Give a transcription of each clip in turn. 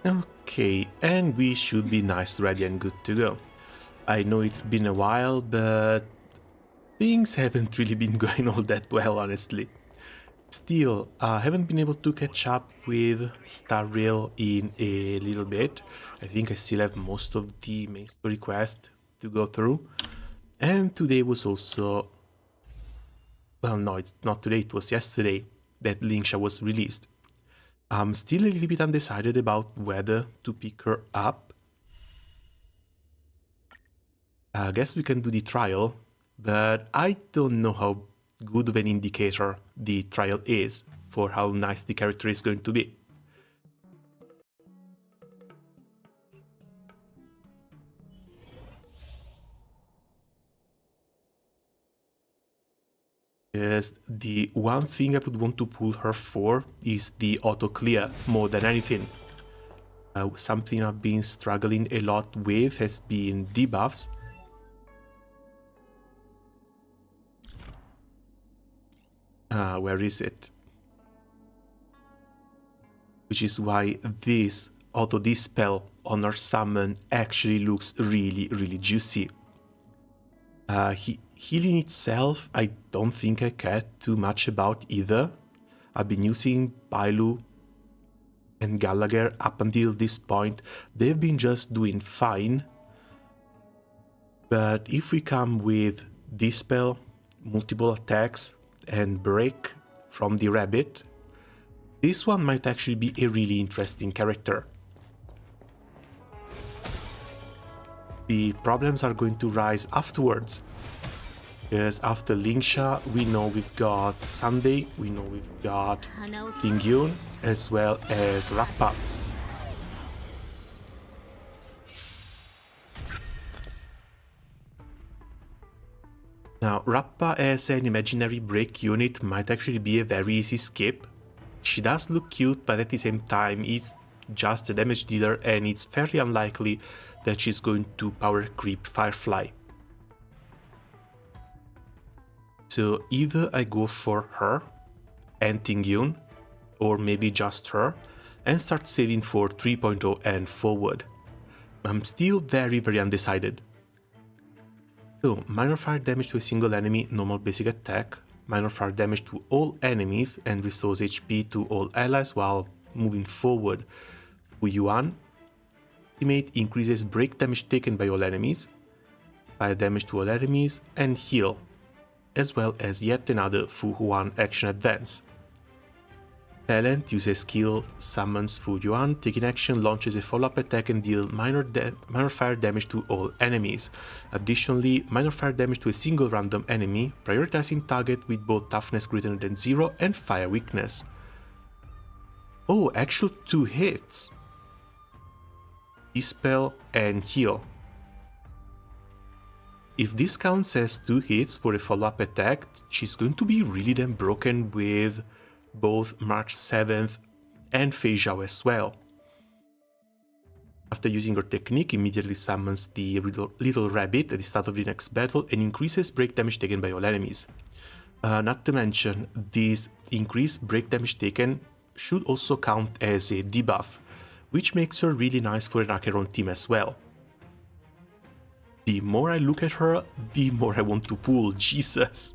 Okay, and we should be nice, ready and good to go. I know it's been a while, but things haven't really been going all that well, honestly. Still, I haven't been able to catch up with Star Rail in a little bit. I think I still have most of the main story quest to go through. And today was also... Well, no, it's not today, it was yesterday that Lingsha was released. I'm still a little bit undecided about whether to pick her up. I guess we can do the trial, but I don't know how good of an indicator the trial is for how nice the character is going to be. Because the one thing I would want to pull her for is the auto clear more than anything. Something I've been struggling a lot with has been debuffs. Where is it? Which is why this auto dispel on our summon actually looks really juicy. Healing itself, I don't think I care too much about either. I've been using Bailu and Gallagher up until this point. They've been just doing fine. But if we come with Dispel, multiple attacks, and Break from the Rabbit, this one might actually be a really interesting character. The problems are going to rise afterwards. Because after Lingsha, we know we've got Sunday, we know we've got Tingyun, as well as Rappa. Now, Rappa as an imaginary break unit might actually be a very easy skip. She does look cute, but at the same time, it's just a damage dealer, and it's fairly unlikely that she's going to power creep Firefly. So either I go for her and Tingyun, or maybe just her, and start saving for 3.0 and forward. I'm still very undecided. So, minor fire damage to a single enemy, normal basic attack, minor fire damage to all enemies and restores HP to all allies while moving forward. Fu Yuan, ultimate increases break damage taken by all enemies, fire damage to all enemies, and heal, as well as yet another Fu Yuan action advance. Talent uses skill, summons Fu Yuan, taking action, launches a follow-up attack and deal minor fire damage to all enemies. Additionally, minor fire damage to a single random enemy, prioritizing target with both toughness greater than 0 and fire weakness. Oh, actual 2 hits. Dispel and heal. If this counts as 2 hits for a follow-up attack, she's going to be really damn broken with both March 7th and Fei Zhao as well. After using her technique, immediately summons the little rabbit at the start of the next battle and increases break damage taken by all enemies. Not to mention, this increased break damage taken should also count as a debuff, which makes her really nice for an Acheron team as well. The more I look at her, the more I want to pull, Jesus.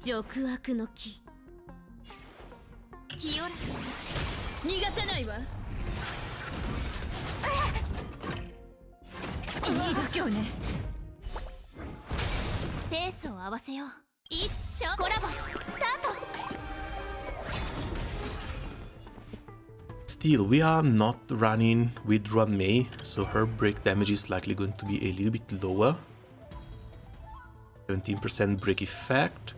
Still, we are not running with Ruan-Mei, so her break damage is likely going to be a little bit lower. 17% break effect.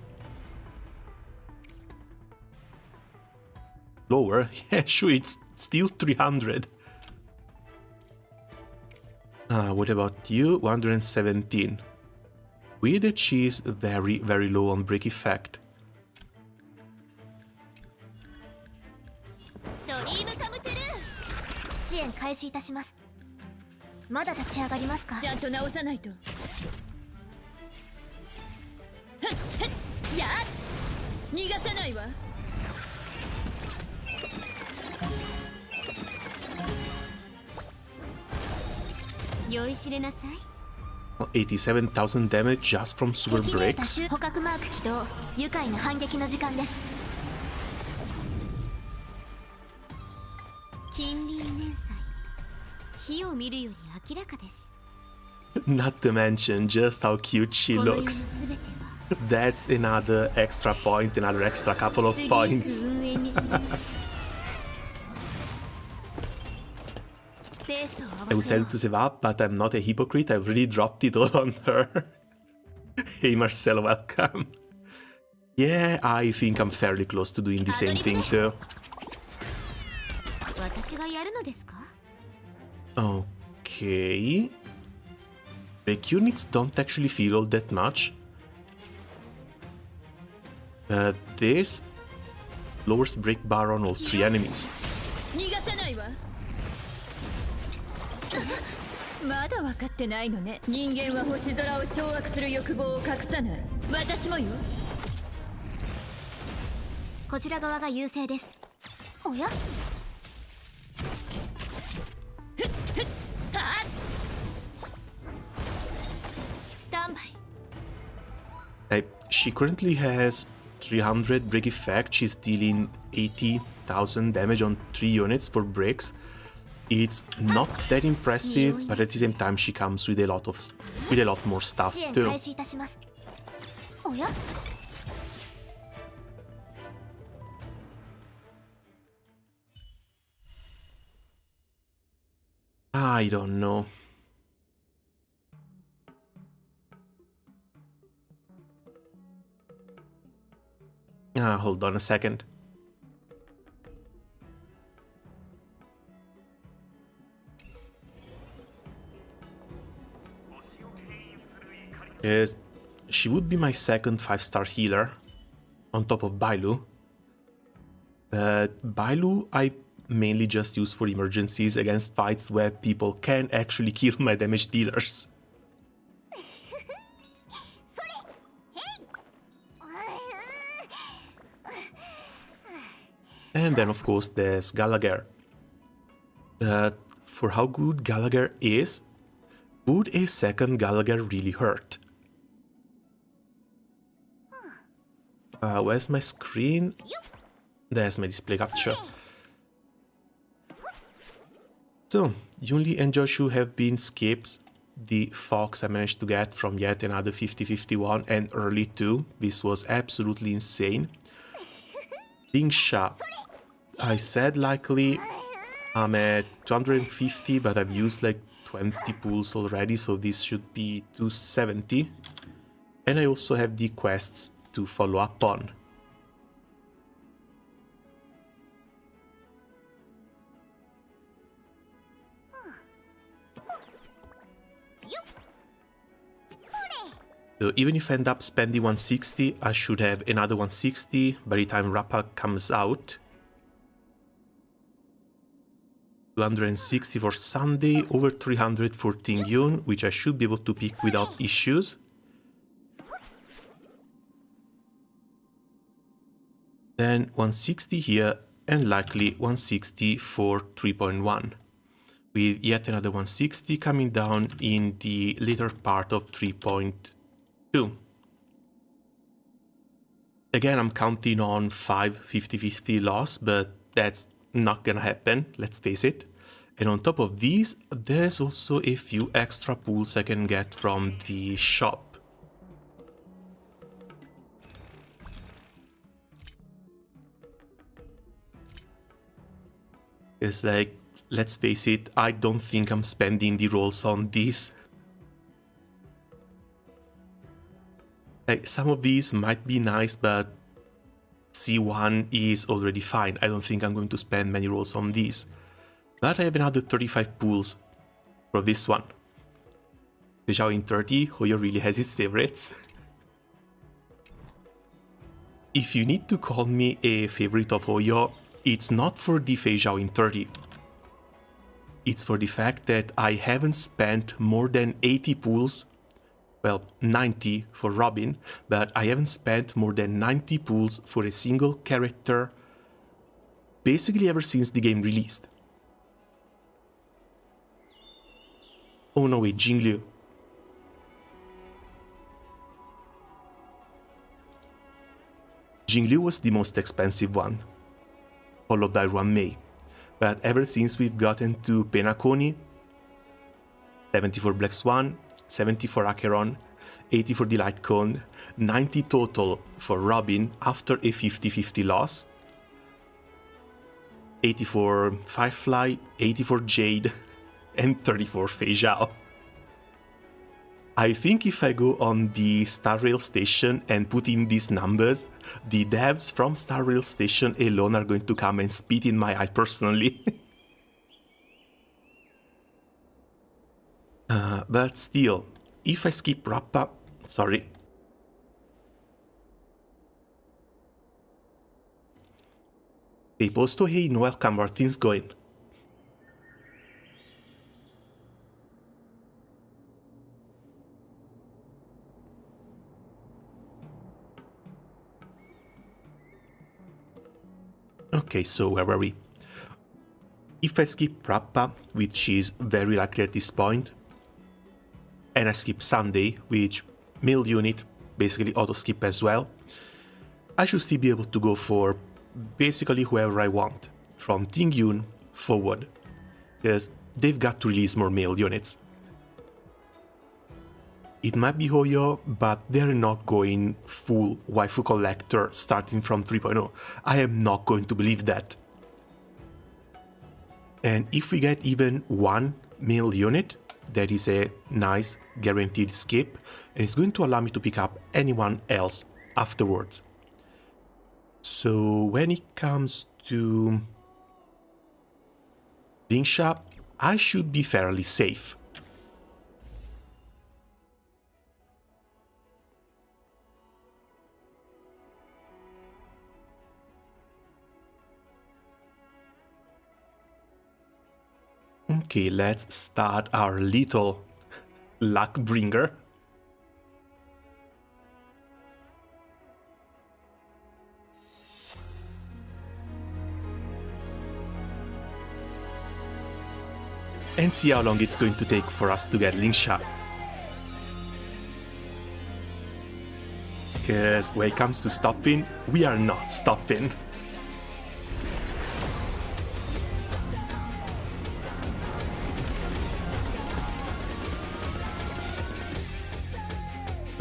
Lower? Yeah, sure, it's still 300. What about you? 117. Weird that she's very low on break effect. Well, 87,000 damage just from super breaks. Not to mention just how cute she looks. That's another extra point, another extra couple of points. I would tell you to save up, but I'm not a hypocrite. I've really dropped it all on her. Hey Marcelo, welcome. Yeah, I think I'm fairly close to doing the same thing too. Okay. Break units don't actually feel all that much. This lowers break bar on all 3 enemies. She currently has 300 break effect. She's dealing 80,000 damage on 3 units for breaks. It's not that impressive, but at the same time she comes with a lot more stuff too. I don't know. Hold on a second. Yes, she would be my second 5-star healer, on top of Bailu. Bailu I mainly just use for emergencies against fights where people can actually kill my damage dealers. And then of course there's Gallagher. For how good Gallagher is, would a second Gallagher really hurt? Where's my screen? There's my display capture. So, Yunli and Joshu have been skips. The Fox I managed to get from yet another 50-51 and early too. This was absolutely insane. Lingsha, I said likely I'm at 250, but I've used like 20 pulls already, so this should be 270. And I also have the quests to follow up on. So even if I end up spending 160, I should have another 160 by the time Rappa comes out. 260 for Sunday, over 300 for Tingyun, which I should be able to pick without issues. Then 160 here, and likely 160 for 3.1. With yet another 160 coming down in the later part of 3.2. Again, I'm counting on 5 50-50 loss, but that's not gonna happen, let's face it. And on top of these, there's also a few extra pulls I can get from the shop. It's like, let's face it, I don't think I'm spending the rolls on these. Like, some of these might be nice, but C1 is already fine. I don't think I'm going to spend many rolls on these. But I have another 35 pulls for this one. Feijao in 30, Hoyo really has its favorites. If you need to call me a favorite of Hoyo, it's not for the Feijao in 30. It's for the fact that I haven't spent more than 80 pulls, well, 90 for Robin, but I haven't spent more than 90 pulls for a single character basically ever since the game released. Oh no, wait, Jingliu. Jingliu was the most expensive one, followed by Ruanmei. But ever since we've gotten to Penacony, 70 for Black Swan, 70 for Acheron, 80 for Delight Cone, 90 total for Robin after a 50-50 loss, 80 for Firefly, 80 for Jade, and 30 for Fei Zhao. I think if I go on the Star Rail Station and put in these numbers, the devs from Star Rail Station alone are going to come and spit in my eye personally. But still, if I skip Rappa, sorry. Hey Posto, hey, welcome, how are things going? Okay, so where were we? If I skip Rappa, which is very likely at this point, and I skip Sunday, which mill unit, basically auto skip as well, I should still be able to go for basically whoever I want, from Tingyun forward, because they've got to release more male units. It might be Hoyo, but they're not going full waifu collector starting from 3.0. I am not going to believe that. And if we get even one male unit, that is a nice guaranteed skip, and it's going to allow me to pick up anyone else afterwards. So when it comes to Lingsha, I should be fairly safe. Okay, let's start our little luck bringer. And see how long it's going to take for us to get Lingsha. Because when it comes to stopping, we are not stopping.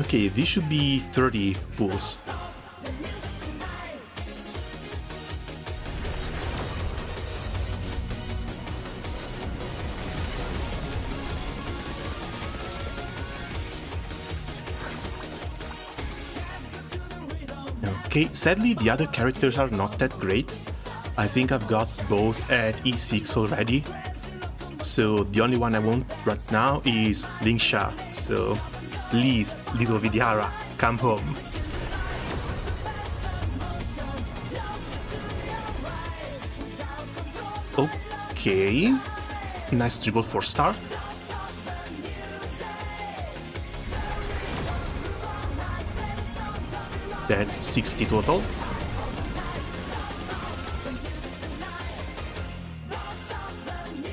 Okay, this should be 30 pulls. Okay, sadly the other characters are not that great. I think I've got both at E6 already. So the only one I want right now is Lingsha. So please, little Vidyara, come home. Okay, nice triple 4-star. That's 60 total.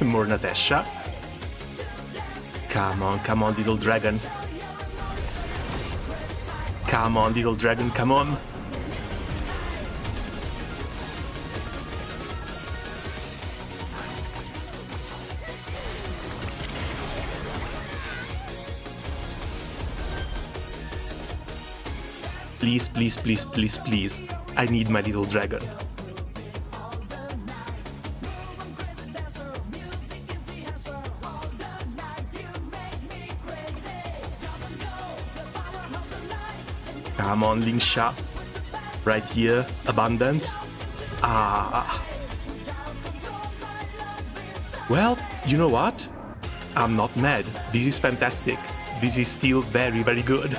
More Natasha. Come on, little dragon. Come on, little dragon, come on. Please, please, please, please, please. I need my little dragon. Come on, Lingsha. Right here, abundance. Well, you know what? I'm not mad. This is fantastic. This is still very, very good.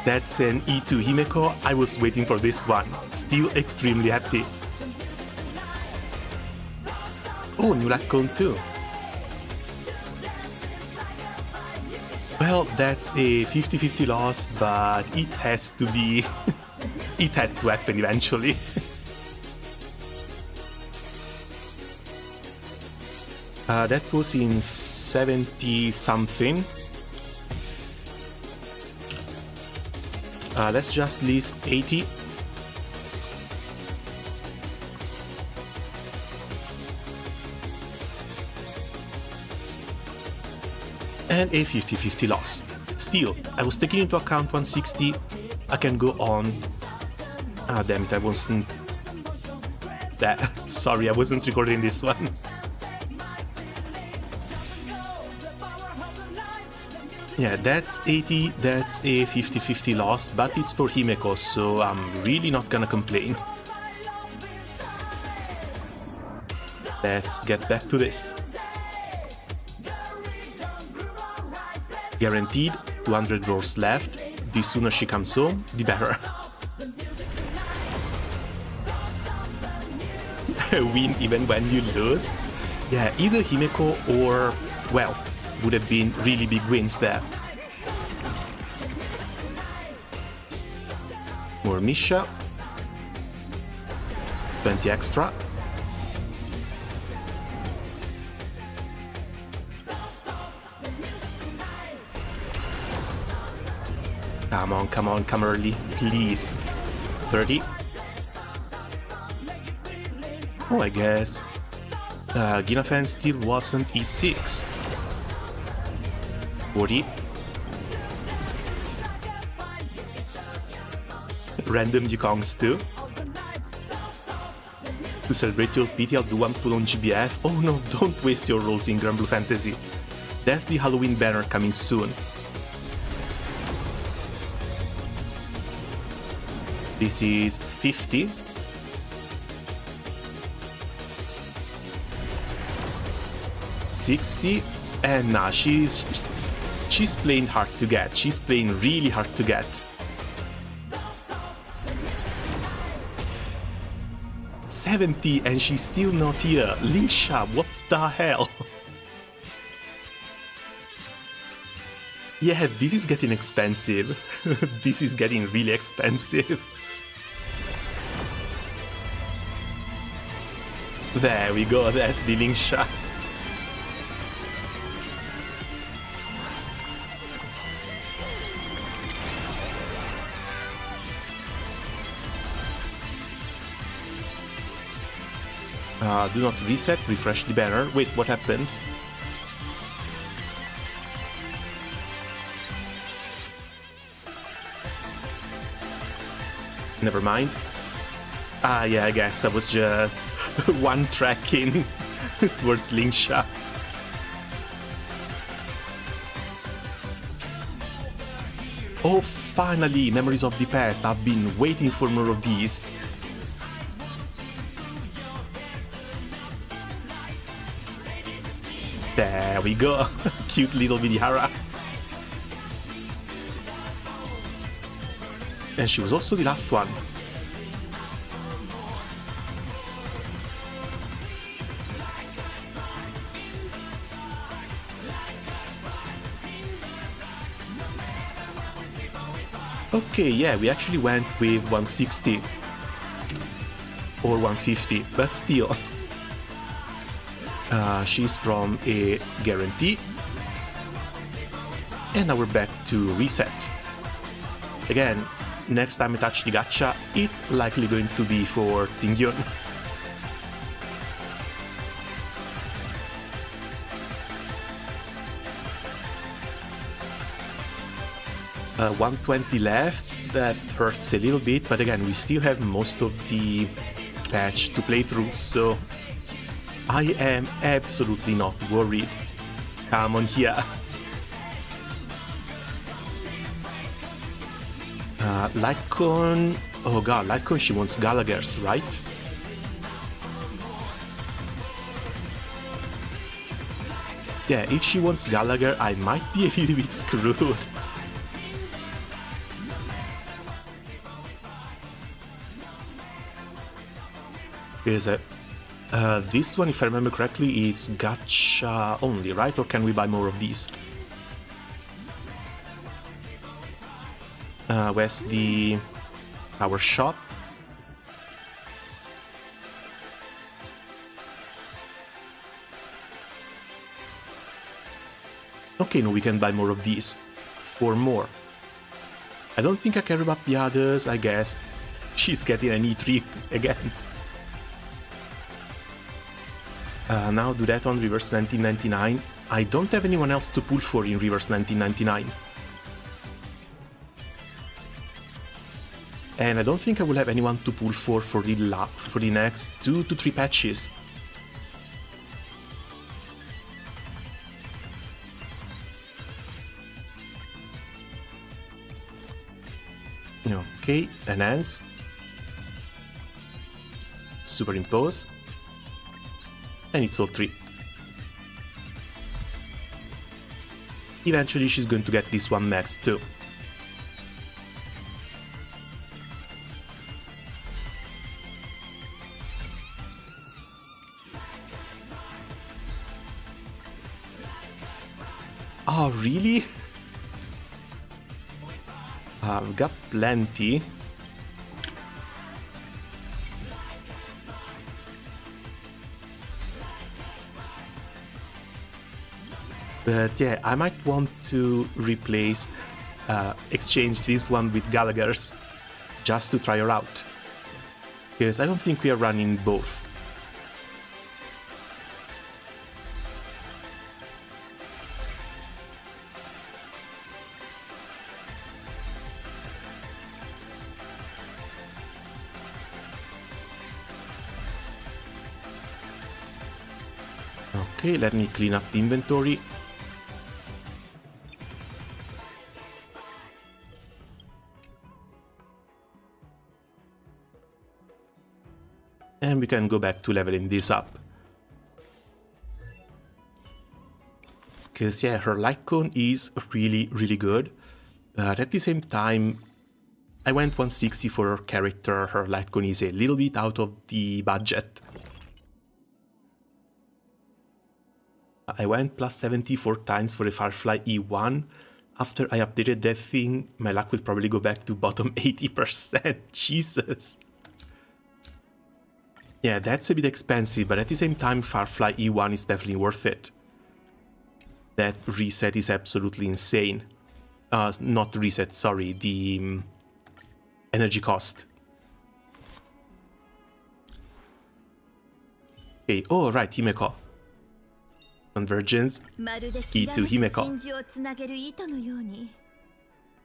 That's an E2 Himeko. I was waiting for this one. Still extremely happy. Oh, new Lacon too. Well, that's a 50-50 loss, but it has to be... it had to happen eventually. That was in 70 something. Let's just list 80. And a 50-50 loss. Still, I was taking into account 160. I can go on. Ah, damn it, I wasn't... Sorry, I wasn't recording this one. Yeah, that's 80, that's a 50-50 loss, but it's for Himeko, so I'm really not gonna complain. Let's get back to this. Guaranteed, 200 rolls left. The sooner she comes home, the better. Win even when you lose. Yeah, either Himeko or, well, would have been really big wins there. More Misha. 20 extra. Come on, come early, please. 30. Oh, I guess Ginafan still wasn't E6. 40. Random Yukongs too. To celebrate your PT, I'll do one pull on GBF. Oh no, don't waste your rolls in Grand Blue Fantasy. That's the Halloween banner coming soon. This is 50. $60. And nah, she's playing hard to get. She's playing really hard to get. $70 and she's still not here. Lingsha, what the hell? Yeah, this is getting expensive. This is getting really expensive. There we go, that's the Lingsha. Do not reset, refresh the banner. Wait, what happened? Never mind. Ah, yeah, I guess I was just one track in towards Lingsha. Oh, finally! Memories of the past. I've been waiting for more of these. There we go. Cute little Vidihara. And she was also the last one. Okay, yeah, we actually went with 160 or 150, but still. She's from a guarantee. And now we're back to reset. Again, next time I touch the gacha, it's likely going to be for Tingyun. Uh, 120 left, that hurts a little bit, but again, we still have most of the patch to play through, so I am absolutely not worried. Come on here. Lightcon... Oh god, Lightcon, she wants Gallagher's, right? Yeah, if she wants Gallagher, I might be a little bit screwed. Is it? This one, if I remember correctly, it's gacha only, right? Or can we buy more of these? Where's our shop? Okay, no, we can buy more of these. 4 more. I don't think I care about the others, I guess. She's getting an E3 again. Now do that on reverse 1999. I don't have anyone else to pull for in reverse 1999. And I don't think I will have anyone to pull for the next 2 to 3 patches. Okay, enhance. Superimpose. And it's all 3. Eventually she's going to get this one next too. Oh, really? I've got plenty. But yeah, I might want to exchange this one with Gallagher's, just to try her out. Because I don't think we are running both. Okay, let me clean up the inventory. And we can go back to leveling this up. Because yeah, her light cone is really, really good. But at the same time, I went 160 for her character. Her light cone is a little bit out of the budget. I went plus 74 times for a Firefly E1. After I updated that thing, my luck will probably go back to bottom 80%. Jesus. Yeah, that's a bit expensive, but at the same time, Firefly E1 is definitely worth it. That reset is absolutely insane. Not reset, sorry, the energy cost. Okay, oh right, Himeko. Convergence, E2 Himeko.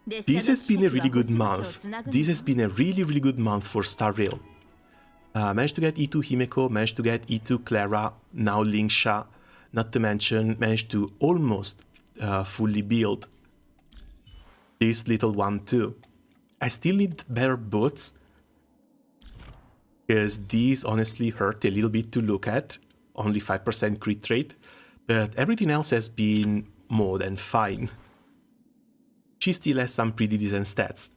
This has been a really good month. This has been a really, really good month for Star Rail. Managed to get E2 Himeko, managed to get E2 Clara, now Lingsha, not to mention managed to almost fully build this little one too. I still need better boots, because these honestly hurt a little bit to look at, only 5% crit rate, but everything else has been more than fine. She still has some pretty decent stats.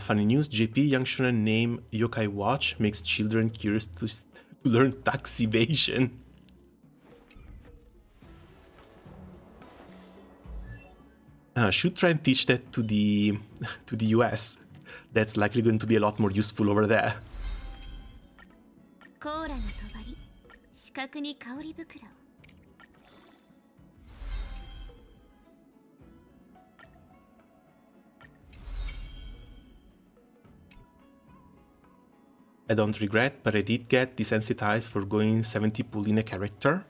Funny news, JP, young shonen name Yokai Watch makes children curious to learn tax evasion. Should try and teach that to the US. That's likely going to be a lot more useful over there. I don't regret, but I did get desensitized for going 70 pull in a character.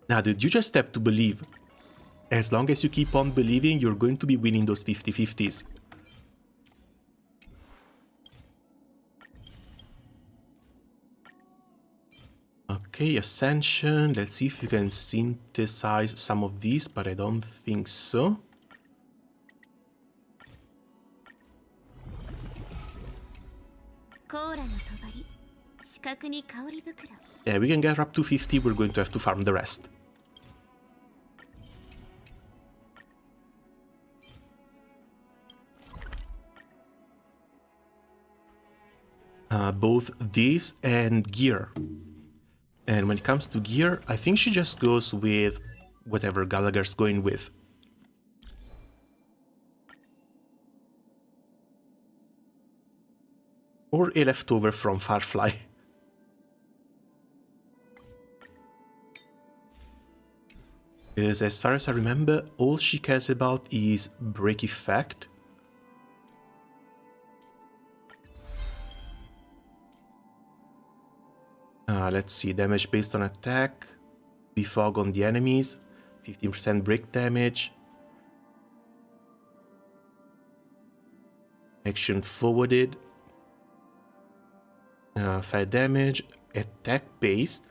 Now, dude, you just have to believe. As long as you keep on believing, you're going to be winning those 50-50s. Okay, Ascension. Let's see if you can synthesize some of these, but I don't think so. Yeah, we can get her up to 50, we're going to have to farm the rest. Both this and gear. And when it comes to gear, I think she just goes with whatever Gallagher's going with. Or a leftover from Firefly. Because as far as I remember, all she cares about is break effect. Let's see, damage based on attack, defog on the enemies, 15% break damage, action forwarded, fire damage, attack based,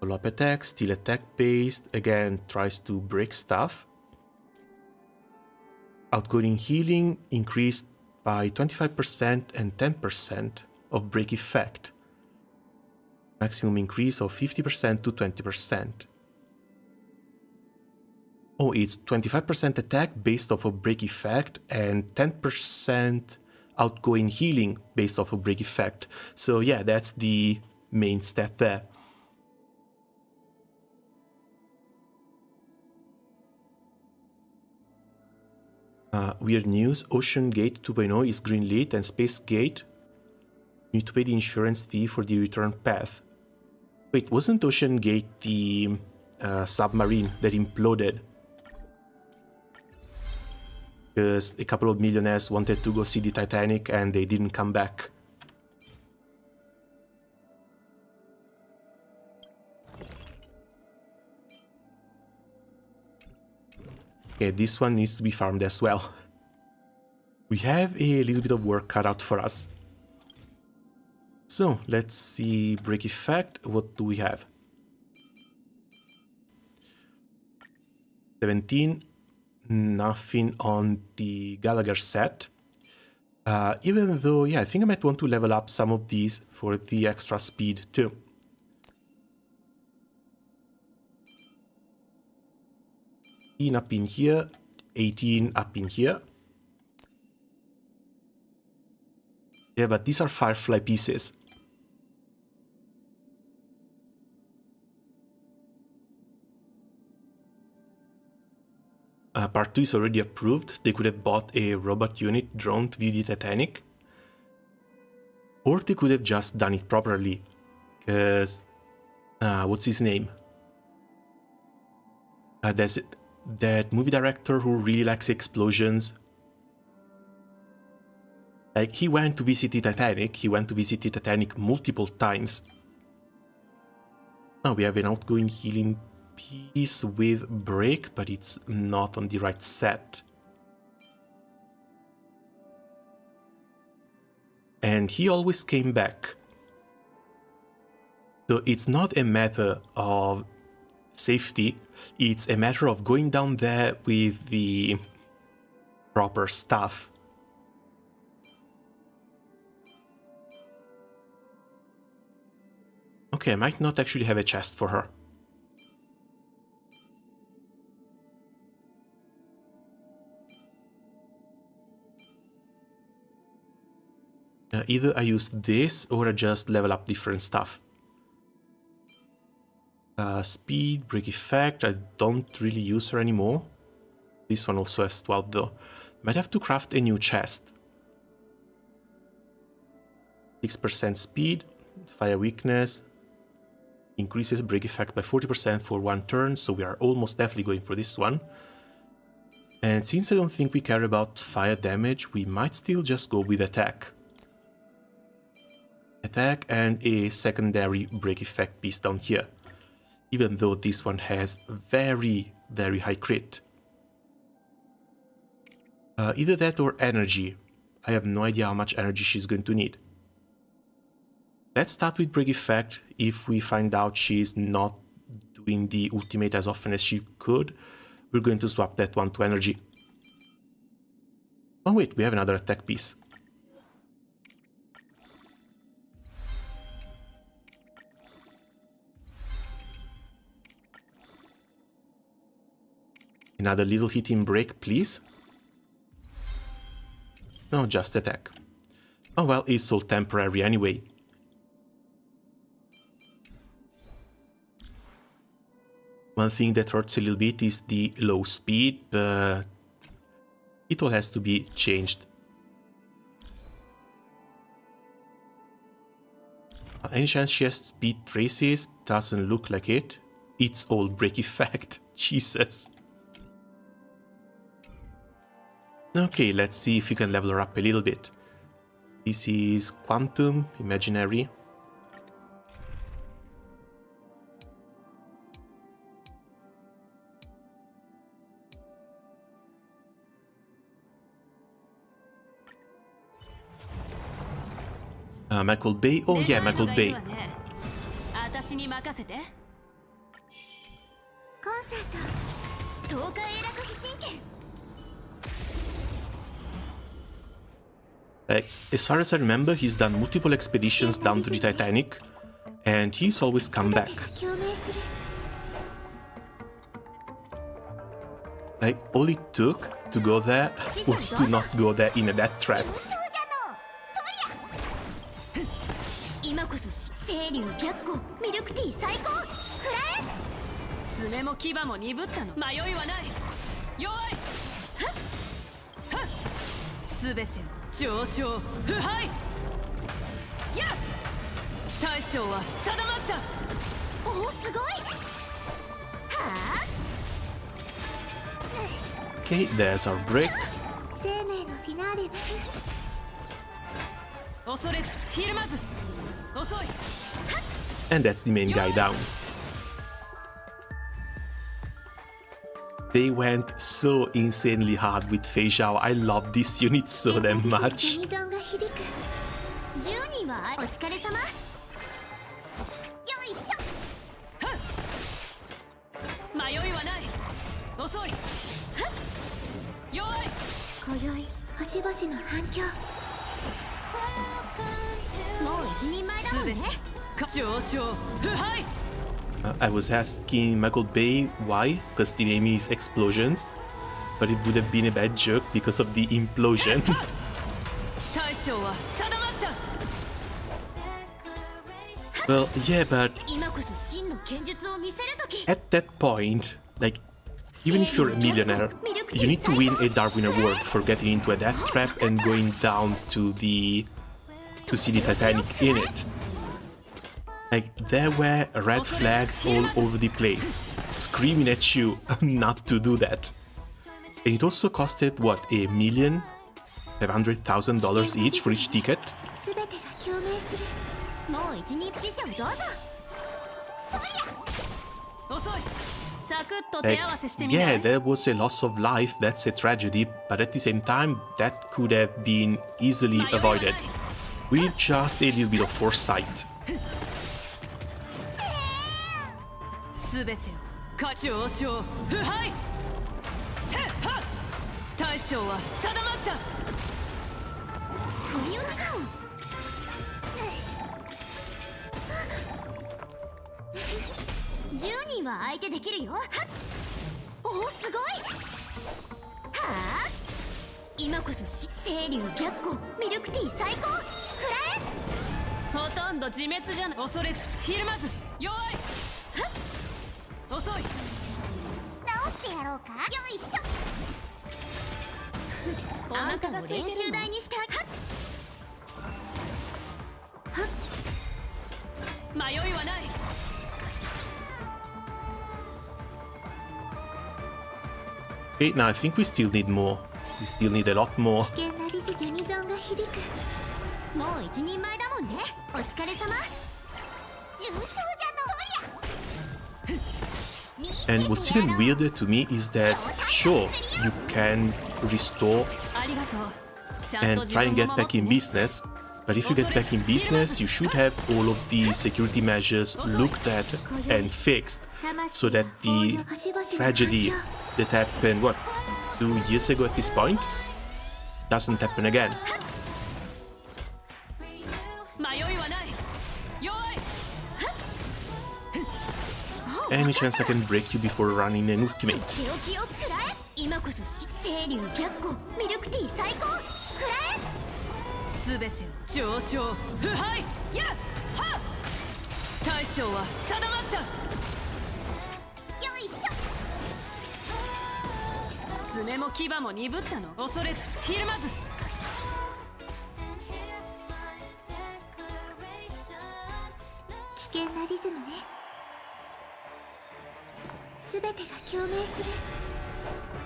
follow-up attack, still attack based, again tries to break stuff. Outgoing healing increased by 25% and 10% of break effect. Maximum increase of 50% to 20%. Oh, it's 25% attack based off of break effect and 10% outgoing healing based off of break effect. So yeah, that's the main stat there. Weird news, Ocean Gate 2.0 is greenlit and Space Gate you need to pay the insurance fee for the return path. Wait, wasn't Ocean Gate the submarine that imploded? Because a couple of millionaires wanted to go see the Titanic and they didn't come back. Okay, this one needs to be farmed as well. We have a little bit of work cut out for us. So, let's see break effect. What do we have? 17. Nothing on the Gallagher set. Even though, yeah, I think I might want to level up some of these for the extra speed too. Up in here, 18 up in here. Yeah, but these are Firefly pieces. Part 2 is already approved. They could have bought a robot unit drone to view the Titanic. Or they could have just done it properly. Because, what's his name? That's it. That movie director who really likes explosions. Like, he went to visit the Titanic. He went to visit the Titanic multiple times. Oh, we have an outgoing healing piece with break, but it's not on the right set. And he always came back. So it's not a matter of safety, it's a matter of going down there with the proper stuff. Okay, I might not actually have a chest for her. Either I use this or I just level up different stuff. Speed, break effect, I don't really use her anymore. This one also has 12 though. Might have to craft a new chest. 6% speed, fire weakness, increases break effect by 40% for one turn, so we are almost definitely going for this one. And since I don't think we care about fire damage, we might still just go with attack. Attack and a secondary break effect piece down here. Even though this one has very, very high crit. Either that or energy. I have no idea how much energy she's going to need. Let's start with break effect. If we find out she's not doing the ultimate as often as she could, we're going to swap that one to energy. Oh wait, we have another attack piece. Another little hit in break, please. No, just attack. Oh well, it's all temporary anyway. One thing that hurts a little bit is the low speed, but it all has to be changed. Any chance she has speed traces? Doesn't look like it. It's all break effect. Jesus. Okay, let's see if we can level her up a little bit. This is Quantum, Imaginary. Michael Bay? Oh yeah, Michael Bay. As far as I remember, he's done multiple expeditions down to the Titanic, and he's always come back. Like, all it took to go there was to not go there in a death trap. Okay, there's our break. And that's the main guy down. They went so insanely hard with Fei Zhao. I love this unit so damn much. I was asking Michael Bay why, because the name is Explosions, but it would have been a bad joke because of the implosion. Well, yeah, but at that point, like, even if you're a millionaire, you need to win a Darwin Award for getting into a death trap and going down to see the Titanic in it. Like, there were red flags all over the place, screaming at you not to do that. And it also costed, what, $1,500,000 each for each ticket? Like, yeah, there was a loss of life, that's a tragedy, but at the same time, that could have been easily avoided with just a little bit of foresight. Okay, now I think we still need more. We still need a lot more. And what's even weirder to me is that, sure, you can restore and try and get back in business, but if you get back in business, you should have all of the security measures looked at and fixed, so that the tragedy that happened, what, 2 years ago at this point, doesn't happen again. Any chance I can break you before running an ultimate?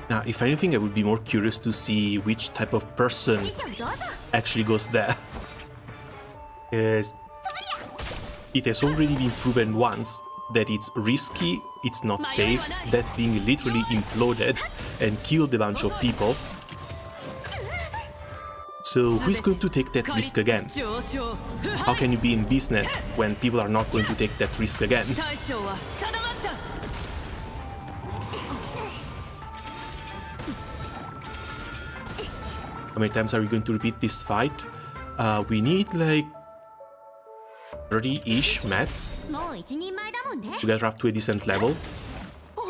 Now, if anything, I would be more curious to see which type of person actually goes there. Because it has already been proven once that it's risky, it's not safe. That thing literally imploded and killed a bunch of people. So who's going to take that risk again? How can you be in business when people are not going to take that risk again? How many times are we going to repeat this fight? We need like 30-ish mats to get up to a decent level.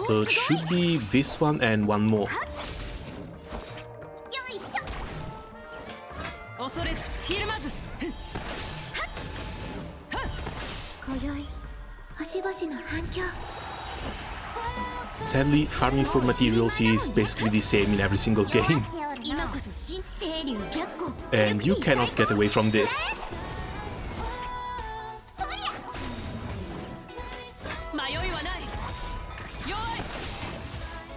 So it should be this one and one more. Sadly, farming for materials is basically the same in every single game. And you cannot get away from this.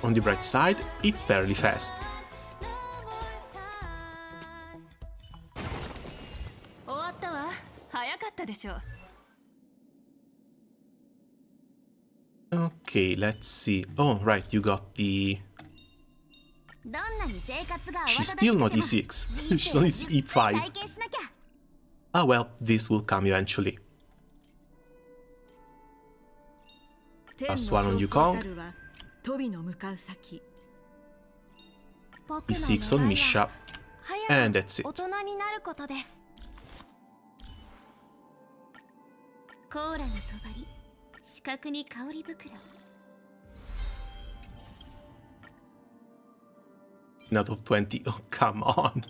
On the bright side, it's fairly fast. Okay, let's see. Oh, right, you got the... She's still not E6. She's only E5. Ah well, this will come eventually. Last one on Yukong. E6 on Misha. And that's it. Out of 20. Oh, come on.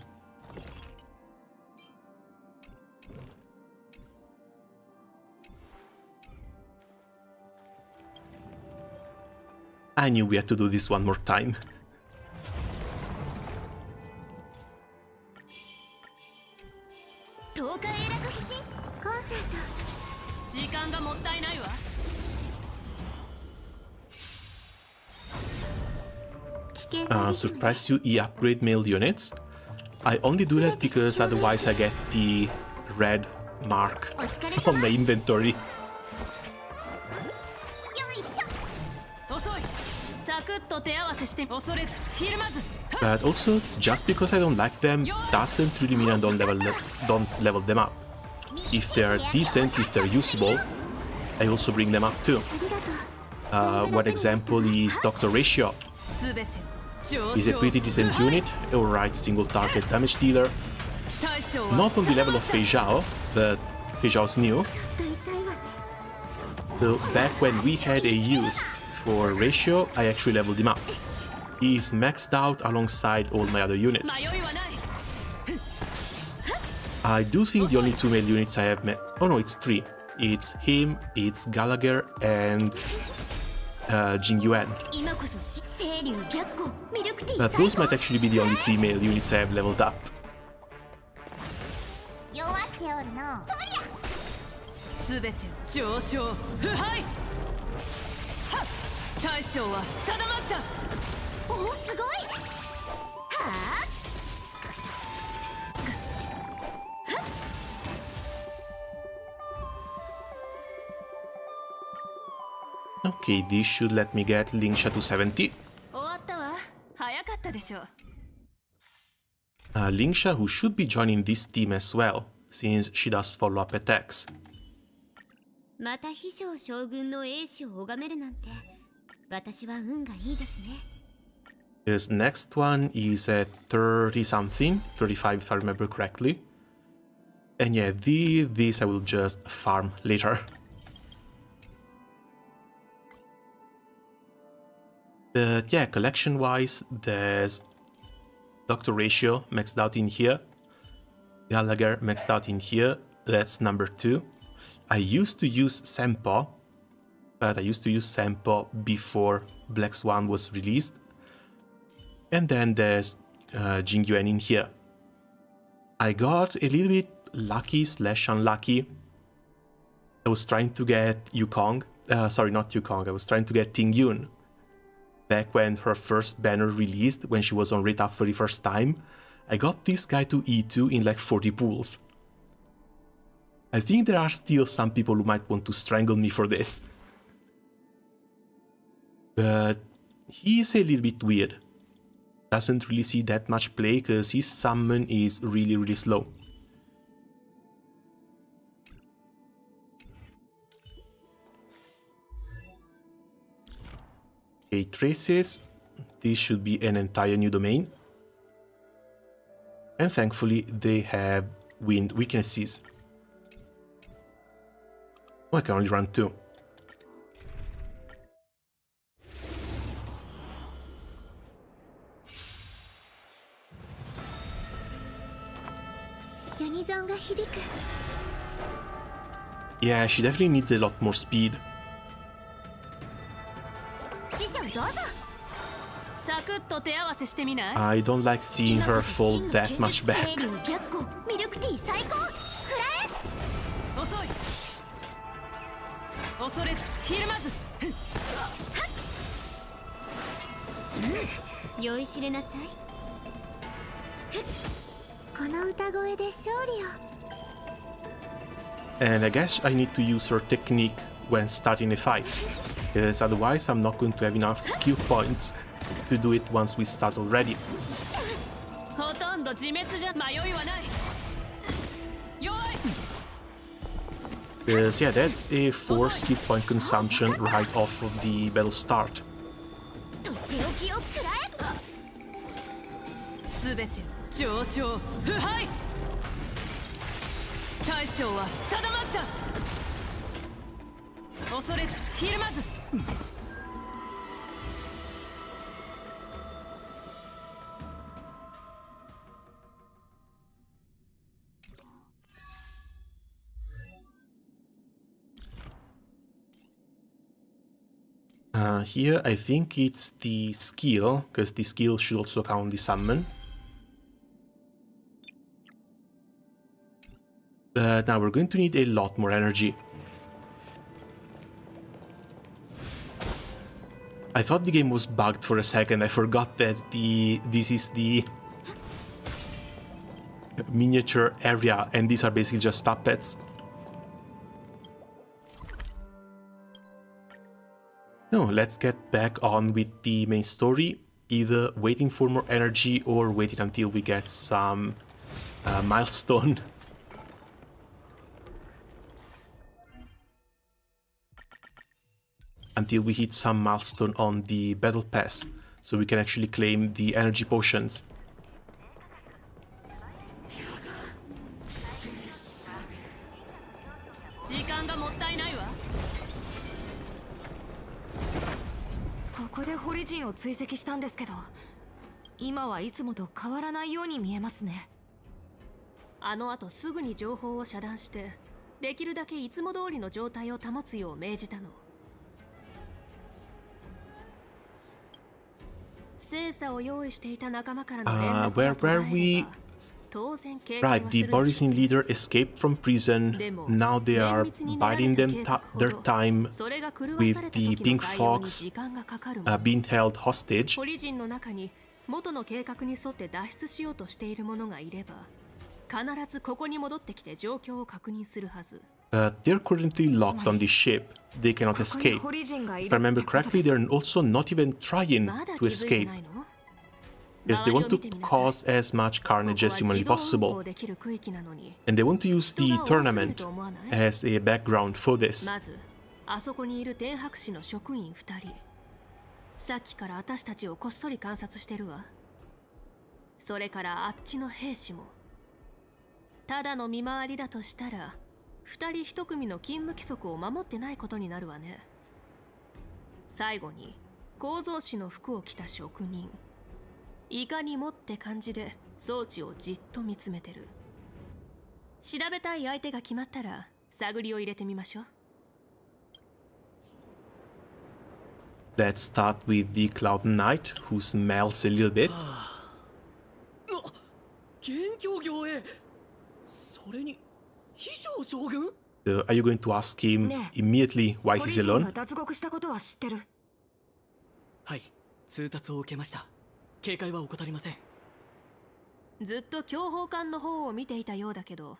I knew we had to do this one more time. Surprised you E-upgrade male units. I only do that because otherwise I get the red mark on my inventory. But also, just because I don't like them doesn't really mean I don't level them up. If they're decent, if they're usable, I also bring them up too. One example is Dr. Ratio. He's a pretty decent unit, alright single target damage dealer. Not on the level of Fei Zhao, but Fei Zhao's new. So back when we had a use for Ratio, I actually leveled him up. He's maxed out alongside all my other units. I do think the only two male units I have met... Oh no, it's three. It's him, it's Gallagher, and Jing Yuan. But those might actually be the only three male units I have leveled up. Okay, this should let me get Lingsha to 70. Lingsha, who should be joining this team as well, since she does follow-up attacks. This next one is at 30-something, 35 if I remember correctly. And yeah, these I will just farm later. But yeah, collection-wise, there's Dr. Ratio maxed out in here, Gallagher maxed out in here, that's number 2. I used to use Senpo, but I used to use Senpo before Black Swan was released. And then there's Jing Yuan in here. I got a little bit lucky / unlucky I was trying to get Yukong. Sorry, not Yukong. I was trying to get Ting Yun. Back when her first banner released, when she was on Rita for the first time, I got this guy to E2 in like 40 pools. I think there are still some people who might want to strangle me for this. But he is a little bit weird. Doesn't really see that much play because his summon is really slow. Okay, traces. This should be an entire new domain. And thankfully they have wind weaknesses. Oh, I can only run 2. Yeah, she definitely needs a lot more speed. I don't like seeing her fall that much back. And I guess I need to use her technique when starting a fight, because otherwise I'm not going to have enough skill points to do it once we start already. Because yeah, that's a 4 skill point consumption right off of the battle start. Here I think it's the skill, because the skill should also count the summon. But now we're going to need a lot more energy. I thought the game was bugged for a second. I forgot that this is the miniature area and these are basically just puppets. No, let's get back on with the main story, either waiting for more energy or waiting until we get some milestone. Until we hit some milestone on the battle pass, so we can actually claim the energy potions. Where were we? Right, the Borisin leader escaped from prison. Now they are biding their time with the Pink Fox being held hostage. They're currently locked on this ship. They cannot escape. If I remember correctly, they're also not even trying to escape, because they want to cause as much carnage as humanly possible. And they want to use the tournament as a background for this. Let's start with the Cloud Knight, who smells a little bit. So are you going to ask him ねえ、 immediately why コリ he's ジン alone? が脱獄したことは知ってる。はい、通達を受けました。警戒は怠りません。ずっと強砲艦の方を見ていたようだけど、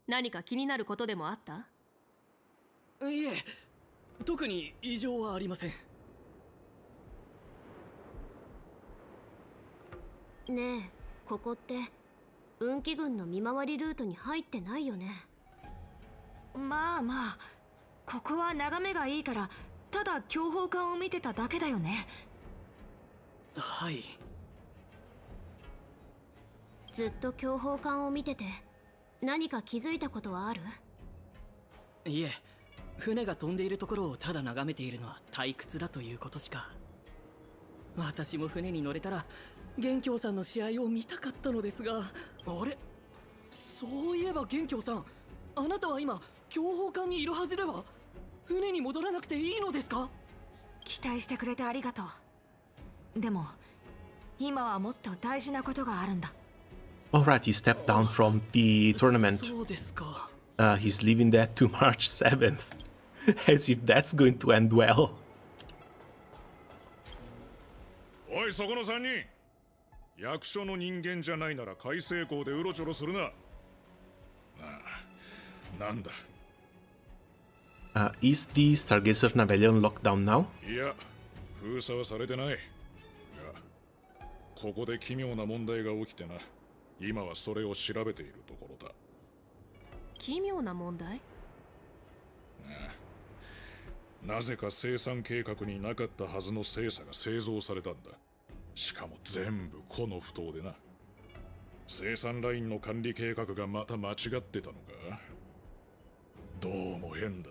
何か気になることでもあった？いえ、特に異常はありません。ねえ、ここって運気軍の見回りルートに入ってないよね。まあまあ、ここは眺めがいいから、ただ強砲艦を見てただけだよね。はい。ずっと強砲艦を見てて何か気づいたことはある？いえ、船が飛んでいるところをただ眺めているのは退屈だということしか。私も船に乗れたら元凶さんの試合を見たかったのですが、あれ、そういえば元凶さん、あなたは今強砲艦にいるはずでは？船に戻らなくていいのですか？期待してくれてありがとう。でも今はもっと大事なことがあるんだ。Alright, he stepped down from the tournament. そうですか。He's leaving that to March 7th. As if that's going to end well. おい、そこの3人。役所の人間じゃないなら海星港でうろちょろするな。なんだ。Is the Stargazer Navelion locked down now? いや、封鎖はされてない。が、ここで奇妙な問題が起きてな。今はそれを調べているところだ。奇妙な問題？なぜか生産計画になかったはずの精査が製造されたんだ。しかも全部この不当でな。生産ラインの管理計画がまた間違ってたのか？どうも変だ。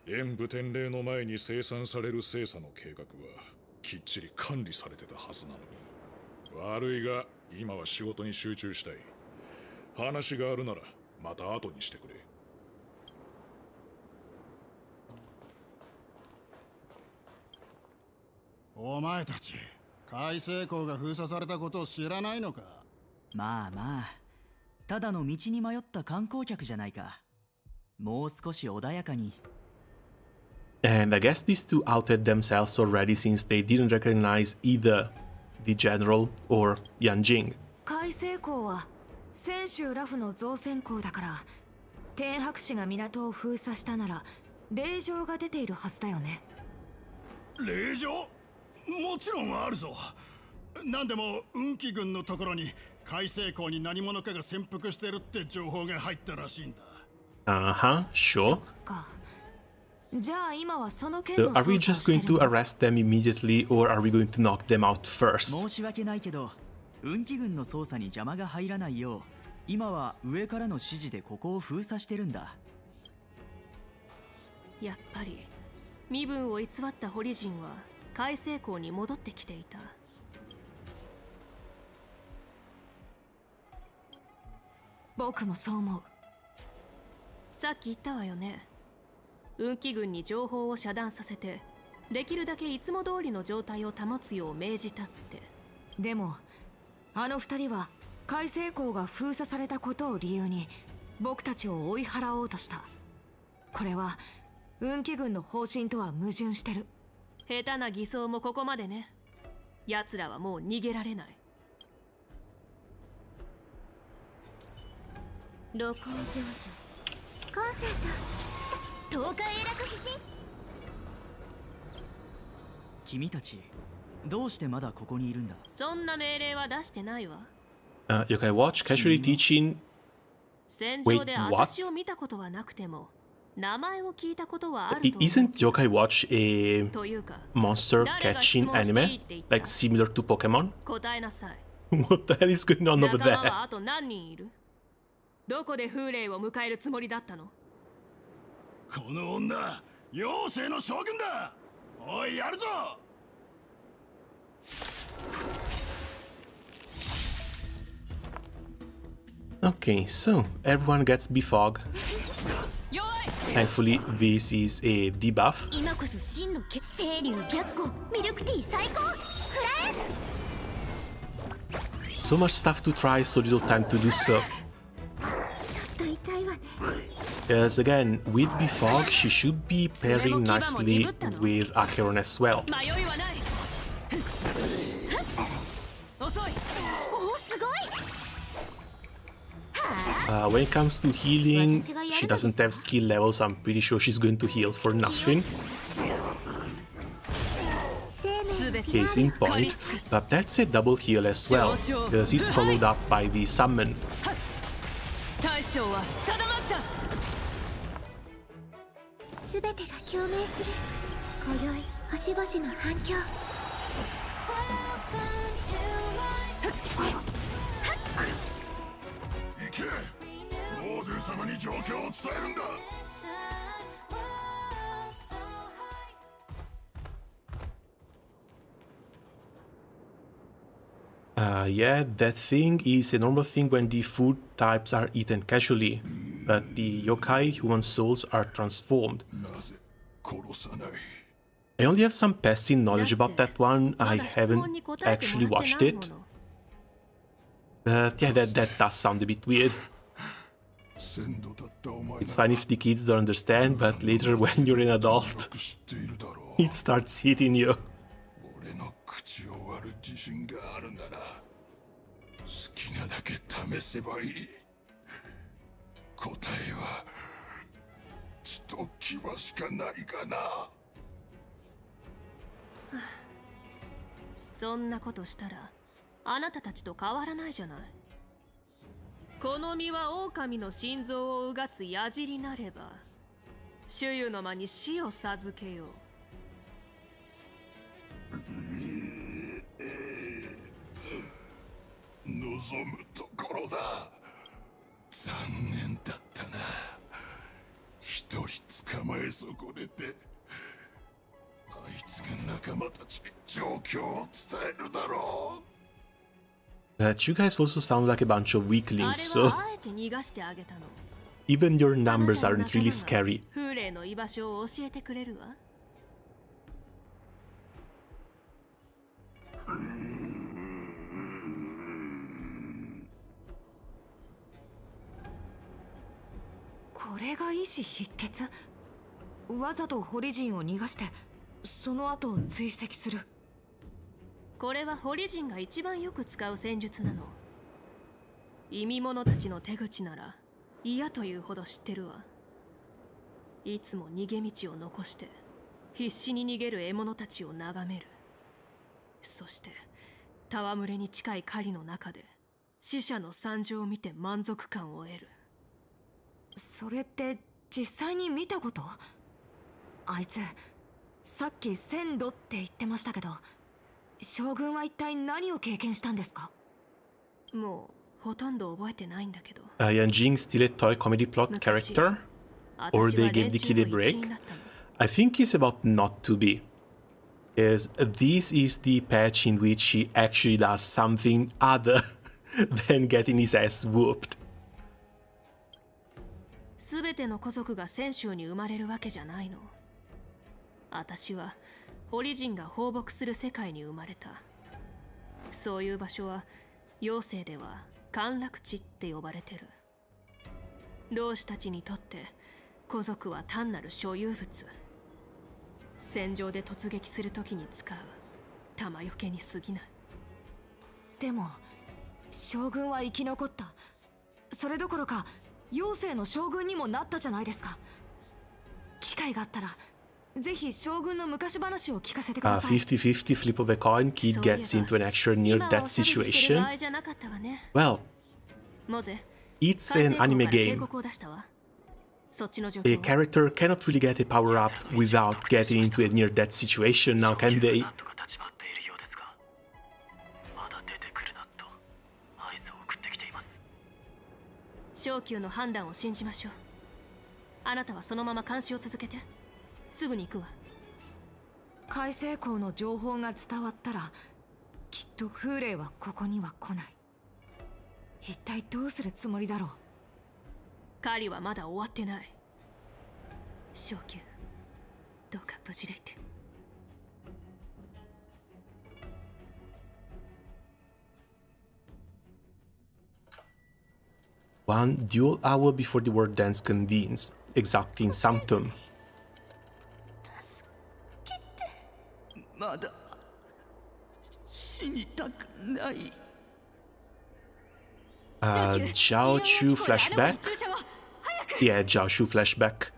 演武典礼の前に生産される精査の計画はきっちり管理されてたはずなのに。悪いが今は仕事に集中したい。話があるならまた後にしてくれ。お前たち、海星港が封鎖されたことを知らないのか？まあまあ、ただの道に迷った観光客じゃないか。もう少し穏やかに。And I guess these two outed themselves already since they didn't recognize either the general or Yanjing. 海星港は泉州ラフの造船港だから、天白氏が港を封鎖したなら令状が出ているはずだよね。令状？もちろんあるぞ。なんでも運気軍のところに海星港に何者かが潜伏してるって情報が入ったらしいんだ。Uh-huh, sure. じゃあ今はその件 So の are we 捜査を just して going る to の？ arrest them immediately or are we going to knock them out first? 申し訳ないけど、運気軍の捜査に邪魔が入らないよう、今は上からの指示でここを封鎖してるんだ。やっぱり身分を偽った堀人は海星港に戻ってきていた。僕もそう思う。さっき言ったわよね。運気軍に情報を遮断させて、できるだけいつも通りの状態を保つよう命じたって。でもあの二人は海星港が封鎖されたことを理由に僕たちを追い払おうとした。これは運気軍の方針とは矛盾してる。下手な偽装もここまでね。奴らはもう逃げられない。露光少女コンセント東海英楽飛信。君たち、どうしてまだここにいるんだ？そんな命令は出してないわ。Yokai Watch casually teaching. 戦場で私を見たことはなくても、名前を聞いたことはあると思う。Isn't Yokai Watch a というか、 monster catching anime? Like similar to Pokemon? 答えなさい。 What the hell is going on over 仲間 there? はあと何人いる？どこで風霊を迎えるつもりだったの？この女、妖精の将軍だ。おい、やるぞ。Okay, so everyone gets Befog. Thankfully, this is a debuff. 今こそ真の清流白虎ミルクティー最高。フラ So much stuff to try, so little time to do so. ちょっと痛いわ。Because again, with Befog, she should be pairing nicely with Acheron as well. 迷いはない。遅い。おおすごい。 When it comes to healing, she doesn't have skill levels, so I'm pretty sure she's going to heal for nothing. Case in point, but that's a double heal as well, because it's followed up by the summon. 大将は定まった。すべてが共鳴する。今宵星々の反響。行け。モードゥ様に状況を伝えるんだ。Yeah, that thing is a normal thing when the food types are eaten casually, but the yokai human souls are transformed. なぜ殺さない。 I only have some passive knowledge about that one, I haven't actually watched it. But yeah, that does sound a bit weird. 鮮度だったお前 It's fine if the kids don't understand, but later when you're an adult, 知っているだろう。 it starts hitting you. 俺の口を割る自信があるなら好きなだけ試せばいい。答えは血と牙しかないかな。そんなことしたらあなたたちと変わらないじゃない。この身は狼の心臓をうがつ矢尻なれば主湯の間に死を授けよう。望むところだ。残念だったな。一人捕まえ損ねてあいつが仲間たちに状況を伝えるだろう。 But you guys also sound like a bunch of あ weaklings, れ so はあえて逃がしてあげたの。 even your あなた numbers の aren't 仲間 really が scary. 風霊の居場所を教えてくれるわ。これが意志必決。わざと堀陣を逃がしてその後を追跡する。これは堀陣が一番よく使う戦術なの。意味者たちの手口なら嫌というほど知ってるわ。いつも逃げ道を残して必死に逃げる獲物たちを眺める。そして戯れに近い狩りの中で死者の惨状を見て満足感を得る。それって実際に見たこと？あいつさっき鮮度って言ってましたけど、将軍は一体何を経験したんですか？もうほとんど覚えてないんだけど。Yanjing still a toy comedy plot character? Or they gave the kid a break? I think it's about not to be. As this is the patch in which he actually does something other than getting his ass whooped. すべての古族が泉州に生まれるわけじゃないの。私は堀人が放牧する世界に生まれた。そういう場所は妖精では陥落地って呼ばれてる。老子たちにとって古族は単なる所有物。戦場で突撃するときに使う弾よけに過ぎない。でも将軍は生き残った。それどころか妖精の将軍にもなったじゃないですか。機会があったらぜひ将軍の昔話を聞かせてください。50-50 flip of a coin, kid gets into an actual near-death situation. Well, it's an anime game. A character cannot really get a power-up without getting into a near-death situation, now can they? 昇級の判断を信じましょう。あなたはそのまま監視を続けて。すぐに行くわ。海星港の情報が伝わったらきっと風霊はここには来ない。一体どうするつもりだろう。狩りはまだ終わってない。昇級どうか無事でいて。one dual hour before the war dance convenes, exacting Sanctum. まだ死にたくない。 Zhao Chu flashback? Yeah, Zhao Chu flashback.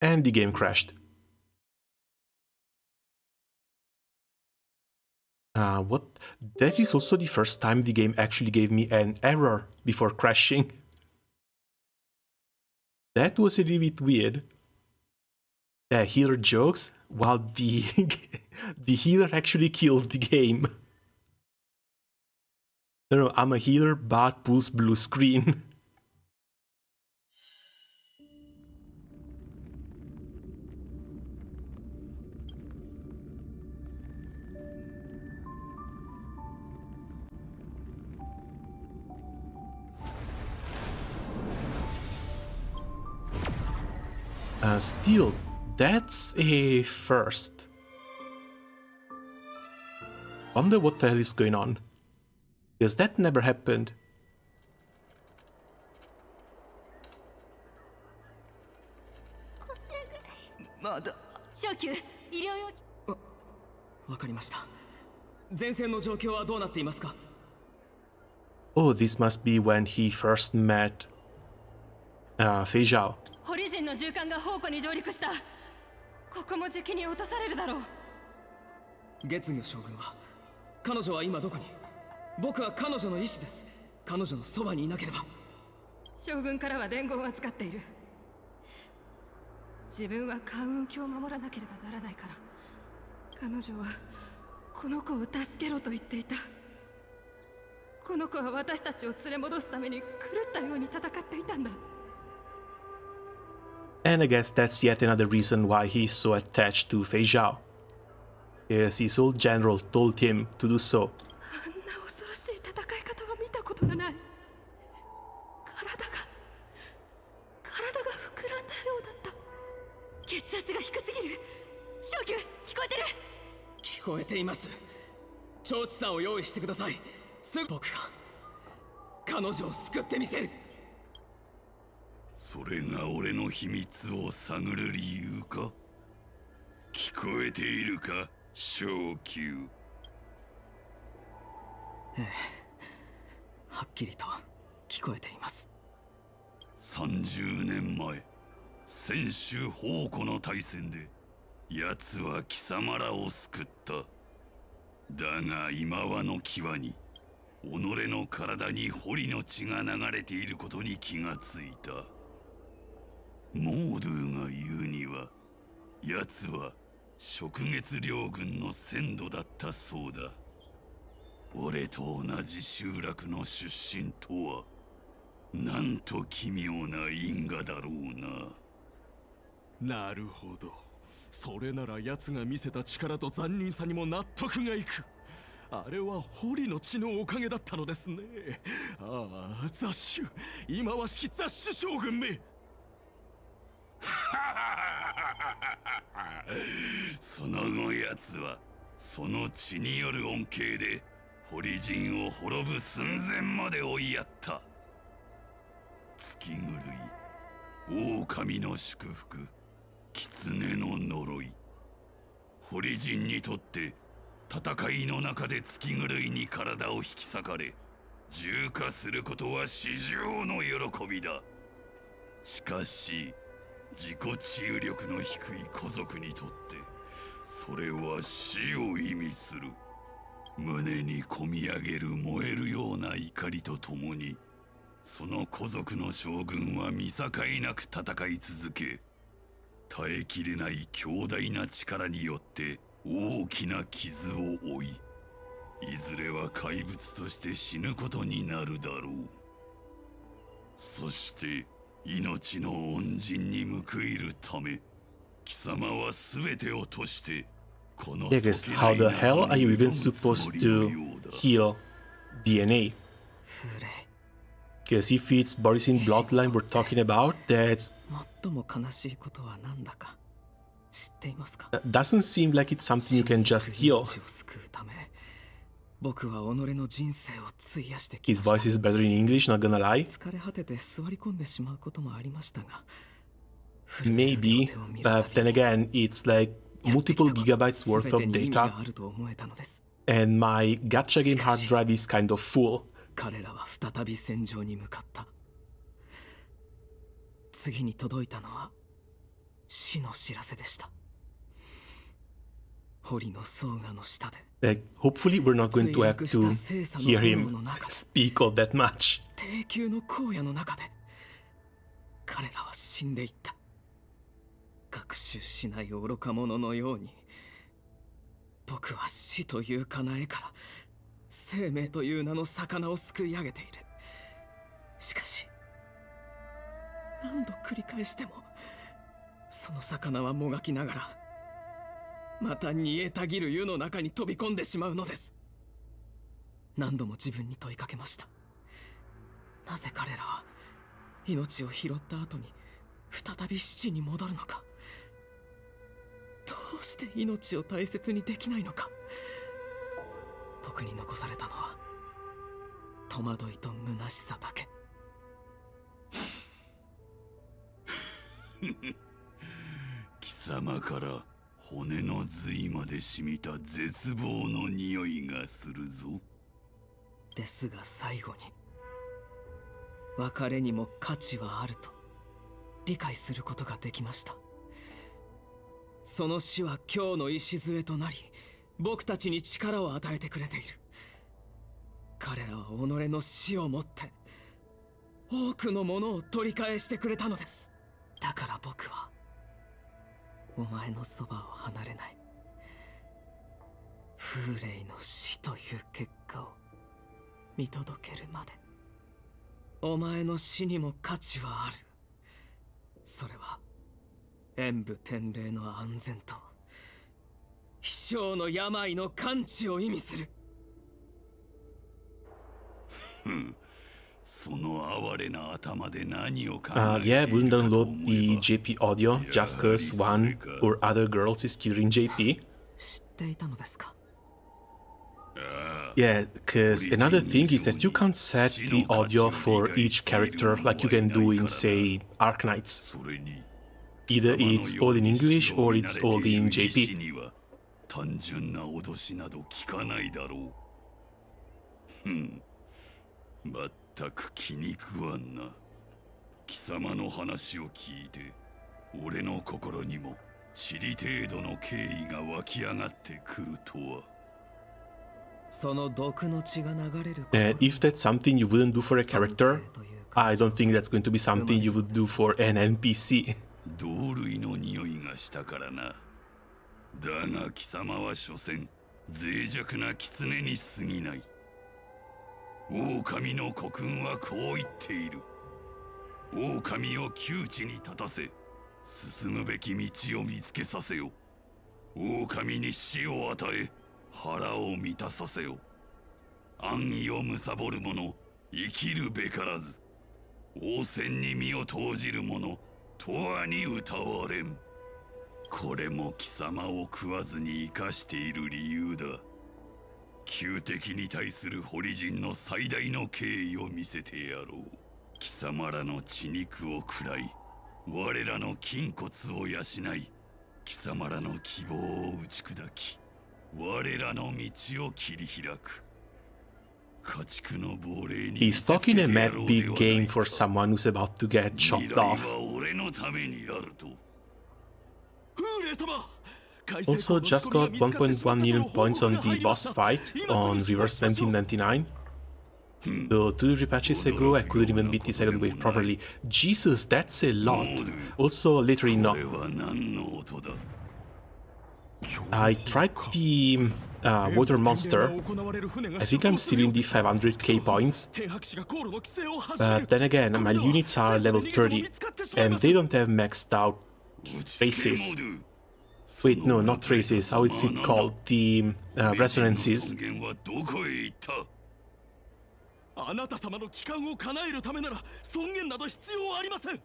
And the game crashed. What? That is also the first time the game actually gave me an error before crashing. That was a little bit weird. Healer jokes, while the the healer actually killed the game. No, I'm a healer, but pulls blue screen. Still, that's a first. Wonder what the hell is going on. Because that never happened. まだ。小級医療用機。わかりました。前線の状況はどうなっていますか？ Oh, this must be when he first met Fei Zhao. ホリジンの銃艦が宝庫に上陸した。ここも時期に落とされるだろう。月魚将軍は彼女は今どこに？僕は彼女の医師です。彼女のそばにいなければ。将軍からは伝言を預かっている。自分は関運卿を守らなければならないから。彼女はこの子を助けろと言っていた。この子は私たちを連れ戻すために狂ったように戦っていたんだ。And I guess that's yet another reason why he's so attached to Fei Zhao. Yes, his old general told him to do so. あんな恐ろしい戦い方は見たことがない。体が膨らんだようだった。血圧が低すぎる。小級、聞こえてる？聞こえています。長知さんを用意してください。すぐ僕が彼女を救ってみせる。それが俺の秘密を探る理由か？聞こえているか、小級？ええ、はっきりと聞こえています。30年前、先週宝庫の大戦で奴は貴様らを救った。だが今はの際に己の体に堀の血が流れていることに気がついた。モードゥが言うには、奴は食月両軍の先祖だったそうだ。俺と同じ集落の出身とは、なんと奇妙な因果だろうな。なるほど。それなら奴が見せた力と残忍さにも納得がいく。あれは堀の血のおかげだったのですね。ああ、雑種、忌まわしき雑種将軍め。その後奴はその血による恩恵で堀陣を滅ぶ寸前まで追いやった。月狂い、狼の祝福、狐の呪い。堀陣にとって戦いの中で月狂いに体を引き裂かれ重化することは至上の喜びだ。しかし自己治癒力の低い古族にとってそれは死を意味する。胸にこみ上げる燃えるような怒りとともにその古族の将軍は見境なく戦い続け、耐えきれない強大な力によって大きな傷を負い、いずれは怪物として死ぬことになるだろう。そして命の恩人に報いるため、貴様は全てを賭してこの Yeah, guess how the hell are you even supposed to heal DNA? Because if it's Borisin bloodline we're talking about, that's 最も悲しいことは何だか。知っていますか？ Doesn't seem like it's something you can just heal. 命を救うため、僕は己の人生を費やしてき His ました。 voice is better in English, not gonna lie. 疲れ果てて座り込んでしまうこともありましたが、 Maybe, but then again, it's like multiple gigabytes worth of data, あると思えたのです。 and my gacha game hard drive is kind of full. 彼らは再び戦場に向かった。次に届いたのは死の知らせでした。堀の宗我の下で Like, hopefully we're not going to have to hear him speak all that much. 低級の荒野の中で彼らは死んでいった。学習しない愚か者のように、僕は死というかなえから生命という名の魚をすくい上げている。しかし何度繰り返してもその魚はもがきながらまた煮えたぎる湯の中に飛び込んでしまうのです。何度も自分に問いかけました。なぜ彼らは命を拾った後に再び死地に戻るのか。どうして命を大切にできないのか。僕に残されたのは戸惑いと虚しさだけ。貴様から骨の髄まで染みた絶望の匂いがするぞ。ですが最後に別れにも価値はあると理解することができました。その死は今日の礎となり、僕たちに力を与えてくれている。彼らは己の死をもって多くのものを取り返してくれたのです。だから僕はお前のそばを離れない。風霊の死という結果を見届けるまで。お前の死にも価値はある。それは演武天霊の安全と飛翔の病の完治を意味する。その哀れな頭で何を考え Yeah, てい wouldn't るかと download 思 the えば JP audio just cause one or other girls is killing JP. 知っていたのですか？ Yeah, because another thing is that you can't set the audio for each character like you can do in, say, Arknights. それに Either it's all in English or it's all in 死 JP. には単純な脅しなど聞かないだろう。まったく気に食わんな。貴様の話を聞いて俺の心にも塵程度の敬意が湧き上がってくるとは。その毒の血が流れる。 And if that's something you wouldn't do for a character, I don't think that's going to be something you would do for an NPC. 同類の匂いがしたからな。だが貴様は所詮脆弱な狐に過ぎない。狼の国君はこう言っている。狼を窮地に立たせ、進むべき道を見つけさせよ。狼に死を与え、腹を満たさせよ。安易を貪る者、生きるべからず。王戦に身を投じる者、永遠に歌われん。これも貴様を食わずに生かしている理由だ。旧敵に対する堀人の最大の敬意を見せてやろう。貴様らの血肉を喰らい、我らの筋骨を養い、貴様らの希望を打ち砕き、我らの道を切り開く。家畜の亡霊に He's talking a mad big game for someone who's about to get chopped off. 未来は俺のためにあると。風霊様。 Also just got 1.1 million points on the boss fight on Reverse 1999. So 2 repatches ago I couldn't even beat the second wave properly. Jesus, that's a lot. Also literally not. I tried the water monster. I think I'm still in the 500k points. But then again, my units are level 30 and they don't have maxed out races. Wait, no, not races. How is it called? The resonances. あなた様の帰還を叶えるためなら尊厳など必要ありません。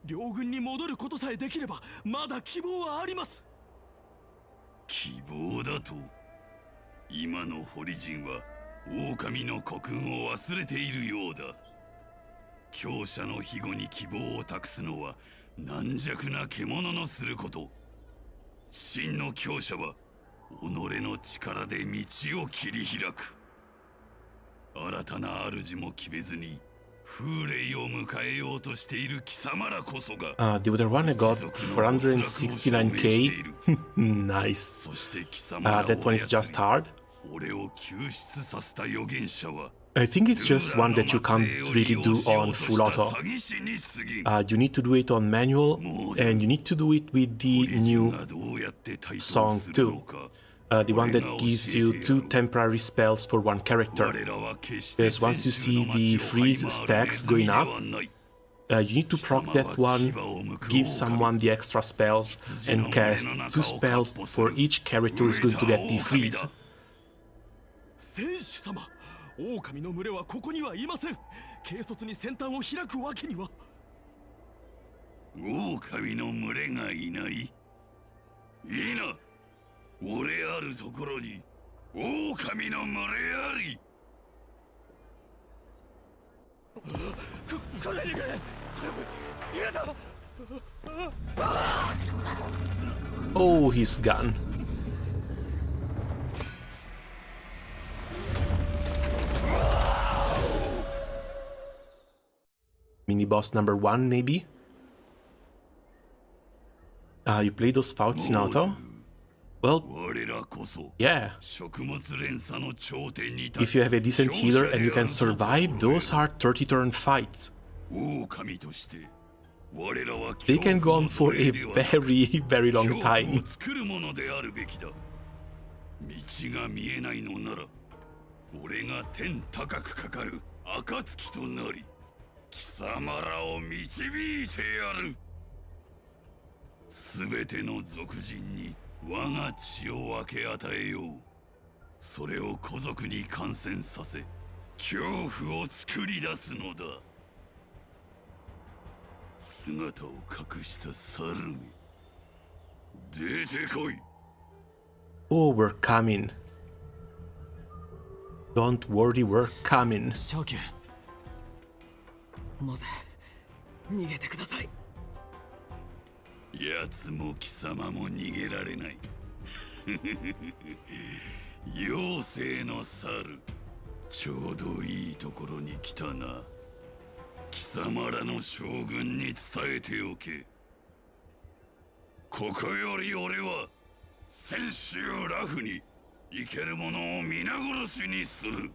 両軍に戻ることさえできればまだ希望はあります。希望だと？今の堀人は狼の国運を忘れているようだ。強者の庇護に希望を託すのは軟弱な獣のすること。真の強者は己の力で道を切り開く。新たな主も決めずに風霊を迎えようとしている貴様らこそが。The other one I got 469k. Nice. That one is just hard. 俺を救出させた預言者は I think it's just one that you can't really do on full auto. You need to do it on manual, and you need to do it with the new song too. The one that gives you 2 temporary spells for 1 character. Because once you see the freeze stacks going up, you need to proc that one, give someone the extra spells, and cast 2 spells for each character who's going to get the freeze. 戦士様、狼の群れはここにはいません。軽率に先端を開くわけには。狼の群れがいない。いいな。俺あるところに狼の群れあり。これにくれ。嫌だ。Oh, his gun. Mini boss number 1, maybe? You play those fights in auto? Well, yeah. If you have a decent healer and you can survive, those are 30-turn fights. They can go on for a very, very long time. 貴様らを導いてやる。すべての族人に我が血を分け与えよう。それを古族に感染させ、恐怖を作り出すのだ。姿を隠した猿め、出てこい。Oh, we're coming. Don't worry, we're coming. 将軍、モゼ、逃げてください。奴も貴様も逃げられない。妖精の猿、ちょうどいいところに来たな。貴様らの将軍に伝えておけ。ここより俺は戦士ラフに生ける者を皆殺しにする。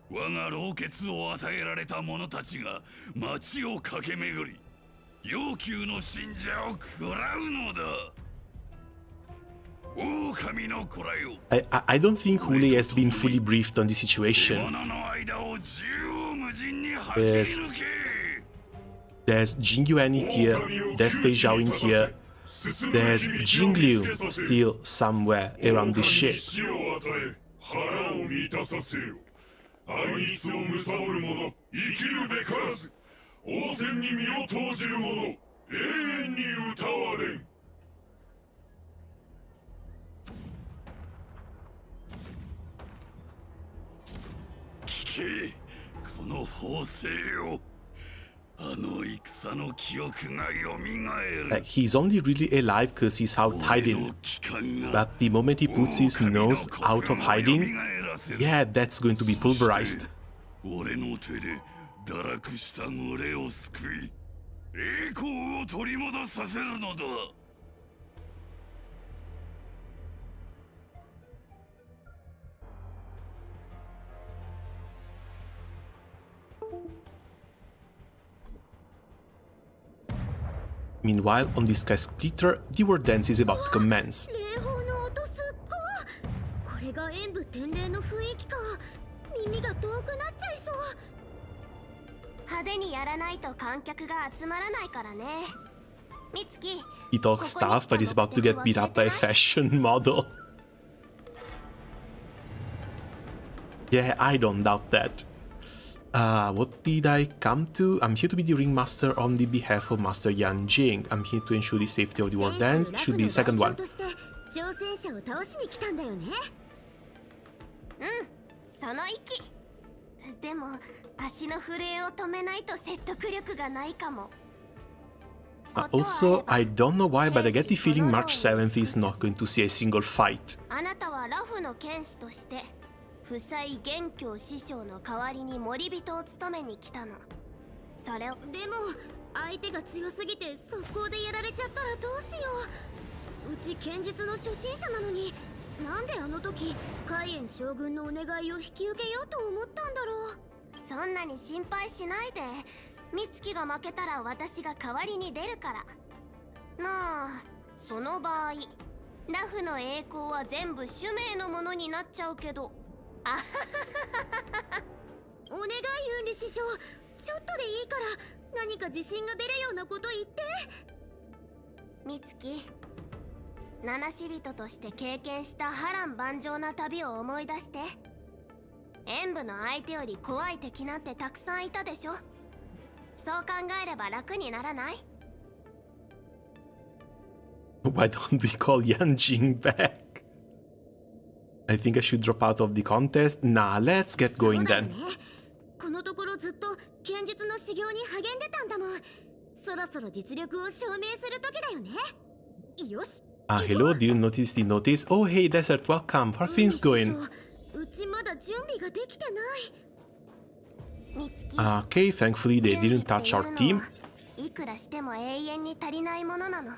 我が老血を与えられた者たちが町を駆け巡り、要求の信者を食らうのだ。狼の子らよ。I don't think Hule has been fully briefed on the situation. There's Jingyuan in here, there's Fei Zhao in here, there's Jingliu still somewhere around this ship. 暗逸を貪る者、生きるべからず。王戦に身を投じる者、永遠に歌われん。聞け、この法政よ。あの戦の記憶が蘇る。He's only really alive because he's out hiding. But the moment he puts his nose out of hiding, yeah, that's going to be pulverized. 俺の手で堕落した群れを救い、栄光を取り戻させるのだ。Meanwhile, on the Sky Splitter, the war dance is about to commence. 霊峰の音すっごい。これが演武天霊の雰囲気か。耳が遠くなっちゃいそう。派手にやらないと観客が集まらないからね。美月。He talks tough, but he's about to get beat up by a fashion model. Yeah, I don't doubt that. What did I come to? I'm here to be the ringmaster on the behalf of Master Yan Jing. I'm here to ensure the safety of the world dance. Should be the second one. 挑戦者を倒しに来たんだよね。うん、その意気。でも足の震えを止めないと説得力がないかも。Also, I don't know why, but I get the feeling March 7th is not going to see a single fight. あなたはラフの剣士として負債元凶師匠の代わりに守人を務めに来たの。それをでも相手が強すぎて速攻でやられちゃったらどうしよう。うち剣術の初心者なのに、なんであの時海燕将軍のお願いを引き受けようと思ったんだろう。そんなに心配しないで。美月が負けたら私が代わりに出るから。まあその場合ラフの栄光は全部主命のものになっちゃうけど。あはははは。お願いユンリ師匠、ちょっとでいいから何か自信が出るようなこと言って。美月、七死人として経験した波乱万丈な旅を思い出して。演武の相手より怖い敵なんてたくさんいたでしょ。そう考えれば楽にならない？ Why don't we call Yan Jing back? I think I should drop out of the contest. Nah, let's get going then. このところずっと剣術の修行に励んでたんだもん。そろそろ実力を証明する時だよね。よし。Hello, didn't notice the notice. Oh, hey, Desert, welcome. How are things going? うちまだ準備ができてない。Okay, thankfully they didn't touch our team. いくらしても永遠に足りないものなの。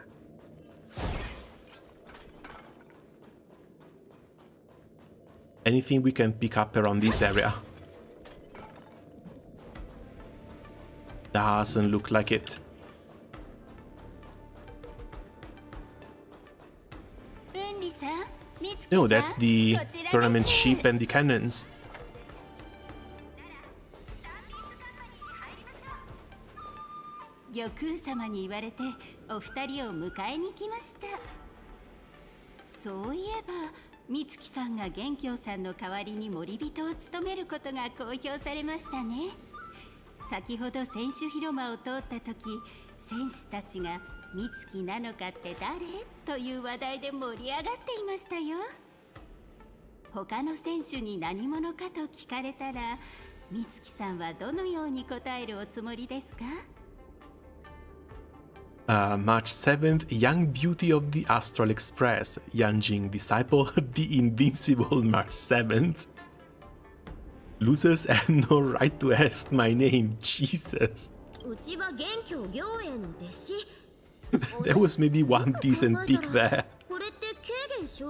Anything we can pick up around this area? Doesn't look like it. No, that's the tournament ship and the cannons. 玉空様に言われてお二人を迎えに来ました。そういえば美月さんが元凶さんの代わりに守人を務めることが公表されましたね。先ほど選手広間を通った時、選手たちが美月なのかって誰という話題で盛り上がっていましたよ。他の選手に何者かと聞かれたら、美月さんはどのように答えるおつもりですか？March 7th, Young Beauty of the Astral Express, Yan Jing Disciple, the Invincible March 7th. Losers have no right to ask my name, Jesus. There was maybe one decent pick there.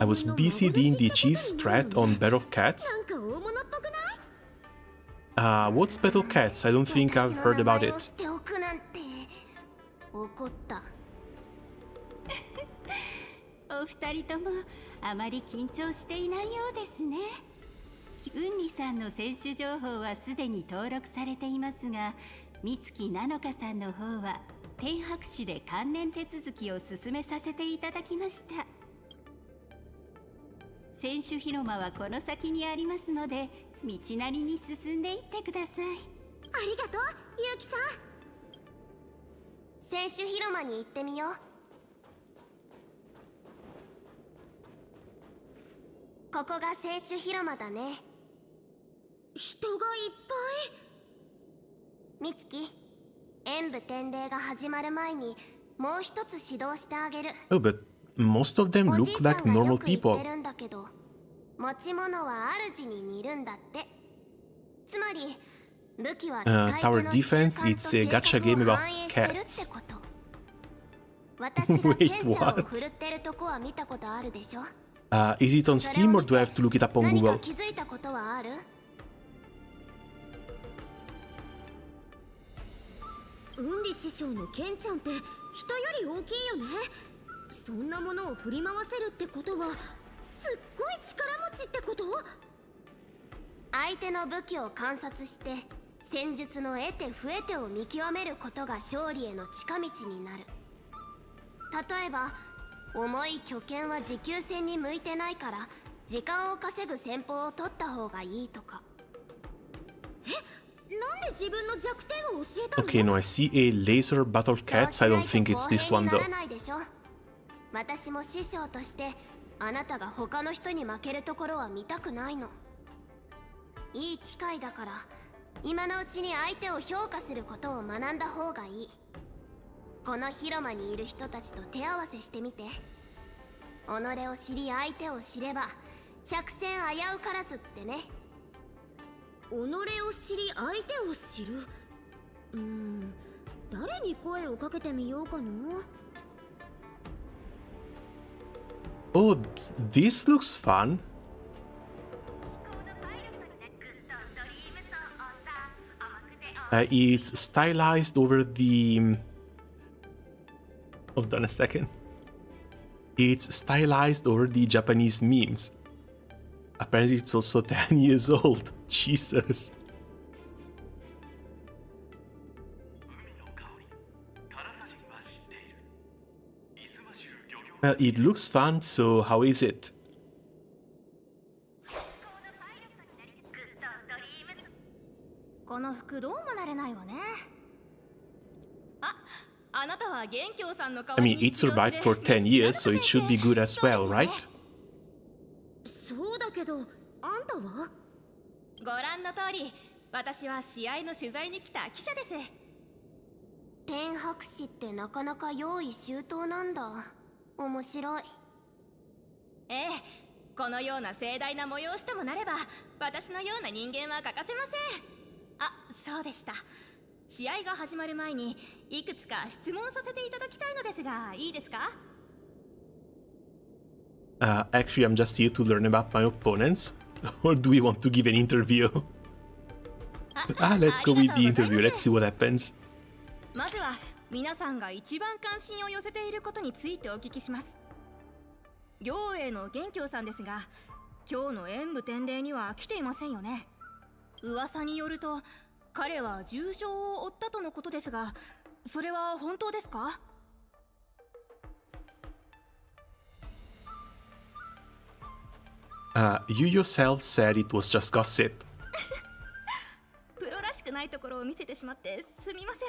I was busy doing the cheese strat on Battle Cats. What's Battle Cats? I don't think I've heard about it. 怒った。お二人ともあまり緊張していないようですね。ウンリさんの選手情報はすでに登録されていますが、美月なのかさんの方は天白市で関連手続きを進めさせていただきました。選手広間はこの先にありますので、道なりに進んでいってください。ありがとう、ゆうきさん。選手広間に行ってみよう。ここが選手広間だね。人がいっぱい。美月、演武典礼が始まる前にもう一つ指導してあげる。Oh, but most of them look like normal people. おじいちゃんがよく言ってるんだけど、持ち物は主に似るんだって。つまり武器は使い手の習慣と性格を反映してるってこと。私が剣茶を振るってるとこは見たことあるでしょ。Is it on Steam or do I have to look it up on 何 Google? か気づいたことはある？ウンリ師匠のケンちゃんって人より大きいよね。そんなものを振り回せるってことはすっごい力持ちってこと？相手の武器を観察して戦術の得手不得手を見極めることが勝利への近道になる。例えば重い巨剣は持久戦に向いてないから時間を稼ぐ戦法を取った方がいいとか。え、なん自分の弱点を教えたの？ Okay, no, I see a laser battle cats. I don't think it's this one though. 私も師匠としてあなたが他の人に負けるところは見たくないの。いい機会だから今のうちに相手を評価することを学んだ方がいい。この広間にいる人たちと手合わせしてみて。己を知り相手を知れば百戦危うからずってね。己を知り相手を知る。誰に声をかけてみようかな。Oh, this looks fun. It's stylized over the... Hold on a second. It's stylized over the Japanese memes. Apparently it's also 10 years old. Jesus. Well, it looks fun, so how is it? この服どうもなれないわね。あなたは元凶さんの代 I わり mean, に it survived for 10 years, so it should be good as well, right? そうだけど、あんたは？ご覧の通り、私は試合の取材に来た記者です。天白士ってなかなか用意周到なんだ。面白い。ええ、このような盛大な催しともなれば、私のような人間は欠かせません。そうでした。試合が始まる前にいくつか質問させていただきたいのですが、いいですか？ Actually, I'm just here to learn about my opponents. Or do we want to give an interview? Let's go with the interview. Let's see what happens. まずは皆さんが一番関心を寄せていることについてお聞きします。行営の元凶さんですが、今日の演武典礼には来ていませんよね。噂によると彼は重傷を負ったとのことですが、それは本当ですか？You yourself said it was just gossip. プロらしくないところを見せてしまってすみません。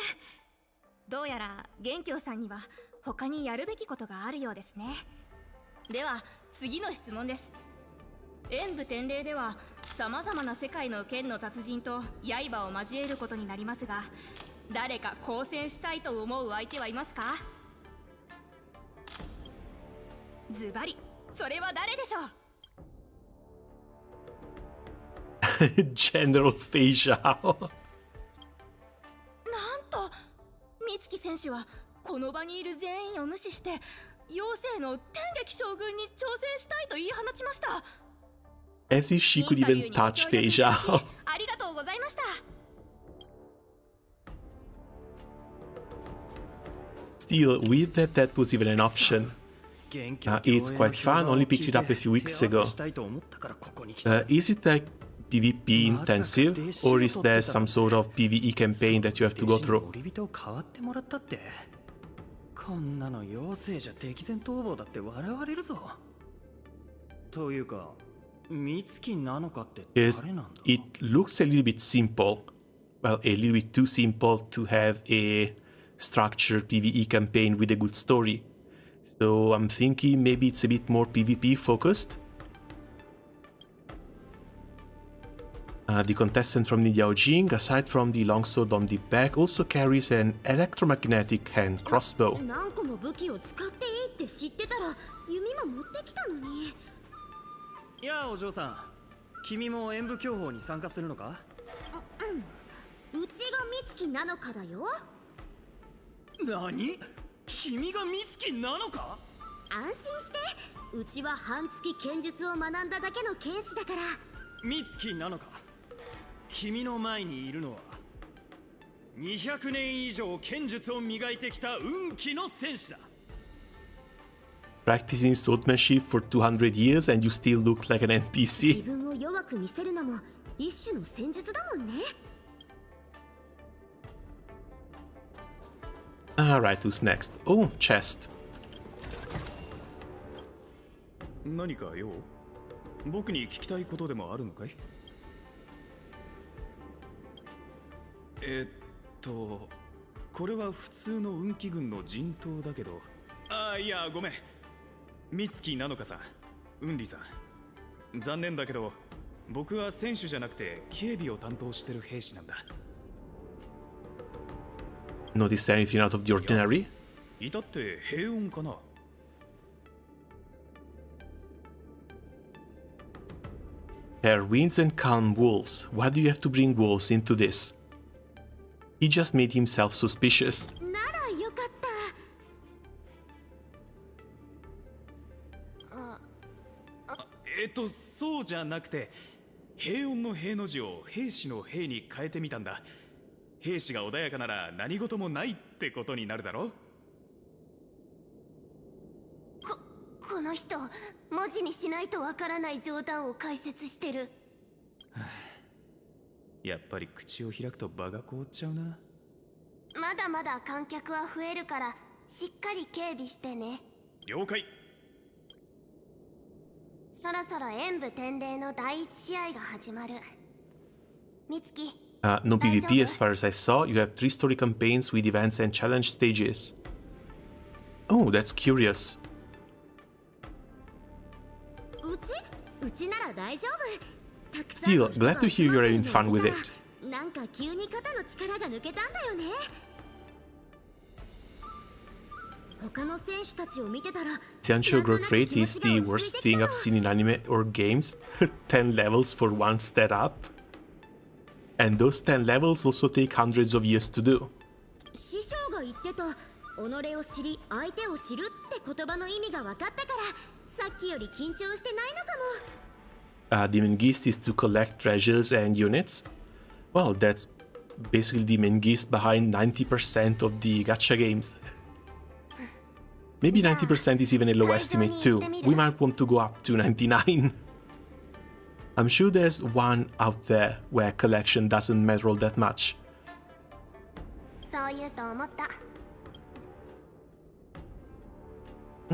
どうやら元凶さんには他にやるべきことがあるようですね。では次の質問です。演武典礼では様々な世界の剣の達人と刃を交えることになりますが、誰か交戦したいと思う相手はいますか？ズバリ、それは誰でしょう？General Fei Zhao. なんと美月選手はこの場にいる全員を無視して妖精の天撃将軍に挑戦したいと言い放ちました。As if she could even touch Fei Zhao. ありがとうございました。 Still, weird that that was even an option. It's quite fun, only picked it up a few weeks ago. Is it like PvP intensive, or is there some sort of PvE campaign that you have to go through? こんなの妖精じゃ敵前逃亡だって笑われるぞ。というか、美月なのかって誰なんだ？ It looks a little bit simple. Well, a little bit too simple to have a structured PvE campaign with a good story. So I'm thinking maybe it's a bit more PvP focused. The contestant from Nijiaojing, aside from the longsword on the back, also carries an electromagnetic hand crossbow. 何個も武器を使っていいって知ってたら弓も持ってきたのに。いや、お嬢さん、君も演武競歩に参加するのか？うちが美月なのかだよ。何？君が美月なのか？安心して、うちは半月剣術を学んだだけの剣士だから。美月なのか？君の前にいるのは200年以上剣術を磨いてきた運気の戦士だ。Practicing swordsmanship for 200 years and you still look like an 自 NPC. 分を弱く見せるのも一種の戦術だもんね。Alright, who's next? Oh, chest. 何か用？僕に聞きたいことでもあるのかい？これは普通の運気軍の陣頭だけど。いやごめん、美月なのかさん、雲里さん。残念だけど僕は選手じゃなくて警備を担当してる兵士なんだ。Noticed anything out of the ordinary? いたって平穏かな。Fair winds and calm wolves. Why do you have to bring wolves into this? He just made himself suspicious. ならよかった。そうじゃなくて、平穏の平の字を兵士の兵に変えてみたんだ。兵士が穏やかなら何事もないってことになるだろ。この人、文字にしないとわからない冗談を解説してる。やっぱり口を開くと場が凍っちゃうな。まだまだ観客は増えるからしっかり警備してね。了解。そろそろ演武天霊の第一試合が始まる。美月。No PvP as far as I saw. You have 3 story campaigns with events and challenge stages. Oh, that's curious. うちなら大丈夫。たくさん Still, glad to hear you're having fun with it. なんか急に肩の力が抜けたんだよね。他の選手たちを見てたら Essential growth rate is the worst thing I've seen in anime or games. 10 levels for one stat up. And those 10 levels also take hundreds of years to do. 師匠が言ってた己を知り相手を知るって言葉の意味が分かったからさっきより緊張してないのかも。The main gist is to collect treasures and units. Well, that's basically the main gist behind 90% of the gacha games. Maybe 90% is even a low estimate too. We might want to go up to 99. I'm sure there's one out there where collection doesn't matter all that much. そう言うと思った。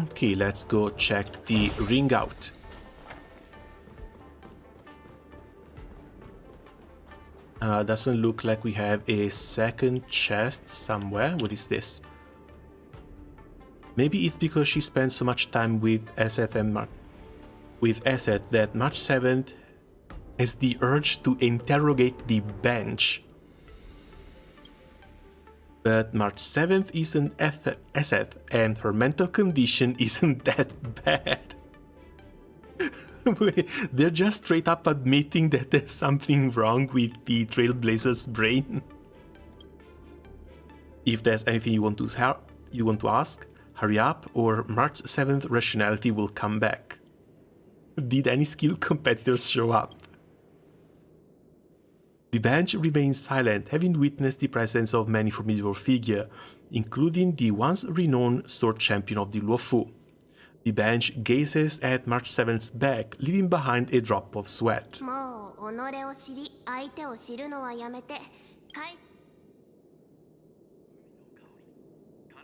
Okay, let's go check the ring out. Doesn't look like we have a second chest somewhere. What is this? Maybe it's because she spends so much time with SF and with Asset that March 7th has the urge to interrogate the bench. But March 7th isn't SF and her mental condition isn't that bad. They're just straight up admitting that there's something wrong with the Trailblazer's brain. If there's anything you want to ask, hurry up or March 7th rationality will come back. Did any skilled competitors show up? The bench remains silent, having witnessed the presence of many formidable figures, including the once renowned sword champion of the Luofu. The bench gazes at March 7th's back, leaving behind a drop of sweat.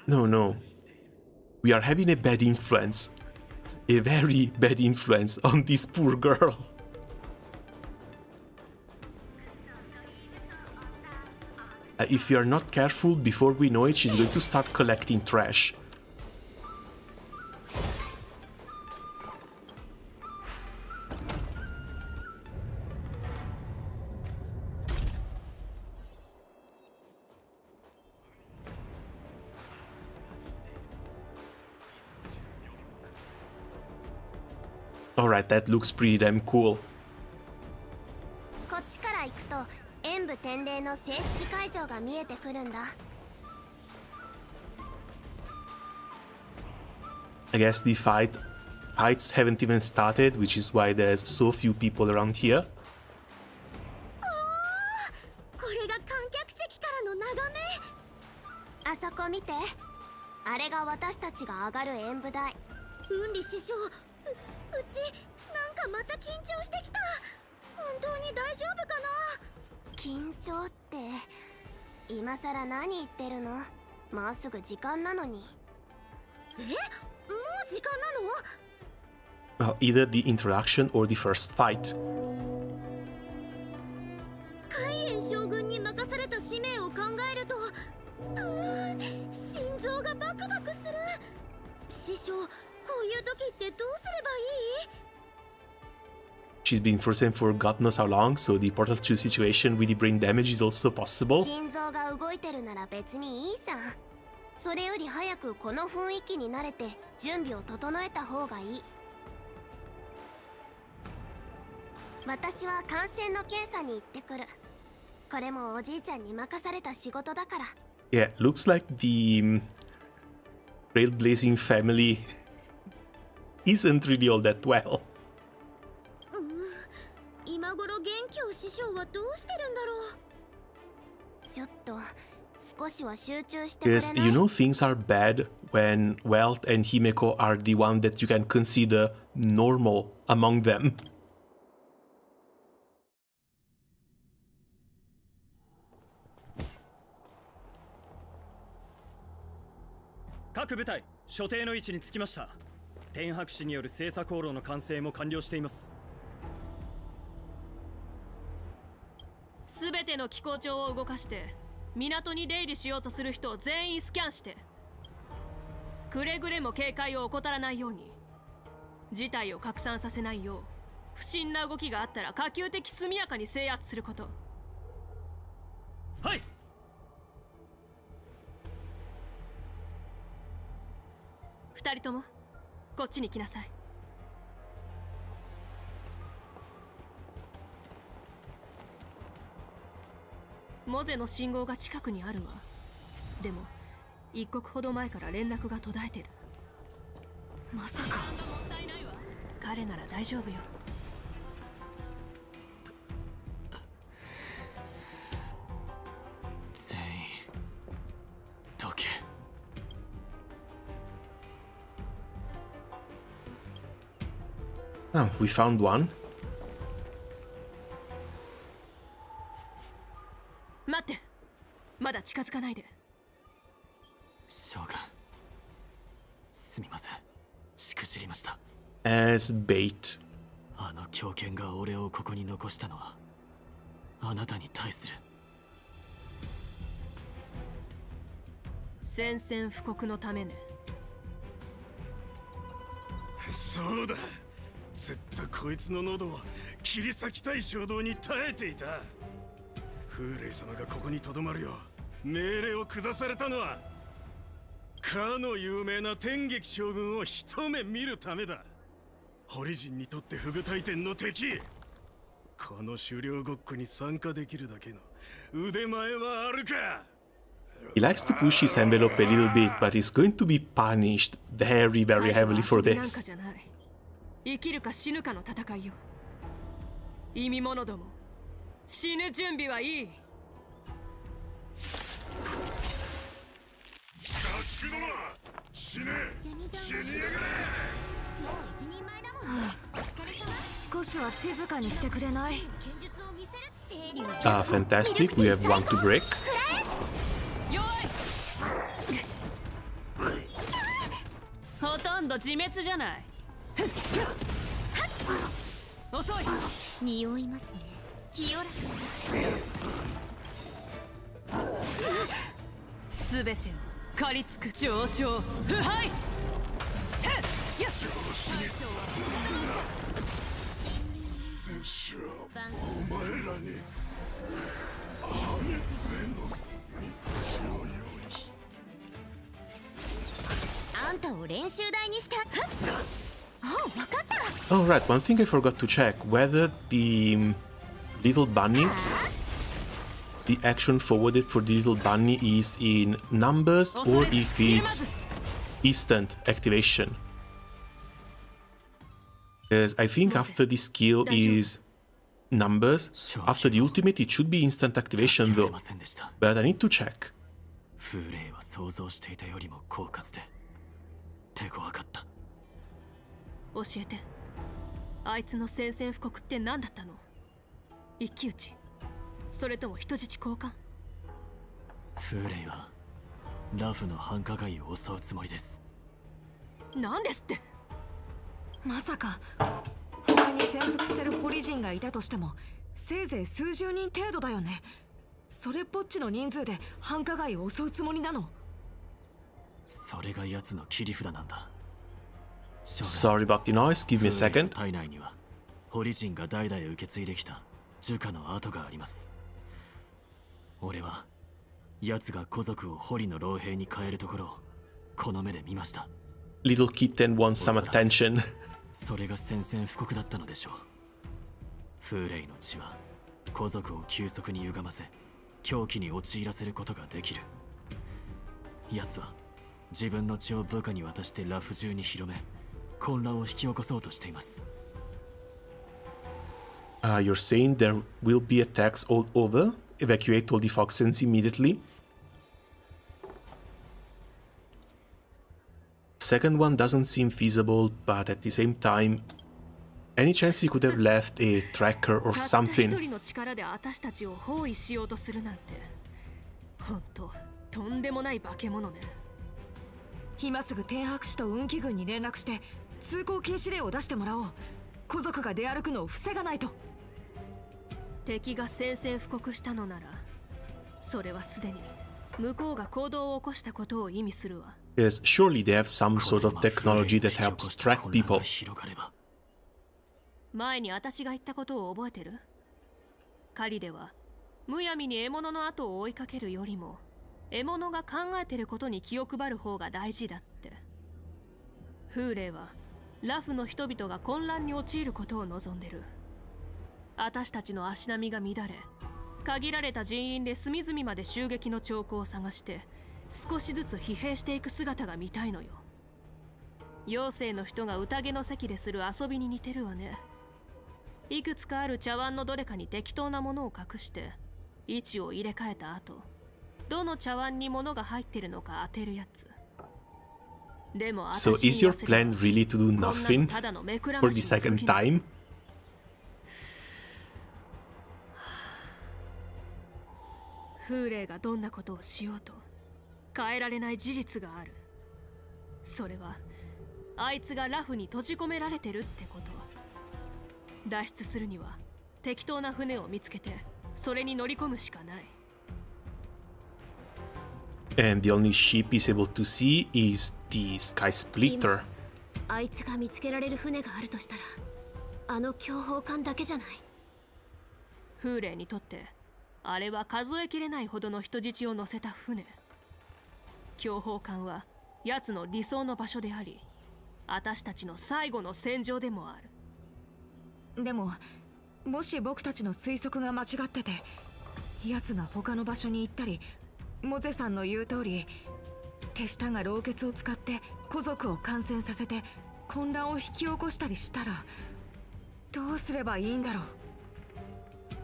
No. We are having a bad influence. A very bad influence on this poor girl. If we are not careful, before we know it, she's going to start collecting trash. Alright, that looks pretty damn cool. こっちから行くと演武天霊の正式会場が見えてくるんだ。I guess the fights haven't even started, which is why there's so few people around here. これが観客席からの眺め。あそこ見て。あれが私たちが上がる演武台。雲里師匠、うちなんかまた緊張してきた。本当に大丈夫かな。緊張って今さら何言ってるの。もうすぐ時間なのに。もう時間なの？ Well, either the introduction or the first fight. 海燕将軍に任された使命を象。こういう時ってどうすればいい？ She's been frozen for God knows how long, so the Portal 2 situation with the brain damage is also possible. 心臓が動いてるなら別にいいじゃん。それより早くこの雰囲気に慣れて準備を整えた方がいい。私は感染の検査に行ってくる。これもおじいちゃんに任された仕事だから。Yeah, looks like the Trailblazing family isn't really all that well. 今頃元凶師匠はどうしてるんだろう。ちょっと少しは集中してくれない？ Because you know things are bad when Welt and Himeko are the one that you can consider normal among them. 各部隊、所定の位置につきました。天白氏による精査航路の完成も完了しています。すべての機構長を動かして港に出入りしようとする人を全員スキャンして、くれぐれも警戒を怠らないように。事態を拡散させないよう、不審な動きがあったら可及的速やかに制圧すること。はい。二人ともこっちに来なさい。モゼの信号が近くにあるわ。でも一刻ほど前から連絡が途絶えてる。まさか。彼なら大丈夫よ。全員どけ。Oh, we found one. 待って、まだ近づかないで。将軍、すみません、しくじりました。As bait. あの狂犬が俺をここに残したのはあなたに対する。宣戦布告のためね。そうだ、ずっとこいつの喉を切り裂きたい衝動に耐えていた。風霊様がここにとどまるよう命令を下されたのは、かの有名な天撃将軍を一目見るためだ。堀人にとって不具体点の敵。この狩猟ごっこに参加できるだけの腕前はあるか。 He likes to push his envelope a little bit, but he's going to be punished very, very heavily for なんか this. じゃない。生きるか死ぬかの戦いよ。意味者ども、死ぬ準備はいい。家畜ども、死ね、死にやがれ。もう一人前だもんね。お疲れ様。少しは静かにしてくれない？剣術を見せる。清流。Ah, fantastic. We have one to break. ほとんど自滅じゃない。遅い。匂いますね。清らか。すべてを狩りつく上昇。腐敗。戦士はお前らに破滅への道を用意し。あんたを練習台にした。あ、わかった。 Oh, right. One thing I forgot to check whether the little bunny, the action forwarded for the little bunny is in numbers or if it's instant activation. Because I think after the skill is numbers, after the ultimate it should be instant activation though. But I need to check. 風霊は想像していたよりも狡猾で手強かった。教えて。あいつの宣戦布告って何だったの？一騎打ち、それとも人質交換？風霊はラフの繁華街を襲うつもりです。なんですって。まさか他に潜伏してる堀人がいたとしてもせいぜい数十人程度だよね。それっぽっちの人数で繁華街を襲うつもりなの？それが奴の切り札なんだ。Sorry about the noise, give me a second. 体内には堀人が代々受け継いできた儒家の跡があります。俺は奴が古族を堀の老兵に変えるところをこの目で見ました。 Little kitten wants some attention. それが宣戦布告だったのでしょう。風霊の血は古族を急速に歪ませ狂気に陥らせることができる。奴は自分の血を部下に渡してラフ中に広め混乱を引き起こそうとしています。You're saying there will be attacks all over? Evacuate all the Foxens immediately? Second one doesn't seem feasible, but at the same time, any chance he could have left a tracker or たった一 something? 人の力で私たちを包囲しようとするなんて、本当とんでもない化け物ね。今すぐ天白氏と運気軍に連絡して通行禁止令を出してもらおう。古族が出歩くのを防がないと。敵が宣戦布告したのなら、それはすでに向こうが行動を起こしたことを意味するわ。Yes, surely they have some sort of technology that helps track people. 前に私が言ったことを覚えてる？狩りではむやみに獲物の後を追いかけるよりも獲物が考えてることに気を配る方が大事だって。風霊はラフの人々が混乱に陥ることを望んでる。私たちの足並みが乱れ、限られた人員で隅々まで襲撃の兆候を探して少しずつ疲弊していく姿が見たいのよ。妖精の人が宴の席でする遊びに似てるわね。いくつかある茶碗のどれかに適当なものを隠して位置を入れ替えた後、どの茶碗に物が入ってるのか当てるやつ。でも So is your plan really to do nothing for the second time? 風霊がどんなことをしようと変えられない事実がある。それはあいつがラフに閉じ込められてるってこと。脱出するには適当な船を見つけてそれに乗り込むしかない。And the only ship he's able to see is the Sky Splitter. あいつが見つけられる船があるとしたらあの強砲艦だけじゃない。風霊にとってあれは数えきれないほどの人質を乗せた船。強砲艦は奴の理想の場所であり、私たちの最後の戦場でもある。でももし僕たちの推測が間違ってて奴が他の場所に行ったり、モゼさんの言う通り手下が老血を使って古族を感染させて混乱を引き起こしたりしたらどうすればいいんだろう。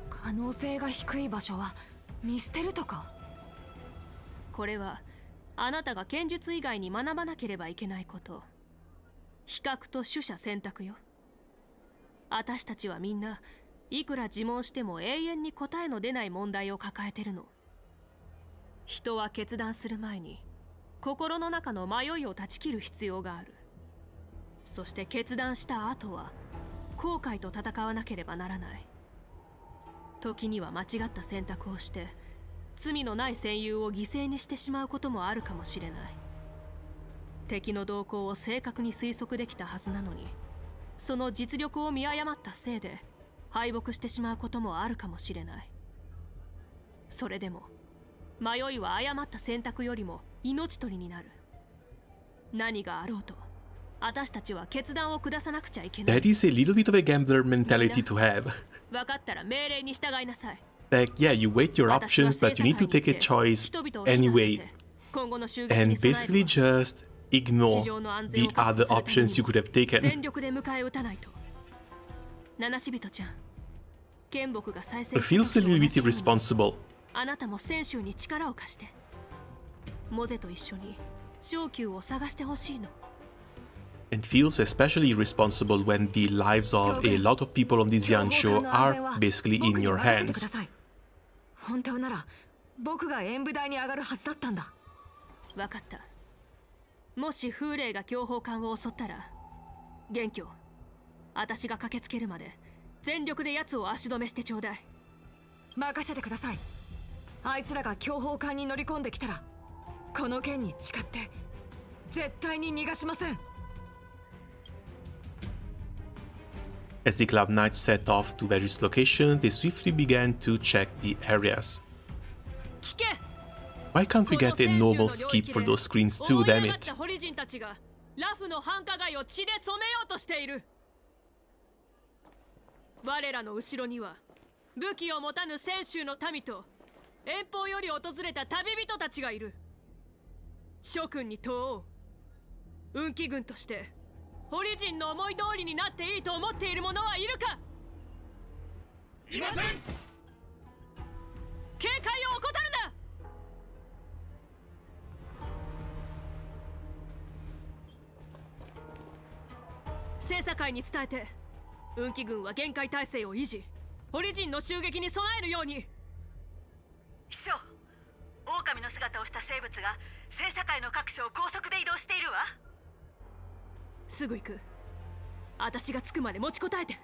可能性が低い場所は見捨てるとか。これはあなたが剣術以外に学ばなければいけないこと。比較と取捨選択よ。私たちはみんないくら自問しても永遠に答えの出ない問題を抱えてるの。人は決断する前に心の中の迷いを断ち切る必要がある。そして決断した後は後悔と戦わなければならない。時には間違った選択をして罪のない戦友を犠牲にしてしまうこともあるかもしれない。敵の動向を正確に推測できたはずなのに、その実力を見誤ったせいで敗北してしまうこともあるかもしれない。それでも迷いは誤った選択よりも命取りになる。何があろうと私たちは決断を下さなくちゃいけない。 That is a little bit of a gambler mentality to have. 分かったら命令に従いなさい。Like, yeah, you weigh your options, but you need to take a choice anyway. And basically just ignore the other options you could have taken. 全力で迎え撃たないと。七死人ちゃん、剣木が再生 It feels a little bit irresponsible. あなたも選手に力を貸して。モゼと一緒に小宮を探してほしいの。And feels especially irresponsible when the lives of a lot of people on this Yan show are basically in your hands. 本当なら僕が演舞台に上がるはずだったんだ。分かった。もし風霊が強砲艦を襲ったら、元凶、私が駆けつけるまで全力で奴を足止めしてちょうだい。任せてください。あいつらが強砲艦に乗り込んできたらこの剣に誓って絶対に逃がしません。As the Club Knights set off to various locations, they swiftly began to check the areas. 聞け Why can't we get a normal skip for those screens too, damn it? ホリジンたちがラフの繁華街を血で染めようとしている。我らの後ろには武器を持たぬ泉州の民と遠方より訪れた旅人たちがいる。諸君に問おう。運気軍としてホリジンの思い通りになっていいと思っている者はいるか？いません。警戒を怠るな。聖査会に伝えて、運気軍は限界態勢を維持、ホリジンの襲撃に備えるように。秘書、狼の姿をした生物が聖査会の各所を高速で移動しているわ。すぐ行く。私が着くまで持ちこたえて。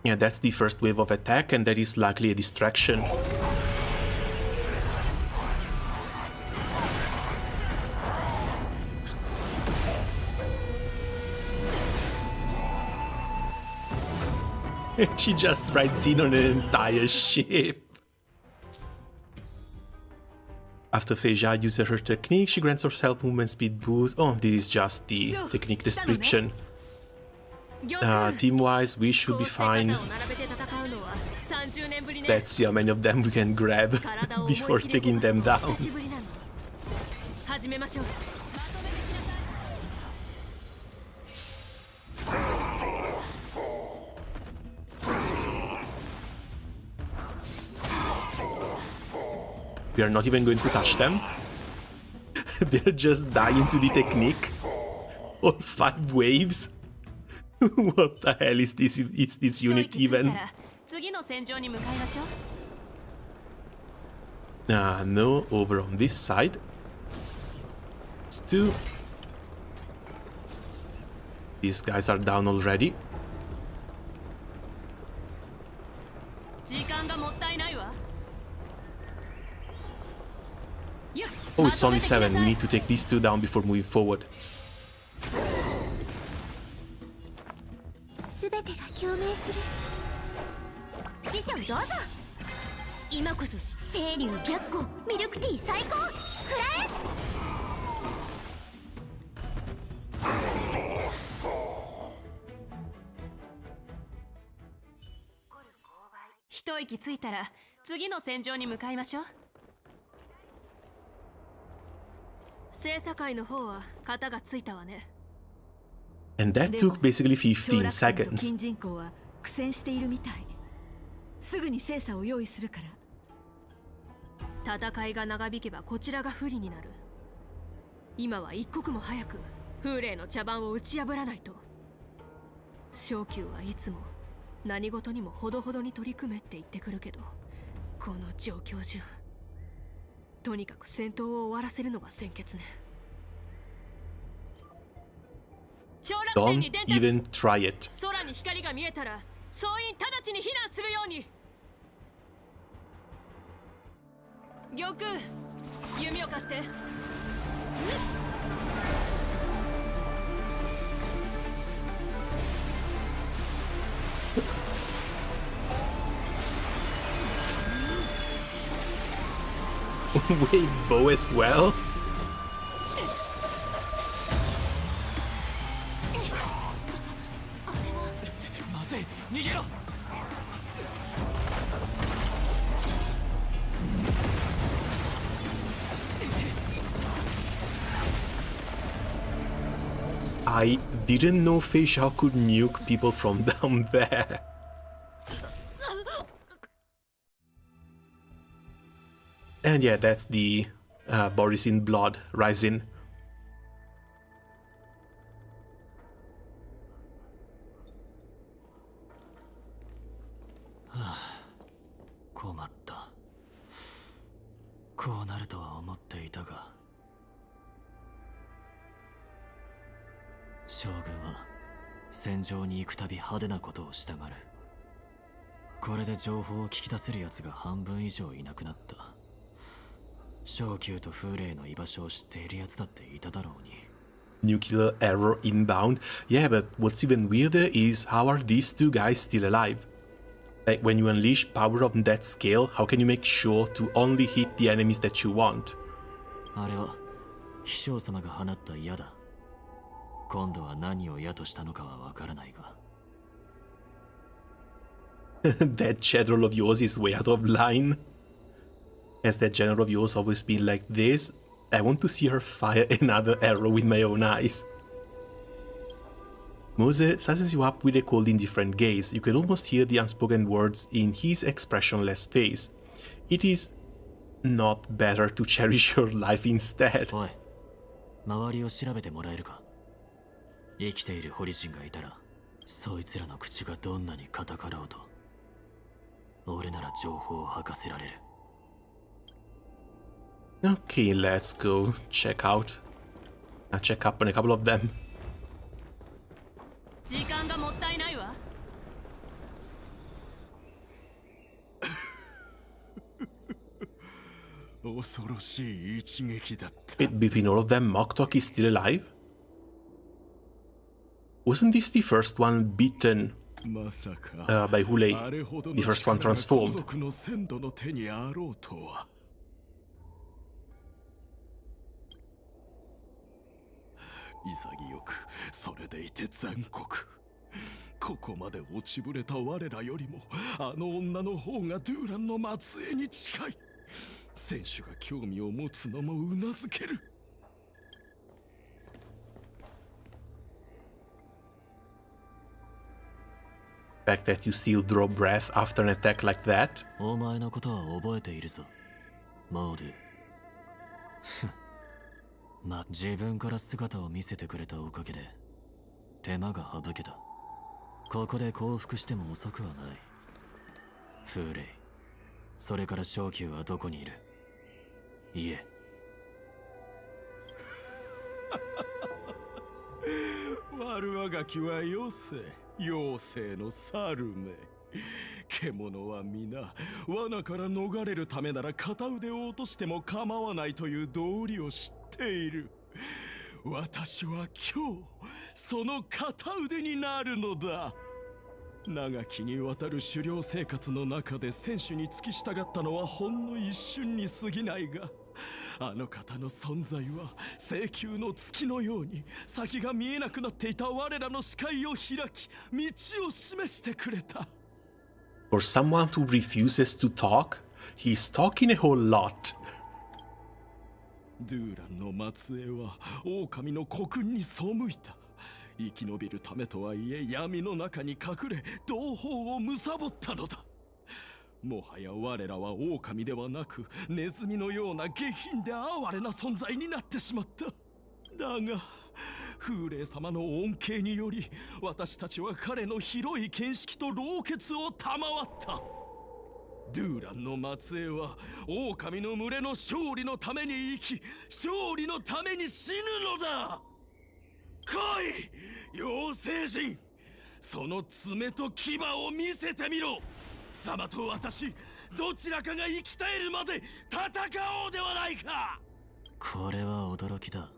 Yeah, that's the first wave of attack, and that is likely a distraction. She just rides in on an entire ship. After Feija uses her technique, she grants herself movement speed boost. Oh, this is just the technique description. Team-wise, we should be fine. Let's see how many of them we can grab before taking them down. We are not even going to touch them. They're just dying to the technique. All 5 waves. What the hell is this? It's this unit even? No, over on this side. It's 2. These guys are down already. Oh, it's only 7. We need to take these 2 down before moving forward. 全てが共鳴する。師匠どうぞ。今こそ清流白虎ミルクティー最高。くらえ。一息ついたら次の戦場に向かいましょう。聖査会の方は型がついたわね。And that took basically 15 seconds. 金人口は苦戦しているみたい。すぐに精査を用意するから。戦いが長引けばこちらが不利になる。今は一刻も早く風霊の茶番を打ち破らないと。昇級はいつも何事にもほどほどに取り組めって言ってくるけど、この状況じゃとにかく戦闘を終わらせるのが先決ね。Don't even try it. 空に光が見えたら総員直ちに避難するように。玉空、弓を貸して。Wait, bow as well? I didn't know Feisha could nuke people from down there. And yeah, that's the Boris in blood rising. nuclear arrow inbound. Yeah, but what's even weirder is how are these two guys still alive? Like, when you unleash power on that scale, how can you make sure to only hit the enemies that you want? あれは秘書様が放った矢だ。今度は何を矢としたのかはわからないが。That general of yours is way out of line. Has that general of yours always been like this? I want to see her fire another arrow with my own eyes. Mose sizes you up with a cold, indifferent gaze. You can almost hear the unspoken words in his expressionless face. It is not better to cherish your life instead. おい、周りを調べてもらえるか。生きているホリジンがいたら、そいつらの口がどんなに硬かろうと、俺なら情報を吐かせられる。Okay, let's go check out. I'll check up on a couple of them. 時間がもったいないわ。恐ろしい一撃だった。Between all of them, Moktok is still alive? Wasn't this the first one beaten by Hulei? The first one transformed? 潔く、それでいて残酷。ここまで落ちぶれた我らよりも、あの女の方がドゥーランの末裔に近い。選手が興味を持つのもうなずける。The fact that you still draw breath after an attack like that? お前のことは覚えているぞ、モードゥ。ま、自分から姿を見せてくれたおかげで手間が省けた。ここで降伏しても遅くはない。フーレイ、それから昇級はどこにいる？いえ。悪あがきはよせ、妖精の猿め。獣は皆罠から逃れるためなら片腕を落としても構わないという道理を知っている。私は今日その片腕になるのだ。長きにわたる狩猟生活の中で選手に付き従ったのはほんの一瞬に過ぎないが、あの方の存在は永久の月のように先が見えなくなっていた我らの視界を開き、道を示してくれた。For someone who refuses to talk, he's talking a whole lot. ドゥーランの末裔は狼の国軍に背いた。生き延びるためとはいえ闇の中に隠れ同胞を貪ったのだ。もはや我らは狼ではなくネズミのような下品で哀れな存在になってしまった。だが風霊様の恩恵により私たちは彼の広い見識と老血を賜った。ドゥーランの末裔は狼の群れの勝利のために生き、勝利のために死ぬのだ。来い妖精人、その爪と牙を見せてみろ。貴様と私、どちらかが生き絶えるまで戦おうではないか。これは驚きだ。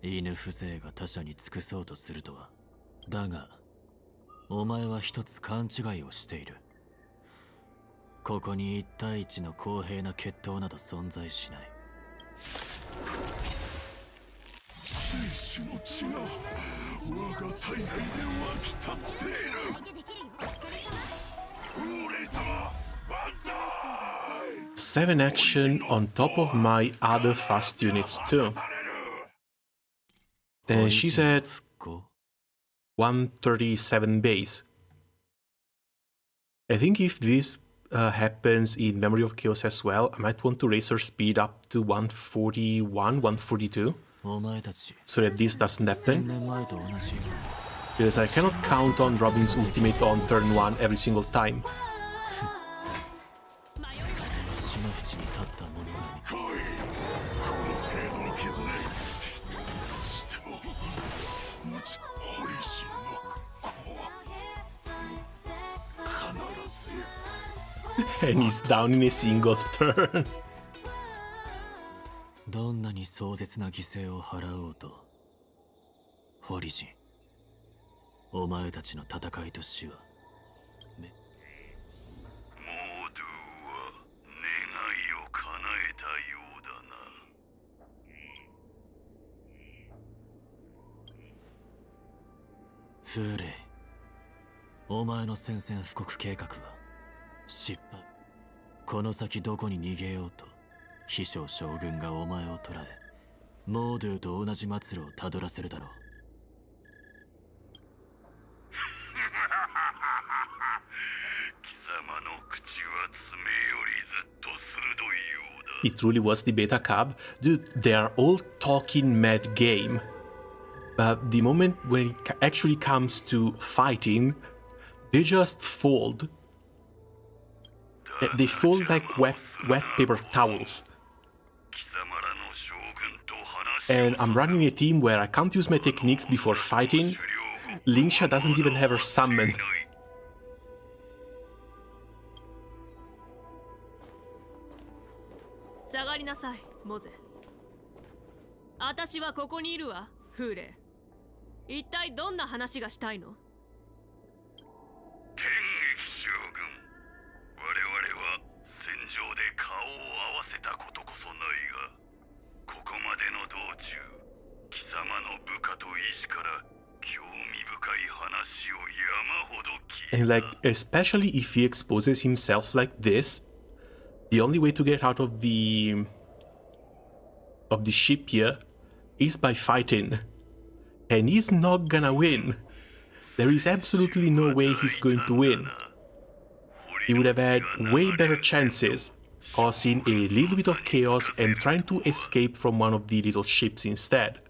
犬風情が他者に尽くそうとするとは。だがお前は一つ勘違いをしている。ここに一対一の公平な決闘など存在しない。生死の血が我が体内で湧き立っている。風霊様、万歳。 7 action on top of my other fast units too. Then she's at 137 base. I think if this happens in Memory of Chaos as well, I might want to raise her speed up to 141, 142. So that this doesn't happen. Because I cannot count on Robin's ultimate on turn 1 every single time. And he's down in a single turn. どんなに壮絶な犠牲を払おうとホリジン、お前たちの戦いと死はモードゥは願いを叶えたようだな。フーレイ、お前の宣戦布告計画は失敗。この先どこに逃げようと秘書将軍がお前を捕らえ、モードゥと同じ末路をたどらせるだろう。貴様の口は爪よりずっと鋭いようだ。 It truly was the beta cab. Dude, they are all talking mad game. But the moment when it actually comes to fighting, they just fold. They fold like wet paper towels. And I'm running a team where I can't use my techniques before fighting. Lingsha doesn't even have her summon. 下がりなさい、モゼ。私はここにいるわ、フーレイ。一体どんな話がしたいの？天撃将軍、我々は戦場で顔を合わせたことこそないが、ここまでの道中、貴様の部下と医師から興味深い話を山ほど聞いた。 And like, especially if he exposes himself like this, the only way to get out of the ship here is by fighting. And he's not gonna win. There is absolutely no way he's going to win. He would have had way better chances, causing a little bit of chaos and trying to escape from one of the little ships instead.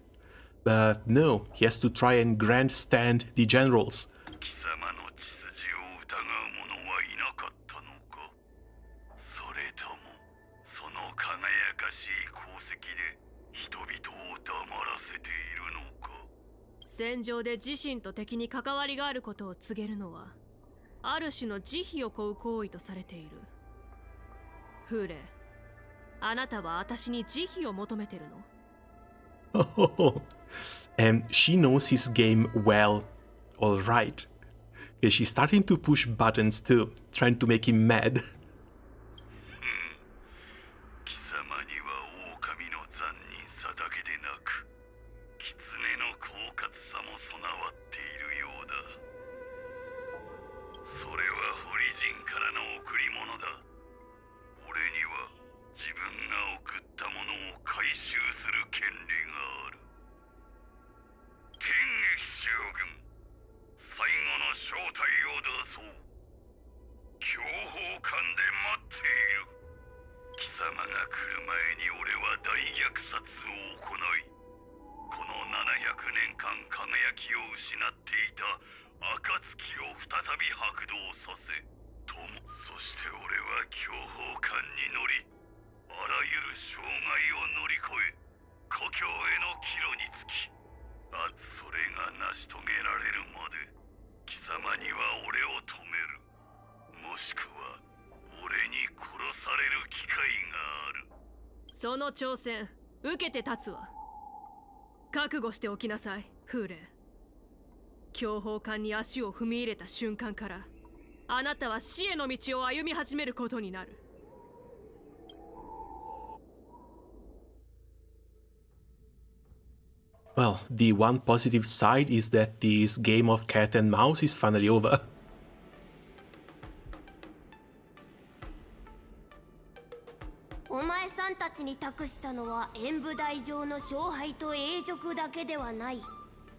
But no, he has to try and grandstand the generals. 貴様の血筋を疑う者はいなかったのか。それともその輝かしい功績で人々を黙らせているのか。戦場で自身と敵に関わりがあることを告げるのは、ある種の慈悲を請う行為とされている。フーレ、あなたは私に慈悲を求めてるの？ And she knows his game well, alright. Okay, she's starting to push buttons too, trying to make him mad. 貴様には狼の残忍さだけでなく、狐の狡猾さも備わっているようだ。それはホリジンからの贈り物だ。俺には自分が送ったものを回収する権利がある。天撃将軍、最後の正体を出そう。強砲艦で待っている。貴様が来る前に俺は大虐殺を行い、この700年間輝きを失っていた暁を再び発動させ、そして俺は強砲艦に乗り、あらゆる障害を乗り越え、故郷への帰路につき、それが成し遂げられるまで、貴様には俺を止める。もしくは俺に殺される機会がある。その挑戦、受けて立つわ。覚悟しておきなさい、フーレ。強砲艦に足を踏み入れた瞬間から、あなたは死への道を歩み始めることになる。Well, the one positive side is that this game of cat and mouse is finally over. お前さんたちに託したのは演武台上の勝敗と永辱だけではない。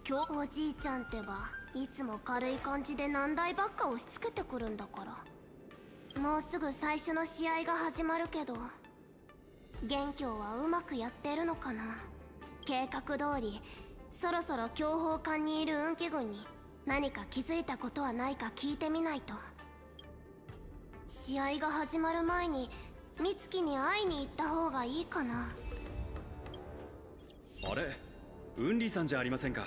今日おじいちゃんってばいつも軽い感じで難題ばっか押し付けてくるんだから。もうすぐ最初の試合が始まるけど、元凶はうまくやってるのかな。計画通りそろそろ強砲艦にいる運気軍に何か気づいたことはないか聞いてみないと。試合が始まる前に美月に会いに行った方がいいかな。あれ、ウンリーさんじゃありませんか。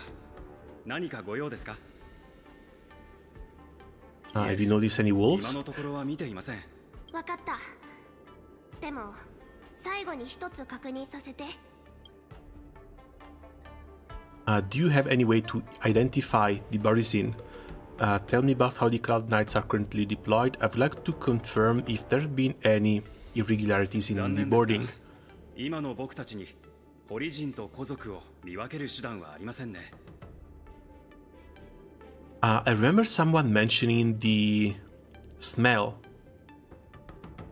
何かご用ですか？ Have you noticed any 今 wolves? のところは見ていません。わかった。でも最後に一つ確認させて。Do you have any way to identify the Barisin? Tell me about how the Cloud Knights are currently deployed. I'd like to confirm if there have been any irregularities in the boarding. 今の僕たちにホリジンと古族を見分ける手段はありませんね。I remember someone mentioning the smell.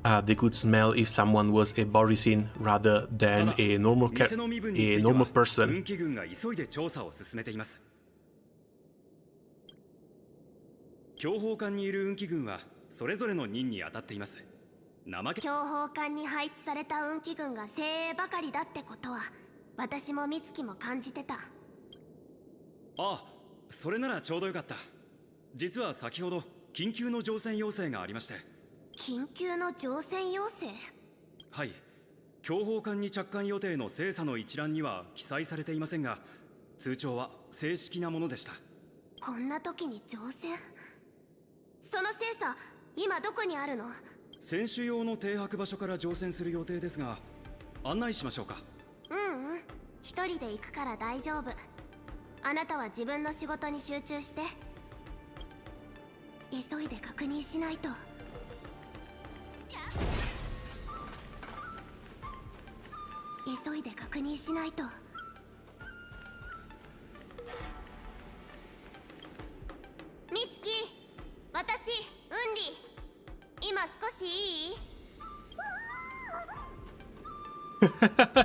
They could smell if someone was a Barisin rather than a normal person. 運気軍が急いで調査を進めています。強砲艦にいる運気軍はそれぞれの任に当たっています。強砲艦に配置された運気軍が精鋭ばかりだってことは私も美月も感じてた。あ、それならちょうどよかった。実は先ほど緊急の乗船要請がありまして。緊急の乗船要請？はい、強砲艦に着艦予定の精査の一覧には記載されていませんが、通帳は正式なものでした。こんな時に乗船？その精査、今どこにあるの？選手用の停泊場所から乗船する予定ですが、案内しましょうか。一人で行くから大丈夫。あなたは自分の仕事に集中して。急いで確認しないと。急いで確認しないと。美月、私、ウンリ、今少しいい？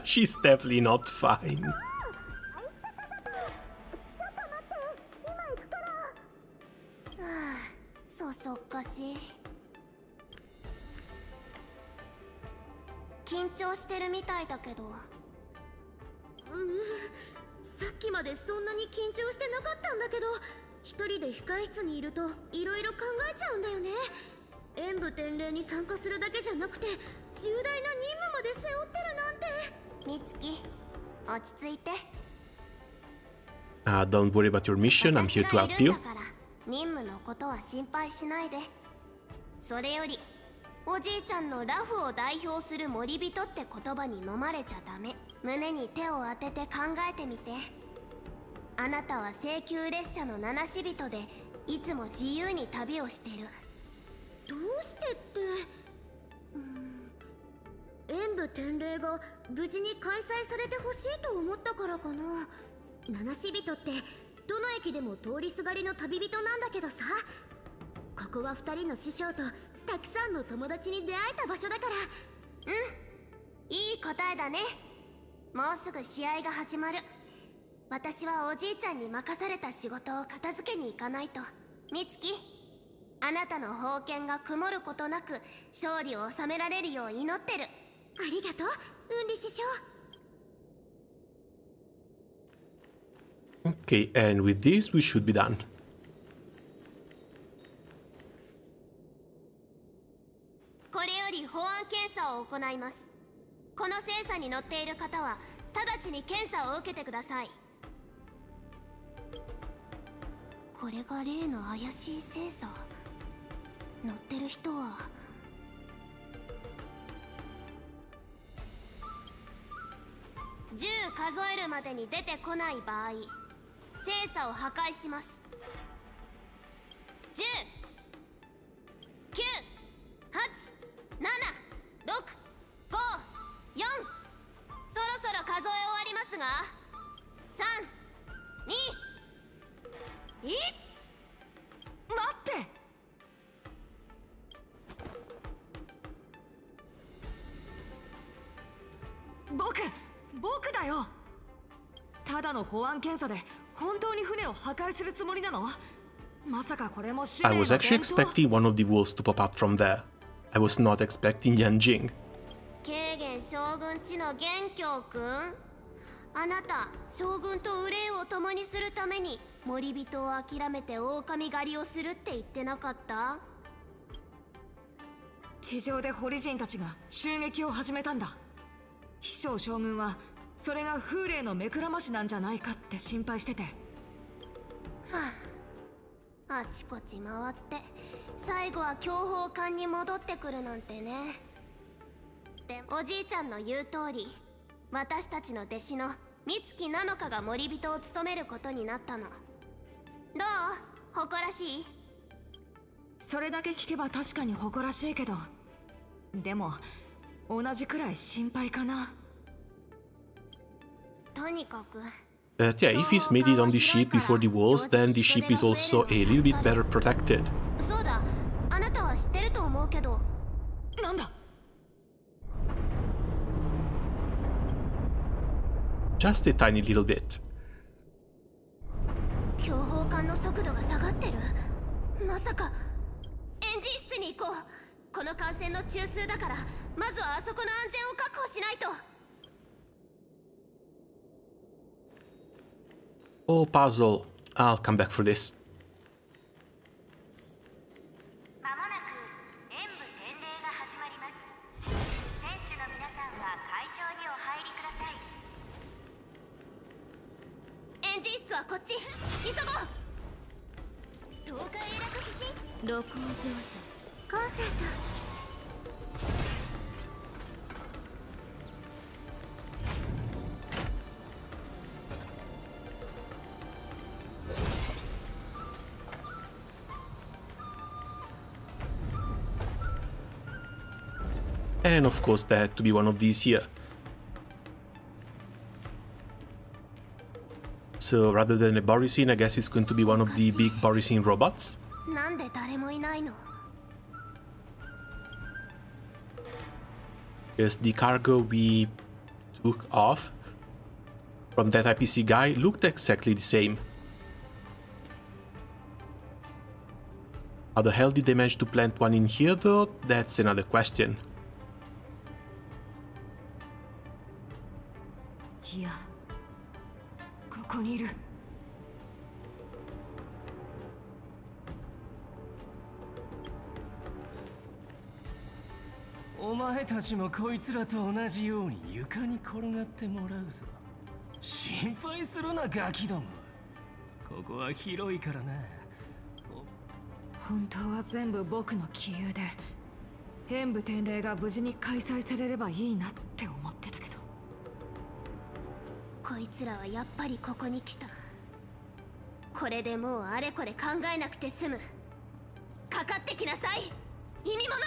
She's definitely not fine. そそっかしい。緊張してるみたいだけど。さっきまでそんなに緊張してなかったんだけど、一人で控室にいるといろいろ考えちゃうんだよね。演武典礼に参加するだけじゃなくて重大な任務まで背負ってるなんて。美月、落ち着いて。Don't worry about your mission. I'm here to help you. 任務のことは心配しないで。それよりおじいちゃんのラフを代表する森人って言葉に飲まれちゃダメ。胸に手を当てて考えてみて。あなたは請求列車の七死人でいつも自由に旅をしてる。どうしてって、演武典礼が無事に開催されてほしいと思ったからかな。七死人ってどの駅でも通りすがりの旅人なんだけどさ、ここは2人の師匠とたくさんの友達に出会えた場所だから。いい答えだね。もうすぐ試合が始まる。私はおじいちゃんに任された仕事を片付けに行かないと。美月、あなたの宝剣が曇ることなく勝利を収められるよう祈ってる。ありがとう、ウンリ師匠。Okay, and with this we should be done. これより保安検査を行います。この精査に乗っている方は直ちに検査を受けてください。これが例の怪しい精査。乗ってる人は10数えるまでに出てこない場合、精査を破壊します。10、9、8、7、6、5、4。そろそろ数え終わりますが、3、2、1。待って。僕だよ。ただの保安検査で本当に船を破壊するつもりなの？まさかこれも使命の I was actually expecting one of the wolves to pop out from there. I was not expecting Yanjing. 慶元将軍地の元凶くん、あなた将軍と憂いを共にするために森人を諦めて狼狩りをするって言ってなかった？地上でホリ人たちが襲撃を始めたんだ。飛翔将軍はそれが風霊の目くらましなんじゃないかって心配してて。あちこち回って最後は強砲艦に戻ってくるなんてね。でおじいちゃんの言う通り、私たちの弟子の美月なのかが森人を務めることになったの。どう？誇らしい？それだけ聞けば確かに誇らしいけど、でも同じくらい心配かな。とにかく But yeah, if he's made it on the ship before the walls, then the ship is also a little bit better protected. そうだ、あなたは知ってると思うけど。なんだ？ Just a tiny little bit. 強砲艦の速度が下がってる。まさかエンジン室に行こう。この艦船の中枢だから、まずはあそこの安全を確保しないと。Oh, puzzle. I'll come back for this. まもなく演武典礼が始まります。選手の皆さんは会場にお入りください。エンジン室はこっち。急ごう。東海英楽騎士露光少女コンセント。And of course there had to be one of these here. So rather than a Borisine, I guess it's going to be one of the big Borisine robots. なんで誰もいないの？ Because the cargo we took off from that IPC guy looked exactly the same. How the hell did they manage to plant one in here though? That's another question. いや、ここにいる。お前たちもこいつらと同じように床に転がってもらうぞ。心配するなガキども。ここは広いからな。本当は全部僕の杞憂で、演武典礼が無事に開催されればいいなって思ってたけど。こいつらはやっぱりここに来た。これでもうあれこれ考えなくて済む。かかってきなさい、意味物。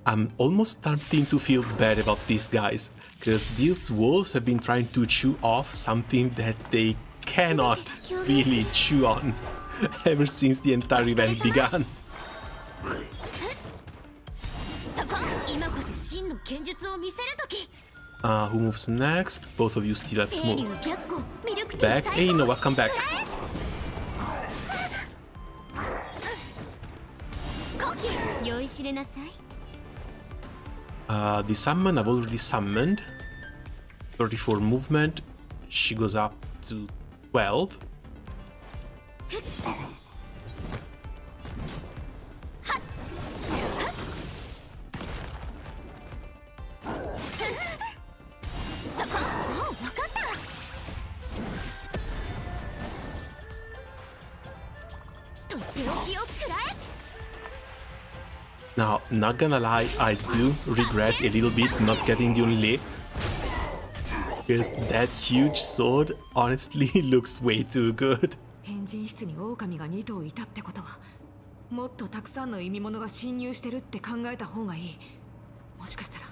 I'm almost starting to feel bad about these guys, because these wolves have been trying to chew off something that they cannot really chew on ever since the entire event began. そこ、今こそ真の剣術を見せる時。Who moves next? Both of you still have to move. Back? Hey, Noah, come back. 酔いしれなさい。The summon I've already summoned. 34 movement. She goes up to 12. Now, not gonna lie, I do regret a little bit not getting the Unli. Because that huge sword honestly looks way too good. エンジン室に狼が2頭いたってことは、もっとたくさんの意味物が侵入してるって考えた方がいい。もしかしたら、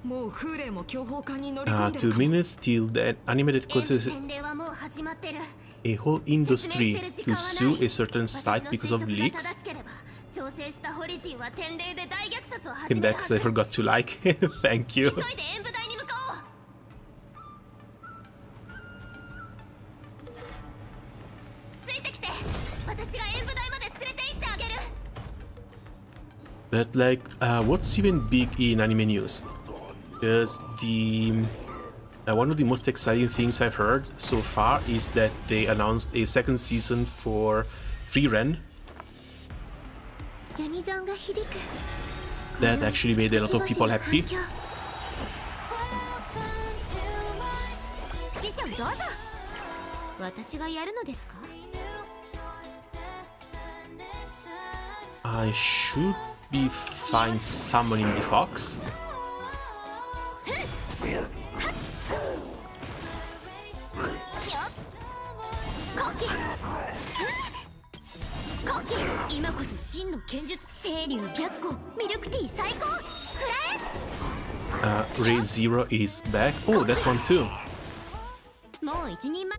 もう風霊も強砲艦に乗り込んでるかも。2 minutes till that animated causes a whole industry to sue a certain site because of leaks. Came back because I forgot to like. Thank you. But like, what's even big in anime news? Because the one of the most exciting things I've heard so far is that they announced a second season for Free Ren. That actually made a lot of people happy. I should be fine summoning the fox. の剣術清流白虎ミルクティー最高フラ Ray Zero is back. Oh, that one too. エもう一人前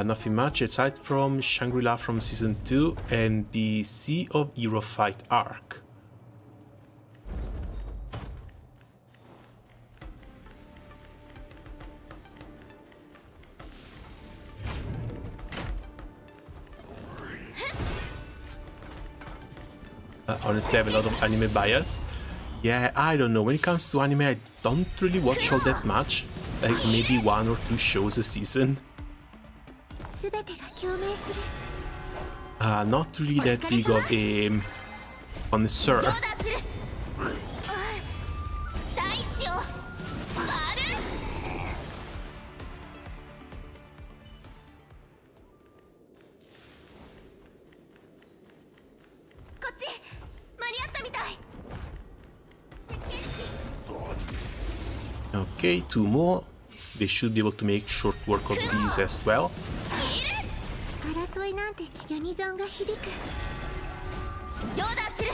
Nothing much aside from Shangri-La from Season 2 and the Sea of Hero Fight arc. Honestly, I have a lot of anime bias. Yeah, I don't know. When it comes to anime, I don't really watch all that much. Like maybe 1 or 2 shows a season. 全てが共鳴する Not really that big of a connoisseur. オーダーする大地を割るこっち間に合ったみたい Okay, 2 more. They should be able to make short work of these as well. 争いなんてユニゾンが響くオーダーする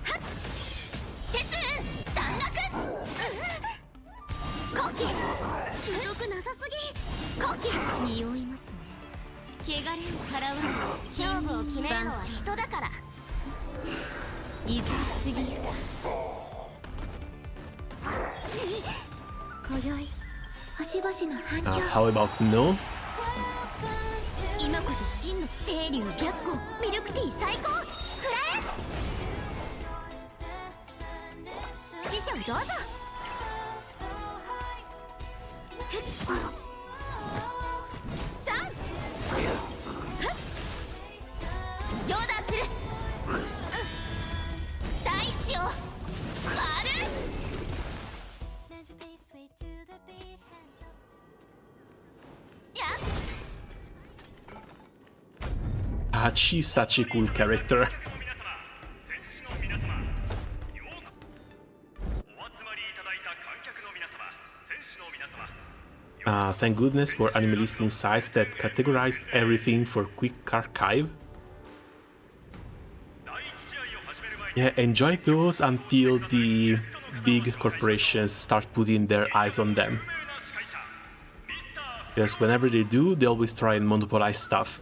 はっ節運弾楽後期良くなさすぎ後期匂いますね汚れを払う勝負を決めるのは人だからいずすぎる今宵星々の反響 How about no? 今こそ真の清流白虎ミルクティー最高フラエ師匠どうぞ3オーダーする大地を割る She's such a cool character. Thank goodness for anime listing sites that categorized everything for quick archive. Yeah, enjoy those until the big corporations start putting their eyes on them. Because whenever they do, they always try and monopolize stuff.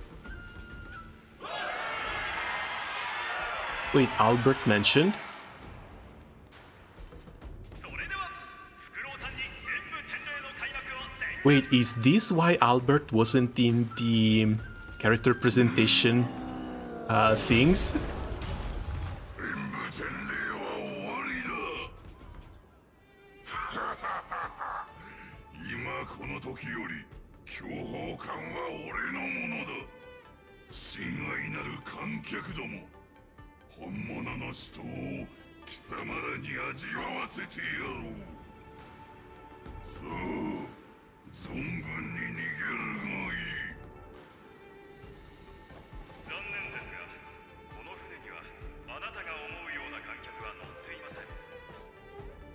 Wait, Albert mentioned? Wait, is this why Albert wasn't in the character presentation things? 今この時より強砲艦は俺のものだ親愛なる観客ども本物の死闘を貴様らに味わわせてやろうそう存分に逃げるがいい残念ですがこの船にはあなたが思うような観客は乗っていません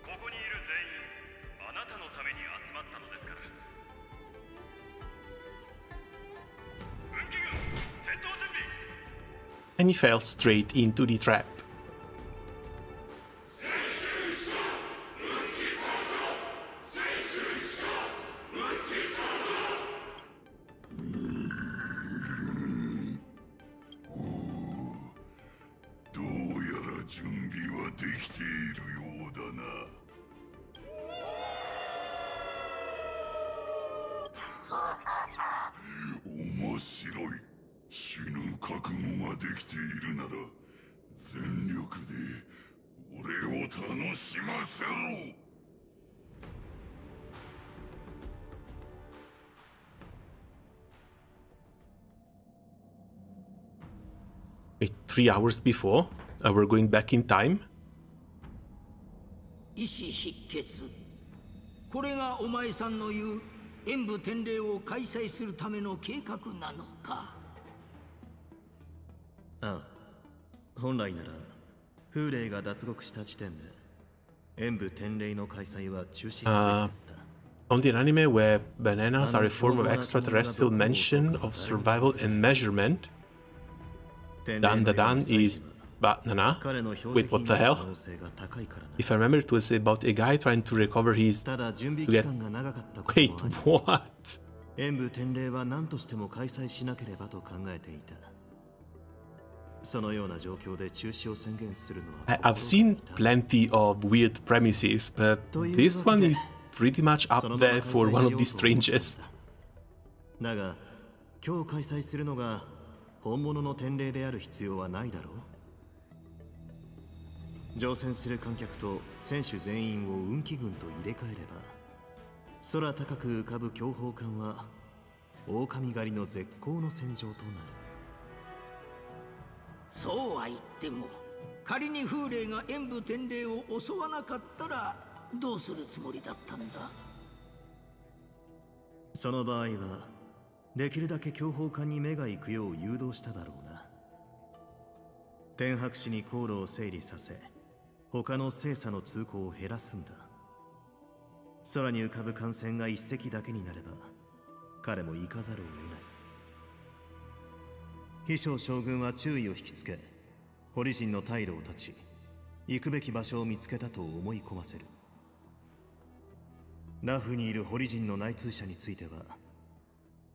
ここにいる全員あなたのために集まったのですから運気軍戦闘準備 And he fell straight into the trap. Wait, 3 hours before? We're going back in time? 意思必決これがお前さんの言う演武典礼を開催するための計画なのかああ本来なら風霊が脱獄した時点で演武典礼の開催は中止すべきだった Only an anime where bananas are a form of extraterrestrial mention of survival and measurement. Dan is banana. Wait, what the hell? If I remember, it was about a guy trying to recover his... Wait, what? I've seen plenty of weird premises, but this one is pretty much up there for one of the strangest. だが、今日開催するのが本物の典礼である必要はないだろう。乗船する観客と選手全員を運気軍と入れ替えれば、空高く浮かぶ強砲艦は狼狩りの絶好の戦場となる。そうは言っても、仮に風霊が演武天霊を襲わなかったらどうするつもりだったんだ。その場合はできるだけ強砲艦に目が行くよう誘導しただろうな。天白氏に航路を整理させ、他の精査の通行を減らすんだ。空に浮かぶ艦船が一隻だけになれば彼も行かざるを得ない。秘書将軍は注意を引きつけ、堀人の退路を断ち、行くべき場所を見つけたと思い込ませる。ラフにいる堀人の内通者については、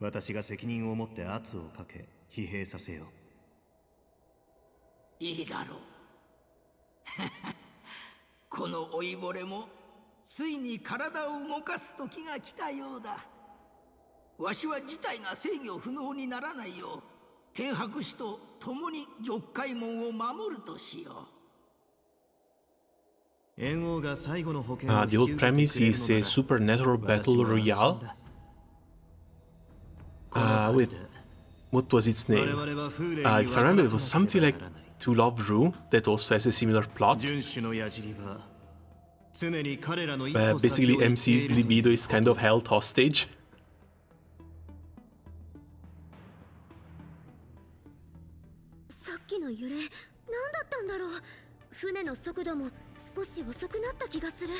私が責任を持って圧をかけ疲弊させよう。いいだろう。この老いぼれもついに体を動かす時が来たようだ。わしは事態が制御不能にならないよう、天白氏と共に玉海門を守るとしよう。The old premise is a supernatural battle royale. Wait, what was its name? If I remember, it was something like To Love Ru that also has a similar plot. Basically, MC's libido is kind of held hostage. さっきの揺れ、何だったんだろう。船の速度も少し遅くなった気がする。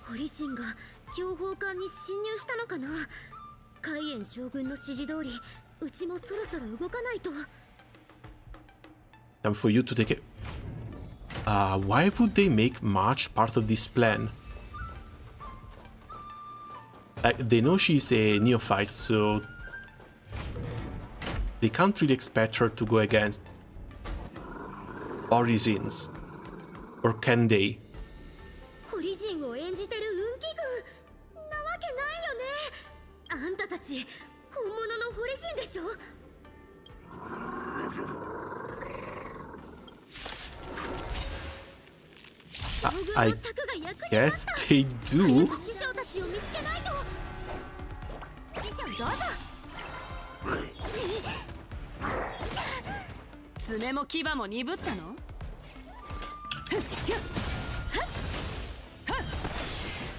堀人が強砲艦に侵入したのかな。海燕将軍の指示通り、うちもそろそろ動かないと。Time for you to take it. Why would they make March part of this plan? They know she's a neophyte, so they can't really expect her to go against Orisins. Or can they? 堀人を演じてる運気軍なわけないよね。あんたたち本物の堀人でしょ。I guess they do. 師匠たちを見つけないと。師匠どうぞ。爪も牙も鈍ったの？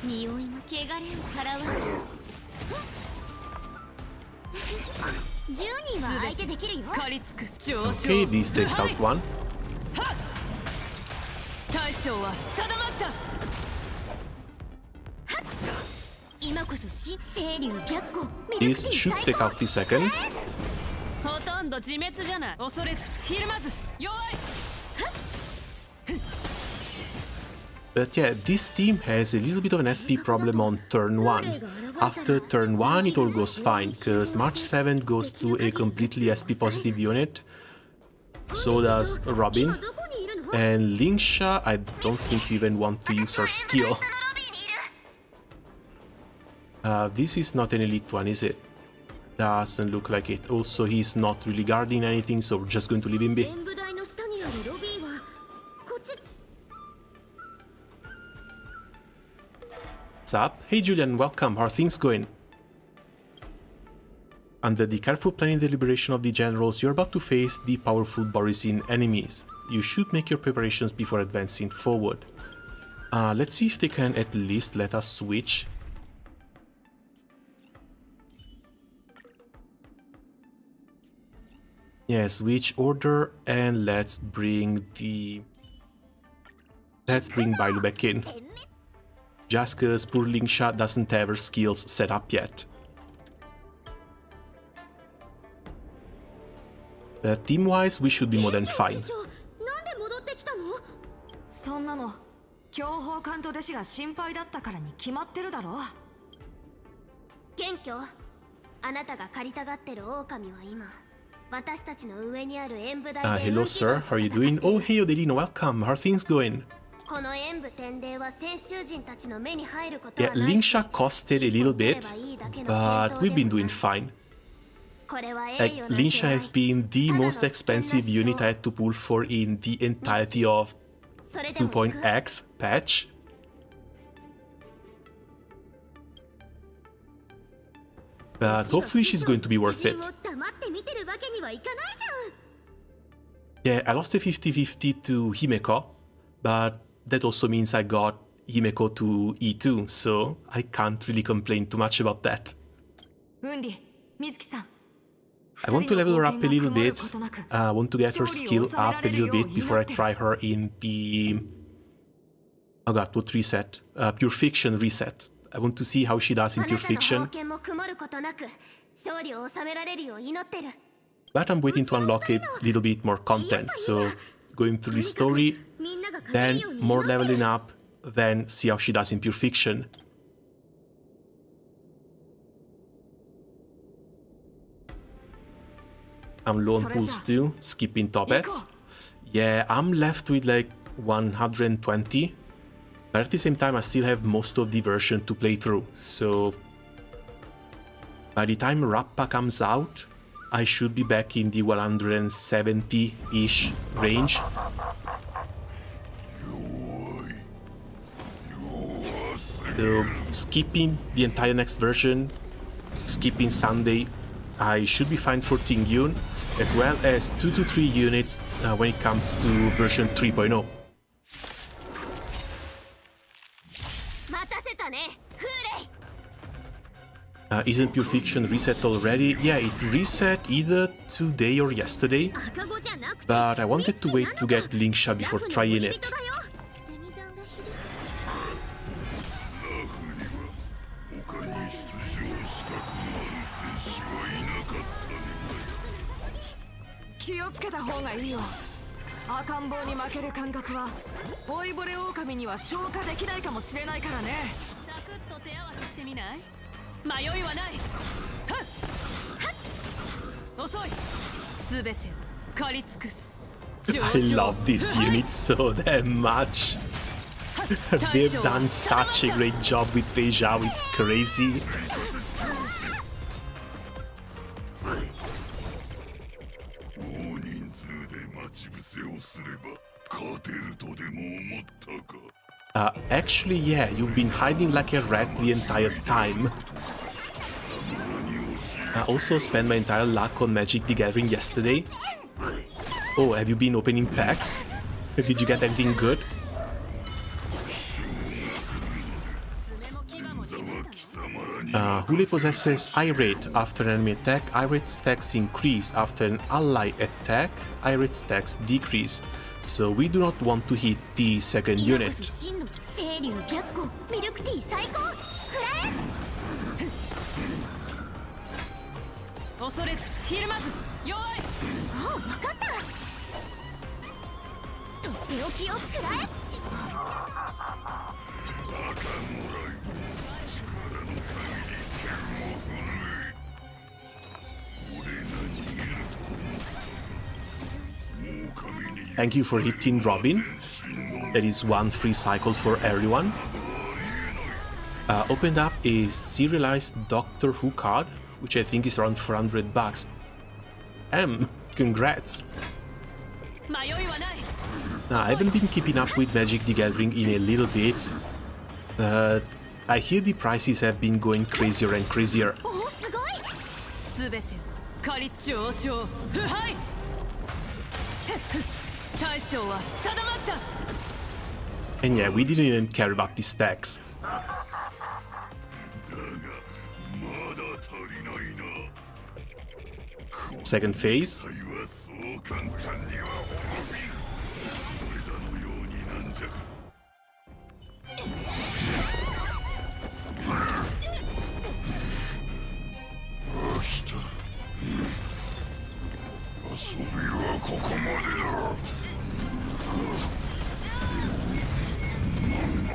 匂いも汚れを払わん。10人は相手できるよ。借り尽くす上昇。Okay, this takes out one. 大将は定まった。今こそ清流白虎。This should take out the second. ほとんど自滅じゃない。恐れずひるまず弱い。But yeah, this team has a little bit of an SP problem on turn 1. After turn 1 it all goes fine, because March 7 goes to a completely SP positive unit. So does Robin. And Lingsha, I don't think you even want to use her skill. This is not an elite one, is it? Doesn't look like it. Also, he's not really guarding anything, so we're just going to leave him be. What's up? Hey Julian, welcome. How are things going? Under the careful planning and deliberation of the generals, you're about to face the powerful Borisin enemies. You should make your preparations before advancing forward. Let's see if they can at least let us switch. Yeah, switch order, and let's bring the Let's bring Bailu back in. Just cause poor Lingsha doesn't have her skills set up yet. Team-wise, we should be more than fine. そんなの強砲艦と弟子が心配だったからに決まってるだろ。元凶、あなたが借りたがってる狼は今私たちの上にある演武台で Hello sir, how are you doing? Oh hey Odelino, welcome, how are things going? この演武天霊は先習人たちの目に入ることは Yeah, ないし Lingsha costed a little bit, but we've been doing fine. これは Like, 栄誉な Lingsha has been the most expensive unit I had to pull for in the entirety of それでも 2.x patch. But hopefully she's going to be worth it. 黙って見てるわけにはいかないじ Yeah, I lost a 50-50 to Himeko, but that also means I got Himeko to E2, so I can't really complain too much about that. ウンリ、水木さん。 I want to level her up a little bit. I want to get her skill up a little bit before I try her in the... Oh god, what reset? Pure Fiction reset. I want to see how she does in Pure Fiction. ゃん。も曇ることなく勝利を収められるよう祈ってる。 But I'm waiting to unlock a little bit more content, so going through the story, then more leveling up, then see how she does in Pure Fiction. I'm low on pulls too, skipping top hats. Yeah, I'm left with like 120, but at the same time I still have most of the version to play through, so by the time Rappa comes out, I should be back in the 170-ish range. So skipping the entire next version, skipping Sunday, I should be fine for Tingyun, as well as 2 to 3 units when it comes to version 3.0. 待たせたね、フーレイ。 Isn't Pure Fiction reset already? Yeah, it reset either today or yesterday, but I wanted to wait to get Lingsha before trying it. I love this unit so damn much. They've done such a great job with Fei Zhao, it's crazy. Actually, yeah, you've been hiding like a rat the entire time. I also spent my entire luck on Magic the Gathering yesterday. Oh, have you been opening packs? Did you get anything good? Hule possesses Irate. After an enemy attack, Irate's stacks increase. After an ally attack, Irate's stacks decrease. So we do not want to hit the second unit. Thank you for hitting Robin. That is one free cycle for everyone. Opened up a serialized Doctor Who card, which I think is around $400. Congrats! I haven't been keeping up with Magic the Gathering in a little bit. I hear the prices have been going crazier and crazier. And yeah, we didn't even care about the stacks. Second phase. 飽きた。遊びはここまでだ。なんだ。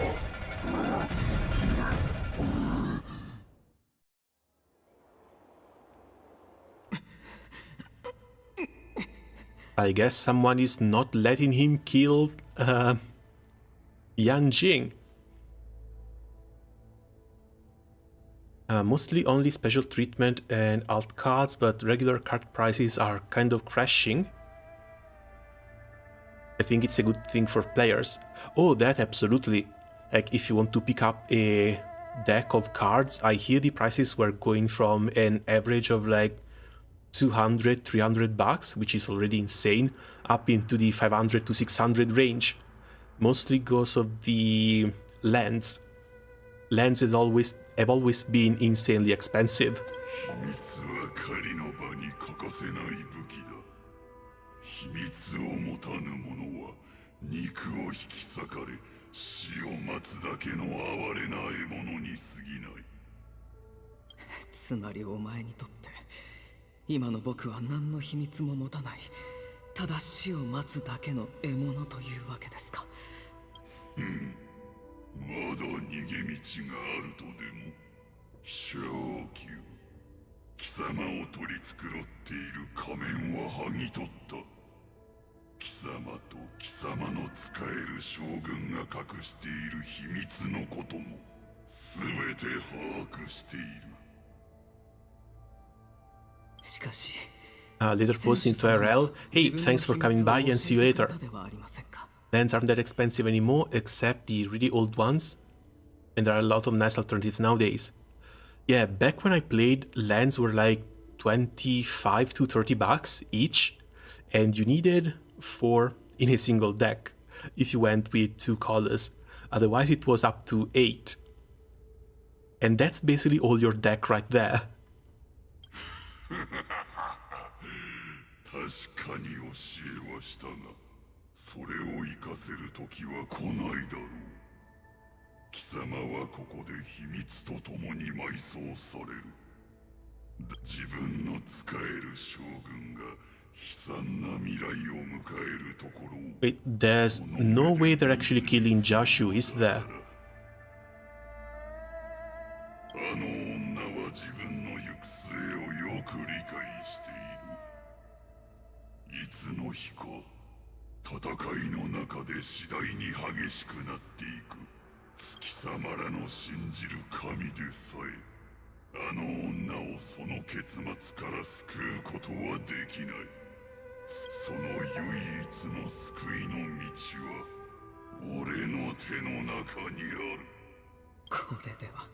I guess someone is not letting him kill Yan Jing. Mostly only special treatment and alt cards, but regular card prices are kind of crashing. I think it's a good thing for players. Oh, that absolutely. Like, if you want to pick up a deck of cards, I hear the prices were going from an average of like 200, 300 bucks, which is already insane, up into the 500 to 600 range. Mostly because of the lands. Lands have always been insanely expensive. 秘密は狩りの場に欠かせない武器だ。秘密を持たぬ者は肉を引き裂かれ死を待つだけの哀れな獲物に過ぎない。つまりお前にとって今の僕は何の秘密も持たない、ただ死を待つだけの獲物というわけですか。まだ逃げ道があるとでも。昇級、貴様を取り繕っている仮面は剥ぎ取った。貴様と貴様の使える将軍が隠している秘密のことも全て把握している。しかし、Later post into IRL. Hey, thanks for coming by and see you later. Lands aren't that expensive anymore, except the really old ones. And there are a lot of nice alternatives nowadays. Yeah, back when I played, lands were like 25 to 30 bucks each. And you needed 4 in a single deck if you went with 2 colors. Otherwise it was up to 8. And that's basically all your deck right there. 確かに教えはしたが、それを生かせる時は来ないだろう。貴様はここで秘密とともに埋葬される。自分の使える将軍が悲惨な未来を迎えるところを。 Wait, there's no way they're actually killing Joshua, is there? あの女は自分の行く末をよく理解している。いつの日か戦いの中で次第に激しくなっていく貴様らの信じる神でさえ、あの女をその結末から救うことはできない。その唯一の救いの道は俺の手の中にある。これでは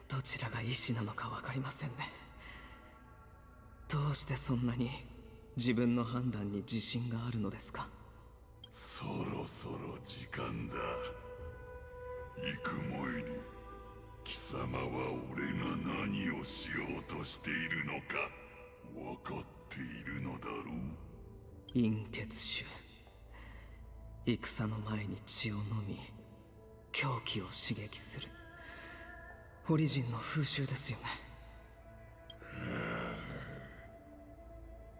どちらが意志なのか分かりませんね。どうしてそんなに自分の判断に自信があるのですか？そろそろ時間だ。行く前に貴様は俺が何をしようとしているのか分かっているのだろう。陰血種、戦の前に血を飲み狂気を刺激するオリジンの風習ですよね。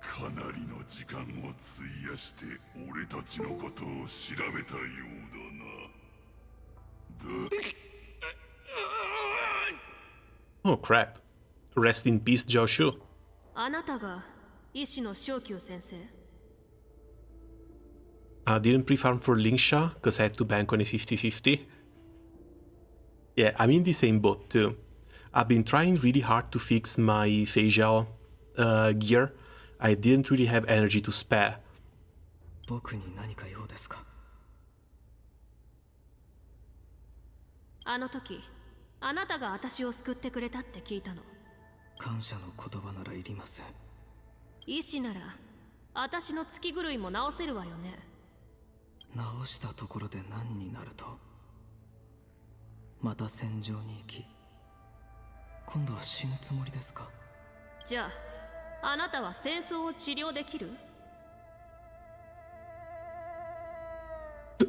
かなりの時間を費やして俺たちのことを調べたようだな。Oh crap. Rest in peace, Joshua. あなたが医師の昇級先生。Didn't pre-farm for Lingsha, because I had to bank on a 50-50. Yeah, I'm in the same boat too. I've been trying really hard to fix my facial gear. I didn't really have energy to spare. 僕に何か用ですか？あの時、あなたが私を救ってくれたって聞いたの。感謝の言葉ならいりません。医師なら、私の月狂いも治せるわよね。治したところで何になると？また戦場に行き、今度は死ぬつもりですか？じゃあ、あなたは戦争を治療できる？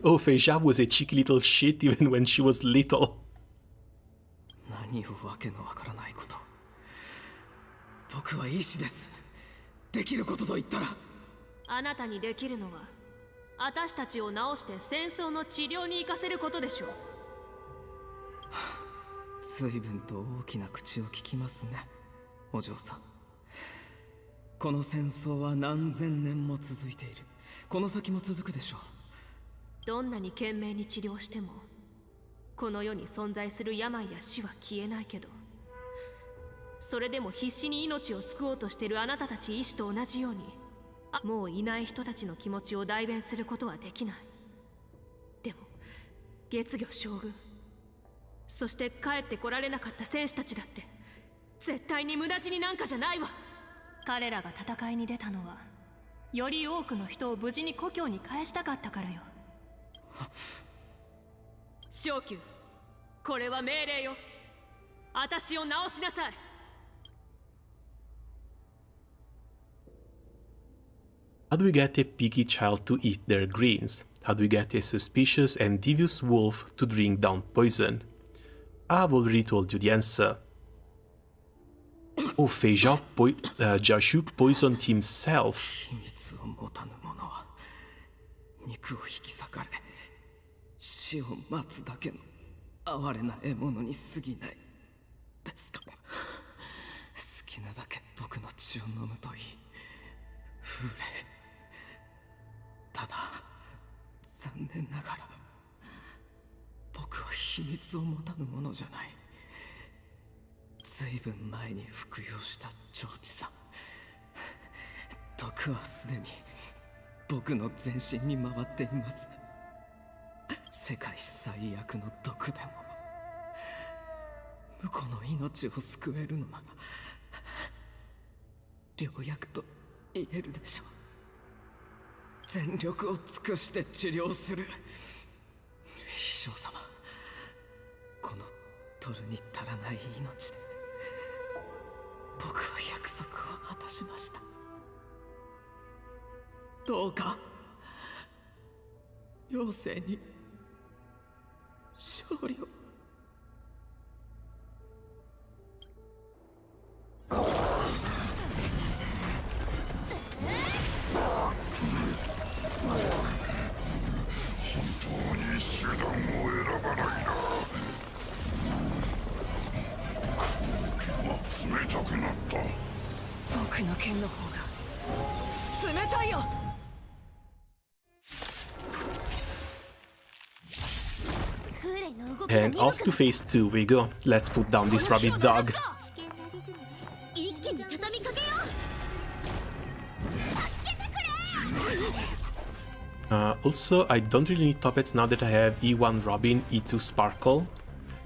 Oh, Feija was a cheeky little shit even when she was little. 何をわけのわからないこと。僕は医師です。できることと言ったら。あなたにできるのは私たちを治して戦争の治療に生かせることでしょう。随分と大きな口を聞きますね、お嬢さん。この戦争は何千年も続いている。この先も続くでしょう。どんなに懸命に治療してもこの世に存在する病や死は消えないけど、それでも必死に命を救おうとしているあなたたち医師と同じように、もういない人たちの気持ちを代弁することはできない。でも月魚将軍、そして帰ってこられなかった戦士たちだって絶対に無駄死になんかじゃないわ。彼らが戦いに出たのはより多くの人を無事に故郷に返したかったからよ。昇級、これは命令よ。私を治しなさい。How do we get a picky child to eat their greens? How do we get a suspicious and devious wolf to drink down poison? I've already told you the answer. Oh, Feija Jiaxu poisoned himself. 秘密を持たぬ者は肉を引き裂かれ死を待つだけの哀れな獲物に過ぎないですか。好きなだけ僕の血を飲むといい。フーレ。ただ残念ながら僕は秘密を持たぬものじゃない。ずいぶん前に服用した長治さん、毒はすでに僕の全身に回っています。世界最悪の毒でも向こうの命を救えるのなら良薬と言えるでしょう。全力を尽くして治療する。秘書様、この取るに足らない命で僕は約束を果たしました。どうか妖精に勝利を。本当に手段を選ばないな。空気が冷たくなった。僕の剣の方が冷たいよ。And off to phase 2 we go. Let's put down this rabbit dog. Also, I don't really need puppets now that I have E1 Robin, E2 Sparkle.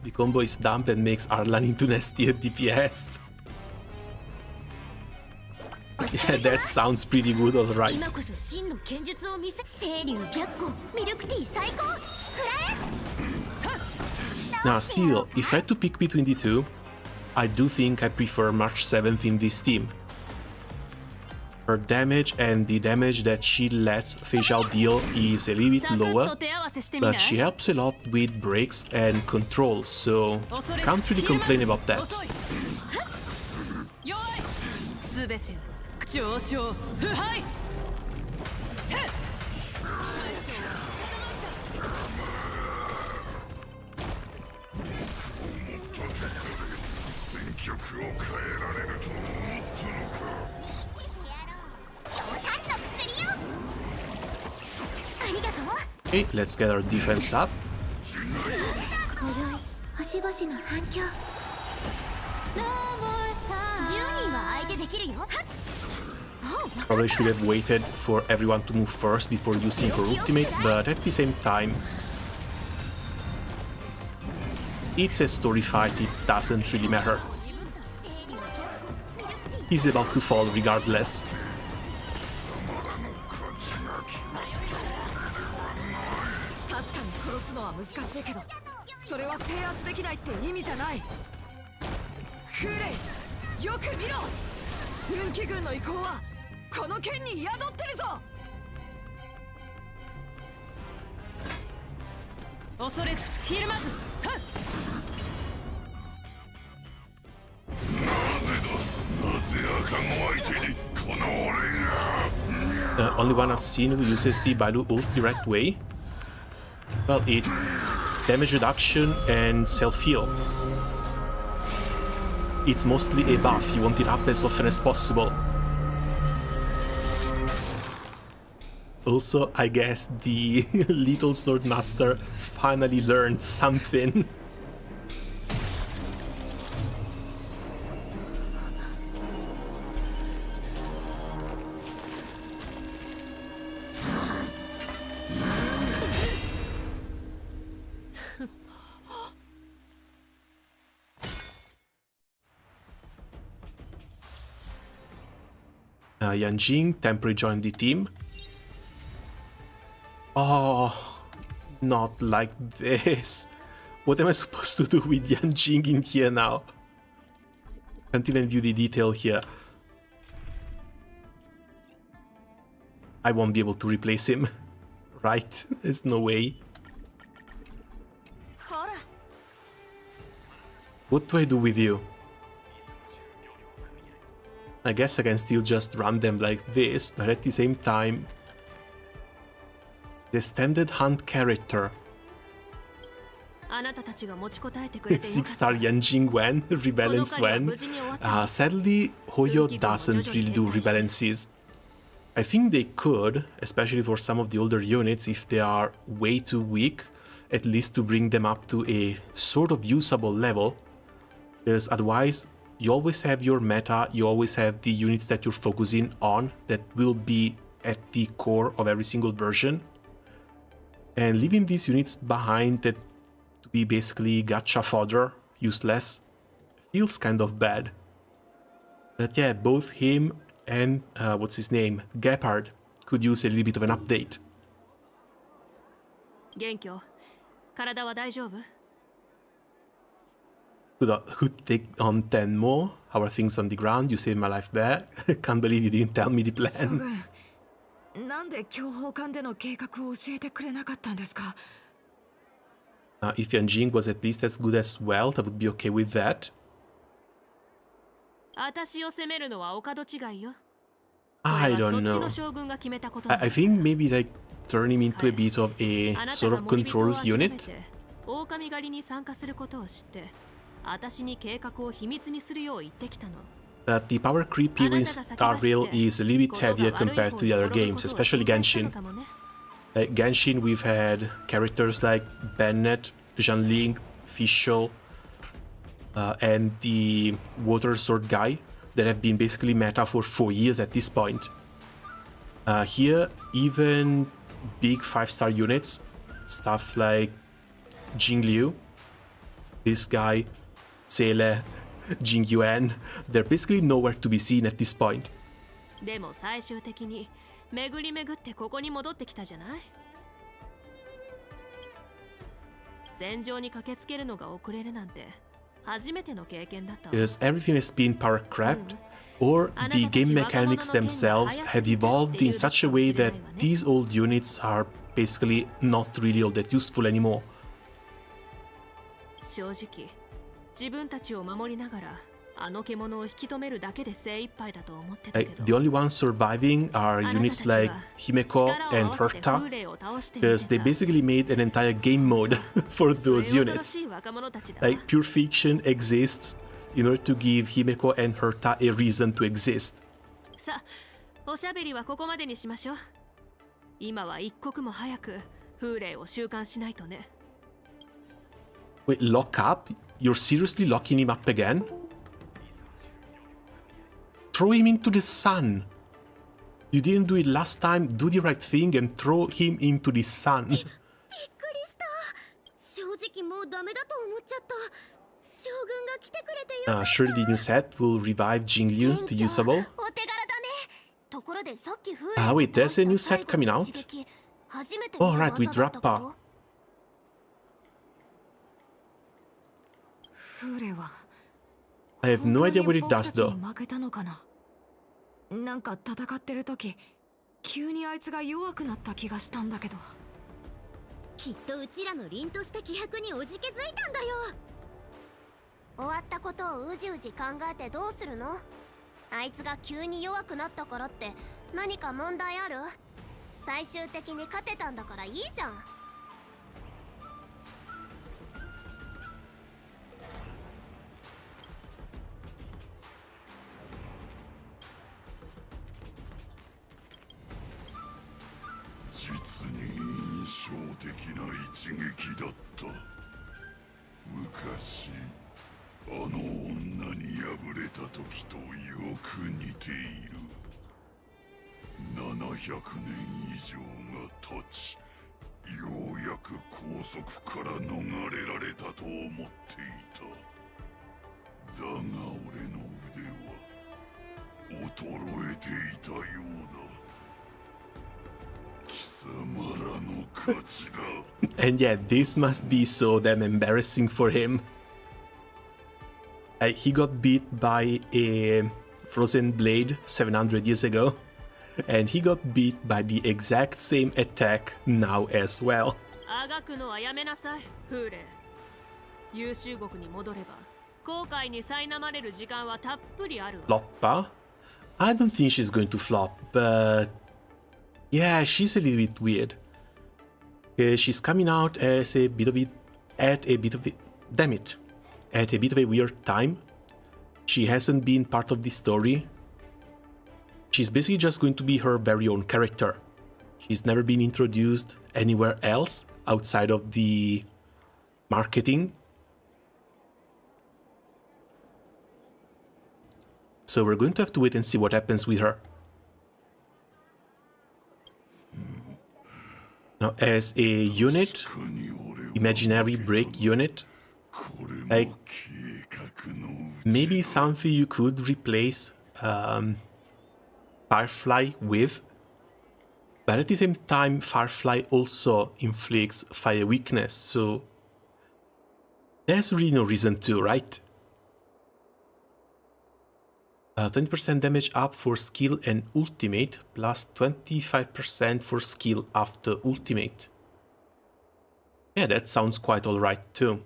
The combo is dumb and makes Arlan into nasty at DPS. Yeah, that sounds pretty good, alright. Now still, if I had to pick between the two, I do think I prefer March 7th in this team. Her damage and the damage that she lets Feijao deal is a little bit lower, but she helps a lot with breaks and control, so can't really complain about that. Okay, let's get our defense up. Probably should have waited for everyone to move first before using her ultimate, but at the same time, it's a story fight, it doesn't really matter. He's about to fall regardless. 恐れずひるまず。Only one I've seen who uses the Bailu ult the right way. Well, it's damage reduction and self-heal. It's mostly a buff, you want it up as often as possible. Also, I guess the little swordmaster finally learned something. Yanjing temporarily joined the team. Oh, not like this. What am I supposed to do with Yanjing in here now? Can't even view the detail here. I won't be able to replace him, right? There's no way. What do I do with you? I guess I can still just run them like this, but at the same time... The standard hunt character. 6-star Yanjing Wen, Rebalance Wen. Sadly, Hoyo doesn't really do rebalances. I think they could, especially for some of the older units, if they are way too weak, at least to bring them up to a sort of usable level. Because otherwise, you always have your meta, you always have the units that you're focusing on that will be at the core of every single version. And leaving these units behind that to be basically gacha fodder, useless, feels kind of bad. But yeah, both him and, what's his name, Gepard, could use a little bit of an update. Could take on 10 more. How are things on the ground? You saved my life back. Can't believe you didn't tell me the plan. なんで強砲艦での計画を教えてくれなかったんですか? If Yanjing was at least as good as well, I would be okay with that. 私を責めるのはお門違いよ。 I don't know. I think maybe like turn him into a bit of a sort of control unit. 狼狩りに参加することを知って、私に計画を秘密にするよう言ってきたの。 That the power creep here in Star Rail is a little bit heavier compared to the other games, especially Genshin. Genshin, we've had characters like Bennett, Zhanling, Fischl, and the Water Sword guy that have been basically meta for 4 years at this point. Here, even big 5-star units, stuff like Jingliu, this guy, Sele, Jingyuan, they're basically nowhere to be seen at this point. でも最終的に巡り巡ってここに戻ってきたじゃない。戦場に駆けつけるのが遅れるなんて初めての経験だった。Because everything has been power crept, or the game mechanics themselves have evolved in such a way that these old units are basically not really all that useful anymore. 正直自分たちを守りながらあの獣を引き止めるだけで精一杯だと思ってたけど。 The only ones surviving are units like Himeko and Herta, because they basically made an entire game mode for those units. Like, pure fiction exists in order to give Himeko and Herta a reason to exist. さあ、おしゃべりはここまでにしましょう。今は一刻も早く風霊を収監しないとね。 Wait, lock up? You're seriously locking him up again? Throw him into the sun. You didn't do it last time. Do the right thing and throw him into the sun. びっくりした。正直もうダメだと思っちゃった。将軍が来てくれてよかった。Surely the new set will revive Jingliu to usable. お手柄だね。ところでさっき風霊。Wait, there's a new set coming out? Oh, right, with Rappa. 風霊は I have no idea what it does though. 負けたのかな。なんか戦ってる時急にあいつが弱くなった気がしたんだけど。きっとうちらの凛とした気迫におじけづいたんだよ。終わったことをうじうじ考えてどうするの？あいつが急に弱くなったからって何か問題ある？最終的に勝てたんだからいいじゃん。実に印象的な一撃だった。昔あの女に敗れた時とよく似ている。700年以上が経ち、ようやく拘束から逃れられたと思っていた。だが俺の腕は衰えていたようだ。貴様らの勝ちだ。And yeah, this must be so damn embarrassing for him. He got beat by a frozen blade 700 years ago, and he got beat by the exact same attack now as well. あがくのはやめなさい、フーレ。優秀国に戻れば後悔に苛まれる時間はたっぷりあるわ。Floppa? I don't think she's going to flop, but yeah, she's a little bit weird. She's coming out as a bit of it at a bit of it. Damn it. At a bit of a weird time. She hasn't been part of the story. She's basically just going to be her very own character. She's never been introduced anywhere else outside of the marketing. So we're going to have to wait and see what happens with her. Now, as a unit, imaginary break unit, like maybe something you could replace Firefly with, but at the same time Firefly also inflicts fire weakness, so there's really no reason to, right? 20% damage up for skill and ultimate, plus 25% for skill after ultimate. Yeah, that sounds quite alright too.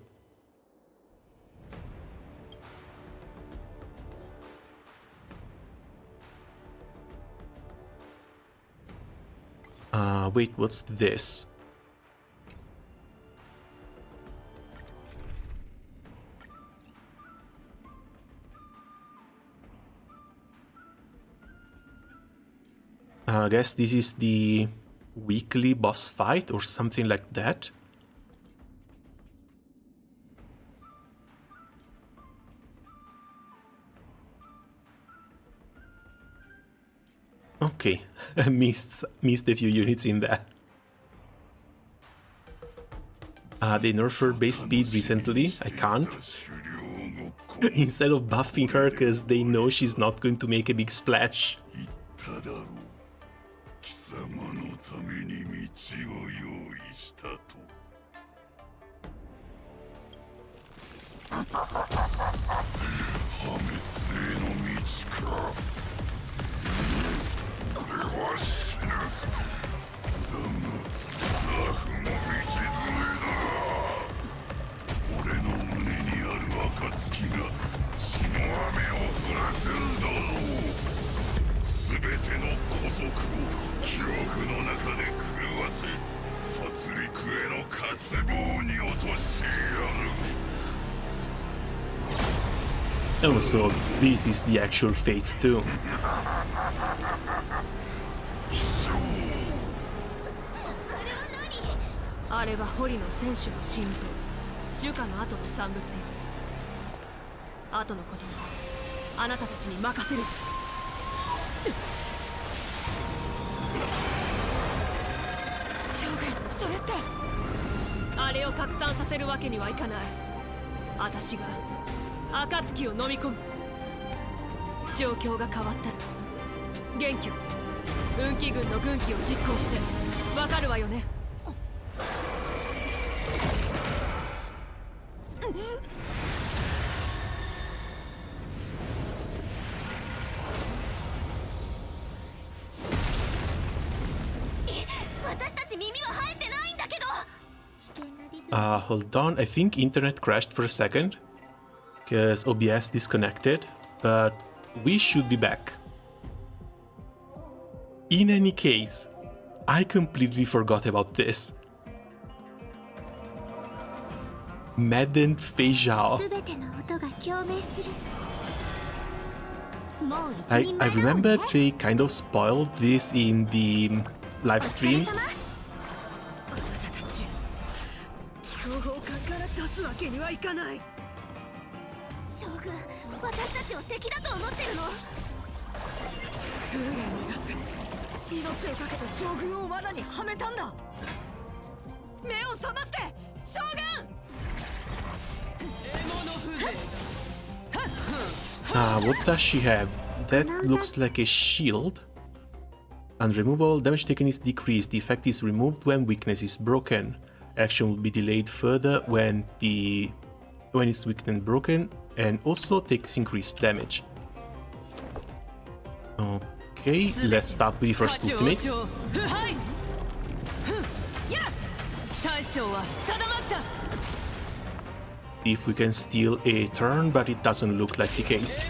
Wait, what's this? I guess this is the weekly boss fight or something like that. Okay, I missed a few units in there. They nerfed her base speed recently, I can't. Instead of buffing her because they know she's not going to make a big splash. Oh, so this is the actual phase 2. あれは堀の選手の心臓、樹下の後の産物よ。後のことはあなたたちに任せる。将軍、それってあれを拡散させるわけにはいかない。私が暁を飲み込む。状況が変わったら元気運気軍の軍旗を実行してわかるわよね。私たち耳は生えてないんだけど。Hold on, I think internet crashed for a second because OBS disconnected, but we should be back. In any case, I completely forgot about this. Maddened Fei Zhao. I remember they kind of spoiled this in the live stream. 強豪艦から出すわけにはいかない。将軍、私たちを敵だと思ってるの？風霊のやつ、命をかけて将軍を罠にはめたんだ。目を覚まして、将軍What does she have? That looks like a shield. And removal, damage taken is decreased. The effect is removed when weakness is broken. Action will be delayed further when it's weakened and broken, and also takes increased damage. Okay, let's start with the first ultimate. If we can steal a turn, but it doesn't look like the case.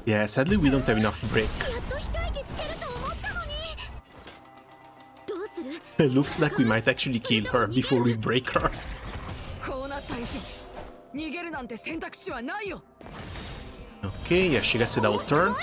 Yeah, sadly we don't have enough break. Looks like we might actually kill her before we break her. Okay, yeah, she gets a double turn.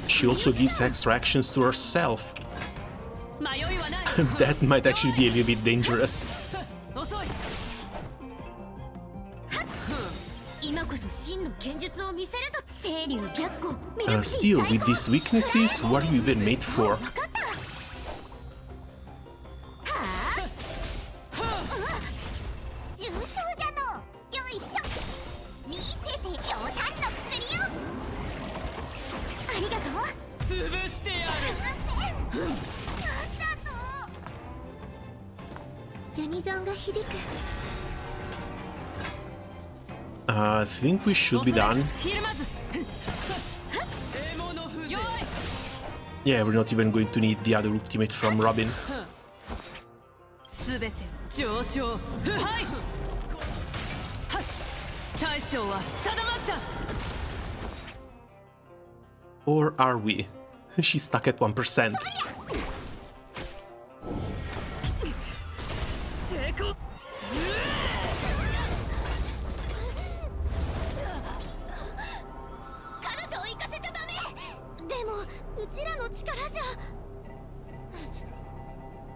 She also gives extra actions to herself. That might actually be a little bit dangerous. Still, with these weaknesses, what are you even made for? I think we should be done. Yeah, we're not even going to need the other ultimate from Robin. Or are we? She's stuck at 1%.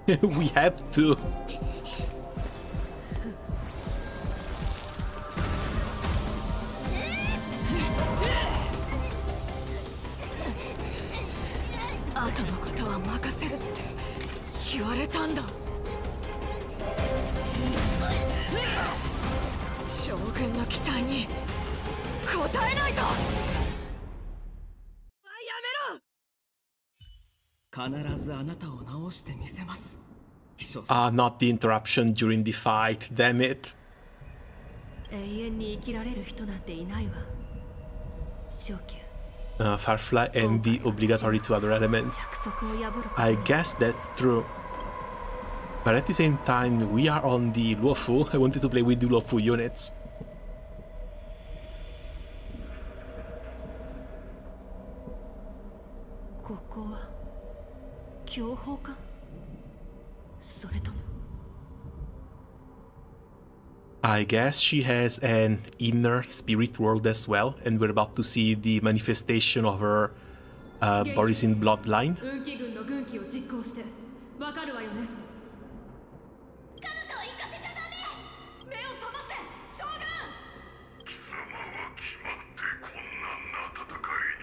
We have to. Not the interruption during the fight, damn it. Firefly and the obligatory 2 other elements. I guess that's true. But at the same time, we are on the Luofu. I wanted to play with the Luofu units. I guess she has an inner spirit world as well, and we're about to see the manifestation of her Borisin bloodline. 運気軍の軍旗を実行してわかるわよね。彼女を行かせちゃダメ。目を覚ませ将軍。貴様は決まって困難な戦い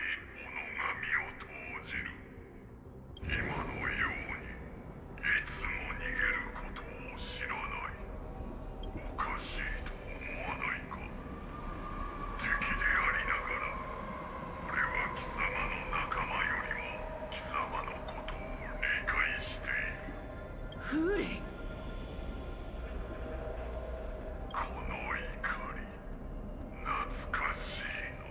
に物神を投じる。今のようにいつも逃げることを知らない。おかしいと思わないか。敵でありながら俺は貴様の仲間よりも貴様のことを理解している。フーレイ。この怒り懐かしいな。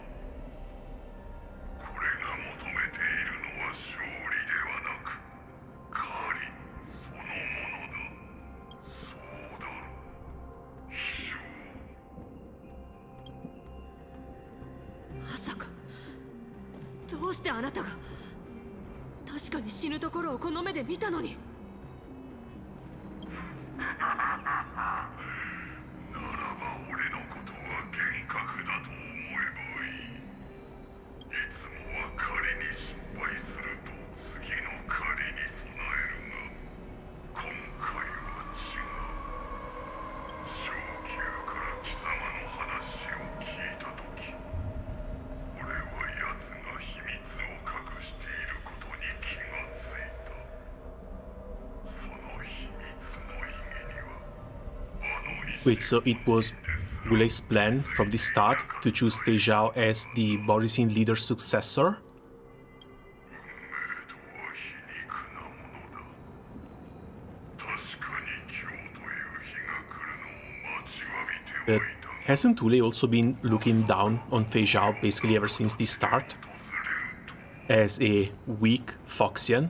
これが求めているのは勝利ではなく狩りそのものだ。そうだろう秘書。まさかどうしてあなたが。確かに死ぬところをこの目で見たのに。ならば俺のことは幻覚だと思えばいい。いつもは狩りに失敗すると次の狩りに備えるが今回は違う。正宮から貴様の話を聞いたとき俺は奴が秘密を隠していることに気がついた。その秘密の意義にはあの意 Wait, so it was Gulei's plan from the start to choose Fei Zhao as the Borisin leader's successor? But hasn't Gulei also been looking down on Fei Zhao basically ever since the start? As a weak Foxian?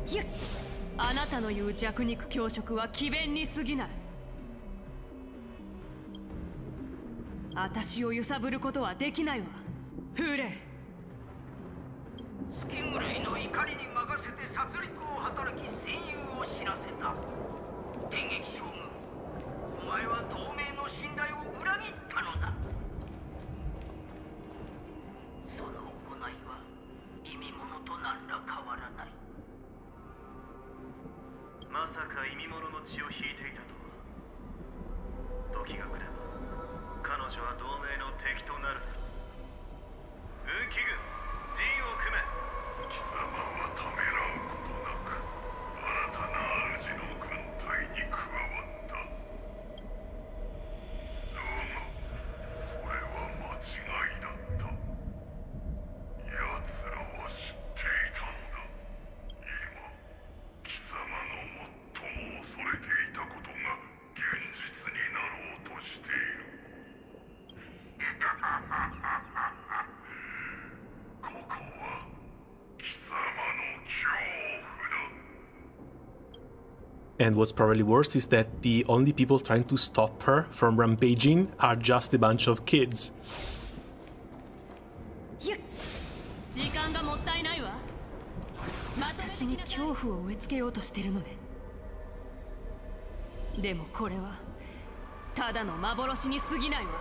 いや、あなたの言う弱肉強食は詭弁に過ぎない。私を揺さぶることはできないわ、フーレイ。スキングレイの怒りに任せて殺戮を働き戦友を死なせた。電撃将軍、お前は同盟の信頼を裏切ったのだ。その行いは意味物と何ら変わらない。まさか意味物の血を引いていたとは。時が来れば彼女は同盟の敵となるだろう。運気軍、陣を組め。貴様はためらうことなく新たな主の軍隊に加わった。だがそれは間違いだった。奴らは知っていたのだ。今貴様の最も恐れていたことが現実になろうとしている。ここは貴様の恐怖だ。 And what's probably worse is that the only people trying to stop her from rampaging are just a bunch of kids. 時間がもったいないわ。私に恐怖を植え付けようとしてるのね。でもこれはただの幻に過ぎないわ。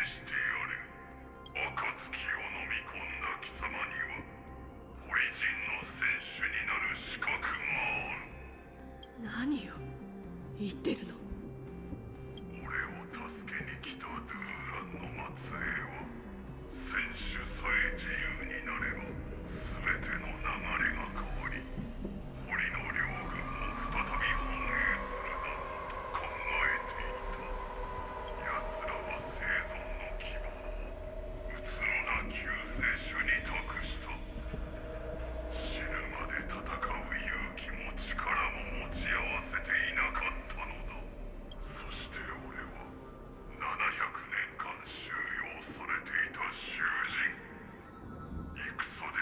してやれ。暁を飲み込んだ貴様にはポリジンの戦士になる資格がある。何よ言ってるの。俺を助けに来たドゥーランの末裔は戦士さえ自由になれば全ての流れが変わり、堀の両軍も再び繁栄するだろうと考えていた。奴らは生存の希望をうつろな救世主に託した。死ぬまで戦う勇気も力も持ち合わせていなかったのだ。そして俺は700年間収容されていた囚人。戦で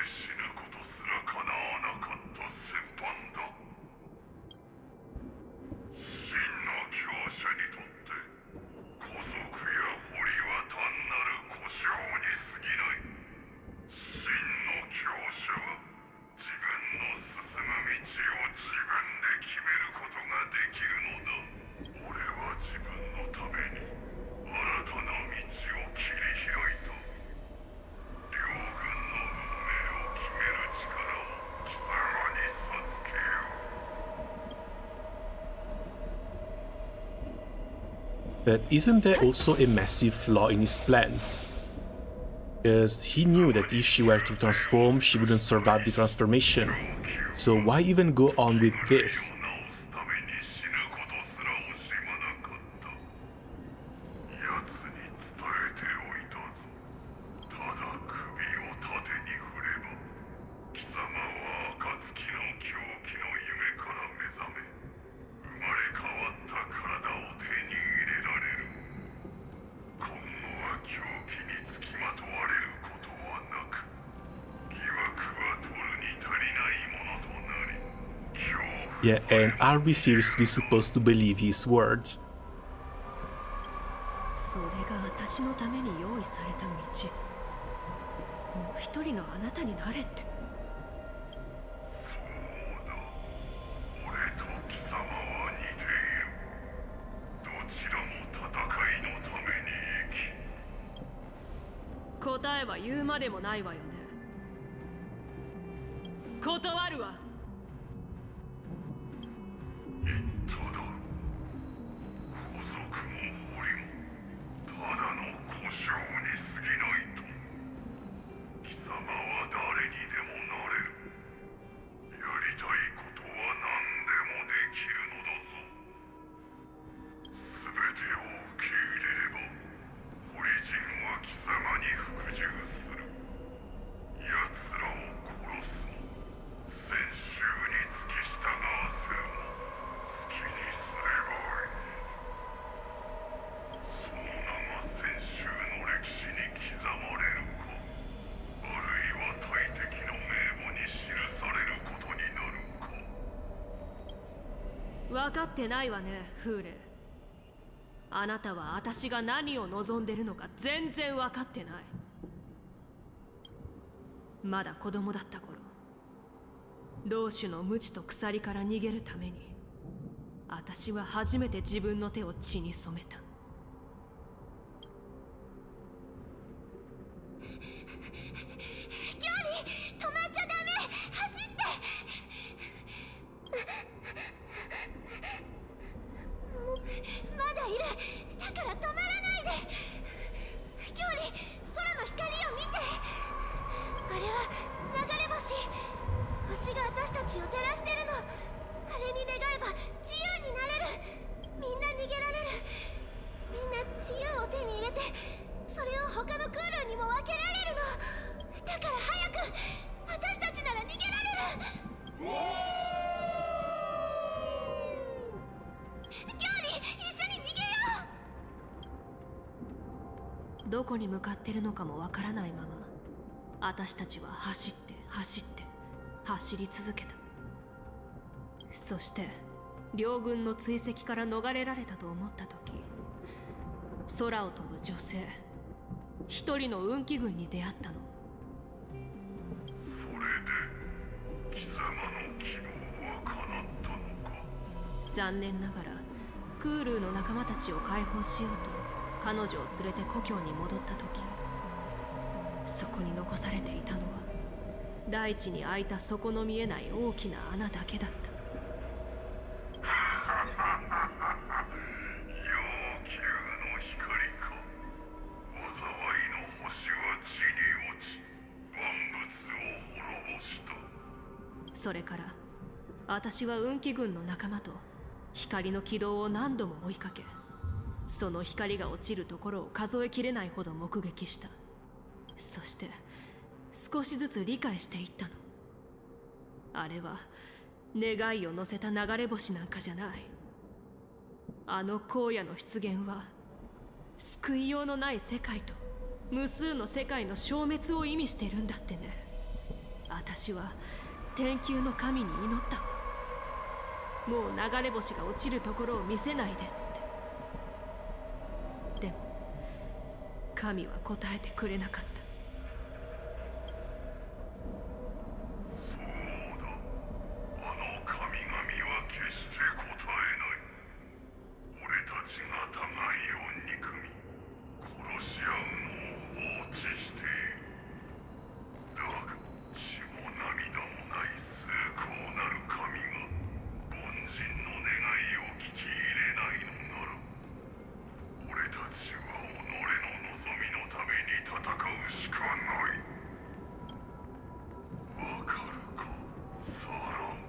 死ぬことすら叶わなかった戦犯だ。真の強者にとって古族や堀は単なる故障に過ぎない。真の強者は自分の進む道を自分で決めることができるのだ。俺は自分のために新たな道を切り開いた。両軍の運命を決める力を貴様に授けよう。But isn't there also a massive flaw in his plan? Because he knew that if she were to transform, she wouldn't survive the transformation. So why even go on with this? 狂気につきまとわれることはなく、疑惑は取るに足りないものとなり、恐怖 Yeah, and are we seriously supposed to believe his words? それが私のために用意された道。もう一人のあなたになれって。そうだ、俺と貴様は似ている。どちらも戦いのために生き、答えは言うまでもないわよね。断るわ。言っただろ。古族も堀もただの故障に過ぎないと。貴様は誰にでもなれる。やりたいことは何でもできるのだぞ。全てを受け入れれば、堀人は貴様に服従する。奴らを殺すも、戦衆に付き従わせるも、好きにすればいい。その名が戦衆の歴史に刻まれるか、あるいは大敵の名簿に記されることになるか。分かってないわね、フーレ。あなたは私が何を望んでるのか全然分かってない。まだ子供だった頃、老主の無知と鎖から逃げるために、私は初めて自分の手を血に染めた。キョリ、止まっちゃダメ、走って。まだいる。だから止まらないで。キョリ、空の光を見て。あれは流れ星。星が私たちを照らしてるの。あれに願えば自由になれる。みんな逃げられる。みんな自由を手に入れて、それを他のクールにも分けられるの。だから早く、私たちなら逃げられる。キョリ、一緒に逃げよう。どこに向かってるのかもわからないまま、私たちは走って走って走り続けた。そして両軍の追跡から逃れられたと思った時、空を飛ぶ女性一人の運気軍に出会ったの。それで貴様の希望は叶ったのか。残念ながらクールーの仲間たちを解放しようと彼女を連れて故郷に戻った時、そこに残されていたのは大地に開いた底の見えない大きな穴だけだった。要求の光か。災いの星は地に落ち、万物を滅ぼした。それから私は運気軍の仲間と光の軌道を何度も追いかけ、その光が落ちるところを数えきれないほど目撃した。そして少しずつ理解していったの。あれは願いを乗せた流れ星なんかじゃない。あの荒野の出現は救いようのない世界と無数の世界の消滅を意味してるんだってね。私は天球の神に祈ったわ。もう流れ星が落ちるところを見せないでって。でも神は答えてくれなかった。そうだ、あの神々は決して答えない。俺たちが互いを憎み殺し合うのを放置している。だが血も涙もない崇高なる神が凡人の願いを聞き入れないのなら、俺たちは己の望みのために戦うしかない。わかるか、サラン。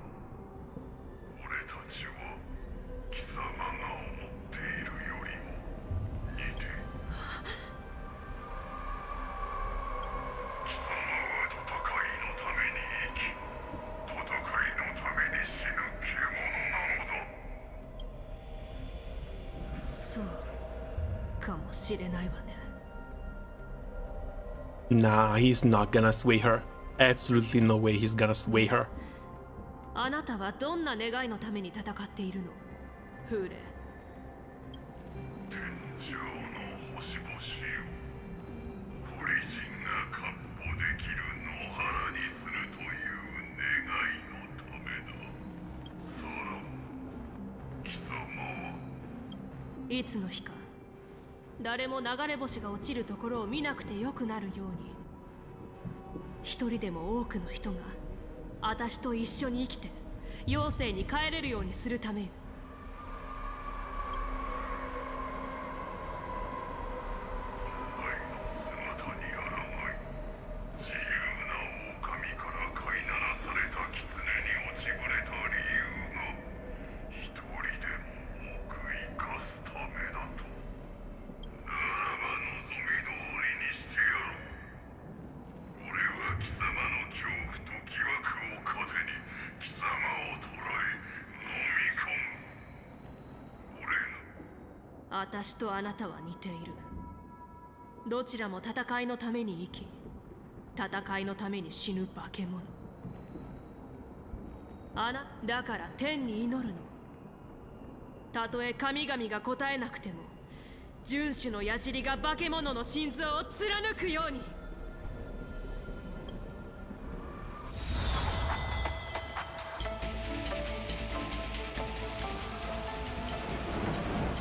俺たちは貴様が思っているよりも似ている。貴様は戦いのために生き、戦いのために死ぬ獣なのだ。そうかもしれないわね。Nah, he's not gonna sway her. Absolutely no way he's gonna sway her. あなたはどんな願いのために戦っているの、フーレ。天上の星々をホリジンが闊歩できる野原にするという願いのためだ。サラン、貴様はいつの日か誰も流れ星が落ちるところを見なくてよくなるように、一人でも多くの人が私と一緒に生きて妖精に帰れるようにするためよ。姿にあらがい、自由な狼から飼いならされた狐に落ちぶれた理由が一人でも多く生かすためだと。ならば望み通りにしてやろう。俺は貴様の恐怖と疑惑を糧に貴様を捕らえ飲み込む。俺が私とあなたは似ている。どちらも戦いのために生き、戦いのために死ぬ化け物。だから天に祈るの。たとえ神々が答えなくても、遵守の矢尻が化け物の心臓を貫くように。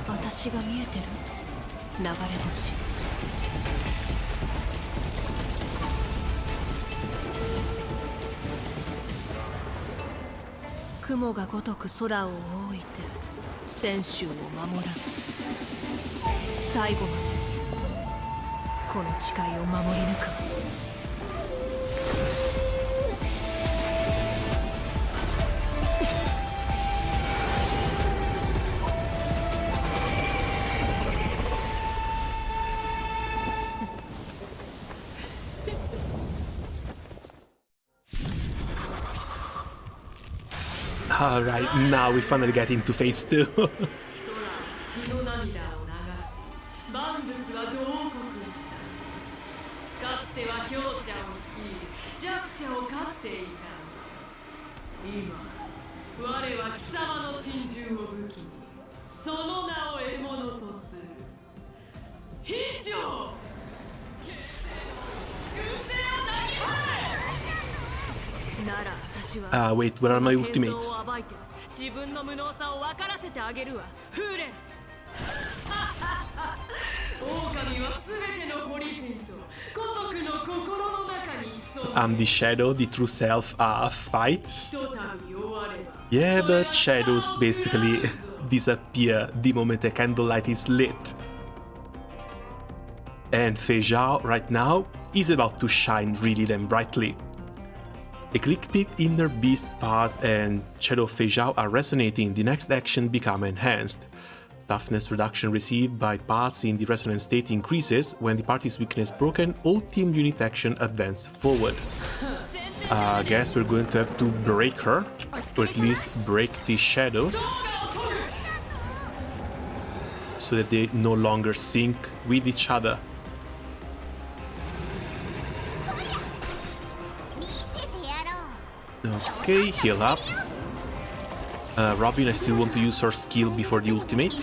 私が見えてる？流れ星。雲がごとく空を覆いて泉州を守らぬ。最後までこの誓いを守り抜く。Alright, now we finally get into phase 2. 血の涙を流し、万物は同国した。かつては強者を率い、弱者を飼っていた。今、我は貴様の真珠を武器に、その名を獲物とする。必勝！軍勢を抱き払え！なら私は Wait, where are my その変装 ultimates? を暴いて自分の無能さを分からせてあげるわ、フーレン。I'm the shadow, the true self fight. Yeah, but shadows basically disappear the moment a candlelight is lit. And Fei Zhao right now is about to shine really damn brightly. Ecliptic Inner Beast path and Shadow Fei Zhao are resonating, the next action become enhanced. Toughness reduction received by paths in the resonance state increases. When the party's weakness broken, all team unit action advance forward. I guess we're going to have to break her, or at least break the shadows, so that they no longer sync with each other. Okay, heal up. Robin, I still want to use her skill before the ultimate.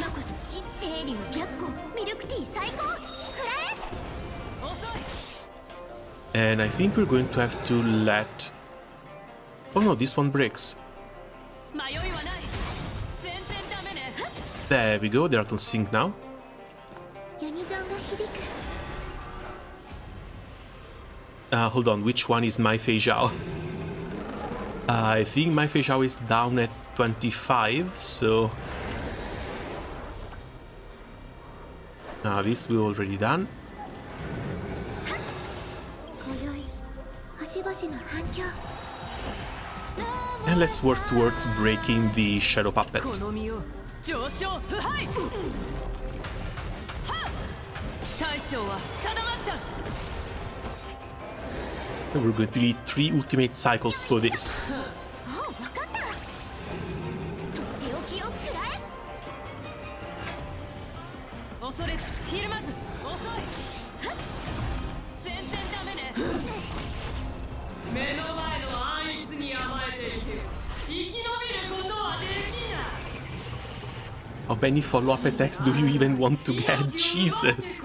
And I think we're going to have to let... Oh no, this one breaks. There we go, they're out of sync now. Hold on, which one is my Fei Zhao? I think my Fei Zhao is down at 25, so... this we've already done. And let's work towards breaking the Shadow Puppet. And we're going to need 3 ultimate cycles for this. How many follow-up attacks do you even want to get? Jesus!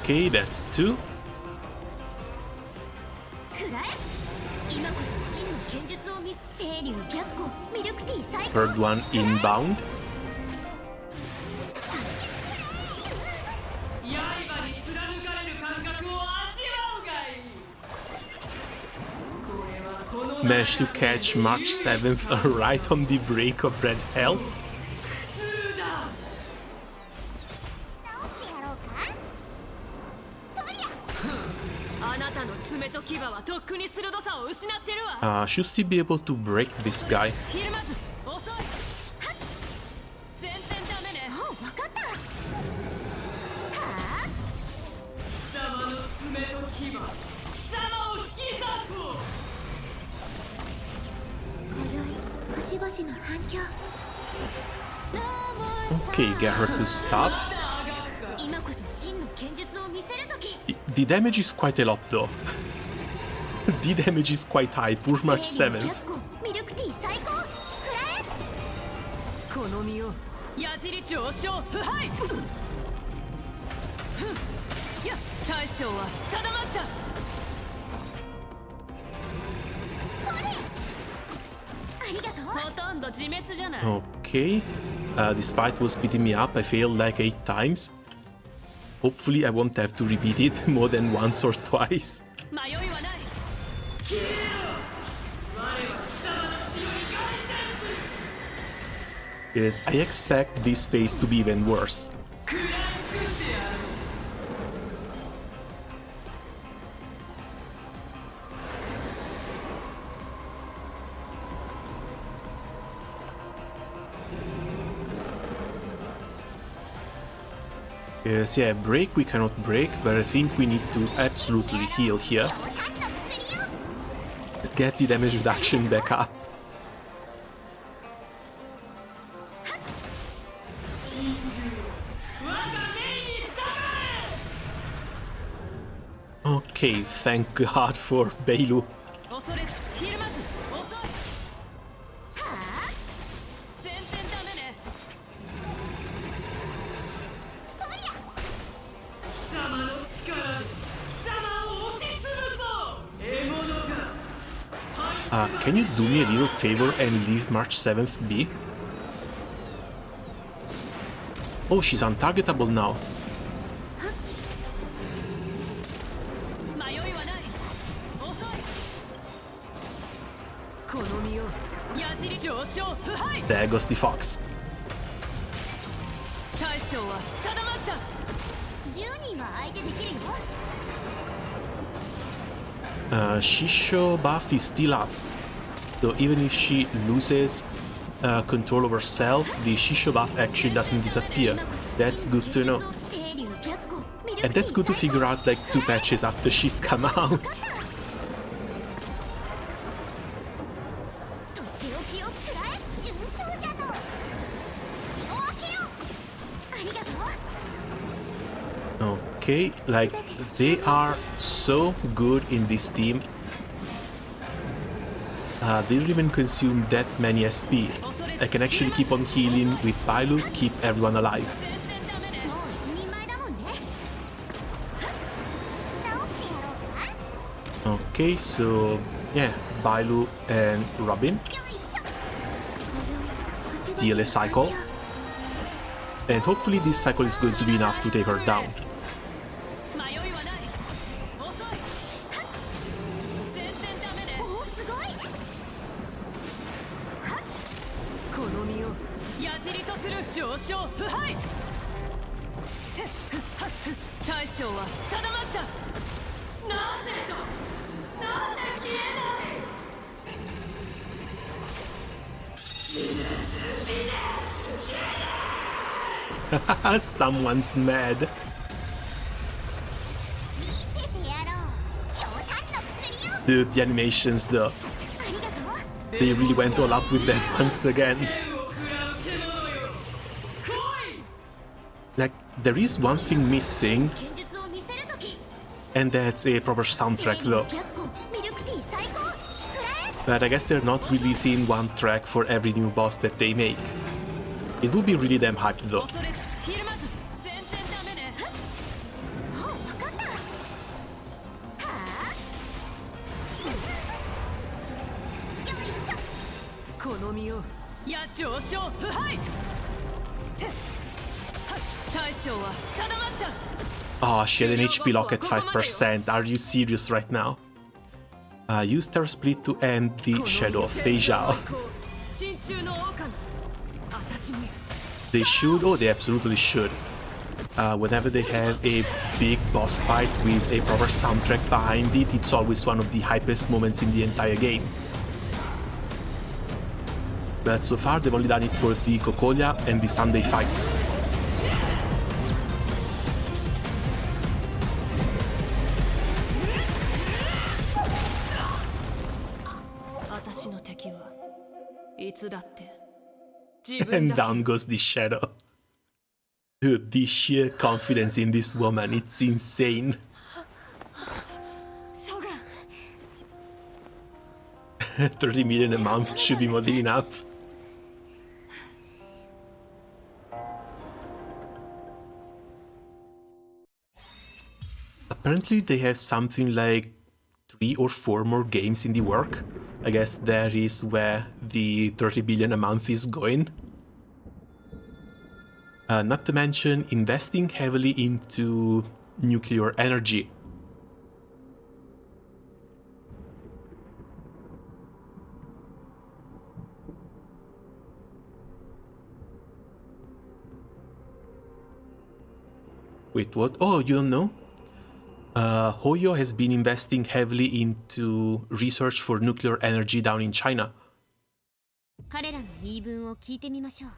Okay, that's 2. Third one inbound. Managed to catch March 7th right on the break of red health. Should still be able to break this guy. Okay, get her to stop. The damage is quite a lot though. The damage is quite high, poor March 7th. Okay, this fight was beating me up. I failed like 8 times. Hopefully I won't have to repeat it more than once or twice. Yes, I expect this phase to be even worse. Yes, yeah, break we cannot break, but I think we need to absolutely heal here. Get the damage reduction back up. Okay, thank God for Bailu 恐れひるまず遅い。はあ全然ダメね。とりゃ貴様の力で貴様を押しつぶそう獲物が Can you do me a little favor and leave March 7th be? Oh, she's untargetable now. 迷いはない。遅い。この身を矢尻上昇腐敗。 There goes the fox. 大将は定まった。10人は相手できるよ。Shisho buff is still up. So even if she loses control of herself, the Shisho buff actually doesn't disappear. That's good to know. 清流白虎魅 And 力 that's good to figure out like 2 patches after she's come out. とっておきを食らえ重傷じゃと血を分けようありがとう Okay, like they are so good in this team. They don't even consume that many SP. I can actually keep on healing with Bailu, keep everyone alive. もう一人前だもんね直してやろうか Okay, so yeah, Bailu and Robin steal a cycle. And hopefully this cycle is going to be enough to take her down. 迷いはない。遅い。全然ダメね。おおすごいこの身を矢尻とする上昇腐敗。大将は定まった。なぜとなぜ消えない。 Someone's mad. 見せてやろう強炭の薬を Dude, the animations though. ありがとう They really went all up with that once again. Like, there is one thing missing, 剣術を見せるとき and that's a proper soundtrack though. 白虎ミルクティー最高食らえ But I guess they're not releasing one track for every new boss that they make. It would be really damn hyped though. 恐れひるまず全然ダメね。もう分かったはあよいしょこの身を矢上昇腐敗。大将は定まった。 Oh, she had an HP lock at 5%. Are you serious right now? Use Terror Split to end the Shadow of Fei Zhao. 心中の狼。私に They should, oh, they absolutely should. Whenever they have a big boss fight with a proper soundtrack behind it, it's always one of the hypest moments in the entire game. But so far, they've only done it for the Kokolia and the Sunday fights. 私の敵はいつだって自分 And だけ。 down goes the shadow. Dude, the sheer confidence in this woman, it's insane. 将軍 30 million a month should be more than enough. Apparently they have something like 3 or 4 more games in the work. I guess that is where the 30 billion a month is going. Not to mention investing heavily into nuclear energy. Wait, what? Oh, you don't know? Hoyo has been investing heavily into research for nuclear energy down in China. 彼らの言い分を聞いてみましょう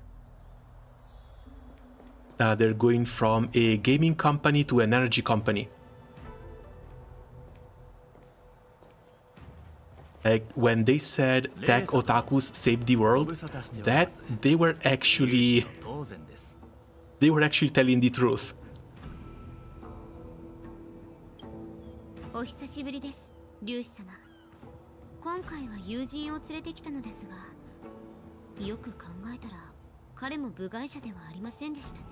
They're going from a gaming company to an energy company. Like when they said tech otakus saved the world, that they were actually telling the truth. お久しぶりです粒子様今回は友人を連れてきたのですが、よく考えたら彼も部外者ではありませんでしたね。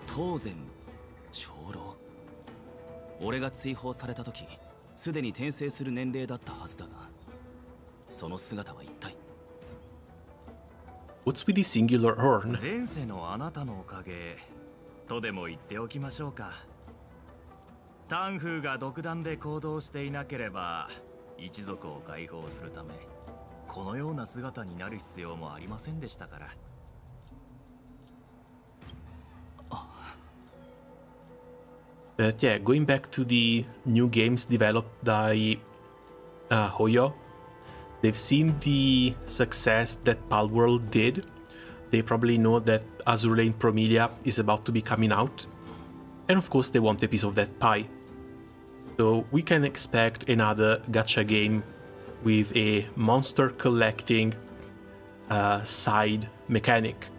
当然長老、俺が追放された時すでに転生する年齢だったはずだが、その姿は一体。 What's with the singular horn? 前世のあなたのおかげとでも言っておきましょうか。タンフーが独断で行動していなければ一族を解放するためこのような姿になる必要もありませんでしたから。But yeah, going back to the new games developed by Hoyo, they've seen the success that Palworld did. They probably know that Azur Lane Promelia is about to be coming out. And of course they want a piece of that pie. So we can expect another gacha game with a monster collecting side mechanic.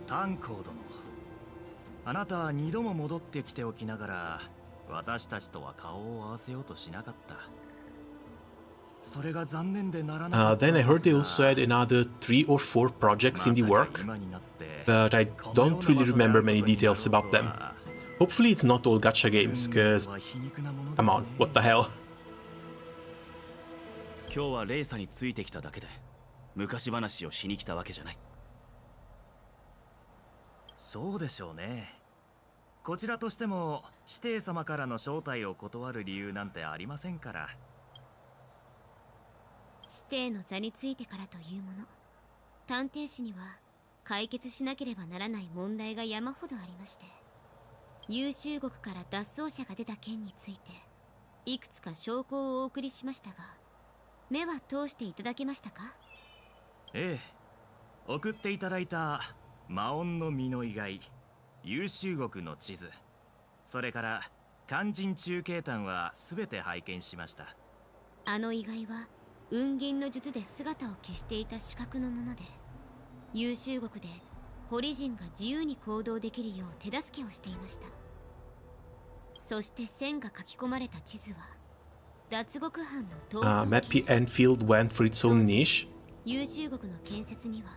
タンコー殿、あなたは二度も戻ってきておきながら私たちとは顔を合わせようとしなかった。それが残念でならなかった。 Then I heard they also had another 3 or 4 projects in the work, but I don't really remember many details about them. Hopefully it's not all gacha games, cause come on, what the hell? 今日はレイサについてきただけで昔話をしに来たわけじゃない。そうでしょうね。こちらとしても指定様からの招待を断る理由なんてありませんから。指定の座についてからというもの、探偵士には解決しなければならない問題が山ほどありまして、優秀国から脱走者が出た件についていくつか証拠をお送りしましたが、目は通していただけましたか？ええ、送っていただいた魔音の実の以外、優秀国の地図、それから肝心中継譚は全て拝見しました。あの以外は雲銀の術で姿を消していた資格のもので、優秀国でホリジンが自由に行動できるよう手助けをしていました。そして線が書き込まれた地図は脱獄犯の逃走 Mappy Enfield went for its own niche. 優秀国の建設には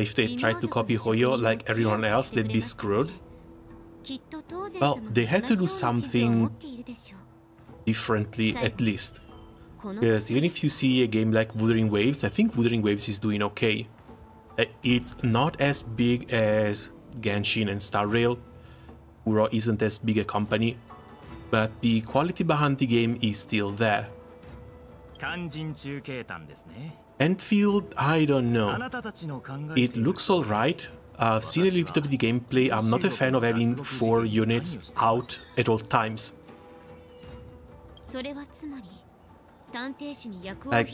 If they tried to copy Hoyo like everyone else, they'd be screwed. Well, they had to do something differently at least. Because even if you see a game like Wuthering Waves, I think Wuthering Waves is doing okay. It's not as big as Genshin and Star Rail. Uro isn't as big a company, but the quality behind the game is still there. 肝心中継譚ですね。 Enfield, I don't know. It looks alright. I've seen a little bit of the gameplay. I'm not a fan of having 4 units out at all times. Like,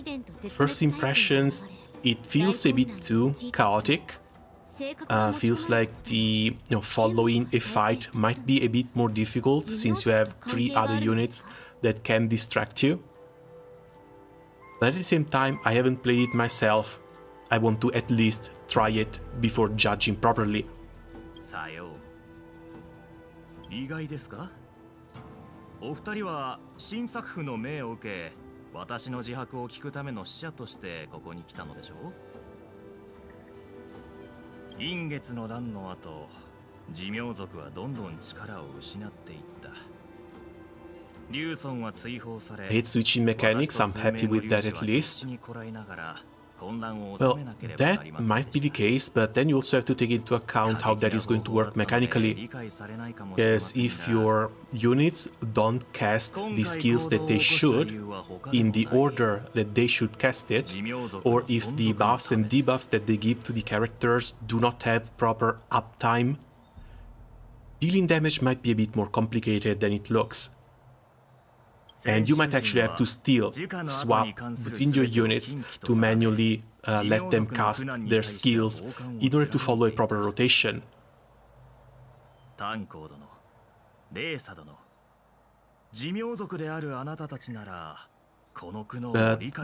first impressions, it feels a bit too chaotic. Feels like the following a fight might be a bit more difficult since you have 3 other units that can distract you. But at the same time, I haven't played it myself. I want to at least try it before judging properly. さよう。意外ですか？お二人は新作府の命を受け、私の自白を聞くための使者としてここに来たのでしょう？陰月の乱の後、寿命族はどんどん力を失っていった。 I hate switching mechanics, I'm happy with that at least. Well, that might be the case, but then you also have to take into account how that is going to work mechanically. Because if your units don't cast the skills that they should in the order that they should cast it, or if the buffs and debuffs that they give to the characters do not have proper uptime, dealing damage might be a bit more complicated than it looks. And you might actually have to still swap between your units to manually let them cast their skills in order to follow a proper rotation. But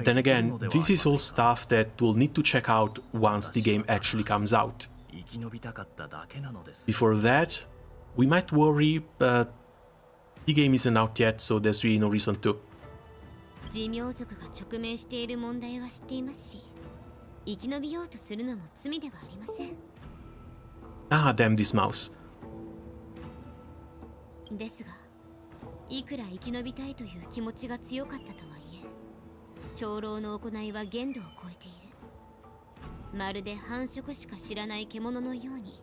then again, this is all stuff that we'll need to check out once the game actually comes out. Before that, We might worry, but the game isn't out yet, so there's really no reason to. 寿命族が直面している問題は知っていますし、生き延びようとするのも罪ではありません。Ah, damn this mouse. ですが、いくら生き延びたいという気持ちが強かったとはいえ、長老の行いは限度を超えている。まるで繁殖しか知らない獣のように、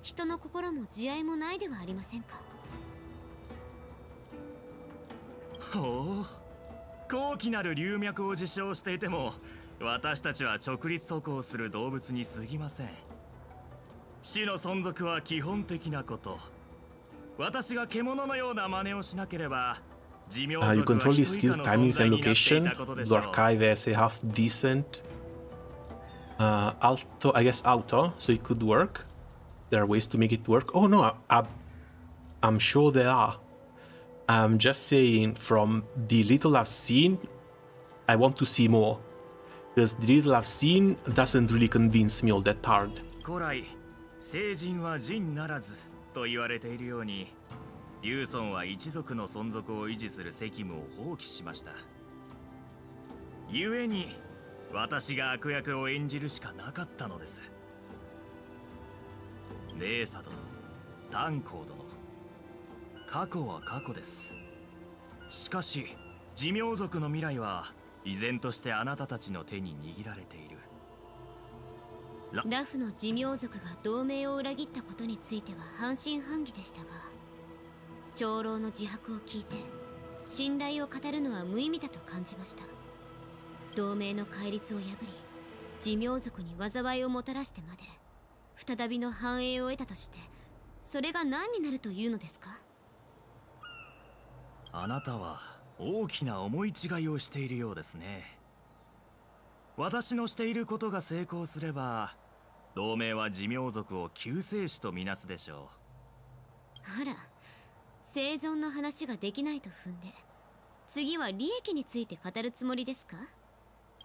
人の心も慈愛もないではありませんか。ほう、高貴なる龍脈を自称していても、私たちは直立走行する動物に過ぎません。死の存続は基本的なこと。私が獣のような真似をしなければ、寿命族は You 人 control 以 the 下 skill, の timings, 存在 and になってい location. たことで The しょう。 archive has a half decent. Alto, I guess auto, so it could work. There are ways to make it work. Oh no, I'm sure there are. I'm just saying, from the little I've seen, I want to see more. Because the little I've seen doesn't really convince me all that hard. 古来、聖人は仁ならずと言われているように、竜尊は一族の存続を維持する責務を放棄しました。故に、私が悪役を演じるしかなかったのです。レーサ殿、炭鉱殿、過去は過去です。しかし、寿命族の未来は依然としてあなたたちの手に握られている。ラフの寿命族が同盟を裏切ったことについては半信半疑でしたが、長老の自白を聞いて信頼を語るのは無意味だと感じました。同盟の戒律を破り、寿命族に災いをもたらしてまで再びの繁栄を得たとして、それが何になるというのですか。あなたは大きな思い違いをしているようですね。私のしていることが成功すれば、同盟は寿命族を救世主とみなすでしょあら、生存の話ができないと踏んで、次は利益について語るつもりですか。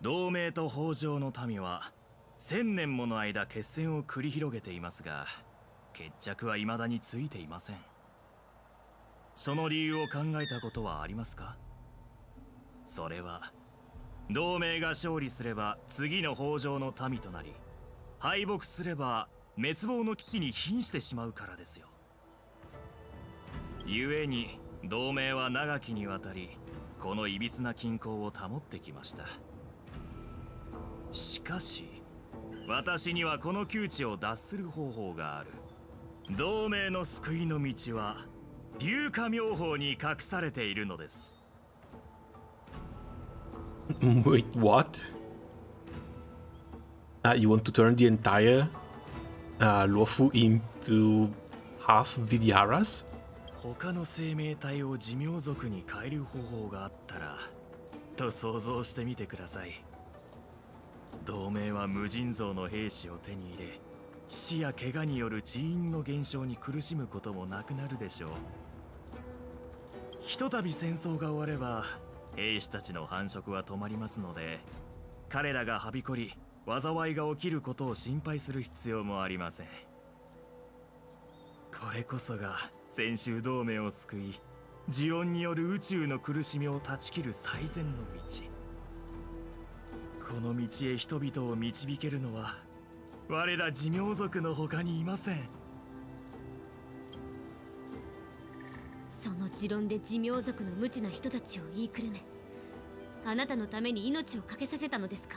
同盟と北条の民は1000年もの間決戦を繰り広げていますが、決着は未だについていません。その理由を考えたことはありますか。それは同盟が勝利すれば次の北条の民となり、敗北すれば滅亡の危機に瀕してしまうからですよ。故に同盟は長きにわたりこの歪な均衡を保ってきました。しかし私にはこの窮地を脱する方法がある。同盟の救いの道は龍華妙法に隠されているのです。Wait, what? You want to turn the entire Luofu into half Vidyaras? 他の生命体を寿命族に変える方法があったらと想像してみてください。同盟は無尽蔵の兵士を手に入れ、死や怪我による人員の減少に苦しむこともなくなるでしょう。ひとたび戦争が終われば兵士たちの繁殖は止まりますので、彼らがはびこり災いが起きることを心配する必要もありません。これこそが先週同盟を救い、呪音による宇宙の苦しみを断ち切る最善の道。この道へ人々を導けるのは我ら寿命族の他にいません。その持論で寿命族の無知な人たちを言いくるめ、あなたのために命を懸けさせたのですか。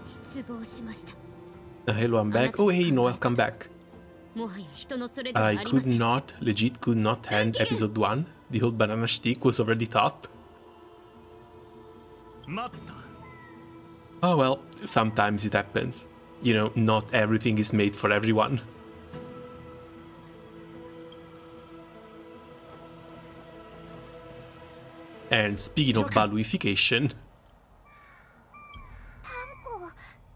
失望しました。Hello, I'm back. Oh, hey, no, welcome back. もはや人のそれではあ I りませ could ん。 not, legit could not hand episode 1. The whole banana stick was already top. 待った。Oh well, sometimes it happens. You know, not everything is made for everyone. And speaking of Baluification...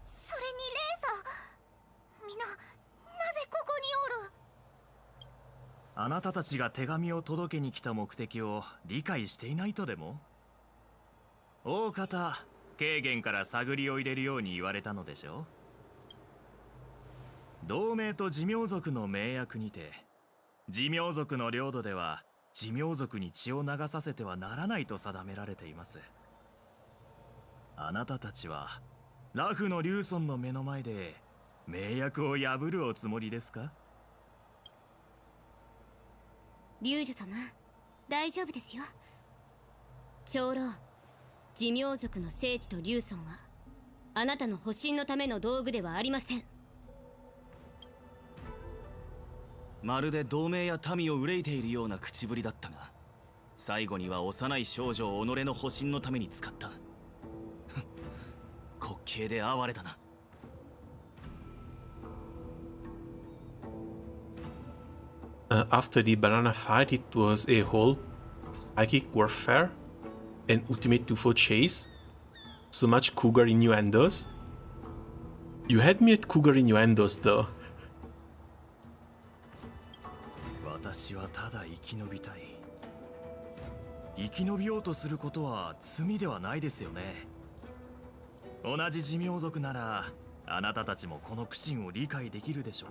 それにレーサー、みんな、なぜここにおる。あなたたちが手紙を届けに来た目的を理解していないとでも。大方軽減から探りを入れるように言われたのでしょう。同盟と寿命族の盟約にて寿命族の領土では寿命族に血を流させてはならないと定められています。あなたたちはラフのリュウソンの目の前で盟約を破るおつもりですか？リュウジュ様、大丈夫ですよ。長老、寿命族の聖地とリュウソンはあなたの保身のための道具ではありません。まるで同盟や民を憂いているような口ぶりだったが、最後には幼い少女を己の保身のために使った。滑稽で哀れだな。After the banana fight, it was a whole psychic warfare, an ultimate twofold chase, so much cougar innuendos. You had me at cougar innuendos though. 私はただ生き延びたい。生き延びようとすることは罪ではないですよね。同じ寿命族ならあなたたちもこの苦心を理解できるでしょう。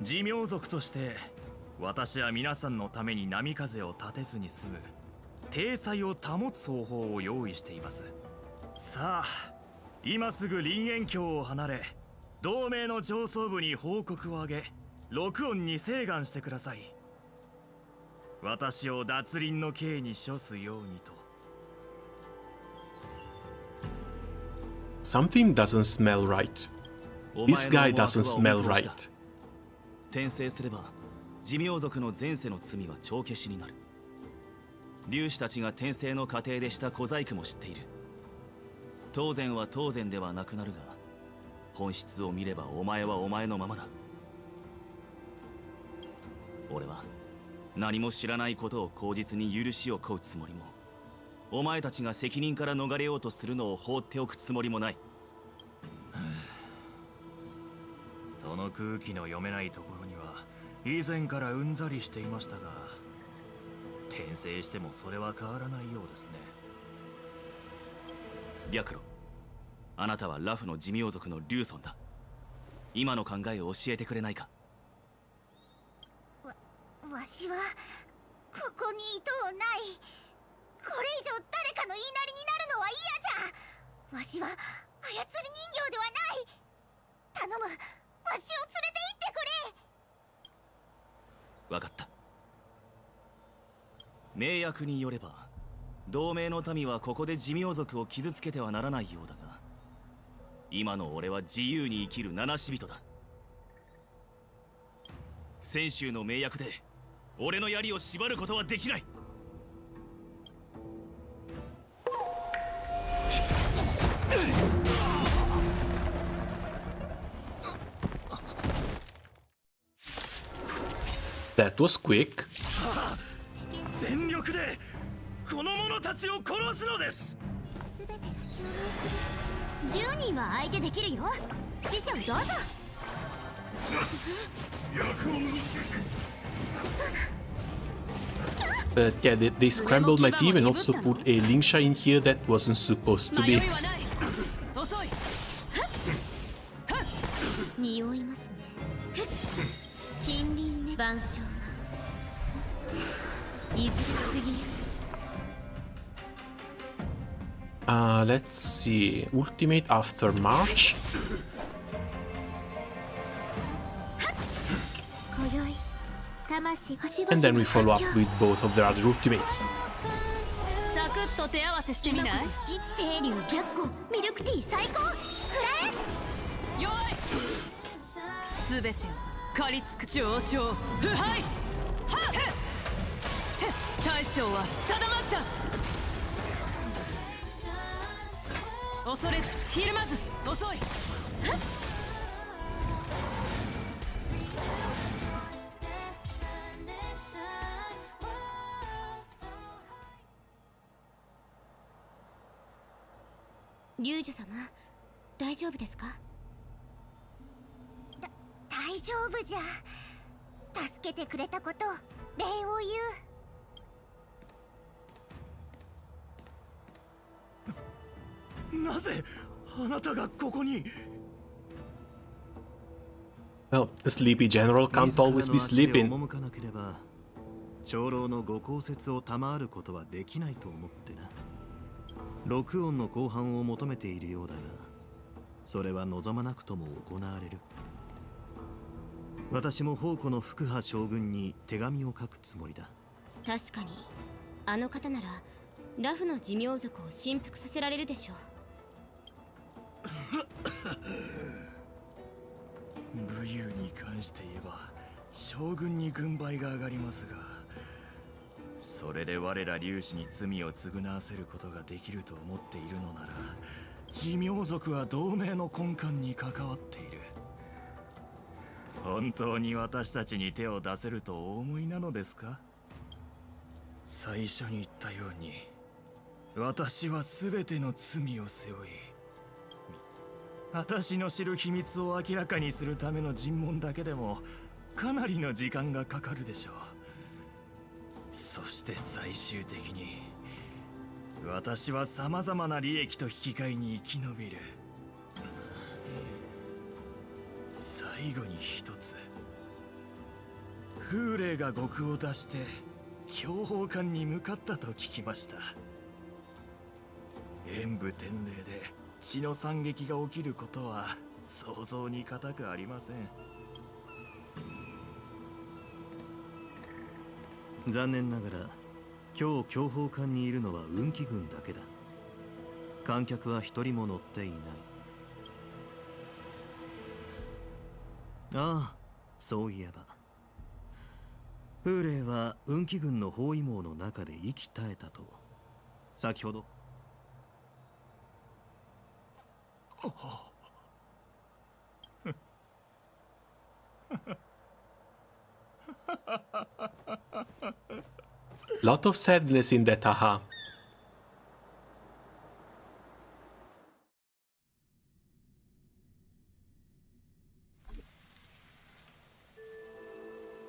寿命族として私は皆さんのために波風を立てずに済む体裁を保つ方法を用意しています。さあ、今すぐ林縁境を離れ、同盟の上層部に報告をあげ、録音に請願してください。私を脱輪の刑に処すようにと。Something doesn't smell right. This guy doesn't smell right. 転生すれば寿命族の前世の罪は帳消しになる。竜士たちが転生の過程でした小細工も知っている。当然は当然ではなくなるが、本質を見ればお前はお前のままだ。俺は何も知らないことを口実に許しを請うつもりも、お前たちが責任から逃れようとするのを放っておくつもりもない。その空気の読めないところには以前からうんざりしていましたが、転生してもそれは変わらないようですね。白露、あなたはラフの寿命族のリュウソンだ。今の考えを教えてくれないか？わしはここにいとうない。これ以上誰かの言いなりになるのは嫌じゃ。わしは操り人形ではない。頼む、わしを連れて行ってくれ。わかった。盟約によれば同盟の民はここで寿命族を傷つけてはならないようだが、今の俺は自由に生きる七死人だ。泉州の盟約で俺の槍を縛ることはできない。That was quick. 全力でこの者たちを殺すのです。10人は相手できるよ。師匠どうぞ。Yeah, they scrambled my team and also put a Lingsha in here that wasn't supposed to be. 匂いますね。近隣ね。万象がいずれすぎる。Let's see. Ultimate after March. And then we follow up with both of their other ultimates. サクッと手合わせしてみない？清流逆光、ミルクティー最高。くらえ。よい。すべてを狩りつく上昇。腐敗。はっ。大将は定まった。恐れずひるまず遅い。リュウジュ様、大丈夫ですか？大丈夫じゃ。助けてくれたこと、礼を言う。なぜあなたがここに？ Well, a sleepy general can't always be sleeping. 長老のご公説を賜ることはできないと思ってな。録音の公判を求めているようだが、それは望まなくとも行われる。私も宝庫の福波将軍に手紙を書くつもりだ。確かにあの方ならラフの寿命族を振幅させられるでしょう。武勇に関して言えば将軍に軍配が上がりますが、それで我ら粒子に罪を償わせることができると思っているのなら、寿命族は同盟の根幹に関わっている。本当に私たちに手を出せるとお思いなのですか？最初に言ったように、私は全ての罪を背負い、私の知る秘密を明らかにするための尋問だけでもかなりの時間がかかるでしょう。そして最終的に私は様々な利益と引き換えに生き延びる。最後に一つ、風霊が極を出して標宝館に向かったと聞きました。演武天霊で血の惨劇が起きることは想像に難くありません。残念ながら今日強砲艦にいるのは運気軍だけだ。観客は一人も乗っていない。ああ、そういえば風霊は運気軍の包囲網の中で息絶えたと先ほど。Lot of sadness in that haha.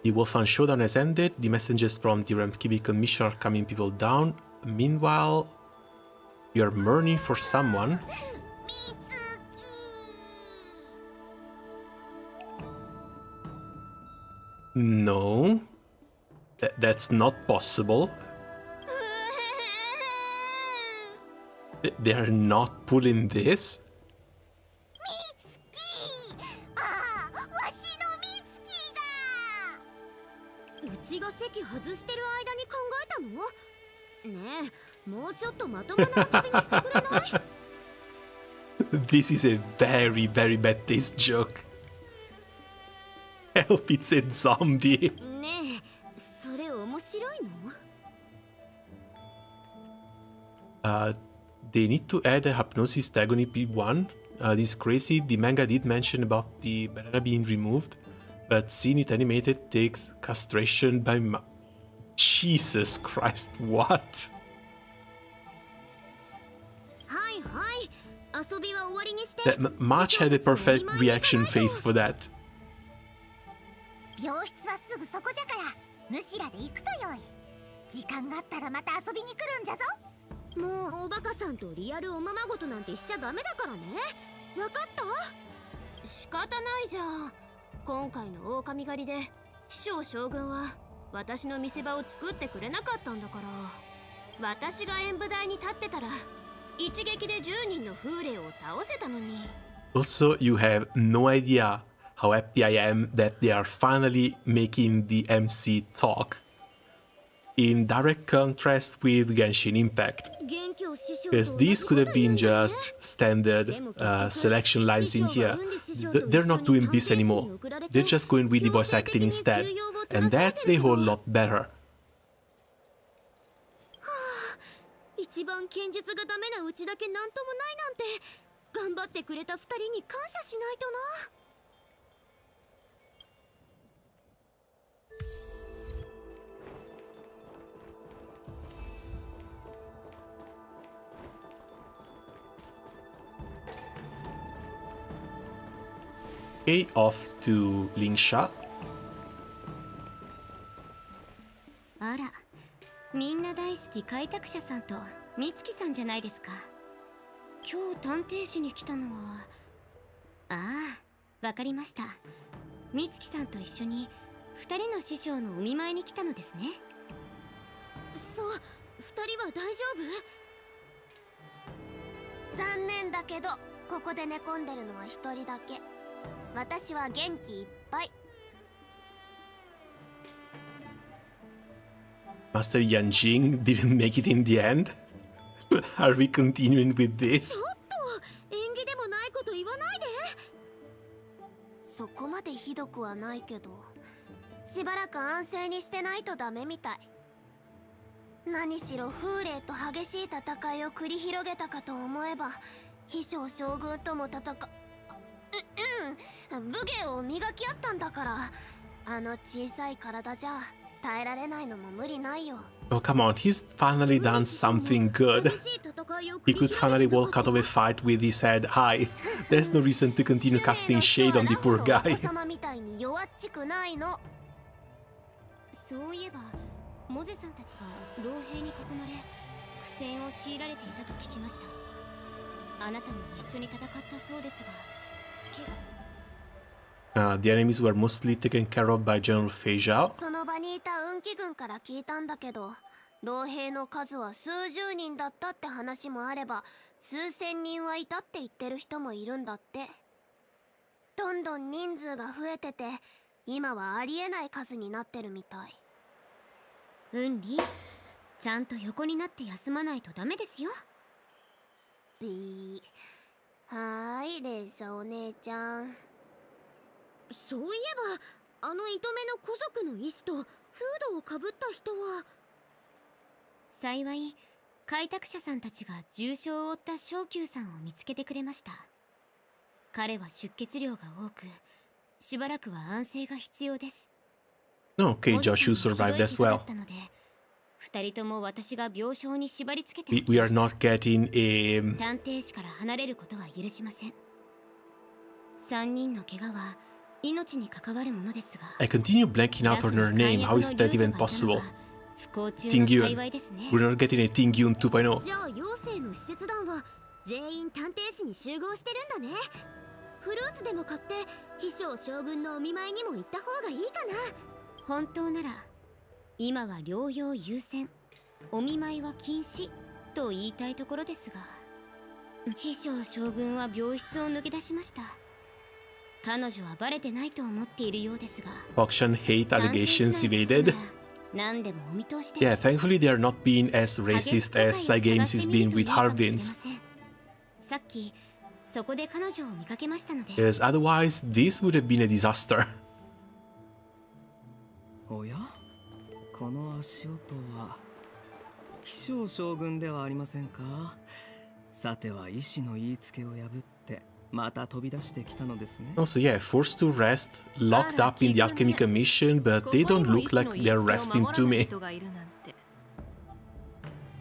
The Wolfan Showdown has ended. The messengers from the Ramp Cubicle mission are calming people down. Meanwhile, you're mourning for someone. No, that's not possible. They're not pulling this. うちが席外してる間に考えたの？ねえ、もうちょっとまともな遊びにしてくれない？ This is a very, very bad taste joke. Help, it's a zombie. ねえ、それ面白いの？They need to add a Hypnosis Agony P1. This is crazy. The manga did mention about the banana being removed, but seeing it animated takes castration by Jesus Christ, what? はいはい、遊びは終わりにして。March had a perfect reaction face for that. 病室はすぐそこじゃから、ぬしらで行くとよい。時間があったらまた遊びに来るんじゃぞ。もうおバカさんとリアルおままごとなんてしちゃダメだからね。わかった？仕方ないじゃん。今回の狼狩りで秘書将軍は私の見せ場を作ってくれなかったんだから、私が演舞台に立ってたら一撃で10人の風霊を倒せたのに。 Also, you have no idea how happy I am that they are finally making the MC talk. In direct contrast with Genshin Impact. Because these could have been just standard selection lines in here. They're not doing this anymore. They're just going with the voice acting instead. And that's a whole lot better. 一番剣術がダメなうちだけなんともないなんて、頑張ってくれた2人に感謝しないとな。Okay, off to Lingsha. あら、みんな大好き開拓者さんと美月さんじゃないですか。今日探偵士に来たのは、ああ、わかりました。美月さんと一緒に二人の師匠のお見舞いに来たのですね。そう、二人は大丈夫？残念だけどここで寝込んでるのは一人だけ。私は元気いっぱい。Master Yanjing didn't make it in the end. Are we continuing with this? ちょっと縁起でもないこと言わないで。そこまでひどくはないけど、しばらく安静にしてないとダメみたい。何しろ風霊と激しい戦いを繰り広げたかと思えば、秘書将軍とも武芸を磨き合ったんだから、あの小さい体じゃ耐えられないのも無理ないよ。Oh, come on, he's finally done something good. He could finally walk out of a fight with his head high. There's no reason to continue casting shade on the poor guy. そういえば、モゼさんたちが老兵に囲まれ、苦戦を強いられていたと聞きました。あなたも一緒に戦ったそうですが、The enemies were mostly taken care of by General Feijao. その場にいた運気軍から聞いたんだけど、老兵の数は数十人だったって話もあれば、数千人はいたって言ってる人もいるんだって。どんどん人数が増えてて、今はありえない数になってるみたい。ちゃんと横になって休まないとダメですよ。はーい、レイサお姉ちゃん。そういえば、あの糸目の古族の医師とフードをかぶった人は。幸い、開拓者さんたちが重傷を負った昇級さんを見つけてくれました。彼は出血量が多く、しばらくは安静が必要です。Okay, Joshua survived as well. 二人とも私が病床に縛り付けて We are not getting a... 探偵士から離れることは許しません。三人の怪我は命に関わるものですが。I continue blanking out on her name. How is that even possible? Tingyun. We're not getting a Tingyun 2.0. じゃあ妖精の使節団は全員探偵士に集合してるんだね。フルーツでも買って秘書将軍のお見舞いにも行った方がいいかな。本当なら今は療養優先、お見舞いは禁止と言いたいところですが、秘書将軍は病室を抜け出しました。彼女はバレてないと思っているようですが。Auction hate allegations evaded. 何でもお見通しです。Yeah, thankfully they are not being as racist as Cygames is being with Hardwins. さっきそこで彼女を見かけましたので。Yes, otherwise this would have been a disaster. おや、この足音は秘書将軍ではありませんか。さては医師の言いつけを破ってまた飛び出してきたのですね。Also, yeah, forced to rest, locked up in the alchemical mission, but they don't look like they're resting to me.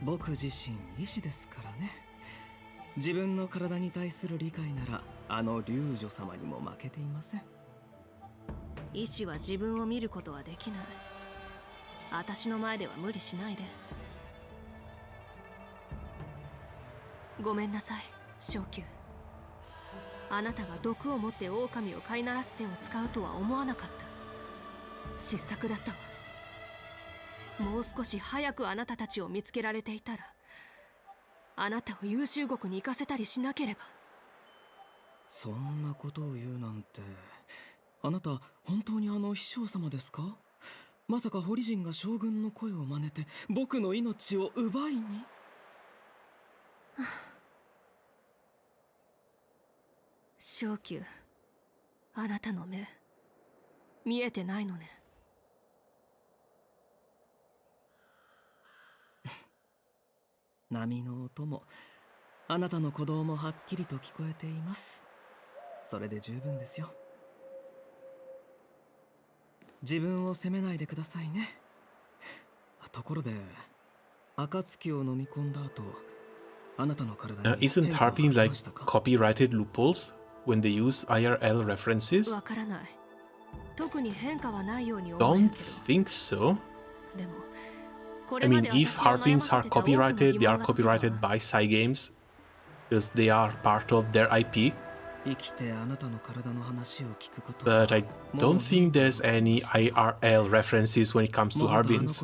僕自身医師ですからね。自分の体に対する理解ならあの龍女様にも負けていません。医師は自分を見ることはできない。私の前では無理しないで。ごめんなさい、昇級。あなたが毒を持って狼を飼いならす手を使うとは思わなかった。失策だったわ。もう少し早くあなたたちを見つけられていたら、あなたを優秀国に行かせたりしなければ。そんなことを言うなんて。あなた本当にあの秘書様ですか。まさか堀人が将軍の声を真似て僕の命を奪いに。昇級、あなたの目見えてないのね。波の音もあなたの鼓動もはっきりと聞こえています。それで十分ですよ。自分を責めないでくださいね。ところで暁を飲み込んだ後、あなたの体に Isn't harping like copyrighted loopholes when they use IRL references? わからない。特に変化はないように思 Don't えるけど。 think so. でも I mean, if harpings are copyrighted, they are copyrighted by Cygames because they are part of their IP. But I don't think there's any IRL references when it comes to Harbins.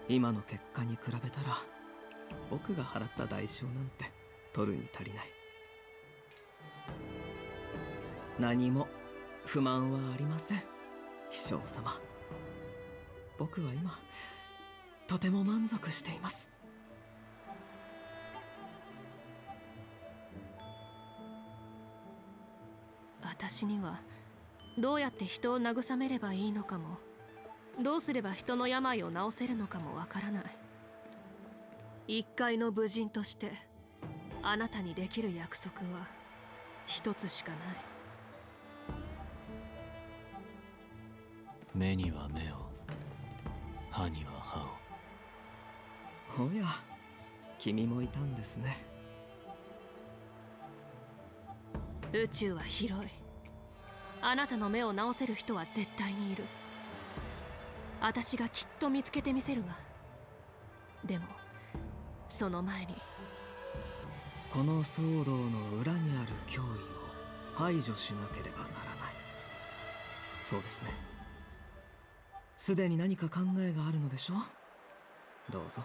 今の結果に比べたら僕が払った代償なんて取るに足りない。何も不満はありません、秘書様。僕は今とても満足しています。私にはどうやって人を慰めればいいのかも、どうすれば人の病を治せるのかもわからない。一介の武人としてあなたにできる約束は一つしかない。目には目を、歯には歯を。おや、君もいたんですね。宇宙は広い。あなたの目を治せる人は絶対にいる。私がきっと見つけてみせるわ。でもその前にこの騒動の裏にある脅威を排除しなければならない。そうですね。すでに何か考えがあるのでしょう。どうぞ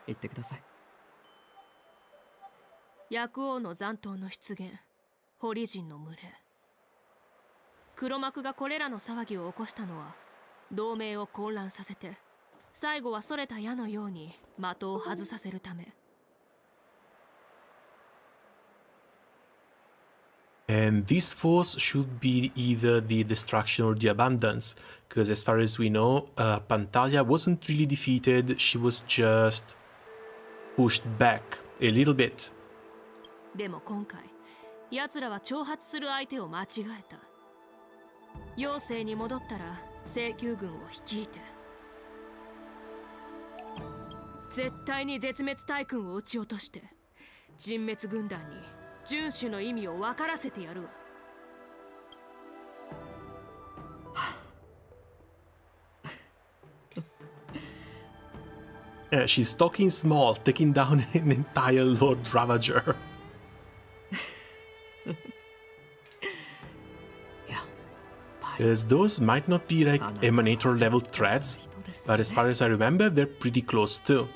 言ってください。薬王の残党の出現、堀人の群れ。黒幕がこれらの騒ぎを起こしたのは同盟を混乱させて、最後はそれた矢のように的を外させるため。And this force should be either the destruction or the abundance, because as far as we know, Pantalia wasn't really defeated, she was just pushed back a little bit. でも今回、奴らは挑発する相手を間違えた。妖精に戻ったら聖宮軍を率いて、絶対に絶滅大軍を撃ち落として、人滅軍団に遵守の意味を分からせてやるわ。She's talking small, taking down an entire Lord Ravager. Because those might not be like Emanator level threats, but as far as I remember, they're pretty close too.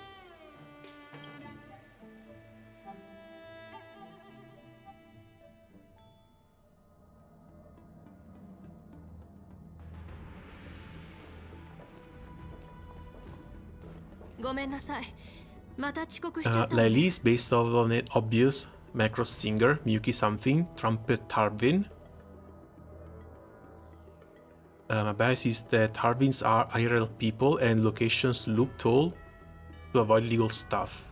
Lily is based on an obvious macro singer, Miyuki something, trumpet Harbin. My bias is that Harbins are IRL people and locations loophole to avoid legal stuff.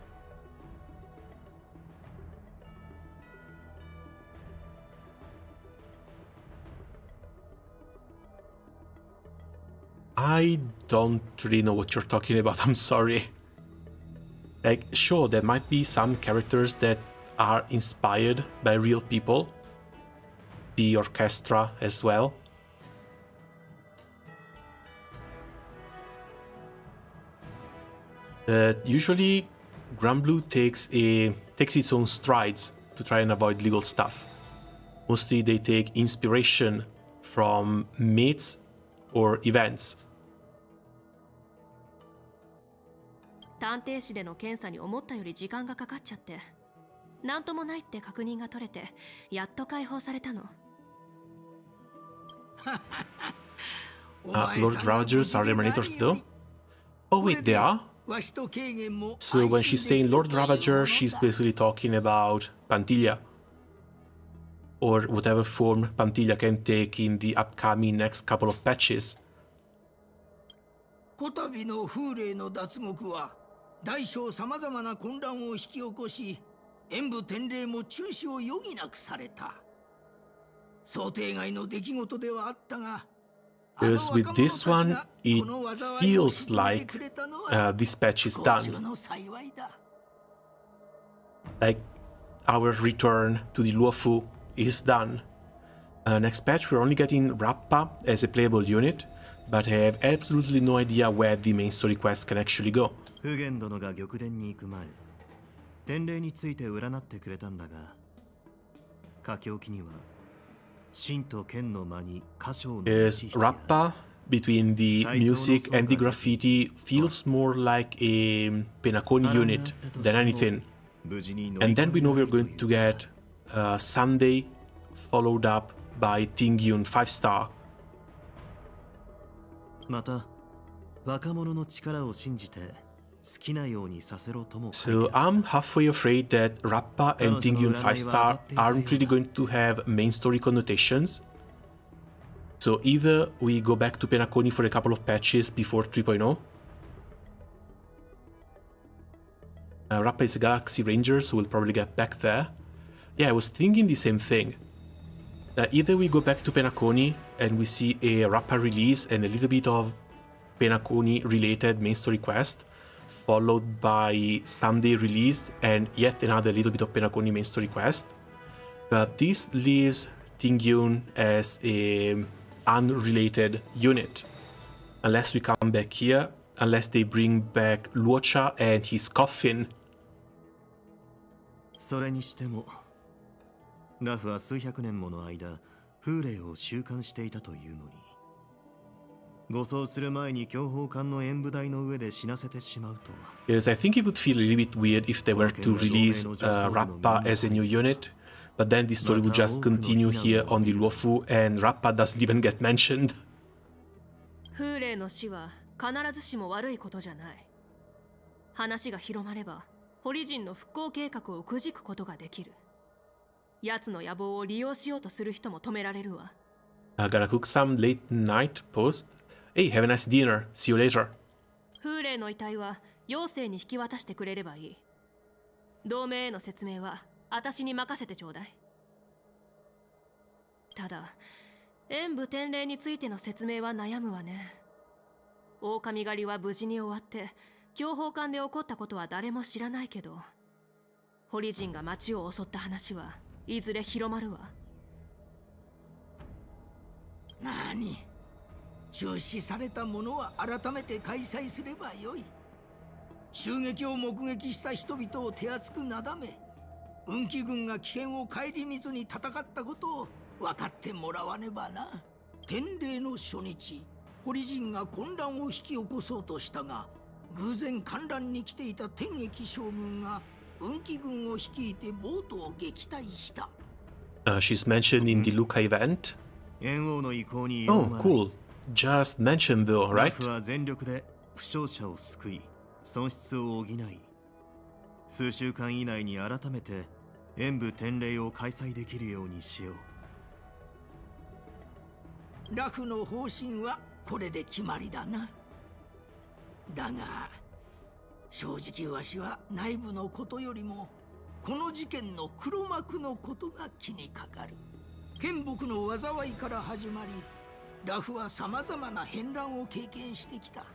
I don't really know what you're talking about, I'm sorry. Like, sure, there might be some characters that are inspired by real people. The orchestra as well. Usually, Granblue takes its own strides to try and avoid legal stuff. Mostly they take inspiration from myths or events. 探偵士での検査に思ったより時間がかかっちゃって、なんともないって確認が取れて、やっと解放されたの。Lord Rogers are Emanators though? Oh wait, they are? So when she's saying Lord Ravager, she's basically talking about Pantilia. Or whatever form Pantilia can take in the upcoming next couple of patches. こたびの風霊の脱獄は大小さまざまな混乱を引き起こし、演武典礼も中止を余儀なくされた。想定外の出来事ではあったが、 Because with this one, it feels like this patch is done. Like, our return to the Luofu is done. Next patch, we're only getting Rappa as a playable unit, but I have absolutely no idea where the main story quests can actually go. 普賢殿が玉殿に行く前、典礼について占ってくれたんだが、書き置きには真と剣の間に箇所を Is Rappa between the music and the graffiti feels more like a Penaconi unit than anything. And then we know we're going to get Sunday followed up by Tingyun 5-star. また若者の力を信じて好きなようにさせろとも So I'm halfway afraid that Rappa and Tingyun 5-star aren't really going to have main story connotations. So either we go back to Penaconi for a couple of patches before 3.0. Rappa is a Galaxy Ranger, so we'll probably get back there. Yeah, I was thinking the same thing. Either we go back to Penaconi and we see a Rappa release and a little bit of Penaconi related main story quest, followed by Sunday release and yet another little bit of Penaconi main story quest. But this leaves Tingyun as a unrelated unit. Unless we come back here, unless they bring back Luocha and his coffin. それにしてもラフは数百年もの間風霊を習慣していたというのに護送する前に強砲艦の演武台の上で死なせてしまうとは Yes, I think it would feel a little bit weird if they were to release Rappa as a new unit, but then the story would just continue here on the Luofu and Rappa doesn't even get mentioned. 風霊の死は必ずしも悪いことじゃない。話が広まればホリジンの復興計画をくじくことができる。奴の野望を利用しようとする人も止められるわ。Gonna cook some late night post. Hey, have a nice dinner. See you later. 風霊の遺体は妖精に引き渡してくれればいい。同盟への説明は私に任せてちょうだい。ただ、演武天霊についての説明は悩むわね。狼狩りは無事に終わって、強砲艦で起こったことは誰も知らないけど、ホリジンが町を襲った話はいずれ広まるわ。何？中止されたものは改めて開催すればよい。襲撃を目撃した人々を手厚くなだめ、運気軍が危険を顧みずに戦ったことを分かってもらわねばな。天霊の初日、ホリジンが混乱を引き起こそうとしたが、偶然観覧に来ていた天撃将軍が運気軍を率いてボートを撃退した。She's mentioned in the Luca event. Oh, cool. Just mentioned though, right? は全力で負傷者を救い、損失を補い、数週間以内に改めて演武天霊を開催できるようにしよう。ラフの方針はこれで決まりだな。だが正直わしは内部のことよりもこの事件の黒幕のことが気にかかる。剣木の災いから始まり、ラフは様々な変乱を経験してきた。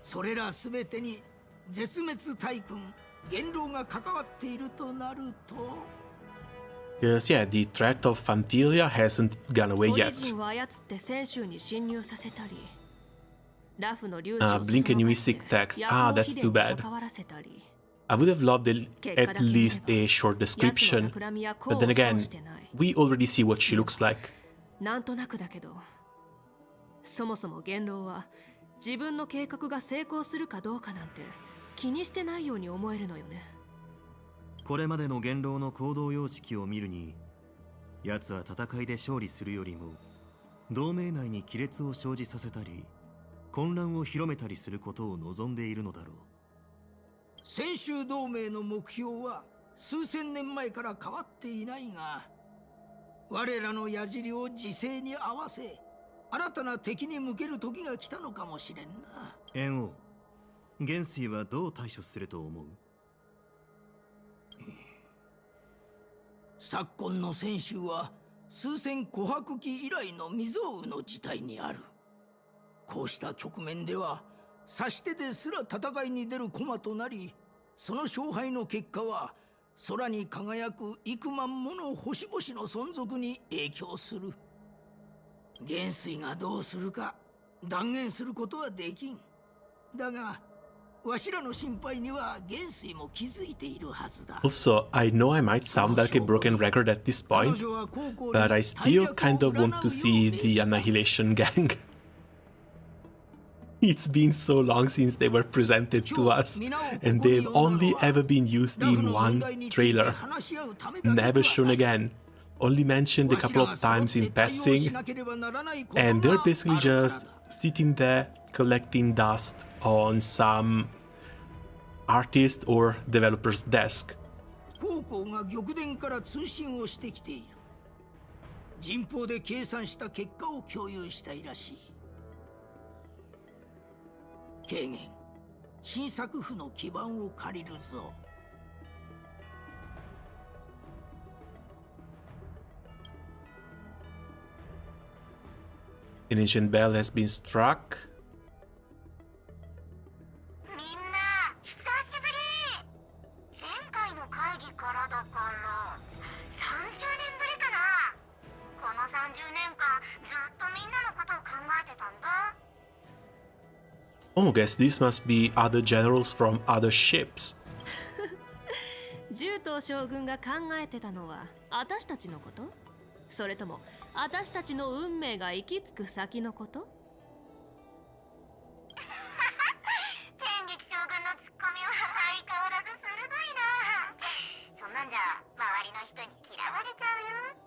それらすべてに絶滅大君元老が関わっているとなると、 Yes, yeah, the threat of Fantilia hasn't gone away yet. ホリジンを操って泉州に侵入させたり、ラフの粒子を Blink and Mystic text. Ah, that's too bad. I would have loved at least a short description, but then again, we already see what she looks like. なんとなくだけど、そもそも元老は自分の計画が成功するかどうかなんて気にしてないように思えるのよね。これまでの元老の行動様式を見るに、奴は戦いで勝利するよりも同盟内に亀裂を生じさせたり混乱を広めたりすることを望んでいるのだろう。先週同盟の目標は数千年前から変わっていないが、我らの矢尻を時勢に合わせ新たな敵に向ける時が来たのかもしれんな。猿王、元帥はどう対処すると思う？昨今の選手は数千琥珀期以来の未曾有の事態にある。こうした局面では指し手ですら戦いに出る駒となり、その勝敗の結果は空に輝く幾万もの星々の存続に影響する。元帥がどうするか断言することはできん。だがわしらの心配には元帥も気づいているはずだ。 Also, I know I might sound like a broken record at this point, but I still kind of want to see the Annihilation Gang. It's been so long since they were presented to us, and they've only ever been used in one trailer. Never shown again. Only mentioned a couple of times in passing, and they're basically just sitting there collecting dust on some artist or developer's desk. 高校が玉殿から通信をしてきている。人報で計算した結果を共有したいらしい。軽減、新作譜の基盤を借りるぞ。An ancient bell has been struck. みんな久しぶり。前回の会議からだから30年ぶりかな。この30年間ずっとみんなのことを考えてたんだ。 Oh, guess this must be other generals from other ships. 獣人将軍が考えてたのは私たちのこと？それとも私たちの運命が行き着く先のこと？天撃将軍のツッコミは相変わらず鋭いな。そんなんじゃ周りの人に嫌われちゃうよ。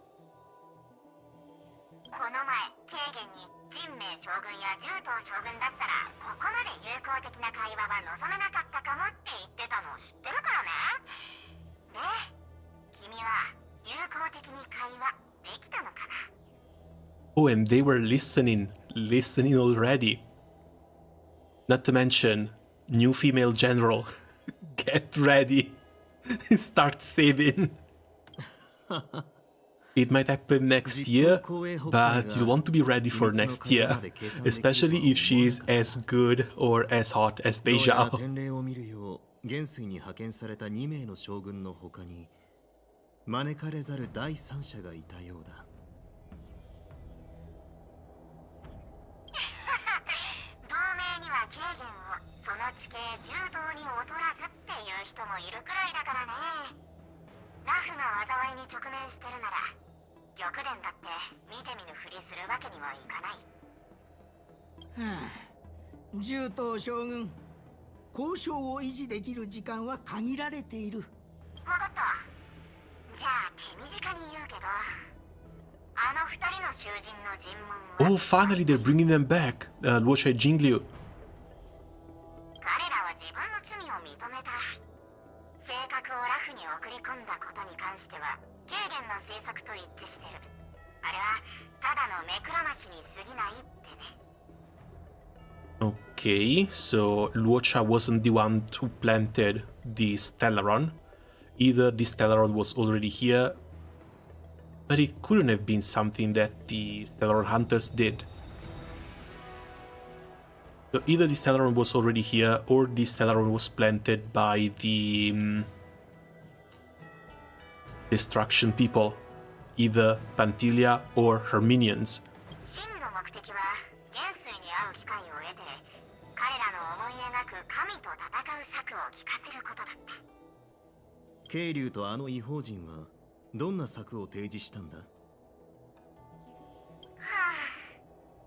この前軽減に人命将軍や獣人将軍だったらここまで友好的な会話は望めなかったかもって言ってたの知ってるからね。で、君は友好的に会話できたのかな？ Oh, and they were listening already. Not to mention, new female general. Get ready. Start saving. It might happen next year, but you want to be ready for next year, especially if she's as good or as hot as Beijao. 元帥に派遣された2名の将軍の他に招かれざる第三者がいたようだ。同盟には軽減をその地形柔道に劣らずっていう人もいるくらいだからね。ラフな災いに直面してるなら玉殿だって見て見ぬふりするわけにはいかない。獣人将軍、交渉を維持できる時間は限られている。わかった。じゃあ手短に言うけど、あの二人の囚人の尋問は Oh, finally they're bringing them back. Luocha Jingliu. 彼らは自分の罪を認めた。性格をラフに送り込んだことに関しては軽減の政策と一致してる。あれはただの目くらましに過ぎないってね。 Okay, so Luocha wasn't the one who planted the Stellaron. Either the Stellaron was already here, but it couldn't have been something that the Stellaron hunters did. So either the Stellaron was already here, or the Stellaron was planted by the destruction people, either Pantilia or her minions. 真の目的は元帥に会う機会を得て彼らの思い描く神と戦う策を聞かせることだった。渓流とあの異邦人はどんな策を提示したんだ？は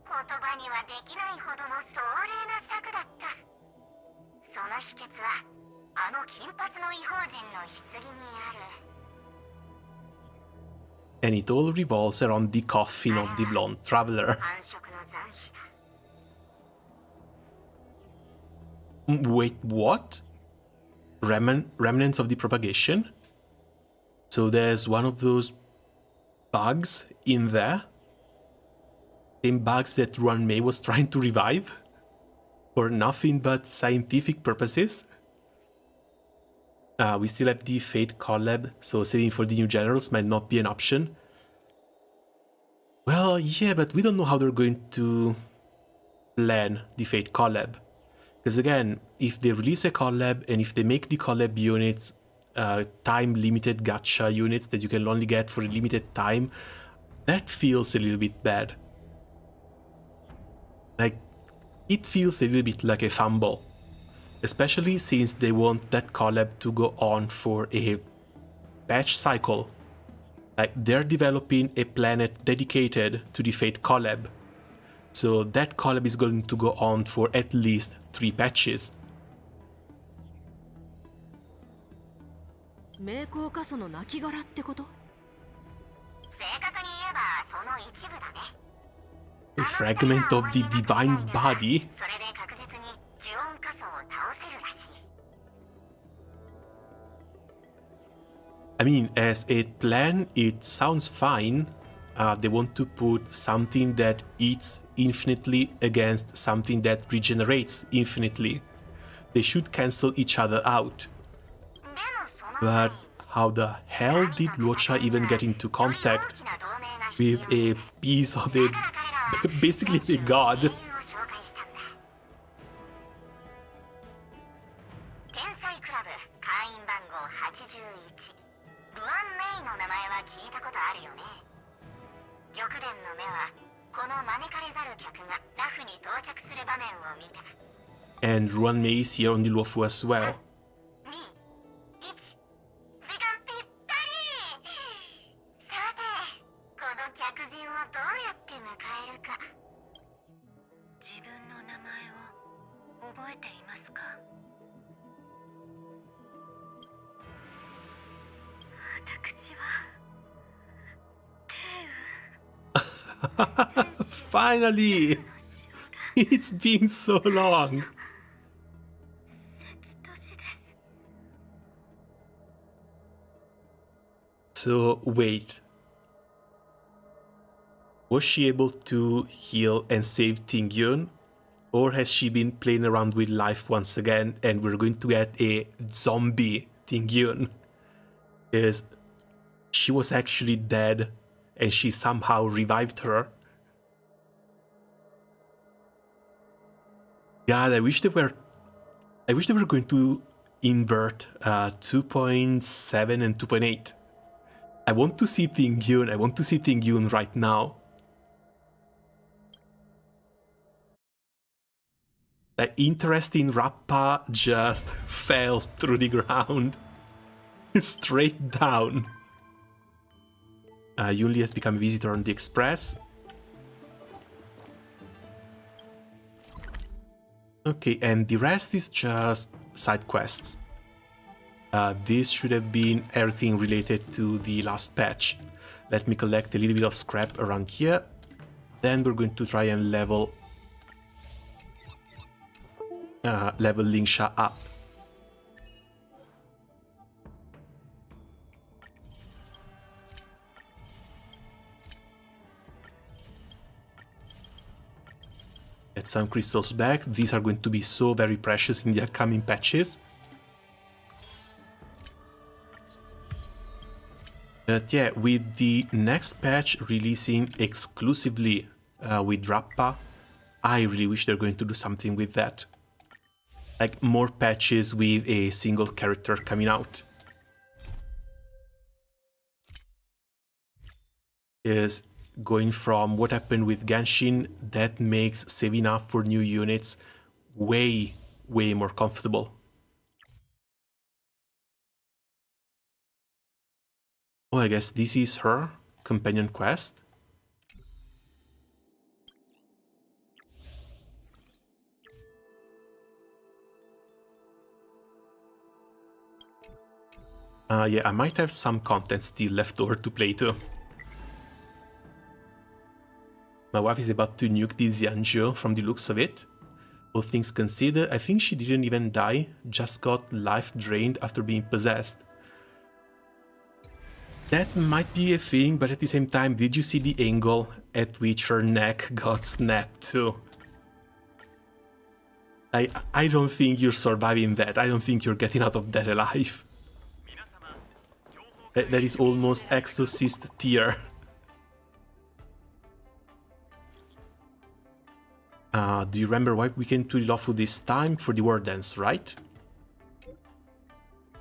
あ、言葉にはできないほどの壮麗な策だった。その秘訣はあの金髪の異邦人の棺にある。 And it all revolves around the coffin of the blonde traveler. 繁殖の残滓だ。 Wait, what? Remnants of the propagation? So there's one of those bugs in there? Same bugs that Ruan Mei was trying to revive? For nothing but scientific purposes? We still have the Fate collab, so saving for the new generals might not be an option. Well, yeah, but we don't know how they're going to plan the Fate collab. Because again, if they release a collab and if they make the collab units time-limited gacha units that you can only get for a limited time, that feels a little bit bad. Like, it feels a little bit like a fumble. especially since they want that collab to go on for a patch cycle. Like, they're developing a planet dedicated to the Fate collab. So that collab is going to go on for at least 3 patches. 名工家祖の亡骸ってこと？正確に言えばその一部だね。 A fragment of the divine body? それで確実に呪音仮想を倒せるらしい。 I mean, as a plan, it sounds fine. They want to put something that eats infinitely against something that regenerates infinitely. They should cancel each other out. But how the hell did Luocha even get into contact with a piece of a... basically a god? 天才クラブ会員番号81ルアン・メイの名前は聞いたことあるよね。玉殿の目はこの招かれざる客がラフに到着する場面を見た。 And Ruan Mei is here on the Luofu as well. 時間ぴったり。さて、この客人をどうやって迎えるか。自分の名前を覚えていますか？私は Finally! It's been so long. So, wait. Was she able to heal and save Tingyun? Or has she been playing around with life once again and we're going to get a zombie Tingyun? Because she was actually dead and she somehow revived her. God, I wish they were going to invert 2.7 and 2.8. I want to see Tingyun. I want to see Tingyun right now. The interest in Rappa just fell through the ground. Straight down. Yunli has become a visitor on the Express. Okay, and the rest is just side quests. This should have been everything related to the last patch. Let me collect a little bit of scrap around here. Then we're going to try and level Lingsha up. Get some crystals back. These are going to be so very precious in the upcoming patches. But yeah, with the next patch releasing exclusively with Rappa, I really wish they're going to do something with that. Like more patches with a single character coming out. Is going from what happened with Genshin, that makes saving up for new units way more comfortable. Oh, I guess this is her companion quest. Yeah, I might have some content still left over to play too. My wife is about to nuke the Xianzhou from the looks of it. All things considered, I think she didn't even die, just got life drained after being possessed. That might be a thing, but at the same time, did you see the angle at which her neck got snapped too? I don't think you're surviving that. I don't think you're getting out of that alive. That is almost Exorcist tier. Do you remember why we came to Ilofu this time? For the war dance, right?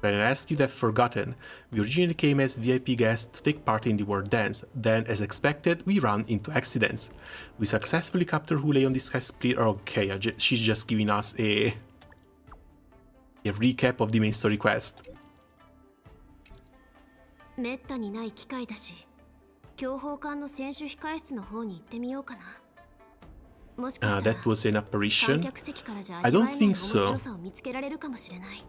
When I asked you, I've forgotten. We originally came as VIP guests to take part in the war dance. Then, as expected, we ran into accidents. We successfully captured Hule on the sky split. Okay, she's just giving us a a recap of the main story quest. めったにない機会だし、強砲艦の選手控室の方に行ってみようかな。もしかしたら That was an 観 apparition? 客席からじゃ I 味わ don't えない think 面 so. 白さを見つけられるかもしれない。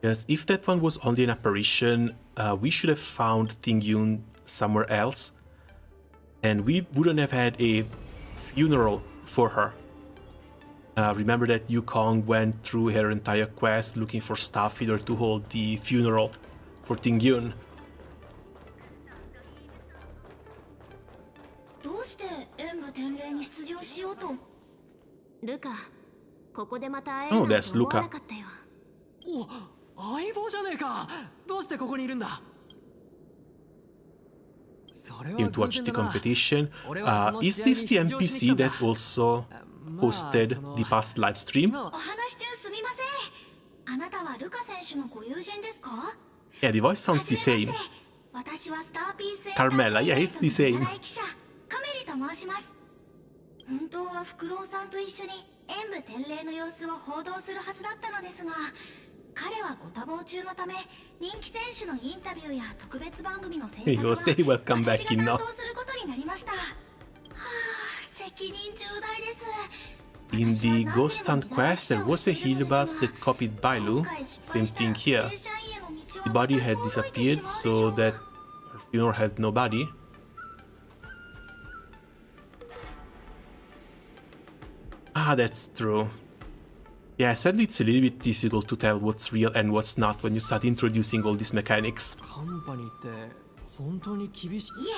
Because if that one was only an apparition, we should have found Tingyun somewhere else, and we wouldn't have had a funeral for her. Remember that Yukong went through her entire quest looking for stuff in order to hold the funeral for Tingyun. どうして演武典礼に出場しようと？ルカ、ここでまた会える Oh, なん that's て思わ Luca. なかったよ。お、相棒じゃねえか。どうしてここにいるんだ。それは Came to watch the competition. Is this the NPC that also hosted the past live stream? お話中すみません。あなたはルカ選手のご友人ですか？ Yeah, the voice sounds the same. 私はスターピースエン Carmela, yeah, it's the ター same. テインメントの見習い記者カメリと申します。本当はフクロウさんと一緒に演武典礼の様子を報道するはずだったのですが、彼はご多忙中のため人気選手のインタビューや特別番組の制作は Stay welcome 私 back が in 担 now. 当することになりました。はあ、責任重大です。 In the Ghost Hunt quest, there was a healer bus that copied Bailu. Same thing here. The body had disappeared, so that her funeral had no body. Ah, that's true. Yeah, sadly it's a little bit difficult to tell what's real and what's not when you start introducing all these mechanics. カンパニーって本当に厳しい。いえ、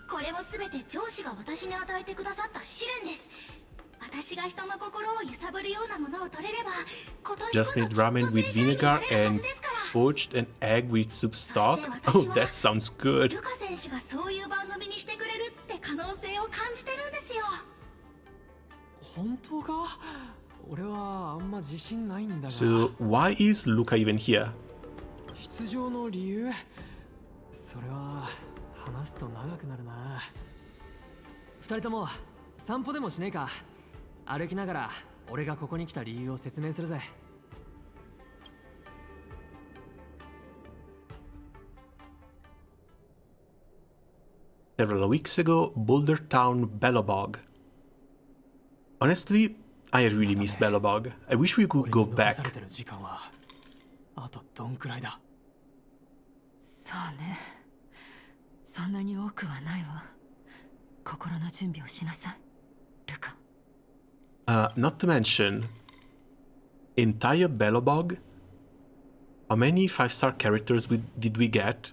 これもすべて上司が私に与えてくださった試練です。私が人の心を揺さぶるようなものを取れれば、今年こ Just そ made きっと ramen 正 with 社員にな vinegar れるは and ずですから。 poached an egg with soup stock. Oh, that sounds good. ルカ選手がそういう番組にしてくれるって可能性を感じてるんですよ。本当か？俺はあんま自信ないんだが。 So why is Luca even here? 出場の理由？それは話すと長くなるな。二人とも散歩でもしねえか。歩きながら俺がここに来た理由を説明するぜ。Several weeks ago, Boulder Town, Bellabog. Honestly, I really miss Bellabog. I wish we could go back. 時間はあとどんくらいだ。そうね。そんなに多くはないわ。心の準備をしなさい、ルカ。Not to mention, entire Bellabog. How many 5-star characters did we get?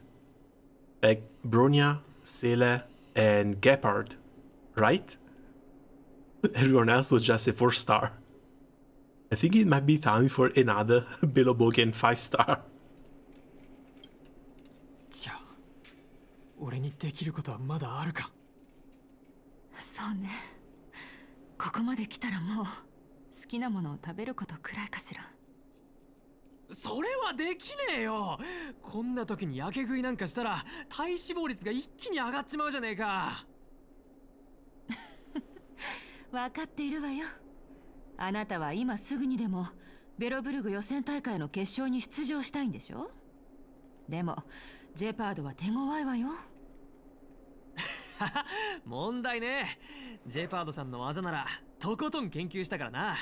Like Bronya, Sele, and Gepard, right? Everyone else was just a 4-star. I think it might be time for another Bellabog and 5-star. じゃあ、俺にできることはまだあるか。そうね。ここまで来たらもう好きなものを食べることくらいかしら。それはできねえよ。こんな時にやけ食いなんかしたら体脂肪率が一気に上がっちまうじゃねえか。分かっているわよ。あなたは今すぐにでもベロブルグ予選大会の決勝に出場したいんでしょ。でもジェパードは手強いわよ。問題ね。ジェパードさんの技ならとことん研究したからな。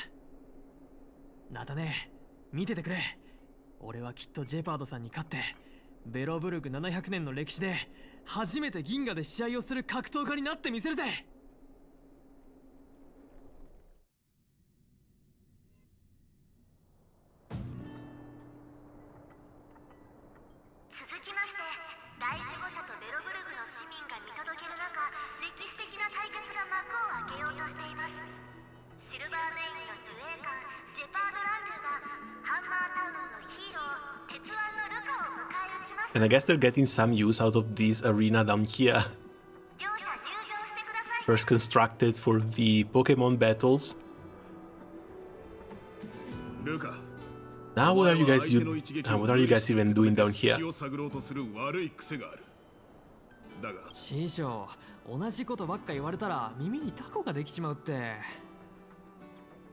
ナタね、見ててくれ。俺はきっとジェパードさんに勝ってベロブルグ700年の歴史で初めて銀河で試合をする格闘家になってみせるぜ。続きまして、大守護者とベロブルグの市民が見届ける中、歴史的な対決が幕を開けようとしています。シルバーメインの守衛官ジェパード・ランドゥがハンマータウンのヒーロー鉄腕のルカを迎え撃ちます。 And I guess they're getting some use out of this arena down here. First constructed for the Pokemon battles. Now what are you guys even doing down here? 師匠、同じことばっか言われたら耳にタコができちまうって。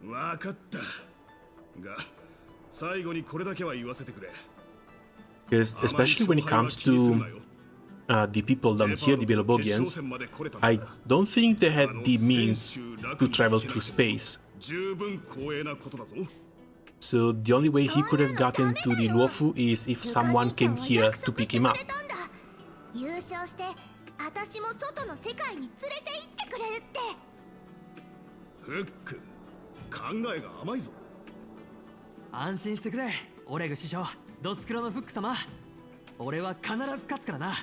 わかったが、最後にこれだけは言わせてくれ。 Because especially when it comes to the people down here, the Belobogians, I don't think they had the means to travel through space. 十分光栄なことだぞ。 So the only way he could have gotten to the Luofu is if someone came here to pick him up. 優勝して私も外の世界に連れて行ってくれるって。フック、考えが甘いぞ。安心してくれ、オレグ師匠、ドスクロのフック様。俺は必ず勝つからな。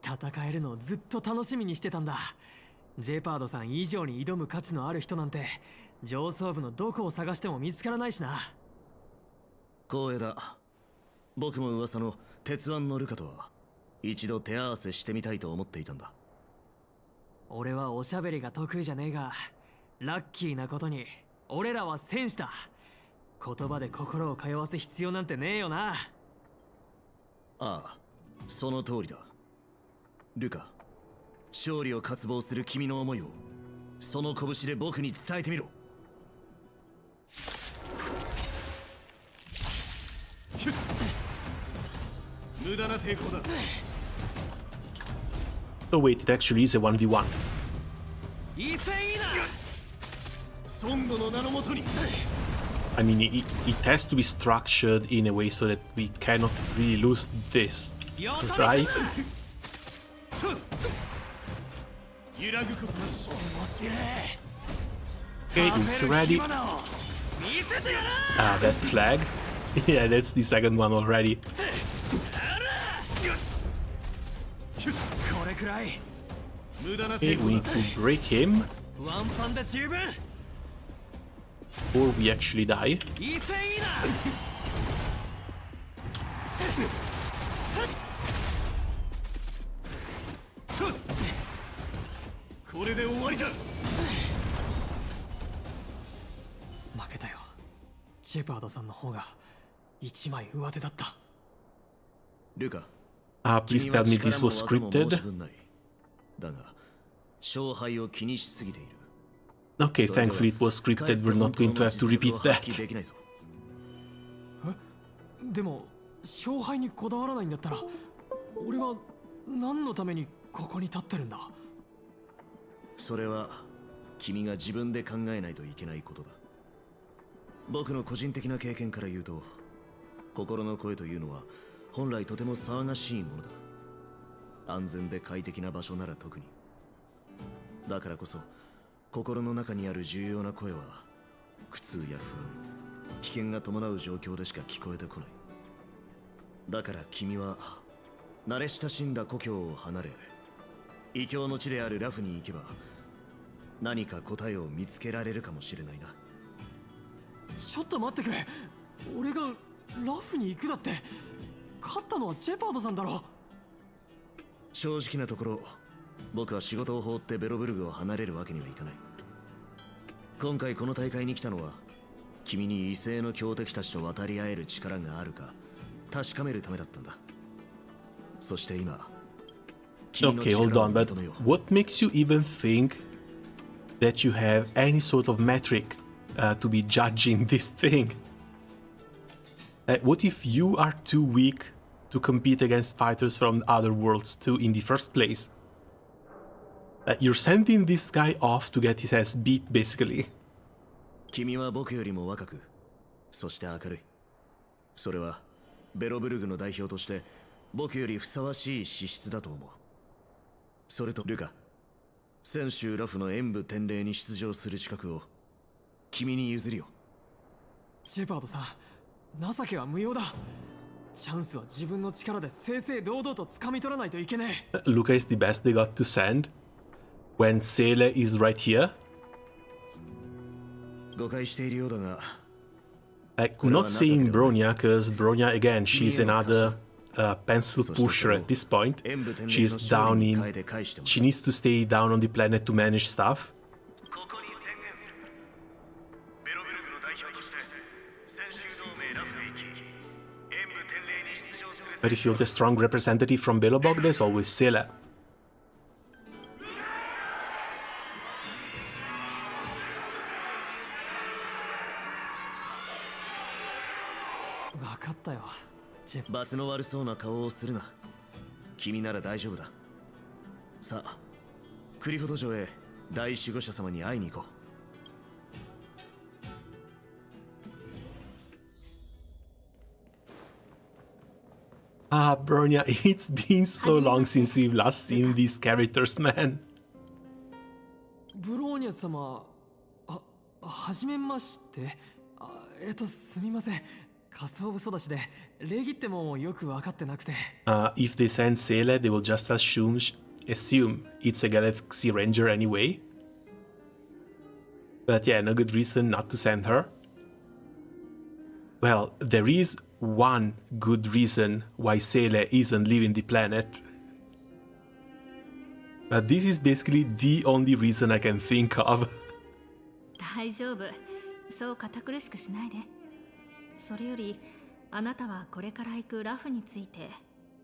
戦えるのをずっと楽しみにしてたんだ。ジェパードさん以上に挑む価値のある人なんて上層部のどこを探しても見つからないしな。光栄だ。僕も噂の鉄腕のルカとは一度手合わせしてみたいと思っていたんだ。俺はおしゃべりが得意じゃねえが、ラッキーなことに俺らは戦士だ。言葉で心を通わせ必要なんてねえよな。ああ、その通りだ。ルカ、勝利を渇望する君の思いをその拳で僕に伝えてみろ。無駄な抵抗だ。 Oh wait, it actually is a 1v1. 孫悟の名のもとに。 I mean, it has to be structured in a way so that we cannot really lose this, right? 揺らぐことなし。 Okay, it's ready. Ah, that flag. Yeah, that's the second one already. これくらい。 Okay, we need to break him ワンパンで十分。 before we actually die. いい線いいな。 これで終わりだ。負けたよ。ジェパードさんの方が一枚上手だった。ルカ、 Please tell me this was scripted. だが、勝敗を気にしすぎている。 Okay, thankfully it was scripted. We're not going to have to repeat that. でも勝敗にこだわらないんだったら、俺は何のためにここに立ってるんだ。それは君が自分で考えないといけないことだ。僕の個人的な経験から言うと、心の声というのは本来とても騒がしいものだ。安全で快適な場所なら特に。だからこそ心の中にある重要な声は苦痛や不安、危険が伴う状況でしか聞こえてこない。だから君は慣れ親しんだ故郷を離れ、異教の地であるラフに行けば何か答えを見つけられるかもしれないな。ちょっと待ってくれ。俺がラフに行くだって。勝ったのはジェパードさんだろ。正直なところ、僕は仕事を放ってベロブルグを離れるわけにはいかない。今回この大会に来たのは、君に異性の強敵たちと渡り合える力があるか確かめるためだったんだ。そして今、 Okay, hold on, but what makes you even think that you have any sort of metric to be judging this thing? What if you are too weak to compete against fighters from other worlds too in the first place? You're sending this guy off to get his ass beat, basically. 君は僕よりも若く、そして明るい。それはベロブルグの代表として僕よりふさわしい資質だと思う。それとルカ、先週ラフの演武典礼に出場する資格を君に譲るよ。ジェパードさん、情けは無用だ。チャンスは自分の力で正々堂々と掴み取らないといけねえ。 Luca is the best they got to send when Sele is right here. 誤解しているようだが、 Like, I'm not saying Bronya, because Bronya, again, she's another pencil pusher at this point. She's down in... She needs to stay down on the planet to manage stuff. But if you're the strong representative from Belobog, there's always Sela. Vakatta yo. 罰の悪そうな顔をするな。君なら大丈夫だ。さあ、クリフォド城へ大守護者様に会いに行こう。Ah, Bernia, it's been so long since we've last seen these characters, man. ブローニャ様、はじめまして。すみません。仮想部育ちで礼儀ってもよく分かってなくて。If they send Sela, they will just assume it's a Galaxy Ranger anyway. But yeah, no good reason not to send her. Well, there is one good reason why Sela isn't leaving the planet. But this is basically the only reason I can think of. 大丈夫。そう堅苦しくしないで。それより、あなたはこれから行くラフについて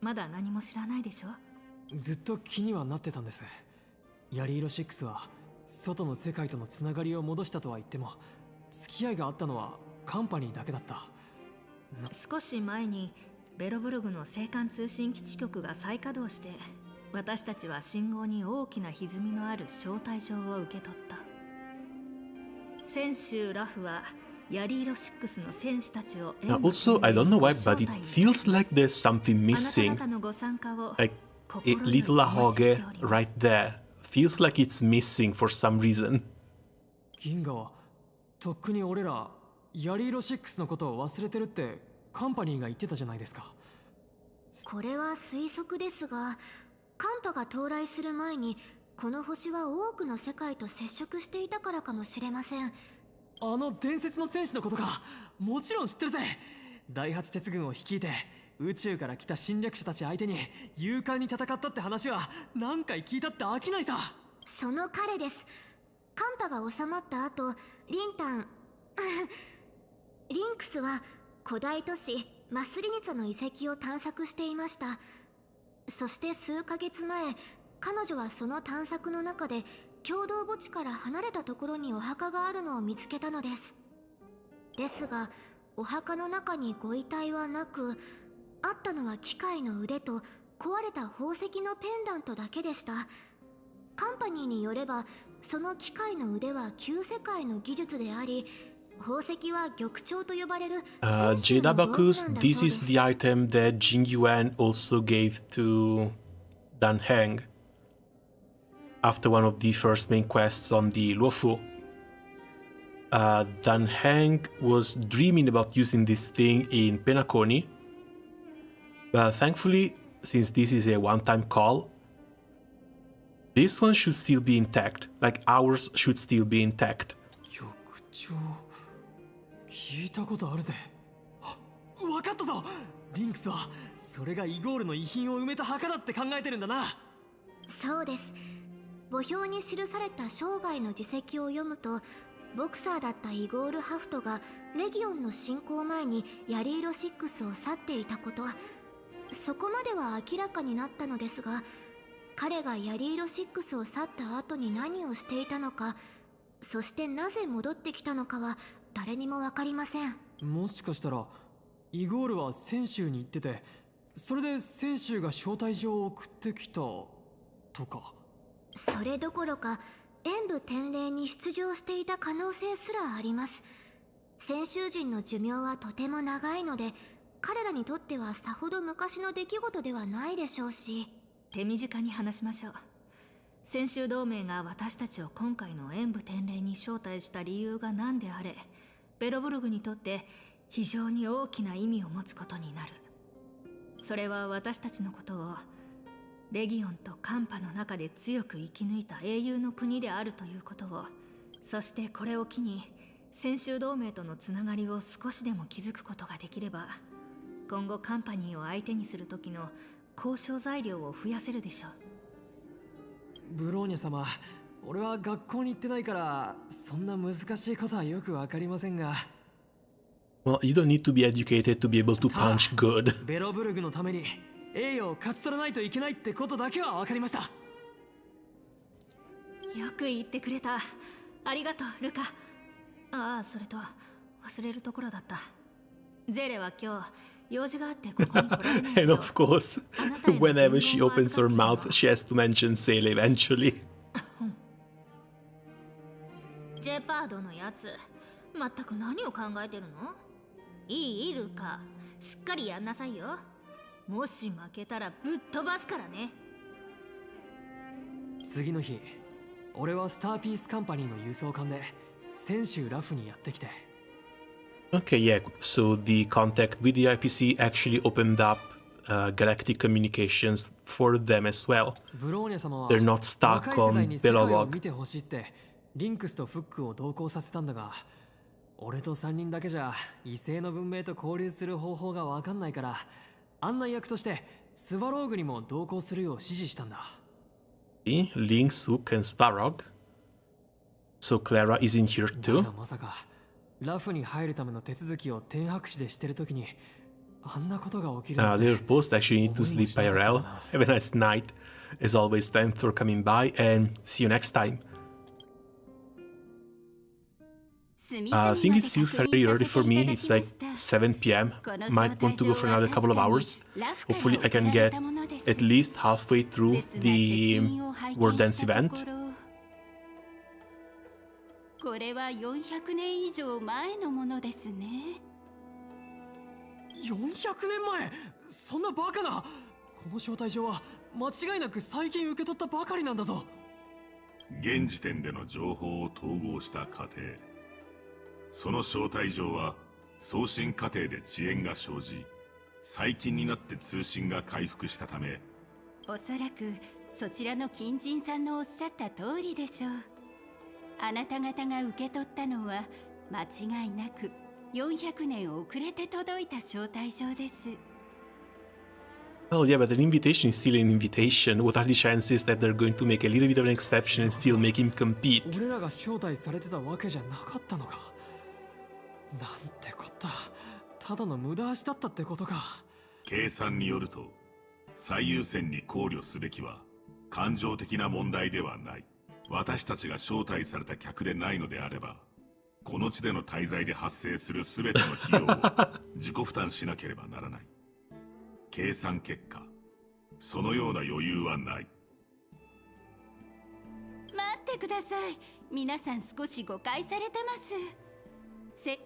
まだ何も知らないでしょ？ずっと気にはなってたんです。ヤリーロ6は外の世界とのつながりを戻したとは言っても、付き合いがあったのはカンパニーだけだった。少し前にベロブルグの青函通信基地局が再稼働して、私たちは信号に大きな歪みのある招待状を受け取った。選手ラフはヤリーロ6の選手たちを Also, I don't know why, but it feels like there's something missing. Like a little ahoge right there. Feels like it's missing for some reason. 銀河はとっくに俺らヤリーロ6のことを忘れてるってカンパニーが言ってたじゃないですか。これは推測ですが、カンパが到来する前にこの星は多くの世界と接触していたからかもしれません。あの伝説の戦士のことか。もちろん知ってるぜ。第八鉄軍を率いて宇宙から来た侵略者たち相手に勇敢に戦ったって話は何回聞いたって飽きないさ。その彼です。カンパが収まった後、リンクスは古代都市マスリニツァの遺跡を探索していました。そして数ヶ月前、彼女はその探索の中で共同墓地から離れたところにお墓があるのを見つけたのです。ですがお墓の中にご遺体はなく、あったのは機械の腕と壊れた宝石のペンダントだけでした。カンパニーによれば、その機械の腕は旧世界の技術であり、宝石は玉鳥と呼ばれるJade Abacus, this is the item that Jing Yuan also gave to Dan Heng after one of the first main quests on the Luofu. Dan Heng was dreaming about using this thing in Penacony, but thankfully, since this is a one-time call, this one should still be intact, like ours should still be intact. 聞いたことあるぜ。わかったぞ。リンクスはそれがイゴールの遺品を埋めた墓だって考えてるんだな。そうです。墓標に記された生涯の事跡を読むと、ボクサーだったイゴール・ハフトがレギオンの侵攻前にヤリーロ6を去っていたこと、そこまでは明らかになったのですが、彼がヤリーロ6を去った後に何をしていたのか、そしてなぜ戻ってきたのかは誰にも分かりません。もしかしたらイゴールは泉州に行ってて、それで泉州が招待状を送ってきたとか。それどころか演武天霊に出場していた可能性すらあります。泉州人の寿命はとても長いので、彼らにとってはさほど昔の出来事ではないでしょうし。手短に話しましょう。泉州同盟が私たちを今回の演武天霊に招待した理由が何であれ、ベロブルグにとって非常に大きな意味を持つことになる。それは私たちのことをレギオンとカンパの中で強く生き抜いた英雄の国であるということを、そしてこれを機に泉州同盟とのつながりを少しでも築くことができれば、今後カンパニーを相手にする時の交渉材料を増やせるでしょう。ブローニャ様、俺は学校に行ってないからそんな難しいことはよくわかりませんが、Well, you don't need to be educated to be able to punch good. ベロブルグのために栄誉を勝ち取らないといけないってことだけは分かりました。よく言ってくれた。ありがとうルカ。ああ、それと忘れるところだった。ゼレは今日用事があってここに来られないけ And ど of course, whenever she opens her mouth, she has to mention Sale eventually. ジェパードのやつ、まったく何を考えてるの？いいルカ、しっかりやんなさいよ。もし負けたらぶっ飛ばすからね。次の日、俺はスターピースカンパニーの輸送艦で泉州ラフにやってきて。Okay, yeah, so the contact with the IPC actually opened up galactic communications for them as well. ブローニャ様は They're not stuck 若い世代 on に世界を Belobog. 見てほしいってリンクスとフックを同行させたんだが、俺と3人だけじゃ異性の文明と交流する方法が分かんないから、案内役としてスワローグにも同行するよう指示したんだ。Lynx, Hook, and Svarog. So Clara is in here だ too. がまさかラフに入るための手続きを天白紙でしてるときにあんなことが起きるなんて。 Little post, actually need to sleep IRL. Have a nice night. As always, thanks for coming by and see you next time. I think it's still very early for me. It's like 7 p.m. Might want to go for another couple of hours. Hopefully I can get at least halfway through the World Dance event. これは400年以上前のものですね。400年前？そんなバカな。この招待状は間違いなく最近受け取ったばかりなんだぞ。現時点での情報を統合した過程、その招待状は送信過程で遅延が生じ、最近になって通信が回復したため、おそらくそちらの近人さんのおっしゃった通りでしょう。あなた方が受け取ったのは間違いなく400年遅れて届いた招待状です。 Well, yeah, but an invitation is still an invitation. What are the chances that they're going to make a little bit of an exception and still make him compete? 俺らが招待されてたわけじゃなかったのか。なんてこった。ただの無駄足だったってことか。計算によると、最優先に考慮すべきは感情的な問題ではない。私たちが招待された客でないのであれば、この地での滞在で発生するすべての費用を自己負担しなければならない。計算結果、そのような余裕はない。待ってください。皆さん少し誤解されてます。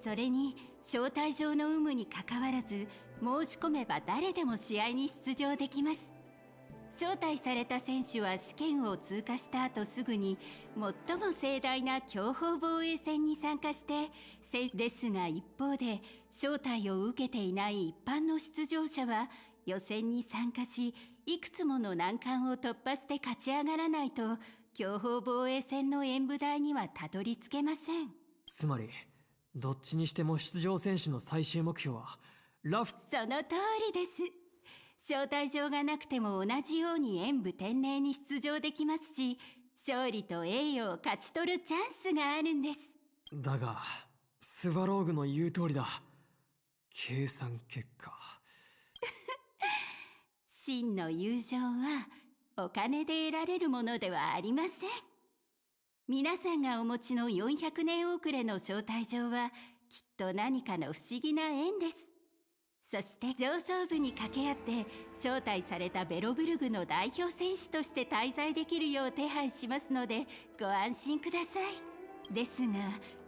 それに招待状の有無にかかわらず、申し込めば誰でも試合に出場できます。招待された選手は試験を通過した後すぐに最も盛大な強砲防衛戦に参加して、ですが一方で招待を受けていない一般の出場者は予選に参加し、いくつもの難関を突破して勝ち上がらないと強砲防衛戦の演舞台にはたどり着けません。つまりどっちにしても出場選手の最終目標はラフ。その通りです。招待状がなくても同じように演武天礼に出場できますし、勝利と栄誉を勝ち取るチャンスがあるんです。だがスワローグの言う通りだ。計算結果真の友情はお金で得られるものではありません。皆さんがお持ちの400年遅れの招待状はきっと何かの不思議な縁です。そして上層部に掛け合って招待されたベロブルグの代表選手として滞在できるよう手配しますのでご安心ください。ですが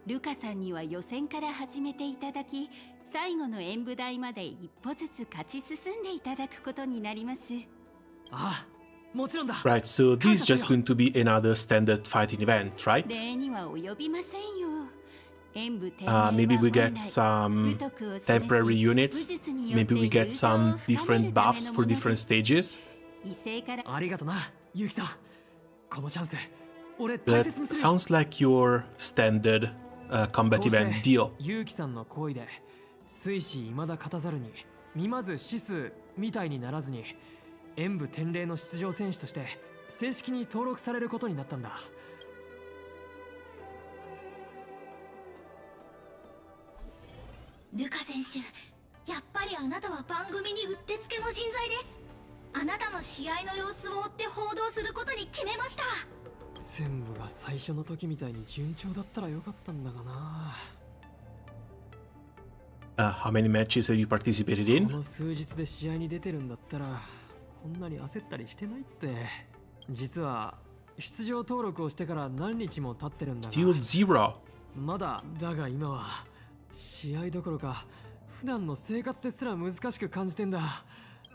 ルカさんには予選から始めていただき、最後の演舞台まで一歩ずつ勝ち進んでいただくことになります。ああ、もちろんだ。 Right, so this is just going to be another standard fighting event, right? 礼には及びませんよ。Maybe we get some temporary units. Maybe we get some different buffs for different stages. ありがとな、ユキさん。このチャンス、俺 That 大切にする。 sounds like your standard combat event deal. ユキさんの行為で水死未だ勝たざるに見まず死数みたいにならずに演武天礼の出場選手として正式に登録されることになったんだ。ルカ選手、やっぱりあなたは番組にうってつけの人材です。あなたの試合の様子を追って報道することに決めました。全部が最初の時みたいに順調だったらよかったんだがな。How many matches have you participated こ in? の数日で試合に出てるんだったらこんなに焦ったりしてないって。実は出場登録をしてから何日も経ってるんだが Still zero. まだだが今は試合どころか普段の生活ですら難しく感じてんだ。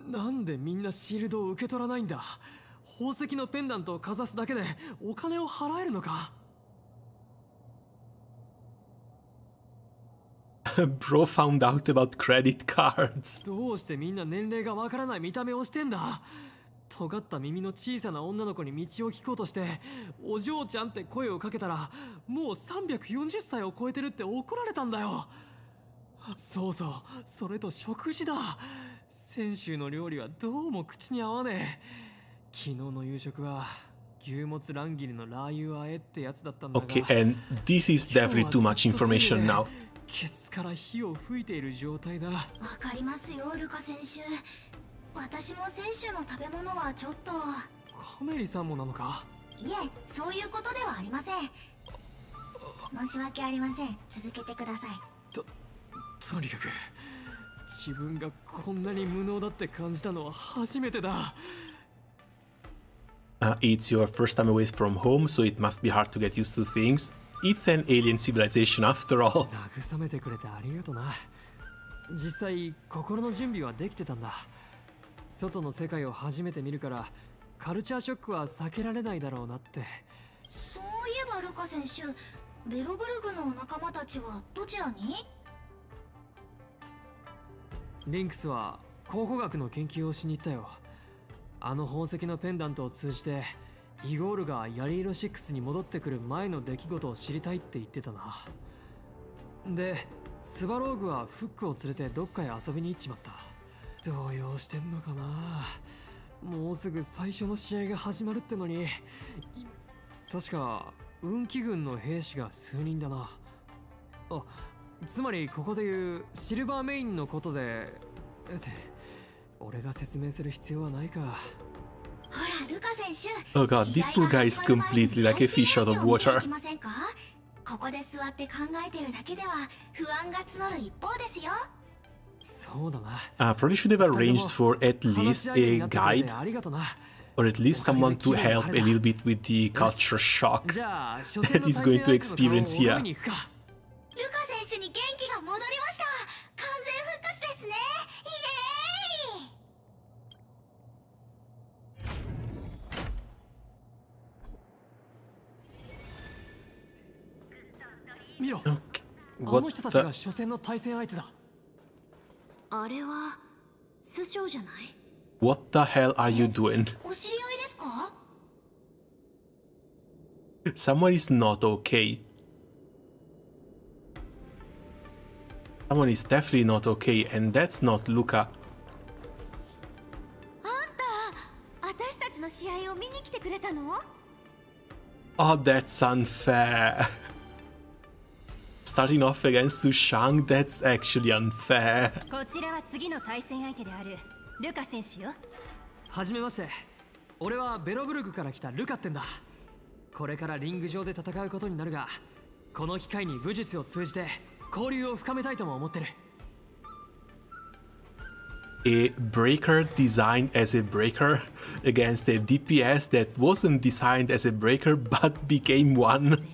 なんでみんなシールドを受け取らないんだ。宝石のペンダントをかざすだけでお金を払えるのか。Bro found out about credit cards. どうしてみんな年齢がわからない見た目をしてんだ。尖った耳の小さな女の子に道を聞こうとしてお嬢ちゃんって声をかけたらもう340歳を超えてるって怒られたんだよ。そうそう、それと食事だ。先週の料理はどうも口に合わねえ。昨日の夕食は牛もつ乱切りのラー油和えってやつだったんだが Okay, and this is definitely too much information now. ケツから火を吹いている状態だ。わかりますよ、ルカ選手。私も先週の食べ物はちょっと。カメリさんもなのか。いえ、そういうことではありません。申し訳ありません。続けてください。とにかく自分がこんなに無能だって感じたのは初めてだ。It's your first time away from home, so it must be hard to get used to things. It's an alien civilization after all. 慰めてくれてありがとな。実際心の準備はできてたんだ。外の世界を初めて見るからカルチャーショックは避けられないだろうなって。そういえばルカ選手、ベロブルグの仲間たちはどちらに？リンクスは考古学の研究をしに行ったよ。あの宝石のペンダントを通じてイゴールがヤリーロ6に戻ってくる前の出来事を知りたいって言ってたな。でスバローグはフックを連れてどっかへ遊びに行っちまった。動揺してんのかな。もうすぐ最初の試合が始まるってのに。確か運気軍の兵士が数人だな。あ、つまりここでいうシルバーメインのことでって俺が説明する必要はないか。ほらルカ選手、 Oh god, this poor guy is completely like a fish out of water. ここで座って考えてるだけでは不安が募る一方ですよ。そうだな。Probably should have arranged for at least a guide, or at least someone to help a little bit with the culture shock that he's going to experience here. ルカ選手に元気が戻りました。完全復活ですね。イエーイ。見ろ、あの人たちが初戦の対戦相手だ。あれは師匠じゃない？ What the hell are you doing? お知り合いですか？ Someone is not okay. Someone is definitely not okay, and that's not Luca. あんた、私たちの試合を見に来てくれたの？ Oh, that's unfair. Starting off against Sushang, that's actually unfair. こちらは次の対戦相手であるルカ選手よ。はじめまして。俺はベロブルグから来たルカってんだ。これからリング上で戦うことになるが、この機会に武術を通じて交流を深めたいとも思ってる。A breaker designed as a breaker against a DPS that wasn't designed as a breaker but became one.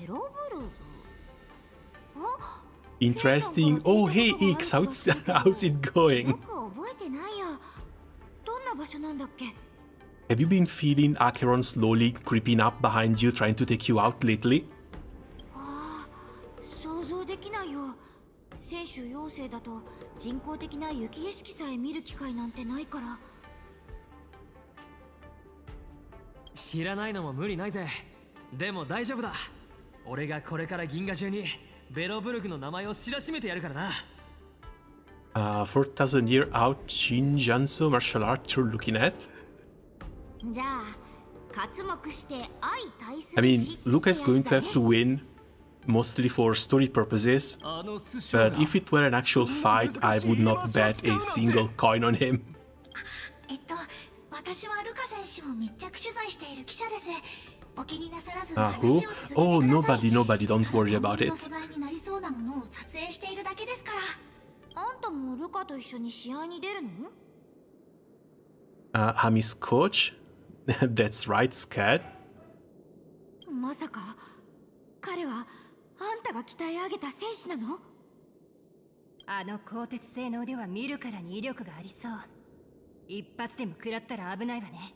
Interesting. Oh, hey X, how's it going? 覚えてないや。どんな場所なんだっけ？ Have you been feeling Acheron slowly creeping up behind you, trying to take you out lately? ああ、想像できないよ。選手養成だと人工的な雪景色さえ見る機会なんてないから。知らないのも無理ないぜ。でも大丈夫だ。俺がこれから銀河中にベロブルグの名前を知らしめてやるからな。4,000 year out Shinjanso martial art you're looking at? じゃあ、刮目して相対す I る mean, Luca is going to have to win mostly for story purposes, but if it were an actual fight, I would not bet a single coin on him. 私はルカ選手を密着取材している記者です。お気になさらず Who? 話を続けてください。 Oh, nobody, don't worry about it. 素材になりそうなものを撮影しているだけですから。あんたもルカと一緒に試合に出るの？ I'm his coach? That's right, Scad. まさか彼はあんたが鍛え上げた戦士なの？あの鋼鉄製の腕は見るからに威力がありそう。一発でも食らったら危ないわね。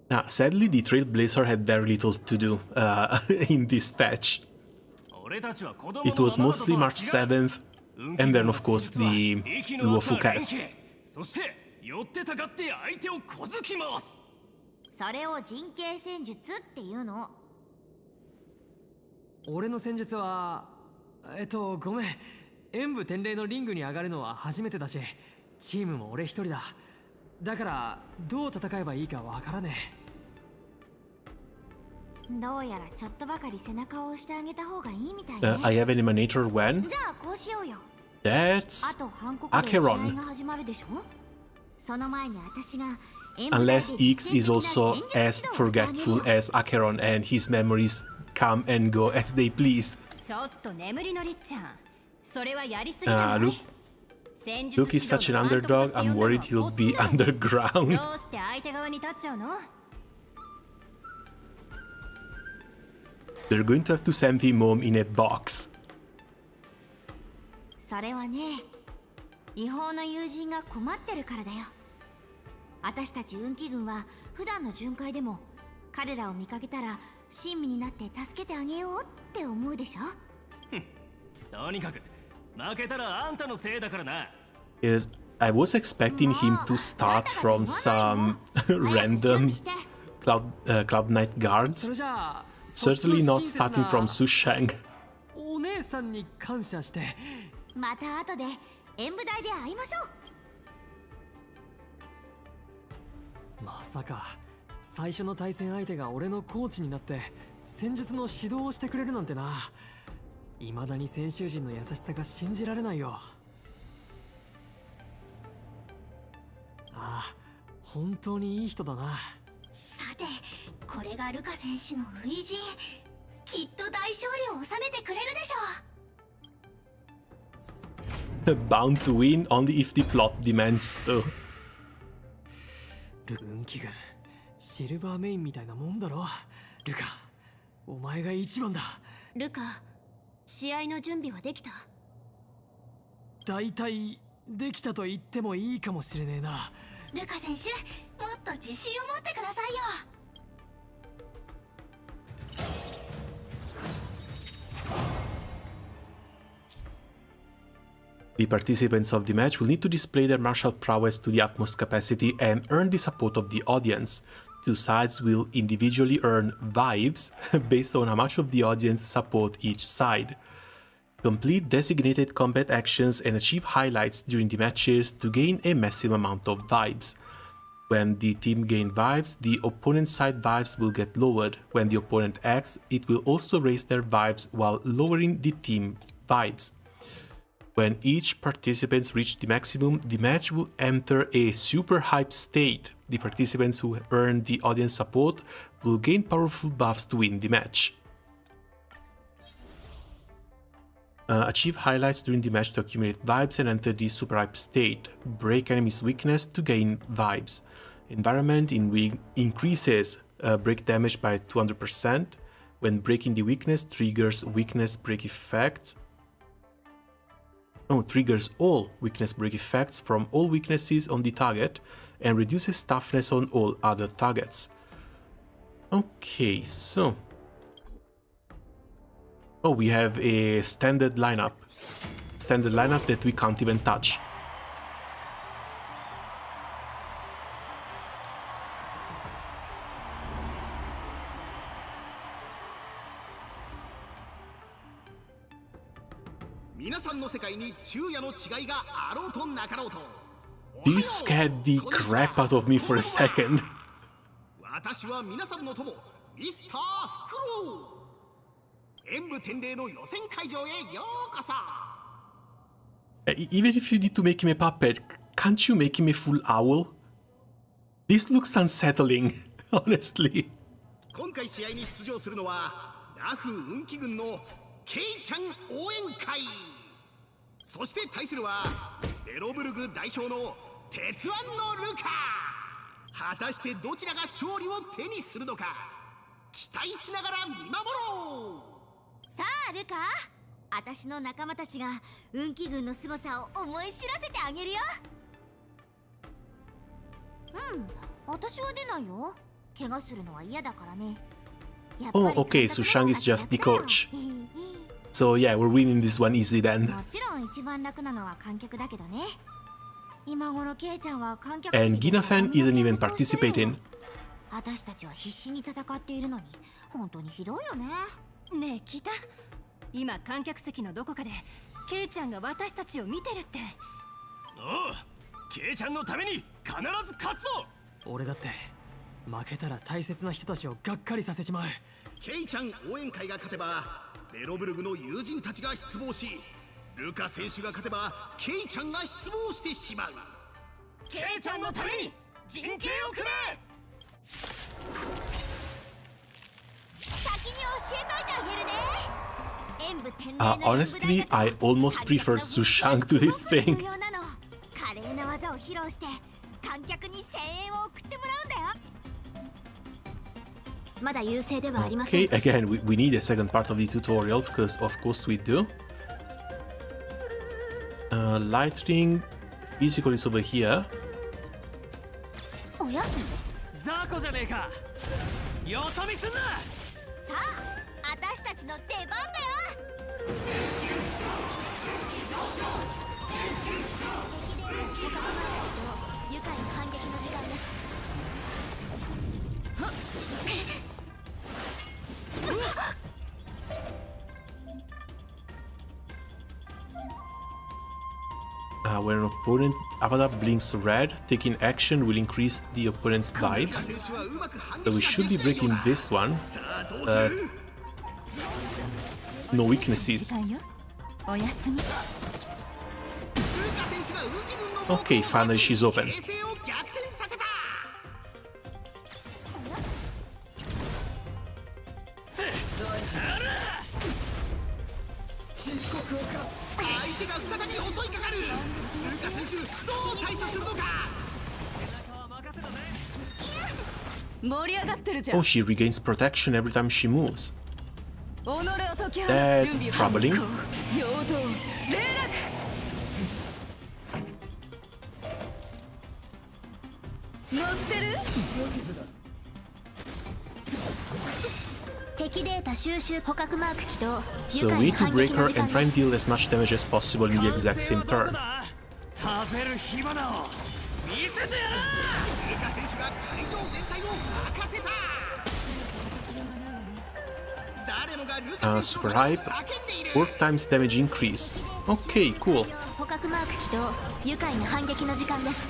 Sadly, the Trailblazer had very little to do in this patch. It was mostly March 7th, and then of course the Luofu cast. それを陣形戦術っていうの。俺の戦術はごめん、演武天霊のリングに上がるのは初めてだし、チームも俺一人だ。だからどう戦えばいいかわからねえ。どうやらちょっとばかり背中を押してあげた方がいいみたいね。I have an emanator when? じゃあこうしようよ。 That's あと半刻で試合 Acheron. が始まるでしょ。その前に私が Unless X is also as forgetful as Acheron and his memories come and go as they please. ちょっと眠りのりっちゃん。それはやりすぎじゃない？ Luke is such an underdog, I'm worried he'll be underground. どうして相手側に立っちゃうの？ They're going to have to send him home in a box. それはね、違法な友人が困ってるからだよ。私たち運気軍は普段の巡回でも彼らを見かけたら親身になって助けてあげようって思うでしょ。とにかく負けたらあんたのせいだからな。 I was expecting him to start from some random Cloud Knight guards. Certainly not starting from Sushang. お姉さんに感謝して。また後で演舞台で会いましょう。まさか最初の対戦相手が俺のコーチになって戦術の指導をしてくれるなんてな。未だに選手陣の優しさが信じられないよ。ああ、本当にいい人だな。さて、これがルカ選手の初陣。きっと大勝利を収めてくれるでしょう。Bound to win only if the plot demands to. 運気軍、シルバーメインみたいなもんだろ。ルカ、お前が一番だ。ルカ、試合の準備はできた？大体できたと言ってもいいかもしれねえな。ルカ選手、もっと自信を持ってくださいよ。The participants of the match will need to display their martial prowess to the utmost capacity and earn the support of the audience. Two sides will individually earn vibes based on how much of the audience support each side. Complete designated combat actions and achieve highlights during the matches to gain a massive amount of vibes. When the team gain vibes, the opponent's side vibes will get lowered. When the opponent acts, it will also raise their vibes while lowering the team vibes. When each participant reaches the maximum, the match will enter a super hype state. The participants who earn the audience support will gain powerful buffs to win the match. Achieve highlights during the match to accumulate vibes and enter the super hype state. Break enemy's weakness to gain vibes. Environment increases break damage by 200%. When breaking the weakness, triggers weakness break effects. Triggers all weakness break effects from all weaknesses on the target and reduces toughness on all other targets. Okay, so... Oh, we have a standard lineup. Standard lineup that we can't even touch. This scared the crap out of me for a second. 演武天霊の予選会場へようこそ。 Even if you need to make him a puppet, can't you make him a full owl? This looks unsettling, honestly. 今回試合に出場するのはラフ運気軍のケイちゃん応援会。そして対するはベロブルグ代表の鉄腕のルカ。果たしてどちらが勝利を手にするのか期待しながら見守ろう。さあルカ、私の仲間たちが運気軍の凄さを思い知らせてあげるよ。私は出ないよ。怪我するのは嫌だからね。 Oh, okay, so Shang is just the coach. So yeah, we're winning this one easy then. もちろん一番楽なのは観客だけどね。今頃ケイちゃんは観客 And Ginafan isn't even participating. 私たちは必死に戦っているのに本当にひどいよね。ねえ聞いた？今観客席のどこかでケイちゃんが私たちを見てるって。おう、ケイちゃんのために必ず勝つぞ。俺だって負けたら大切な人たちをがっかりさせちまう。ケイちゃん応援会が勝てばベロブルグの友人たちが失望し、ルカ選手が勝てばケイちゃんが失望してしまう。ケイちゃんのために陣形を組め。先に教えといてあげるね。 Honestly, I almost prefer Sushang to this thing. 華麗な技を披露して観客に声援を送ってもらうんだよ。まだ優勢ではありません。 Okay, again, we need a second part of the tutorial because of course we do. Lightning physical is over here. おや？ザコじゃねえか。よそ見すんな。さあ、私たちの出番だよ。愉快な反撃の時間です。When an opponent avatar blinks red, taking action will increase the opponent's vibes. So we should be breaking this one. No weaknesses. Okay, finally she's open. Oh, she regains protection every time she moves. That's troubling. So we need to break her and try and deal as much damage as possible in the exact same turn. Super hype. 4 times damage increase. Okay, cool. 捕獲マーク起動。愉快な反撃の時間です。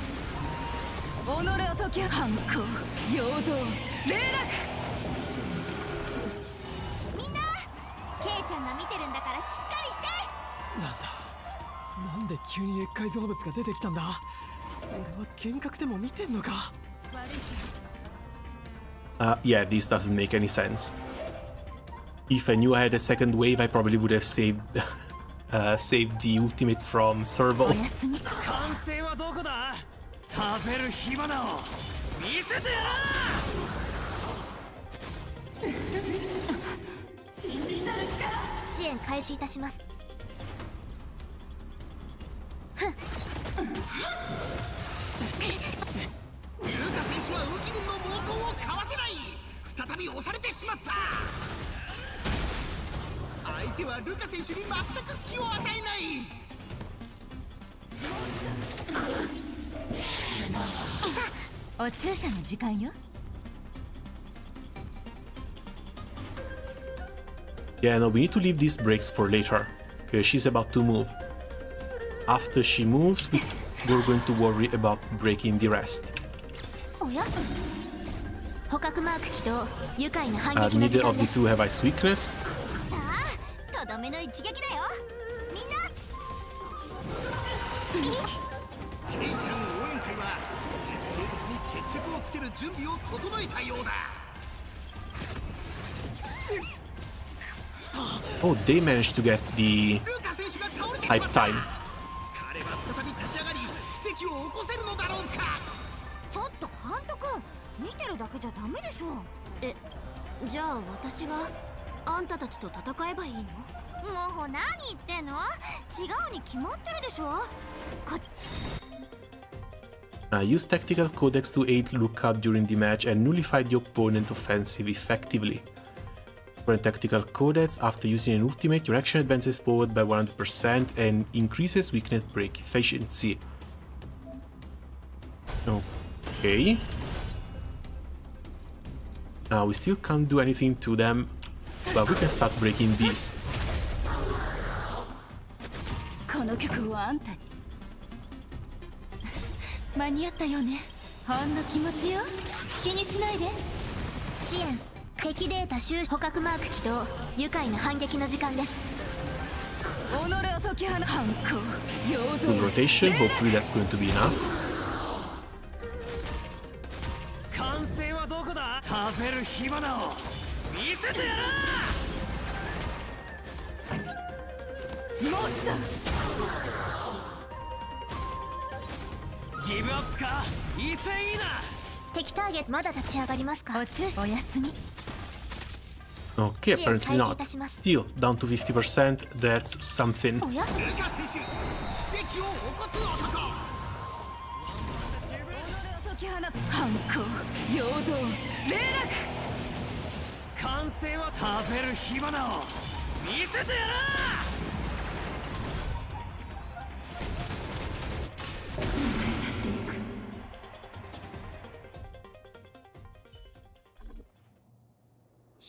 己を解き反抗、陽動、霊落。みんな、ケイちゃんが見てるんだからしっかりして。なんだ。なんで急に劣化造物が出てきたんだ。俺は幻覚でも見てんのか。Yeah, this doesn't make any sense. If I knew I had a second wave, I probably would have saved saved the ultimate from Serval. 完成はどこだ？食べる火花を見せてやら！新人なる力。支援開始いたします。ルーカ選手はウキ軍の猛攻をかわせない。再び押されてしまった。相手はルカ選手に全く隙を与えない。お注射の時間よ。Yeah, no, we need to leave these breaks for later, because she's about to move. After she moves, we're going to worry about breaking the rest. Neither of the two have ice weakness. どめの一撃だよみんな。ケイちゃん応援会は全国に決着をつける準備を整えたようだ。 Oh, they managed to get the hype time. 彼は再び立ち上がり奇跡を起こせるのだろうか。ちょっと監督、見てるだけじゃダメでしょ。じゃあ私があんたたちと戦えばいいの？もう何言ってんの？違うに決まってるでしょ。Use tactical codex to aid lookout during the match and nullify the opponent offensive effectively. For tactical codex, after using an ultimate, your action advances forward by 100% and increases weakness break efficiency. Okay. Now we still can't do anything to them, but we can start breaking these. この曲はあんたに間に合ったよね。ほんの気持ちよ。気にしないで。支援敵データ収捕獲マーク起動。愉快な反撃の時間です。己を解き放つ反抗。 Good rotation, hopefully that's going to be enough. 完成はどこだ？食べる火花を見せてやる。もっとギブアップか？威勢いいな。敵ターゲットまだ立ち上がりますか？おやすみ。 Okay, apparently not. Still, down to 50%, that's something. ルカ選手奇跡を起こす男。解き放つ反抗。陽動霊落。完成は食べる火花を見せてやる。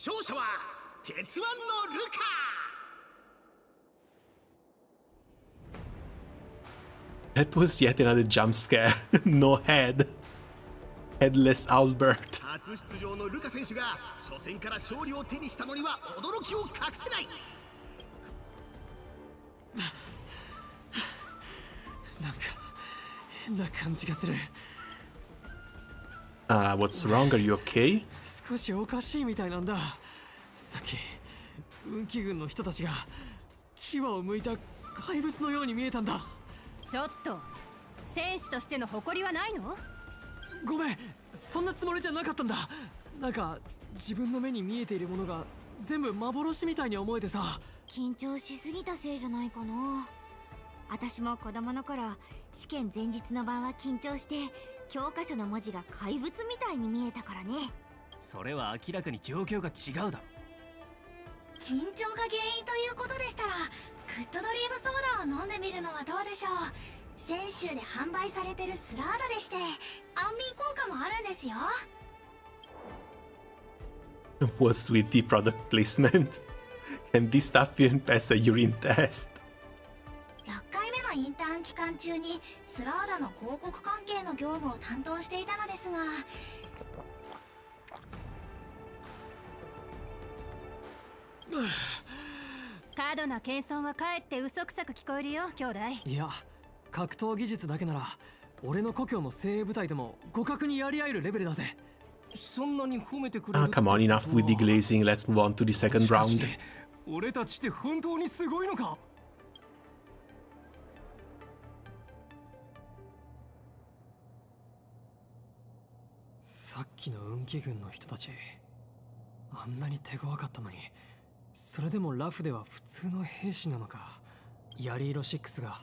勝者は鉄腕のルカ。 That was yet another jump scare. No head. Headless Albert. 初出場のルカ選手が初戦から勝利を手にしたのには驚きを隠せない。なんか変な感じがする。What's wrong? Are you okay? 少しおかしいみたいなんだ。さっき運気軍の人たちが牙を剥いた怪物のように見えたんだ。ちょっと戦士としての誇りはないの？ごめん、そんなつもりじゃなかったんだ。なんか自分の目に見えているものが全部幻みたいに思えてさ。緊張しすぎたせいじゃないかな。私も子供の頃試験前日の晩は緊張して教科書の文字が怪物みたいに見えたからね。それは明らかに状況が違うだろ。緊張が原因ということでしたらグッドドリームソーダを飲んでみるのはどうでしょう。泉州で販売されてるスラーダでして安眠効果もあるんですよ。 What's with the product placement? Can this stuff even pass a urine test? 6回目のインターン期間中にスラーダの広告関係の業務を担当していたのですが、過度な謙遜はかえって嘘くさく聞こえるよ、兄弟。いや、格闘技術だけなら俺の故郷の精鋭部隊とも互角にやり合えるレベルだぜ。そんなに褒めてくれる。Come on, enough with the glazing. Let's move on to the second round. 俺たちって本当にすごいのか？さっきの運気軍の人たち、あんなに手強かったのに、それでもラフでは普通の兵士なのか。槍色6が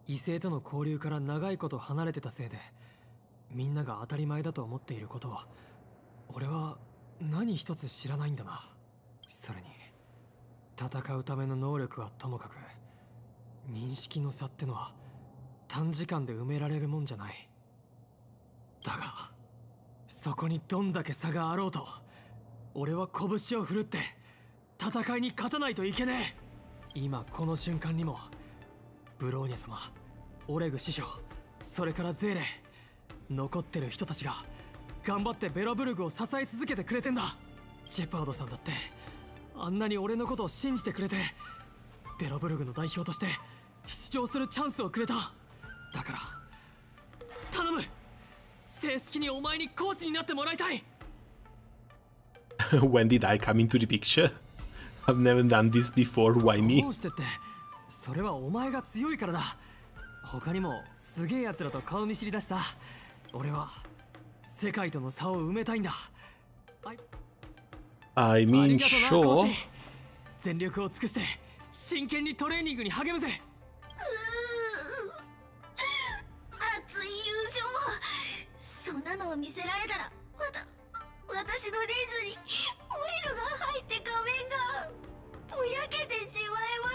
異性との交流から長いこと離れてたせいで、みんなが当たり前だと思っていることを俺は何一つ知らないんだな。それに戦うための能力はともかく、認識の差ってのは短時間で埋められるもんじゃない。だがそこにどんだけ差があろうと、俺は拳を振るって戦いに勝たないといけねえ。今この瞬間にもブローニャ様、オレグ師匠、それからゼーレ、残ってる人たちが頑張ってベロブルグを支え続けてくれてんだ。ジェパードさんだってあんなに俺のことを信じてくれて、デロブルグの代表として出場するチャンスをくれた。だから頼む、正式にお前にコーチになってもらいたい。When did I come into the picture? I've never done this before, why me? どうしてって、それはお前が強いからだ。他にもすげえ奴らと顔見知りだしさ、俺は世界との差を埋めたいんだ。I mean, sure. 全力を尽くして真剣にトレーニングに励むぜ。熱い友情、そんなのを見せられたら私のレンズにオイルが入って画面がぼやけてしまいま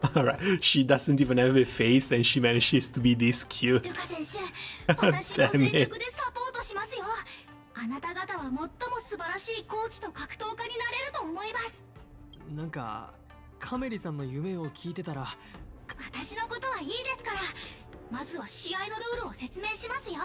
す。Alright, she doesn't even have a face and she manages to be this cute. ルカ選手、私が Damn 全 it. 力でサポートしますよ。あなた方は最も素晴らしいコーチと格闘家になれると思います。なんかカメリさんの夢を聞いてたら、私のことはいいですから、まずは試合のルールを説明しますよ。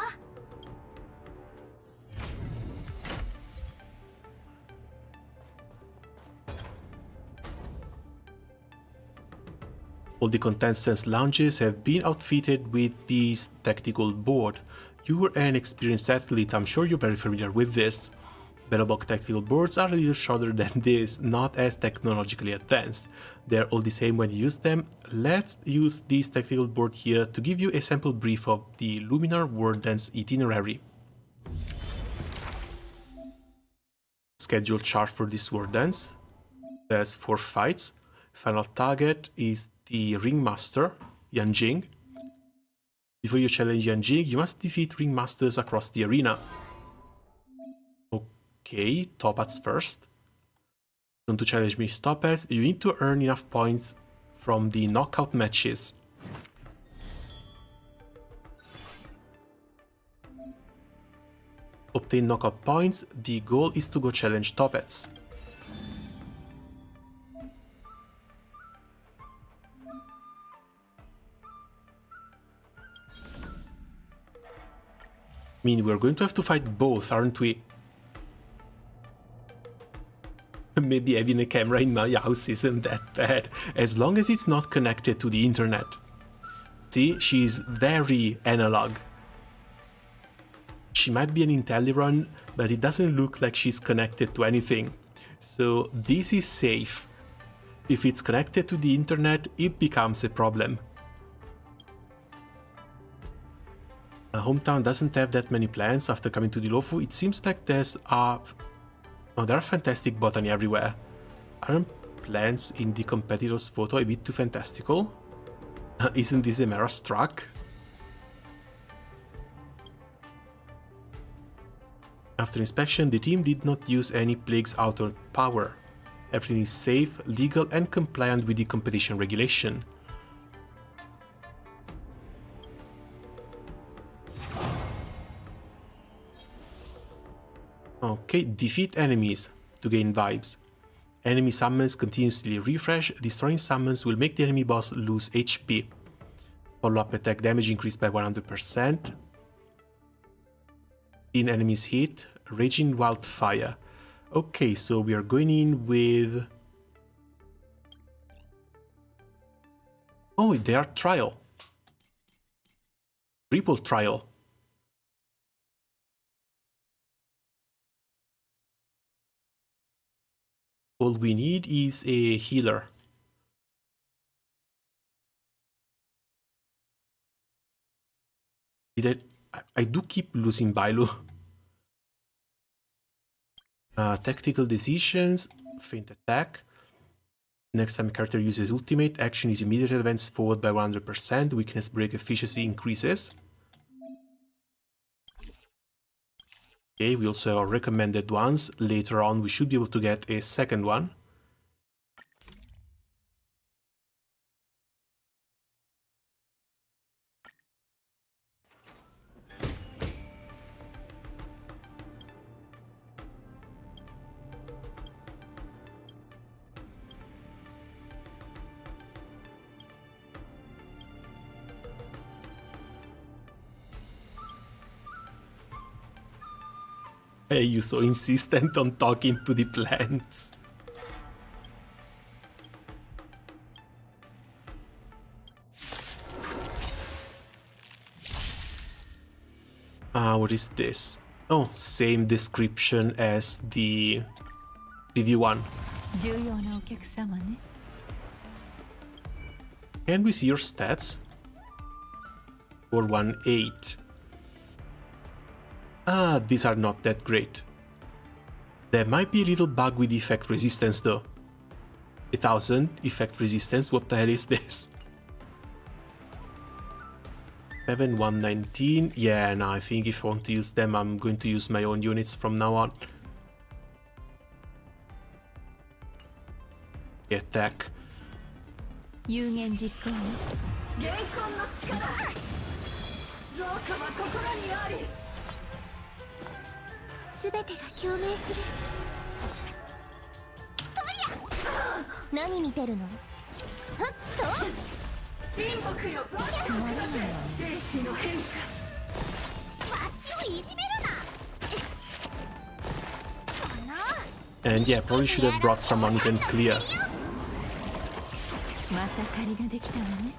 All the contestants' lounges have been outfitted with this tactical board. You're an experienced athlete, I'm sure you're very familiar with this. Battlebox tactical boards are a little shorter than this, not as technologically advanced. They're all the same when you use them. Let's use this tactical board here to give you a sample brief of the Luminar Warden's itinerary. Schedule chart for this Wardens. There's 4 fights. Final target is the Ringmaster, Yanjing. Before you challenge Yanjing, you must defeat Ringmasters across the arena. Okay, Topats first. To challenge me Topats, you need to earn enough points from the knockout matches. Obtain knockout points, the goal is to go challenge Topats. I mean, we're going to have to fight both, aren't we? Maybe having a camera in my house isn't that bad, as long as it's not connected to the internet. See, she's very analog. She might be an Intelliron, but it doesn't look like she's connected to anything. So this is safe. If it's connected to the internet, it becomes a problem. Hometown doesn't have that many plants after coming to the Lofu. It seems like there are fantastic botany everywhere. Aren't plants in the competitor's photo a bit too fantastical? Isn't this a Mara's truck? After inspection, the team did not use any plagues outer power. Everything is safe, legal and compliant with the competition regulation. Okay, defeat enemies to gain vibes. Enemy summons continuously refresh. Destroying summons will make the enemy boss lose HP. Follow-up attack damage increased by 100%. 10 enemies hit. Raging Wildfire. Okay, so we are going in with... Oh, they are trial. Triple trial. All we need is a healer. I do keep losing Bailu. Tactical decisions, feint attack. Next time a character uses ultimate, action is immediately advanced forward by 100%, weakness break efficiency increases. Okay, we also have our recommended ones. Later on we should be able to get a second one. Hey, you so insistent on talking to the plants. What is this? Oh, same description as the preview one. Can we see your stats? 418. These are not that great. There might be a little bug with effect resistance though. 1000 effect resistance, what the hell is this? 7119. Yeah, no, I think if I want to use them, I'm going to use my own units from now on. The attack. 全てが共鳴する。トリア！何見てるの？はっと！沈黙よ。つまらないわね。生死の変化。わしをいじめるな。 And yeah, probably should have brought someone who can clear. また借りができたわね。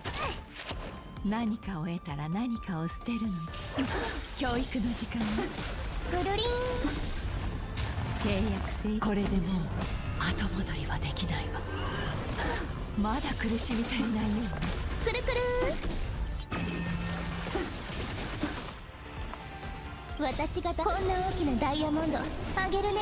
何かを得たら何かを捨てるの。教育の時間は。 ぐるりん契約制これでもう後戻りはできないわまだ苦しみ足りないようねくるくる私がこんな大きなダイヤモンドあげるね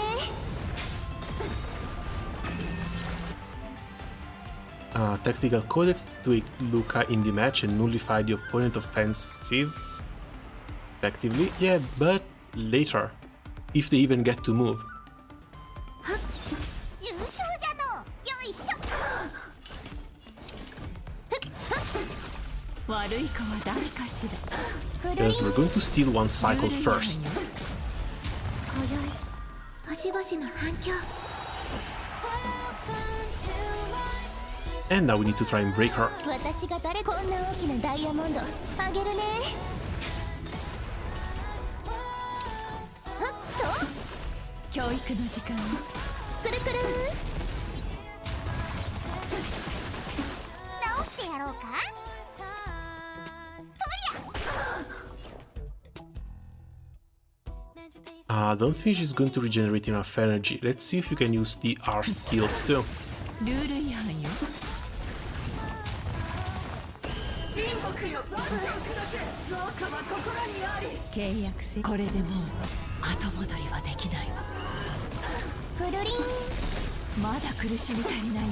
Tactical codex tweak Luca in the match and nullify the opponent offensive effectively. Yeah, but later, if they even get to move. 重傷じゃのよいしょ悪い子は誰かしら Because we're going to steal one cycle first. 今宵星々の反響 And now we need to try and break her. 私が誰こんな大きなダイヤモンドあげるね 教育の時間くるくる直してやろうかI don't think she's going to regenerate enough energy. Let's see if you can use the R skill too. ルール違反よ契約制これでもう後戻りはできないわくるりんまだ苦しみ足りないよ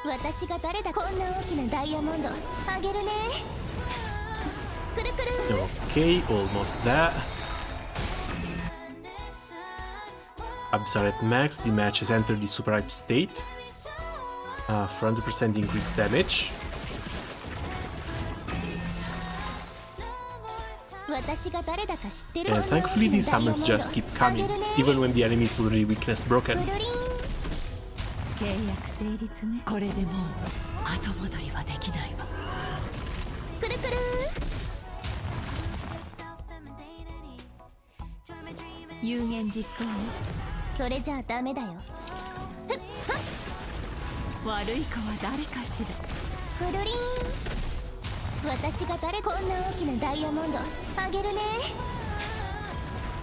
私が誰だこんな大きなダイヤモンドあげるねくるくる Okay, almost there. Abs are at max, the match has entered the super hype state. 400% increased damage. 私が誰だか知ってる And thankfully these summons just keep coming, even when the enemy is already weakness broken. 契約成立ねこれでもう後戻りはできないわくるくる有言実行ねそれじゃあダメだよ悪い子は誰かしらくるりん私が誰こんな大きなダイヤモンドあげるね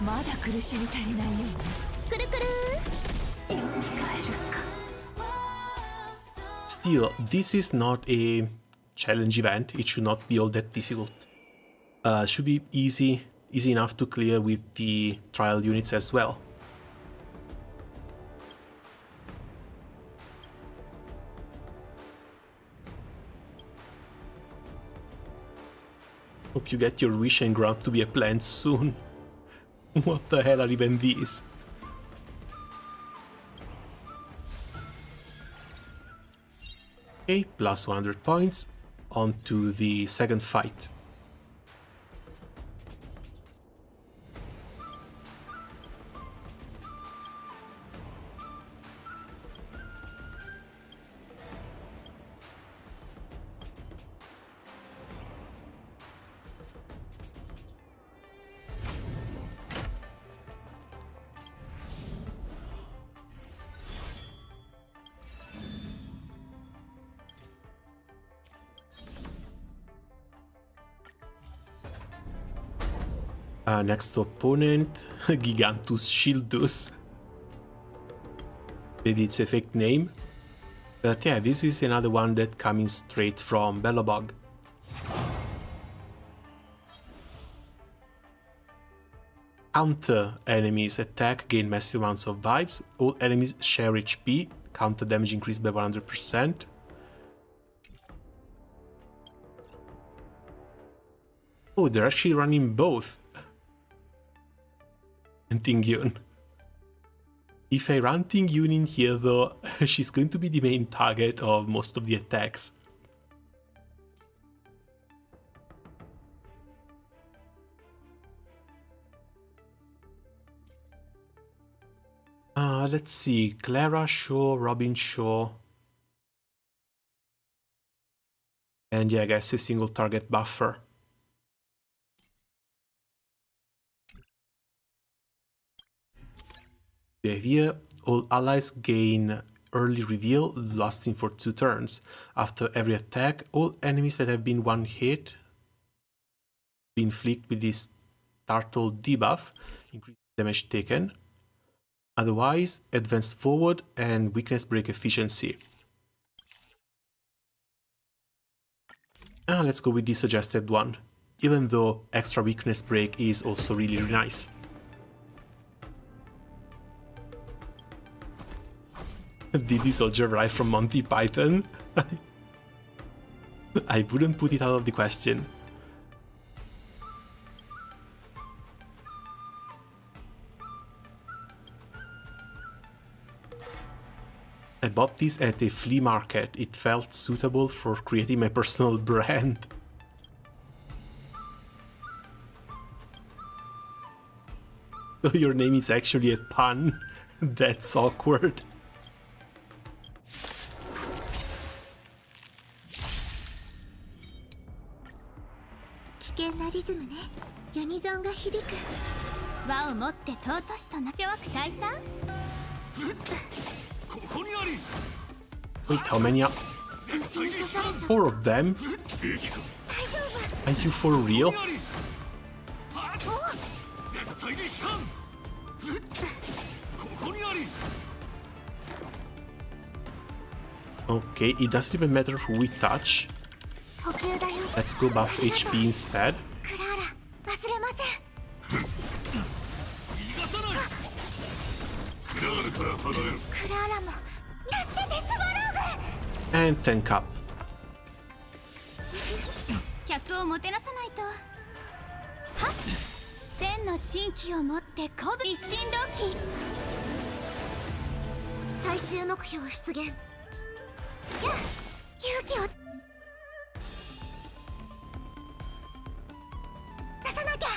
まだ苦しみ足りないよくるくる Still, this is not a challenge event, it should not be all that difficult. Should be easy enough to clear with the trial units as well. Hope you get your wish and grant to be a plant soon. What the hell are even these? Okay, plus 100 points. On to the second fight. Next opponent, Gigantus Shieldus. Maybe it's a fake name. But yeah, this is another one that coming straight from Bellobog. Counter enemies attack, gain massive amounts of vibes. All enemies share HP. Counter damage increased by 100%. Oh, they're actually running both. And Tingyun. If I run Tingyun in here though, she's going to be the main target of most of the attacks. Let's see, Clara Shaw, Robin Shaw. And yeah, I guess a single target buffer. Here, all allies gain early reveal lasting for 2 turns. After every attack, all enemies that have been one hit be inflicted with this turtle debuff, increase damage taken. Otherwise, advance forward and weakness break efficiency. Let's go with the suggested one, even though extra weakness break is also really nice. Did the soldier arrive from Monty Python? I wouldn't put it out of the question. I bought this at a flea market. It felt suitable for creating my personal brand. So your name is actually a pun? That's awkward. Wait, how many are... 4 of them? Are you for real? Okay, it doesn't even matter who we touch. Let's go buff HP instead. And tank up. 客をもてなさないと。はっ、千の珍奇を持って鼓舞一心同期。最終目標出現。勇気を出さなきゃ。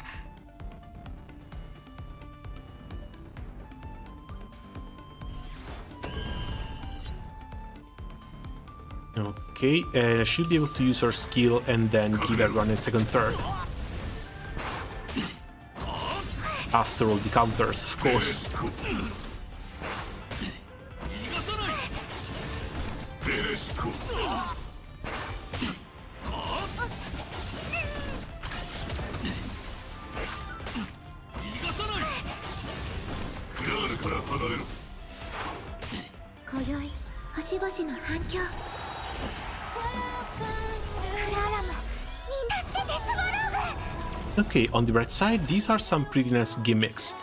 Okay, I should be able to use her skill and then give everyone a second turn. After all the counters, of course. Okay, on the right side, these are some pretty nice gimmicks.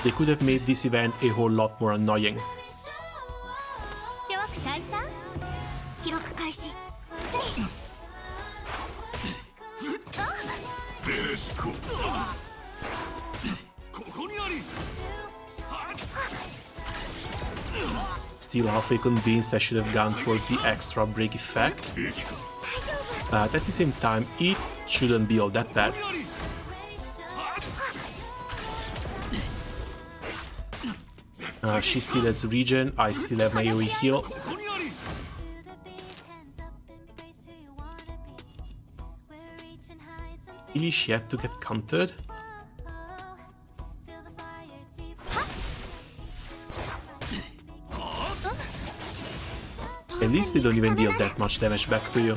They could have made this event a whole lot more annoying. Still halfway convinced I should have gone for the extra break effect. But at the same time, it shouldn't be all that bad. She still has regen, I still have my AoE heal. Really, she had to get countered? At least they don't even deal that much damage back to you.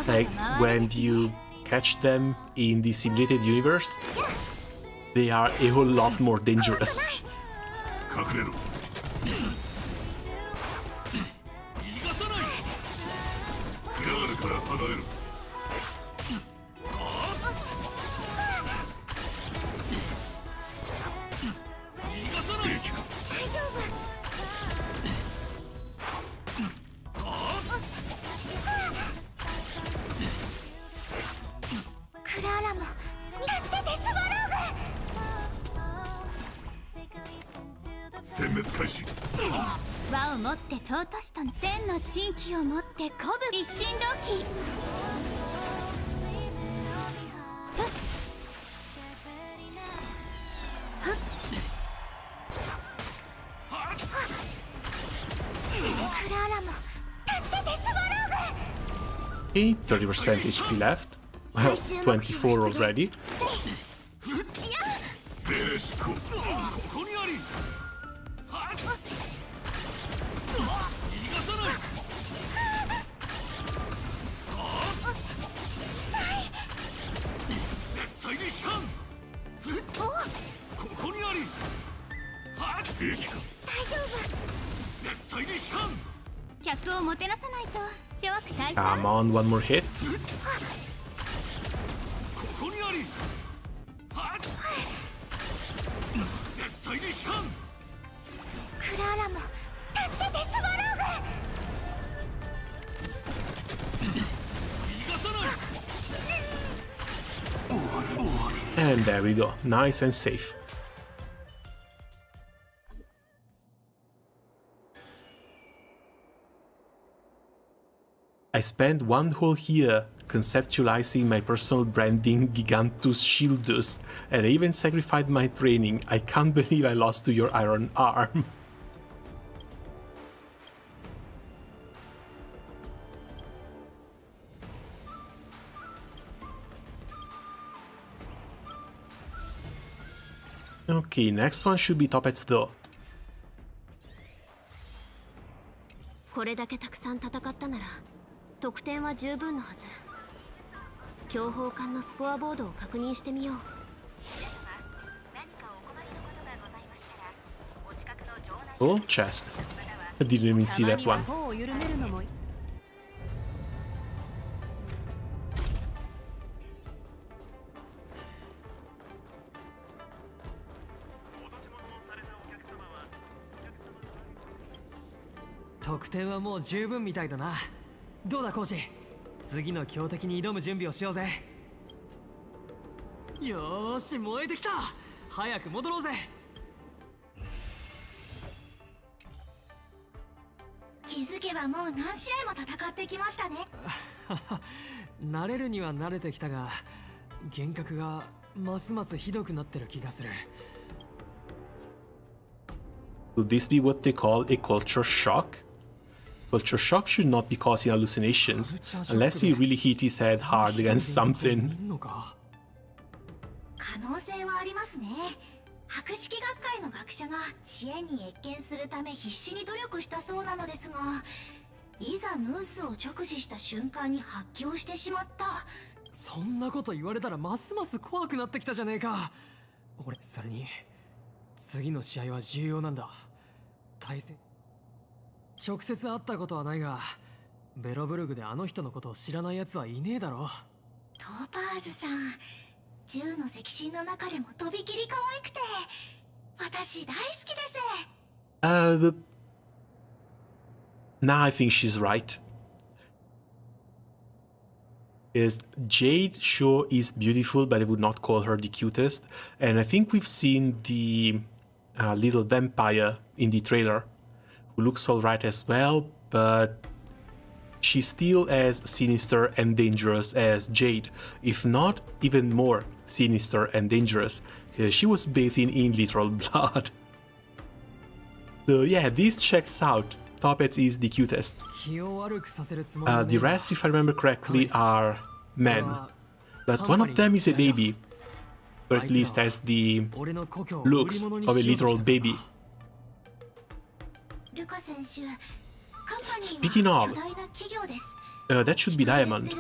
Like, when you catch them in the simulated universe, they are a whole lot more dangerous.「輪を持って尊しと千の珍奇を持って鼓舞一心同期」クララも助けてスワローグ Okay, 30% HP left. Well, 24 already. Come on, one more hit. クララも助けてスワローグ And there we go. Nice and safe. I spent one whole year conceptualizing my personal branding Gigantus Shieldus, and I even sacrificed my training. I can't believe I lost to your iron arm. Okay, next one should be Toppets though. これだけたくさん戦ったなら得点は十分のはず。強砲艦のスコアボードを確認してみよう。 Oh, chest. I didn't even see that one. 得点はもう十分みたいだな。どうだコーチ、次の強敵に挑む準備をしようぜ。よーし、燃えてきた。早く戻ろうぜ。気づけばもう何試合も戦ってきましたね。慣れるには慣れてきたが、幻覚がますますひどくなってる気がする。Would this be what they call a culture shock? Culture shock should not be causing hallucinations, unless he really hit his head hard against something. 可能性はありますね。博識学会の学者が知恵に謁見するため必死に努力したそうなのですが、いざヌースを直視した瞬間に発狂してしまった。そんなこと言われたらますます怖くなってきたじゃねえか。俺、それに次の試合は重要なんだ。対戦直接会ったことはないが、ベロブルグであの人のことを知らない奴はいねえだろ。トーパーズさん、銃の赤心の中でもとびきり可愛くて私大好きです。Now I think she's right. Is Jade sure is beautiful, but I would not call her the cutest. And I think we've seen the little vampire in the trailer, who looks alright as well, but she's still as sinister and dangerous as Jade, if not even more sinister and dangerous, because she was bathing in literal blood. So yeah, this checks out. Toppets is the cutest. The rest, if I remember correctly, are men, but one of them is a baby, or at least has the looks of a literal baby. Speaking of, That should be diamond.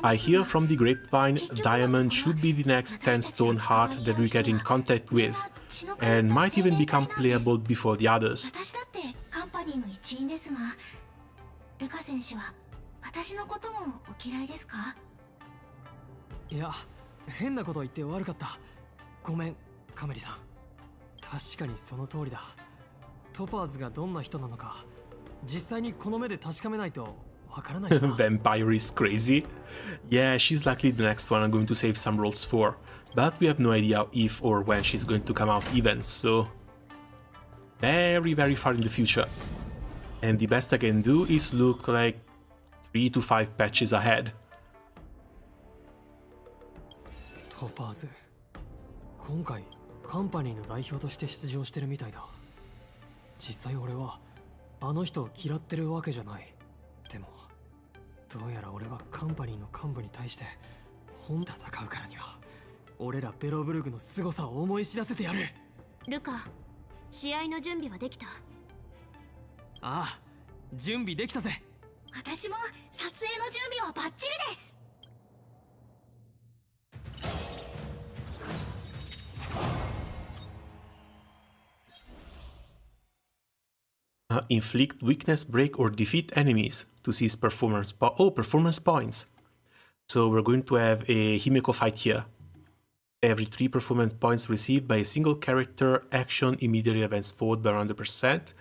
I hear from the grapevine diamond should be the next 10 stone heart that we get in contact with, and might even become playable before the others. 私だってカンパニーの一員ですが、ルカ選手は私のこともお嫌いですか？いや、変なこと言って悪かった。ごめん、カメリさん。確かにその通りだ。トパーズがどんな人なのか、実際にこの目で確かめないとわからないしな。Vampire is crazy. Yeah, she's likely the next one I'm going to save some rolls for, but we have no idea if or when she's going to come out even, so very far in the future. And the best I can do is look like 3 to 5 patches ahead. トパーズ、今回カンパニーの代表として出場してるみたいだ。実際俺はあの人を嫌ってるわけじゃない。でもどうやら俺はカンパニーの幹部に対して本戦うからには俺らベロブルグの凄さを思い知らせてやる。ルカ、試合の準備はできた？ああ、準備できたぜ。私も撮影の準備はバッチリです。Inflict weakness, break, or defeat enemies to seize performance performance points. So we're going to have a Himeko fight here. Every 3 performance points received by a single character action immediately advance forward by 100%.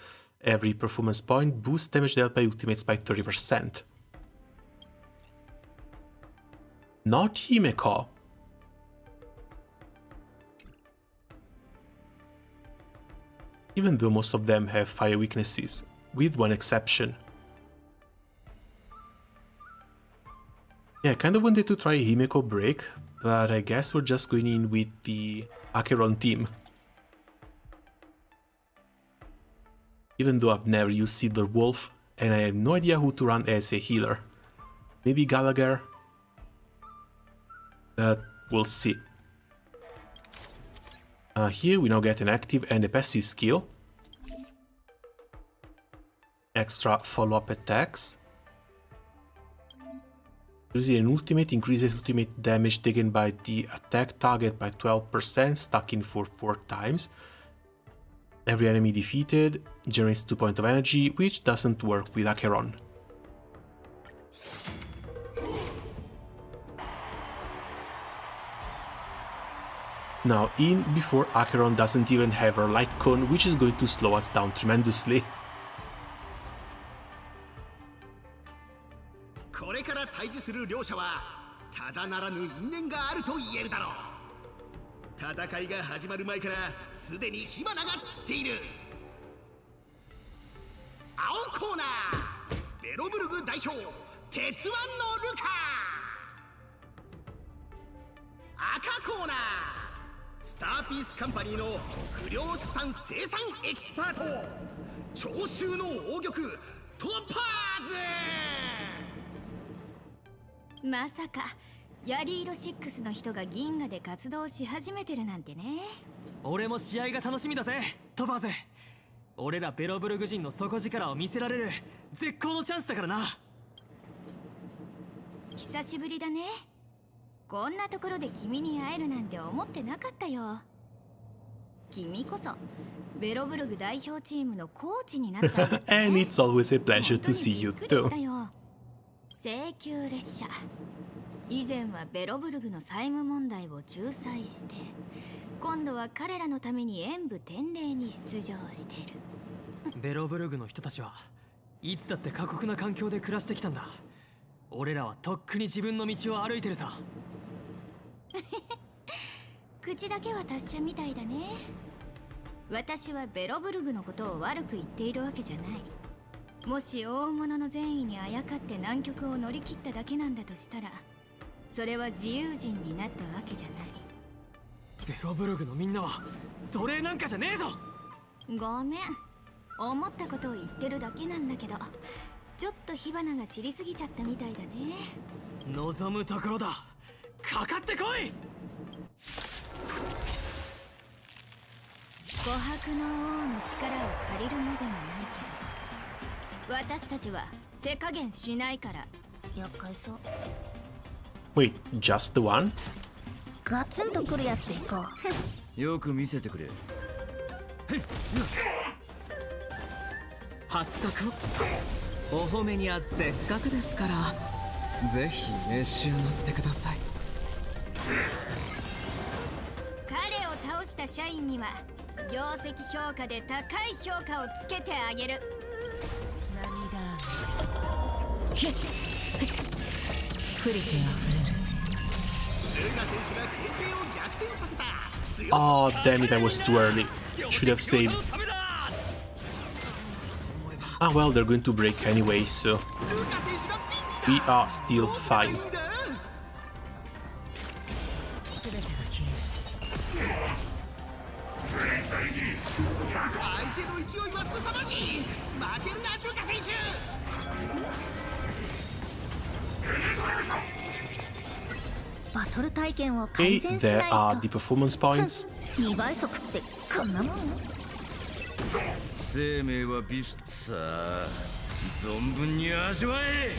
Every performance point boosts damage dealt by ultimates by 30%. Not Himeko. Even though most of them have fire weaknesses, with one exception. Yeah, I kind of wanted to try Himeko break, but I guess we're just going in with the Acheron team. Even though I've never used Silver Wolf, and I have no idea who to run as a healer. Maybe Gallagher? But we'll see. Here we now get an active and a passive skill. Extra follow-up attacks. Using an ultimate increases ultimate damage taken by the attack target by 12%, stacking for 4 times. Every enemy defeated generates 2 points of energy, which doesn't work with Acheron. Now in before Acheron doesn't even have her light cone, which is going to slow us down tremendously. これから対峙する両者はただならぬ因縁があると言えるだろう。戦いが始まる前からすでに火花が散っている。青コーナーベロブルグ代表鉄腕のルカ。赤コーナースターピースカンパニーの不良資産生産エキスパート長州の王玉トパーズ。まさかヤリーロ6の人が銀河で活動し始めてるなんてね。俺も試合が楽しみだぜ、トパーズ。俺らベロブルグ人の底力を見せられる絶好のチャンスだからな。久しぶりだね。こんなところで君に会えるなんて思ってなかったよ。君こそベロブルグ代表チームのコーチになったんだって。And it's always a pleasure to see you too. 請求列車。以前はベロブルグの債務問題を仲裁して、今度は彼らのために演武天礼に出場している。ベロブルグの人たちはいつだって過酷な環境で暮らしてきたんだ。俺らはとっくに自分の道を歩いてるさ。口だけは達者みたいだね。私はベロブルグのことを悪く言っているわけじゃない。もし大物の善意にあやかって難局を乗り切っただけなんだとしたら、それは自由人になったわけじゃない。ベロブルグのみんなは奴隷なんかじゃねえぞ。ごめん、思ったことを言ってるだけなんだけど、ちょっと火花が散りすぎちゃったみたいだね。望むところだ。かかってこい。琥珀の王の力を借りるまでもないけど、私たちは手加減しないから。厄介そう。 Wait, just the one? ガツンとくるやつでいこう。よく見せてくれ。発覚をお褒めにせっかくですからぜひ召し上がってください。彼を倒した社員には業績評価で高い評価をつけてあげる。涙触れてあふれる。Oh, damn it, I was too early. Should have saved. Ah, well, they're going to break anyway, so we are still fine. Okay, there are the performance points. 2倍速ってこんなもん？生命は美酒。さあ、存分に味わえ。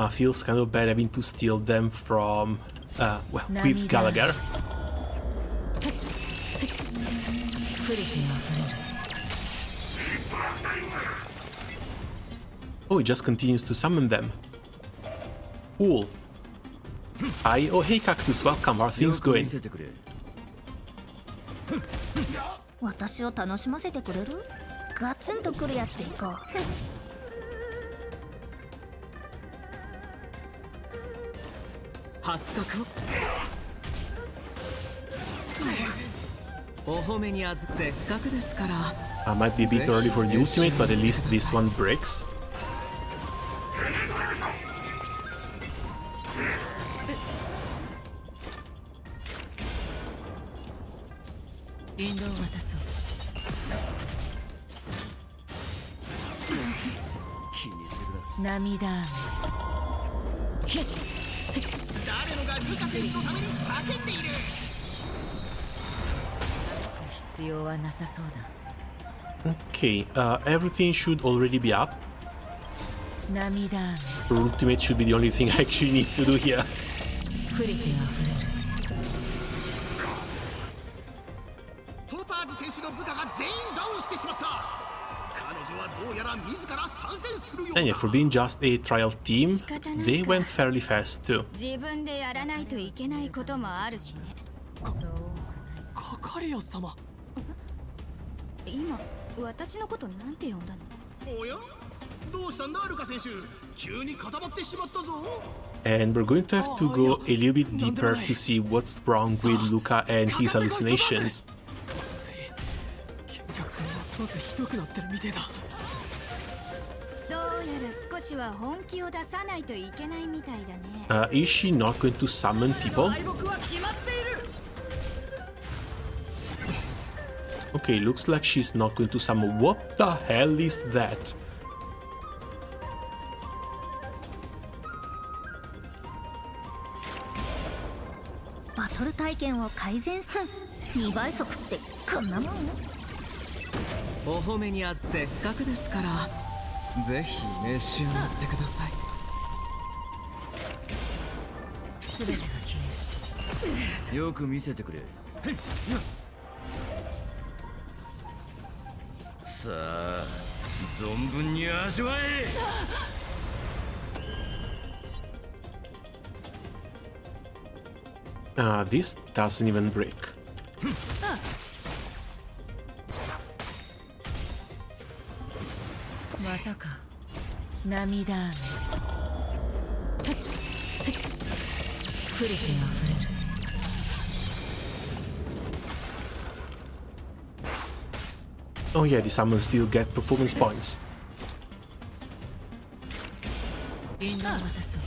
Feels kind of bad having to steal them from, well, with Gallagher. Oh, he just continues to summon them. Cool. Hi, oh hey Cactus, welcome, how are things going? 私を楽しませてくれる？ガツンとくるやつでいこう。発覚をお褒めにせっかくですから。Might be a bit early for the ultimate, but at least this one breaks. Okay, everything should already be up. For ultimate should be the only thing I actually need to do here. トーパーズ選手の部下が全員ダウンしてしまった。彼女はどうやら自ら参戦するようだ。 And yeah, for being just a trial team, they went fairly fast too. 自分でやらないといけないこともあるしね。カカリア様。今私のことなんて呼んだの？おや？どうしたんだルカ選手？急に固まってしまったぞ。 And we're going to have to go a little bit deeper to see what's wrong with Luca and his hallucinations. どうやら少しは本気を出さないといけないみたいだね。Is she not going to summon people? Okay, looks like she's not going to summon. What the hell is that? バトル体験を改善した2倍速ってこんなもん？お褒めにせっかくですからぜひ召し上がってください。全てが消える。よく見せてくれ。さあ、存分に味わえ。This doesn't even break. またか。涙雨。触れてあふれる。Oh yeah, the summons still get performance points. 引導を渡そう。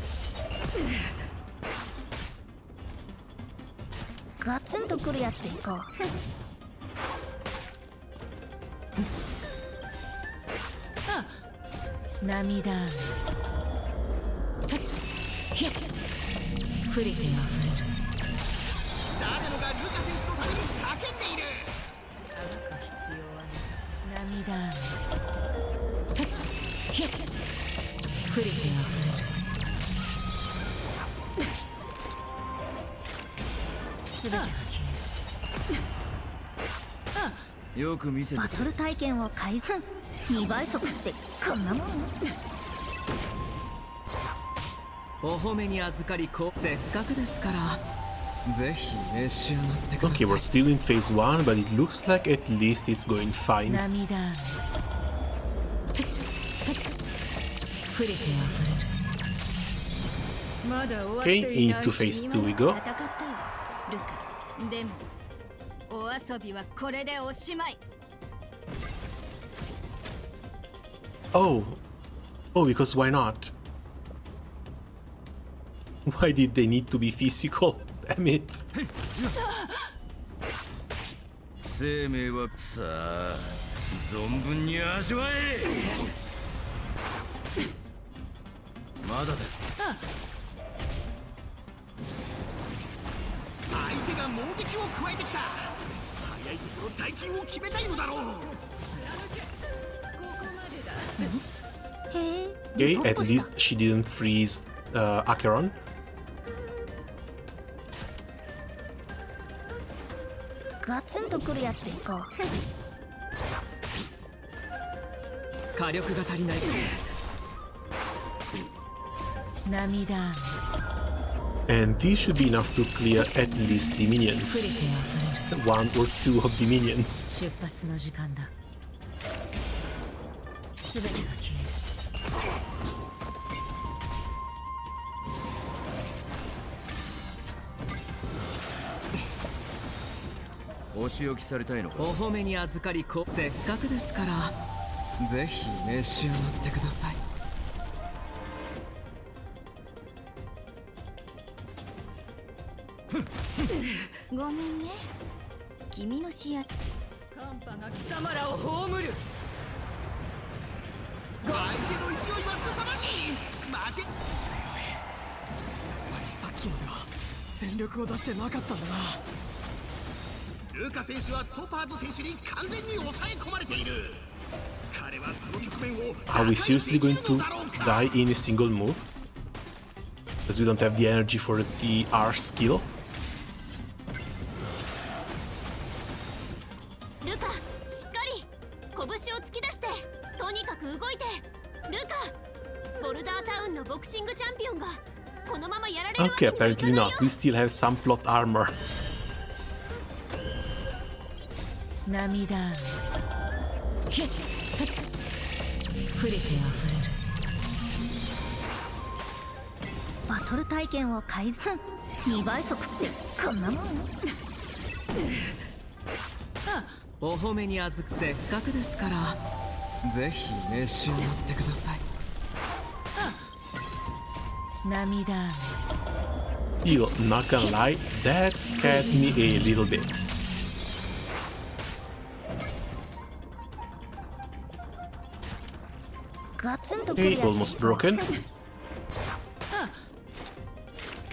ガツンとくるやつでいこう。涙雨。触れてあふれる。誰もがルカ選手のために叫んでいる。あがく必要はなさそう。涙雨。触れてあふれる。全てがよく見せてバトル体験を開封2倍速ってこんなもん。お褒めに預かりせっかくですからぜひ召し上がってください。 Okay, we're still in phase 1, but it looks like at least it's going fine. 涙触れてあふれる。まだ終わって Okay, いない into phase 2 we go. 戦ったよルカ。でもお遊びはこれでおしまい。 Oh, because why not? Why did they need to be physical? Damn it. 生命はさあ存分に味わえ。まだだ。相手が猛撃を加えてきた。早いところ大金を決めたいのだろう。 Okay, at least she didn't freeze Acheron. ガツンとくるやつでいこう。火力が足りない。涙 And this should be enough to clear at least the minions. 触れてあふれる。 One or two of the minions. 出発の時間だ。全てが消える。お仕置きされたいのか。お褒めに預かりせっかくですからぜひ召し上がってください。ごめんね。君の試合。寒波が貴様らを葬る。相手の勢いは凄まじい。負け。さっきまでは全力を出してなかったんだな。ルカ選手はトパーズ選手に完全に抑え込まれている。彼はこの局面を Are we seriously going to die in a single move? Because we don't have the energy for the R skill. ルカ、しっかり拳を突き出して、とにかく動いて。ルカ、ボルダータウンのボクシングチャンピオンがこのままやられるわけ Okay, にはいか apparently ないよ。 not. We still have some plot armor. 涙触れてあふれる。バトル体験を改善2倍速ってこんなもん。お褒めに預くせっかくですからぜひ召し上がってください。涙 Still, not gonna lie, that scared me a little bit. Okay, almost broken.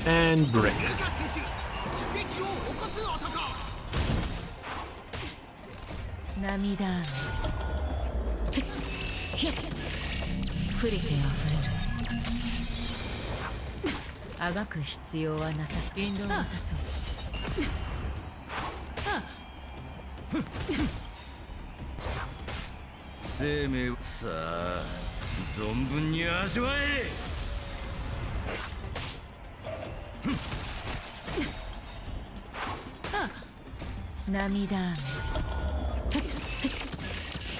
And break. 涙触れてあふれる。あがく必要はなさす。言動を渡そう。生命をさあ存分に味わえ。涙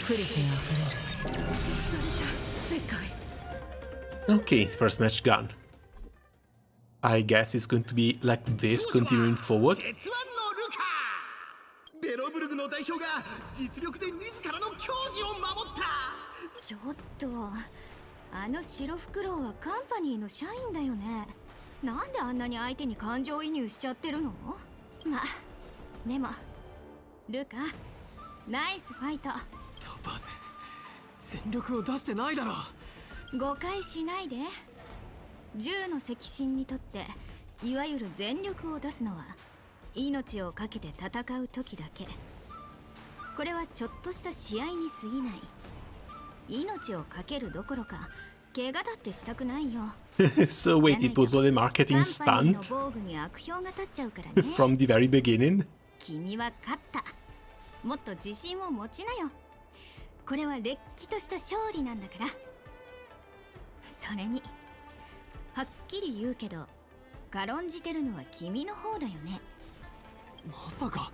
触れてあふれる。世界 Okay, first match gone. I guess it's going to be like this, continuing forward. 鉄腕のルカ。ベロブルグの代表が実力で自らの矜持を守った。ちょっと、あの白フクロウはカンパニーの社員だよね。なんであんなに相手に感情移入しちゃってるの？ま、でもルカ、ナイスファイト。トパーズ全力を出してないだろ。誤解しないで。銃の赤心にとっていわゆる全力を出すのは命を懸けて戦う時だけ。これはちょっとした試合に過ぎない。命をかけるどころか怪我だってしたくないよ。 So wait, it was all a marketing カンパニー stunt の防具に悪評が立っちゃうからね。 from the very beginning? 君は勝った。もっと自信を持ちなよ。これはれっきとした勝利なんだから。それにはっきり言うけど軽んじてるのは君の方だよね。まさか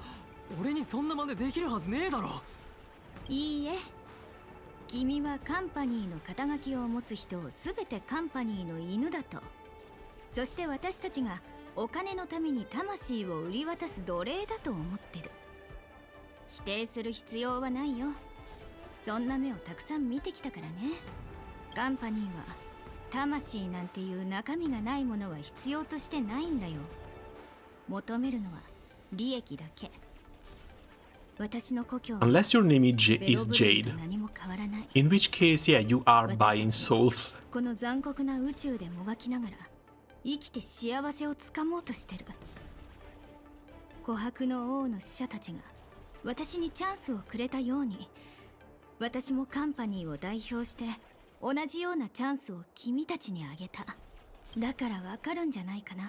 俺にそんな真似できるはずねえだろ。いいえ、君はカンパニーの肩書きを持つ人を全てカンパニーの犬だと。そして私たちがお金のために魂を売り渡す奴隷だと思ってる。否定する必要はないよ。そんな目をたくさん見てきたからね。カンパニーは魂なんていう中身がないものは必要としてないんだよ。求めるのは利益だけ。私の故郷は Unless your name is Jade, 何も変わらない。 in which case, yeah, you are buying souls. この残酷な宇宙でもがきながら生きて幸せをつかもうとしてる。琥珀の王の使者たちが私にチャンスをくれたように、私もカンパニーを代表して同じようなチャンスを君たちにあげた。だからわかるんじゃないかな。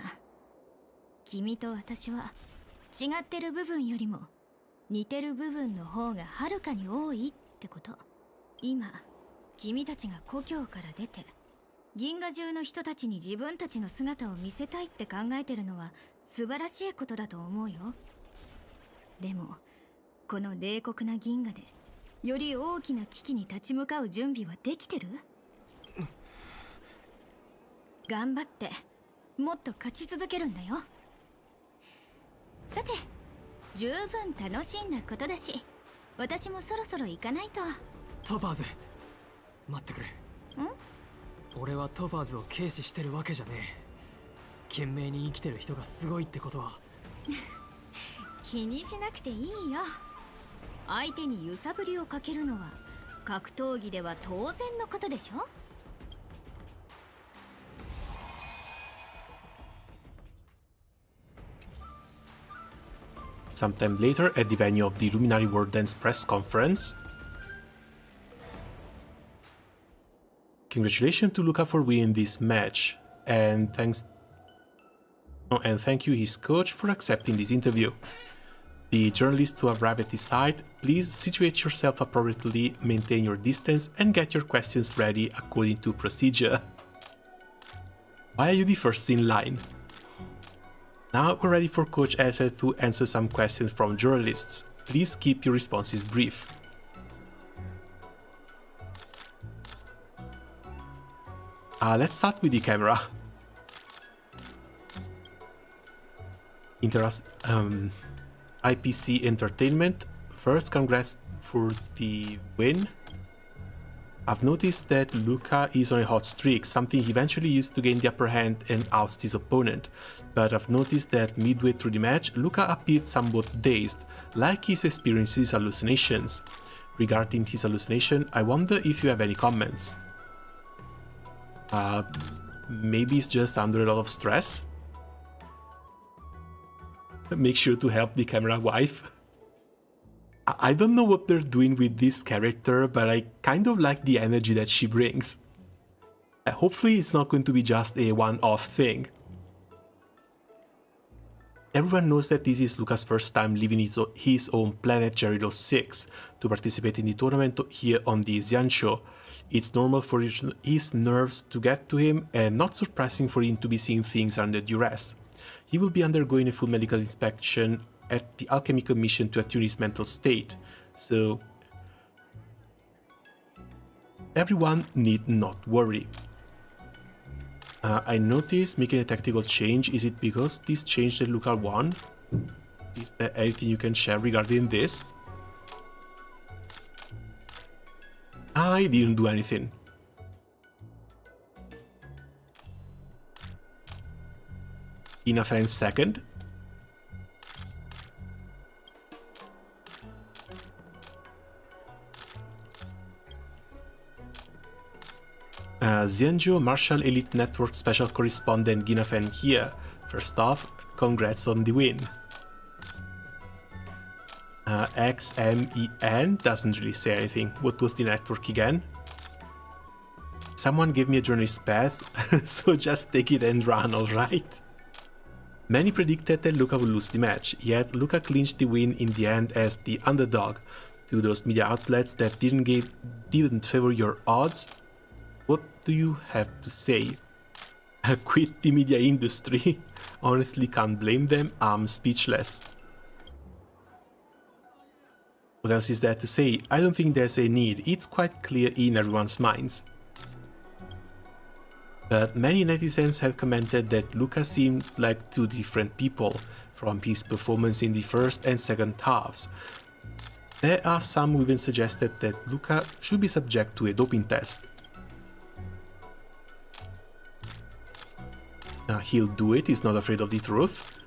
君と私は違ってる部分よりも似てる部分の方がはるかに多いってこと。今君たちが故郷から出て銀河中の人たちに自分たちの姿を見せたいって考えてるのは素晴らしいことだと思うよ。でもこの冷酷な銀河でより大きな危機に立ち向かう準備はできてる？頑張ってもっと勝ち続けるんだよ。さて、十分楽しんだことだし、私もそろそろ行かないと。トパーズ、待ってくれ。俺はトパーズを軽視してるわけじゃねえ。懸命に生きてる人がすごいってことは気にしなくていいよ。相手に揺さぶりをかけるのは格闘技では当然のことでしょ。Sometime later, at the venue of the Luminary Warden's press conference. Congratulations to Luca for winning this match, and thank you his coach for accepting this interview. The journalists who arrive at the site, please situate yourself appropriately, maintain your distance, and get your questions ready according to procedure. Why are you the first in line? Now we're ready for Coach Essel to answer some questions from journalists. Please keep your responses brief. Let's start with the camera. IPC Entertainment. First, congrats for the win. I've noticed that Luca is on a hot streak, something he eventually used to gain the upper hand and oust his opponent. But I've noticed that midway through the match, Luca appeared somewhat dazed, like he's experiencing hallucinations. Regarding his hallucination, I wonder if you have any comments. Maybe he's just under a lot of stress? Make sure to help the camera wife. I don't know what they're doing with this character, but I kind of like the energy that she brings. Hopefully it's not going to be just a one-off thing. Everyone knows that this is Luca's first time leaving his own planet Gerylos 6 to participate in the tournament here on the Xianzhou. It's normal for his nerves to get to him, and not surprising for him to be seeing things under duress. He will be undergoing a full medical inspection at the Alchemy Commission to attune his mental state, so everyone need not worry. I noticed making a tactical change. Is it because this change that Luca won? Is there anything you can share regarding this? I didn't do anything. Inafen second. Xianzhou Marshall Elite Network Special Correspondent Ginafen here. First off, congrats on the win. XMEN doesn't really say anything. What was the network again? someone gave me a journalist pass, so just take it and run, alright? Many predicted that Luka would lose the match, yet Luka clinched the win in the end as the underdog. To those media outlets that didn't favor your odds, what do you have to say? Quit the media industry? Honestly, can't blame them, I'm speechless. What else is there to say? I don't think there's a need, it's quite clear in everyone's minds. But many netizens have commented that Luka seemed like two different people from his performance in the first and second halves. There are some who even suggested that Luka should be subject to a doping test. He'll do it, he's not afraid of the truth.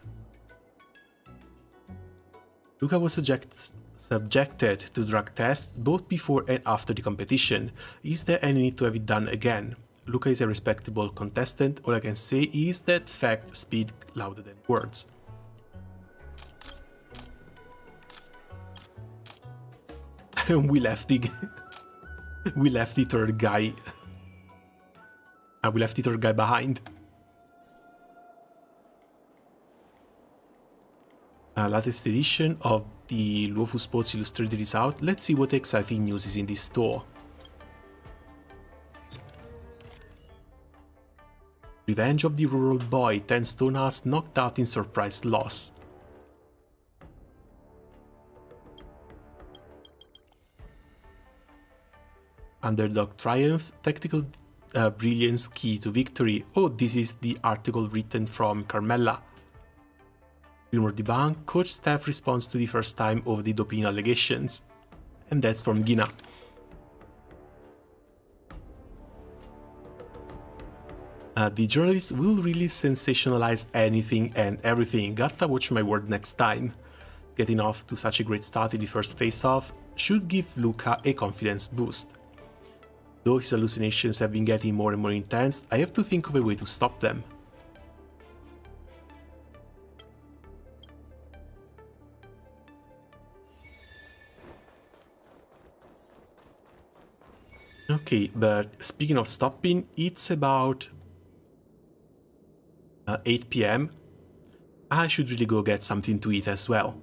Luka was subjected to drug tests both before and after the competition. Is there any need to have it done again? Luka is a respectable contestant, all I can say is that facts speak louder than words. we left the third guy. We left the third guy behind. Latest edition of the Luofu Sports Illustrated is out. Let's see what exciting news is in this store. Revenge of the Rural Boy, 10 Stonehearts knocked out in surprise loss. Underdog triumphs, tactical brilliance key to victory. Oh, this is the article written from Carmella. Rumor debunked, coach staff responds to the first time over the doping allegations. And that's from Gina. The journalists will really sensationalize anything and everything. Gotta watch my word next time. Getting off to such a great start in the first face-off should give Luka a confidence boost. Though his hallucinations have been getting more and more intense, I have to think of a way to stop them. Okay, but speaking of stopping, it's about 8 PM. I should really go get something to eat as well.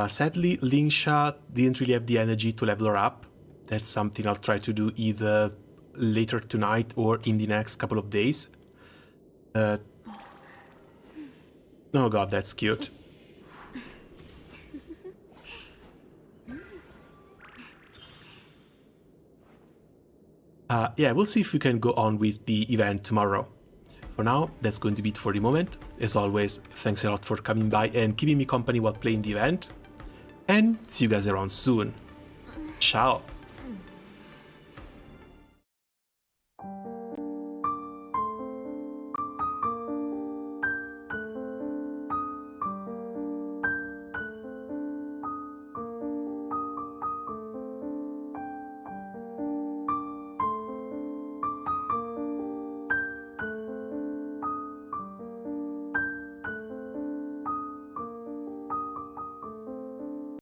Sadly, Lingsha didn't really have the energy to level her up. That's something I'll try to do either later tonight or in the next couple of days. Oh god, that's cute. Yeah, we'll see if we can go on with the event tomorrow. For now, that's going to be it for the moment. As always, thanks a lot for coming by and keeping me company while playing the event. And see you guys around soon. Ciao!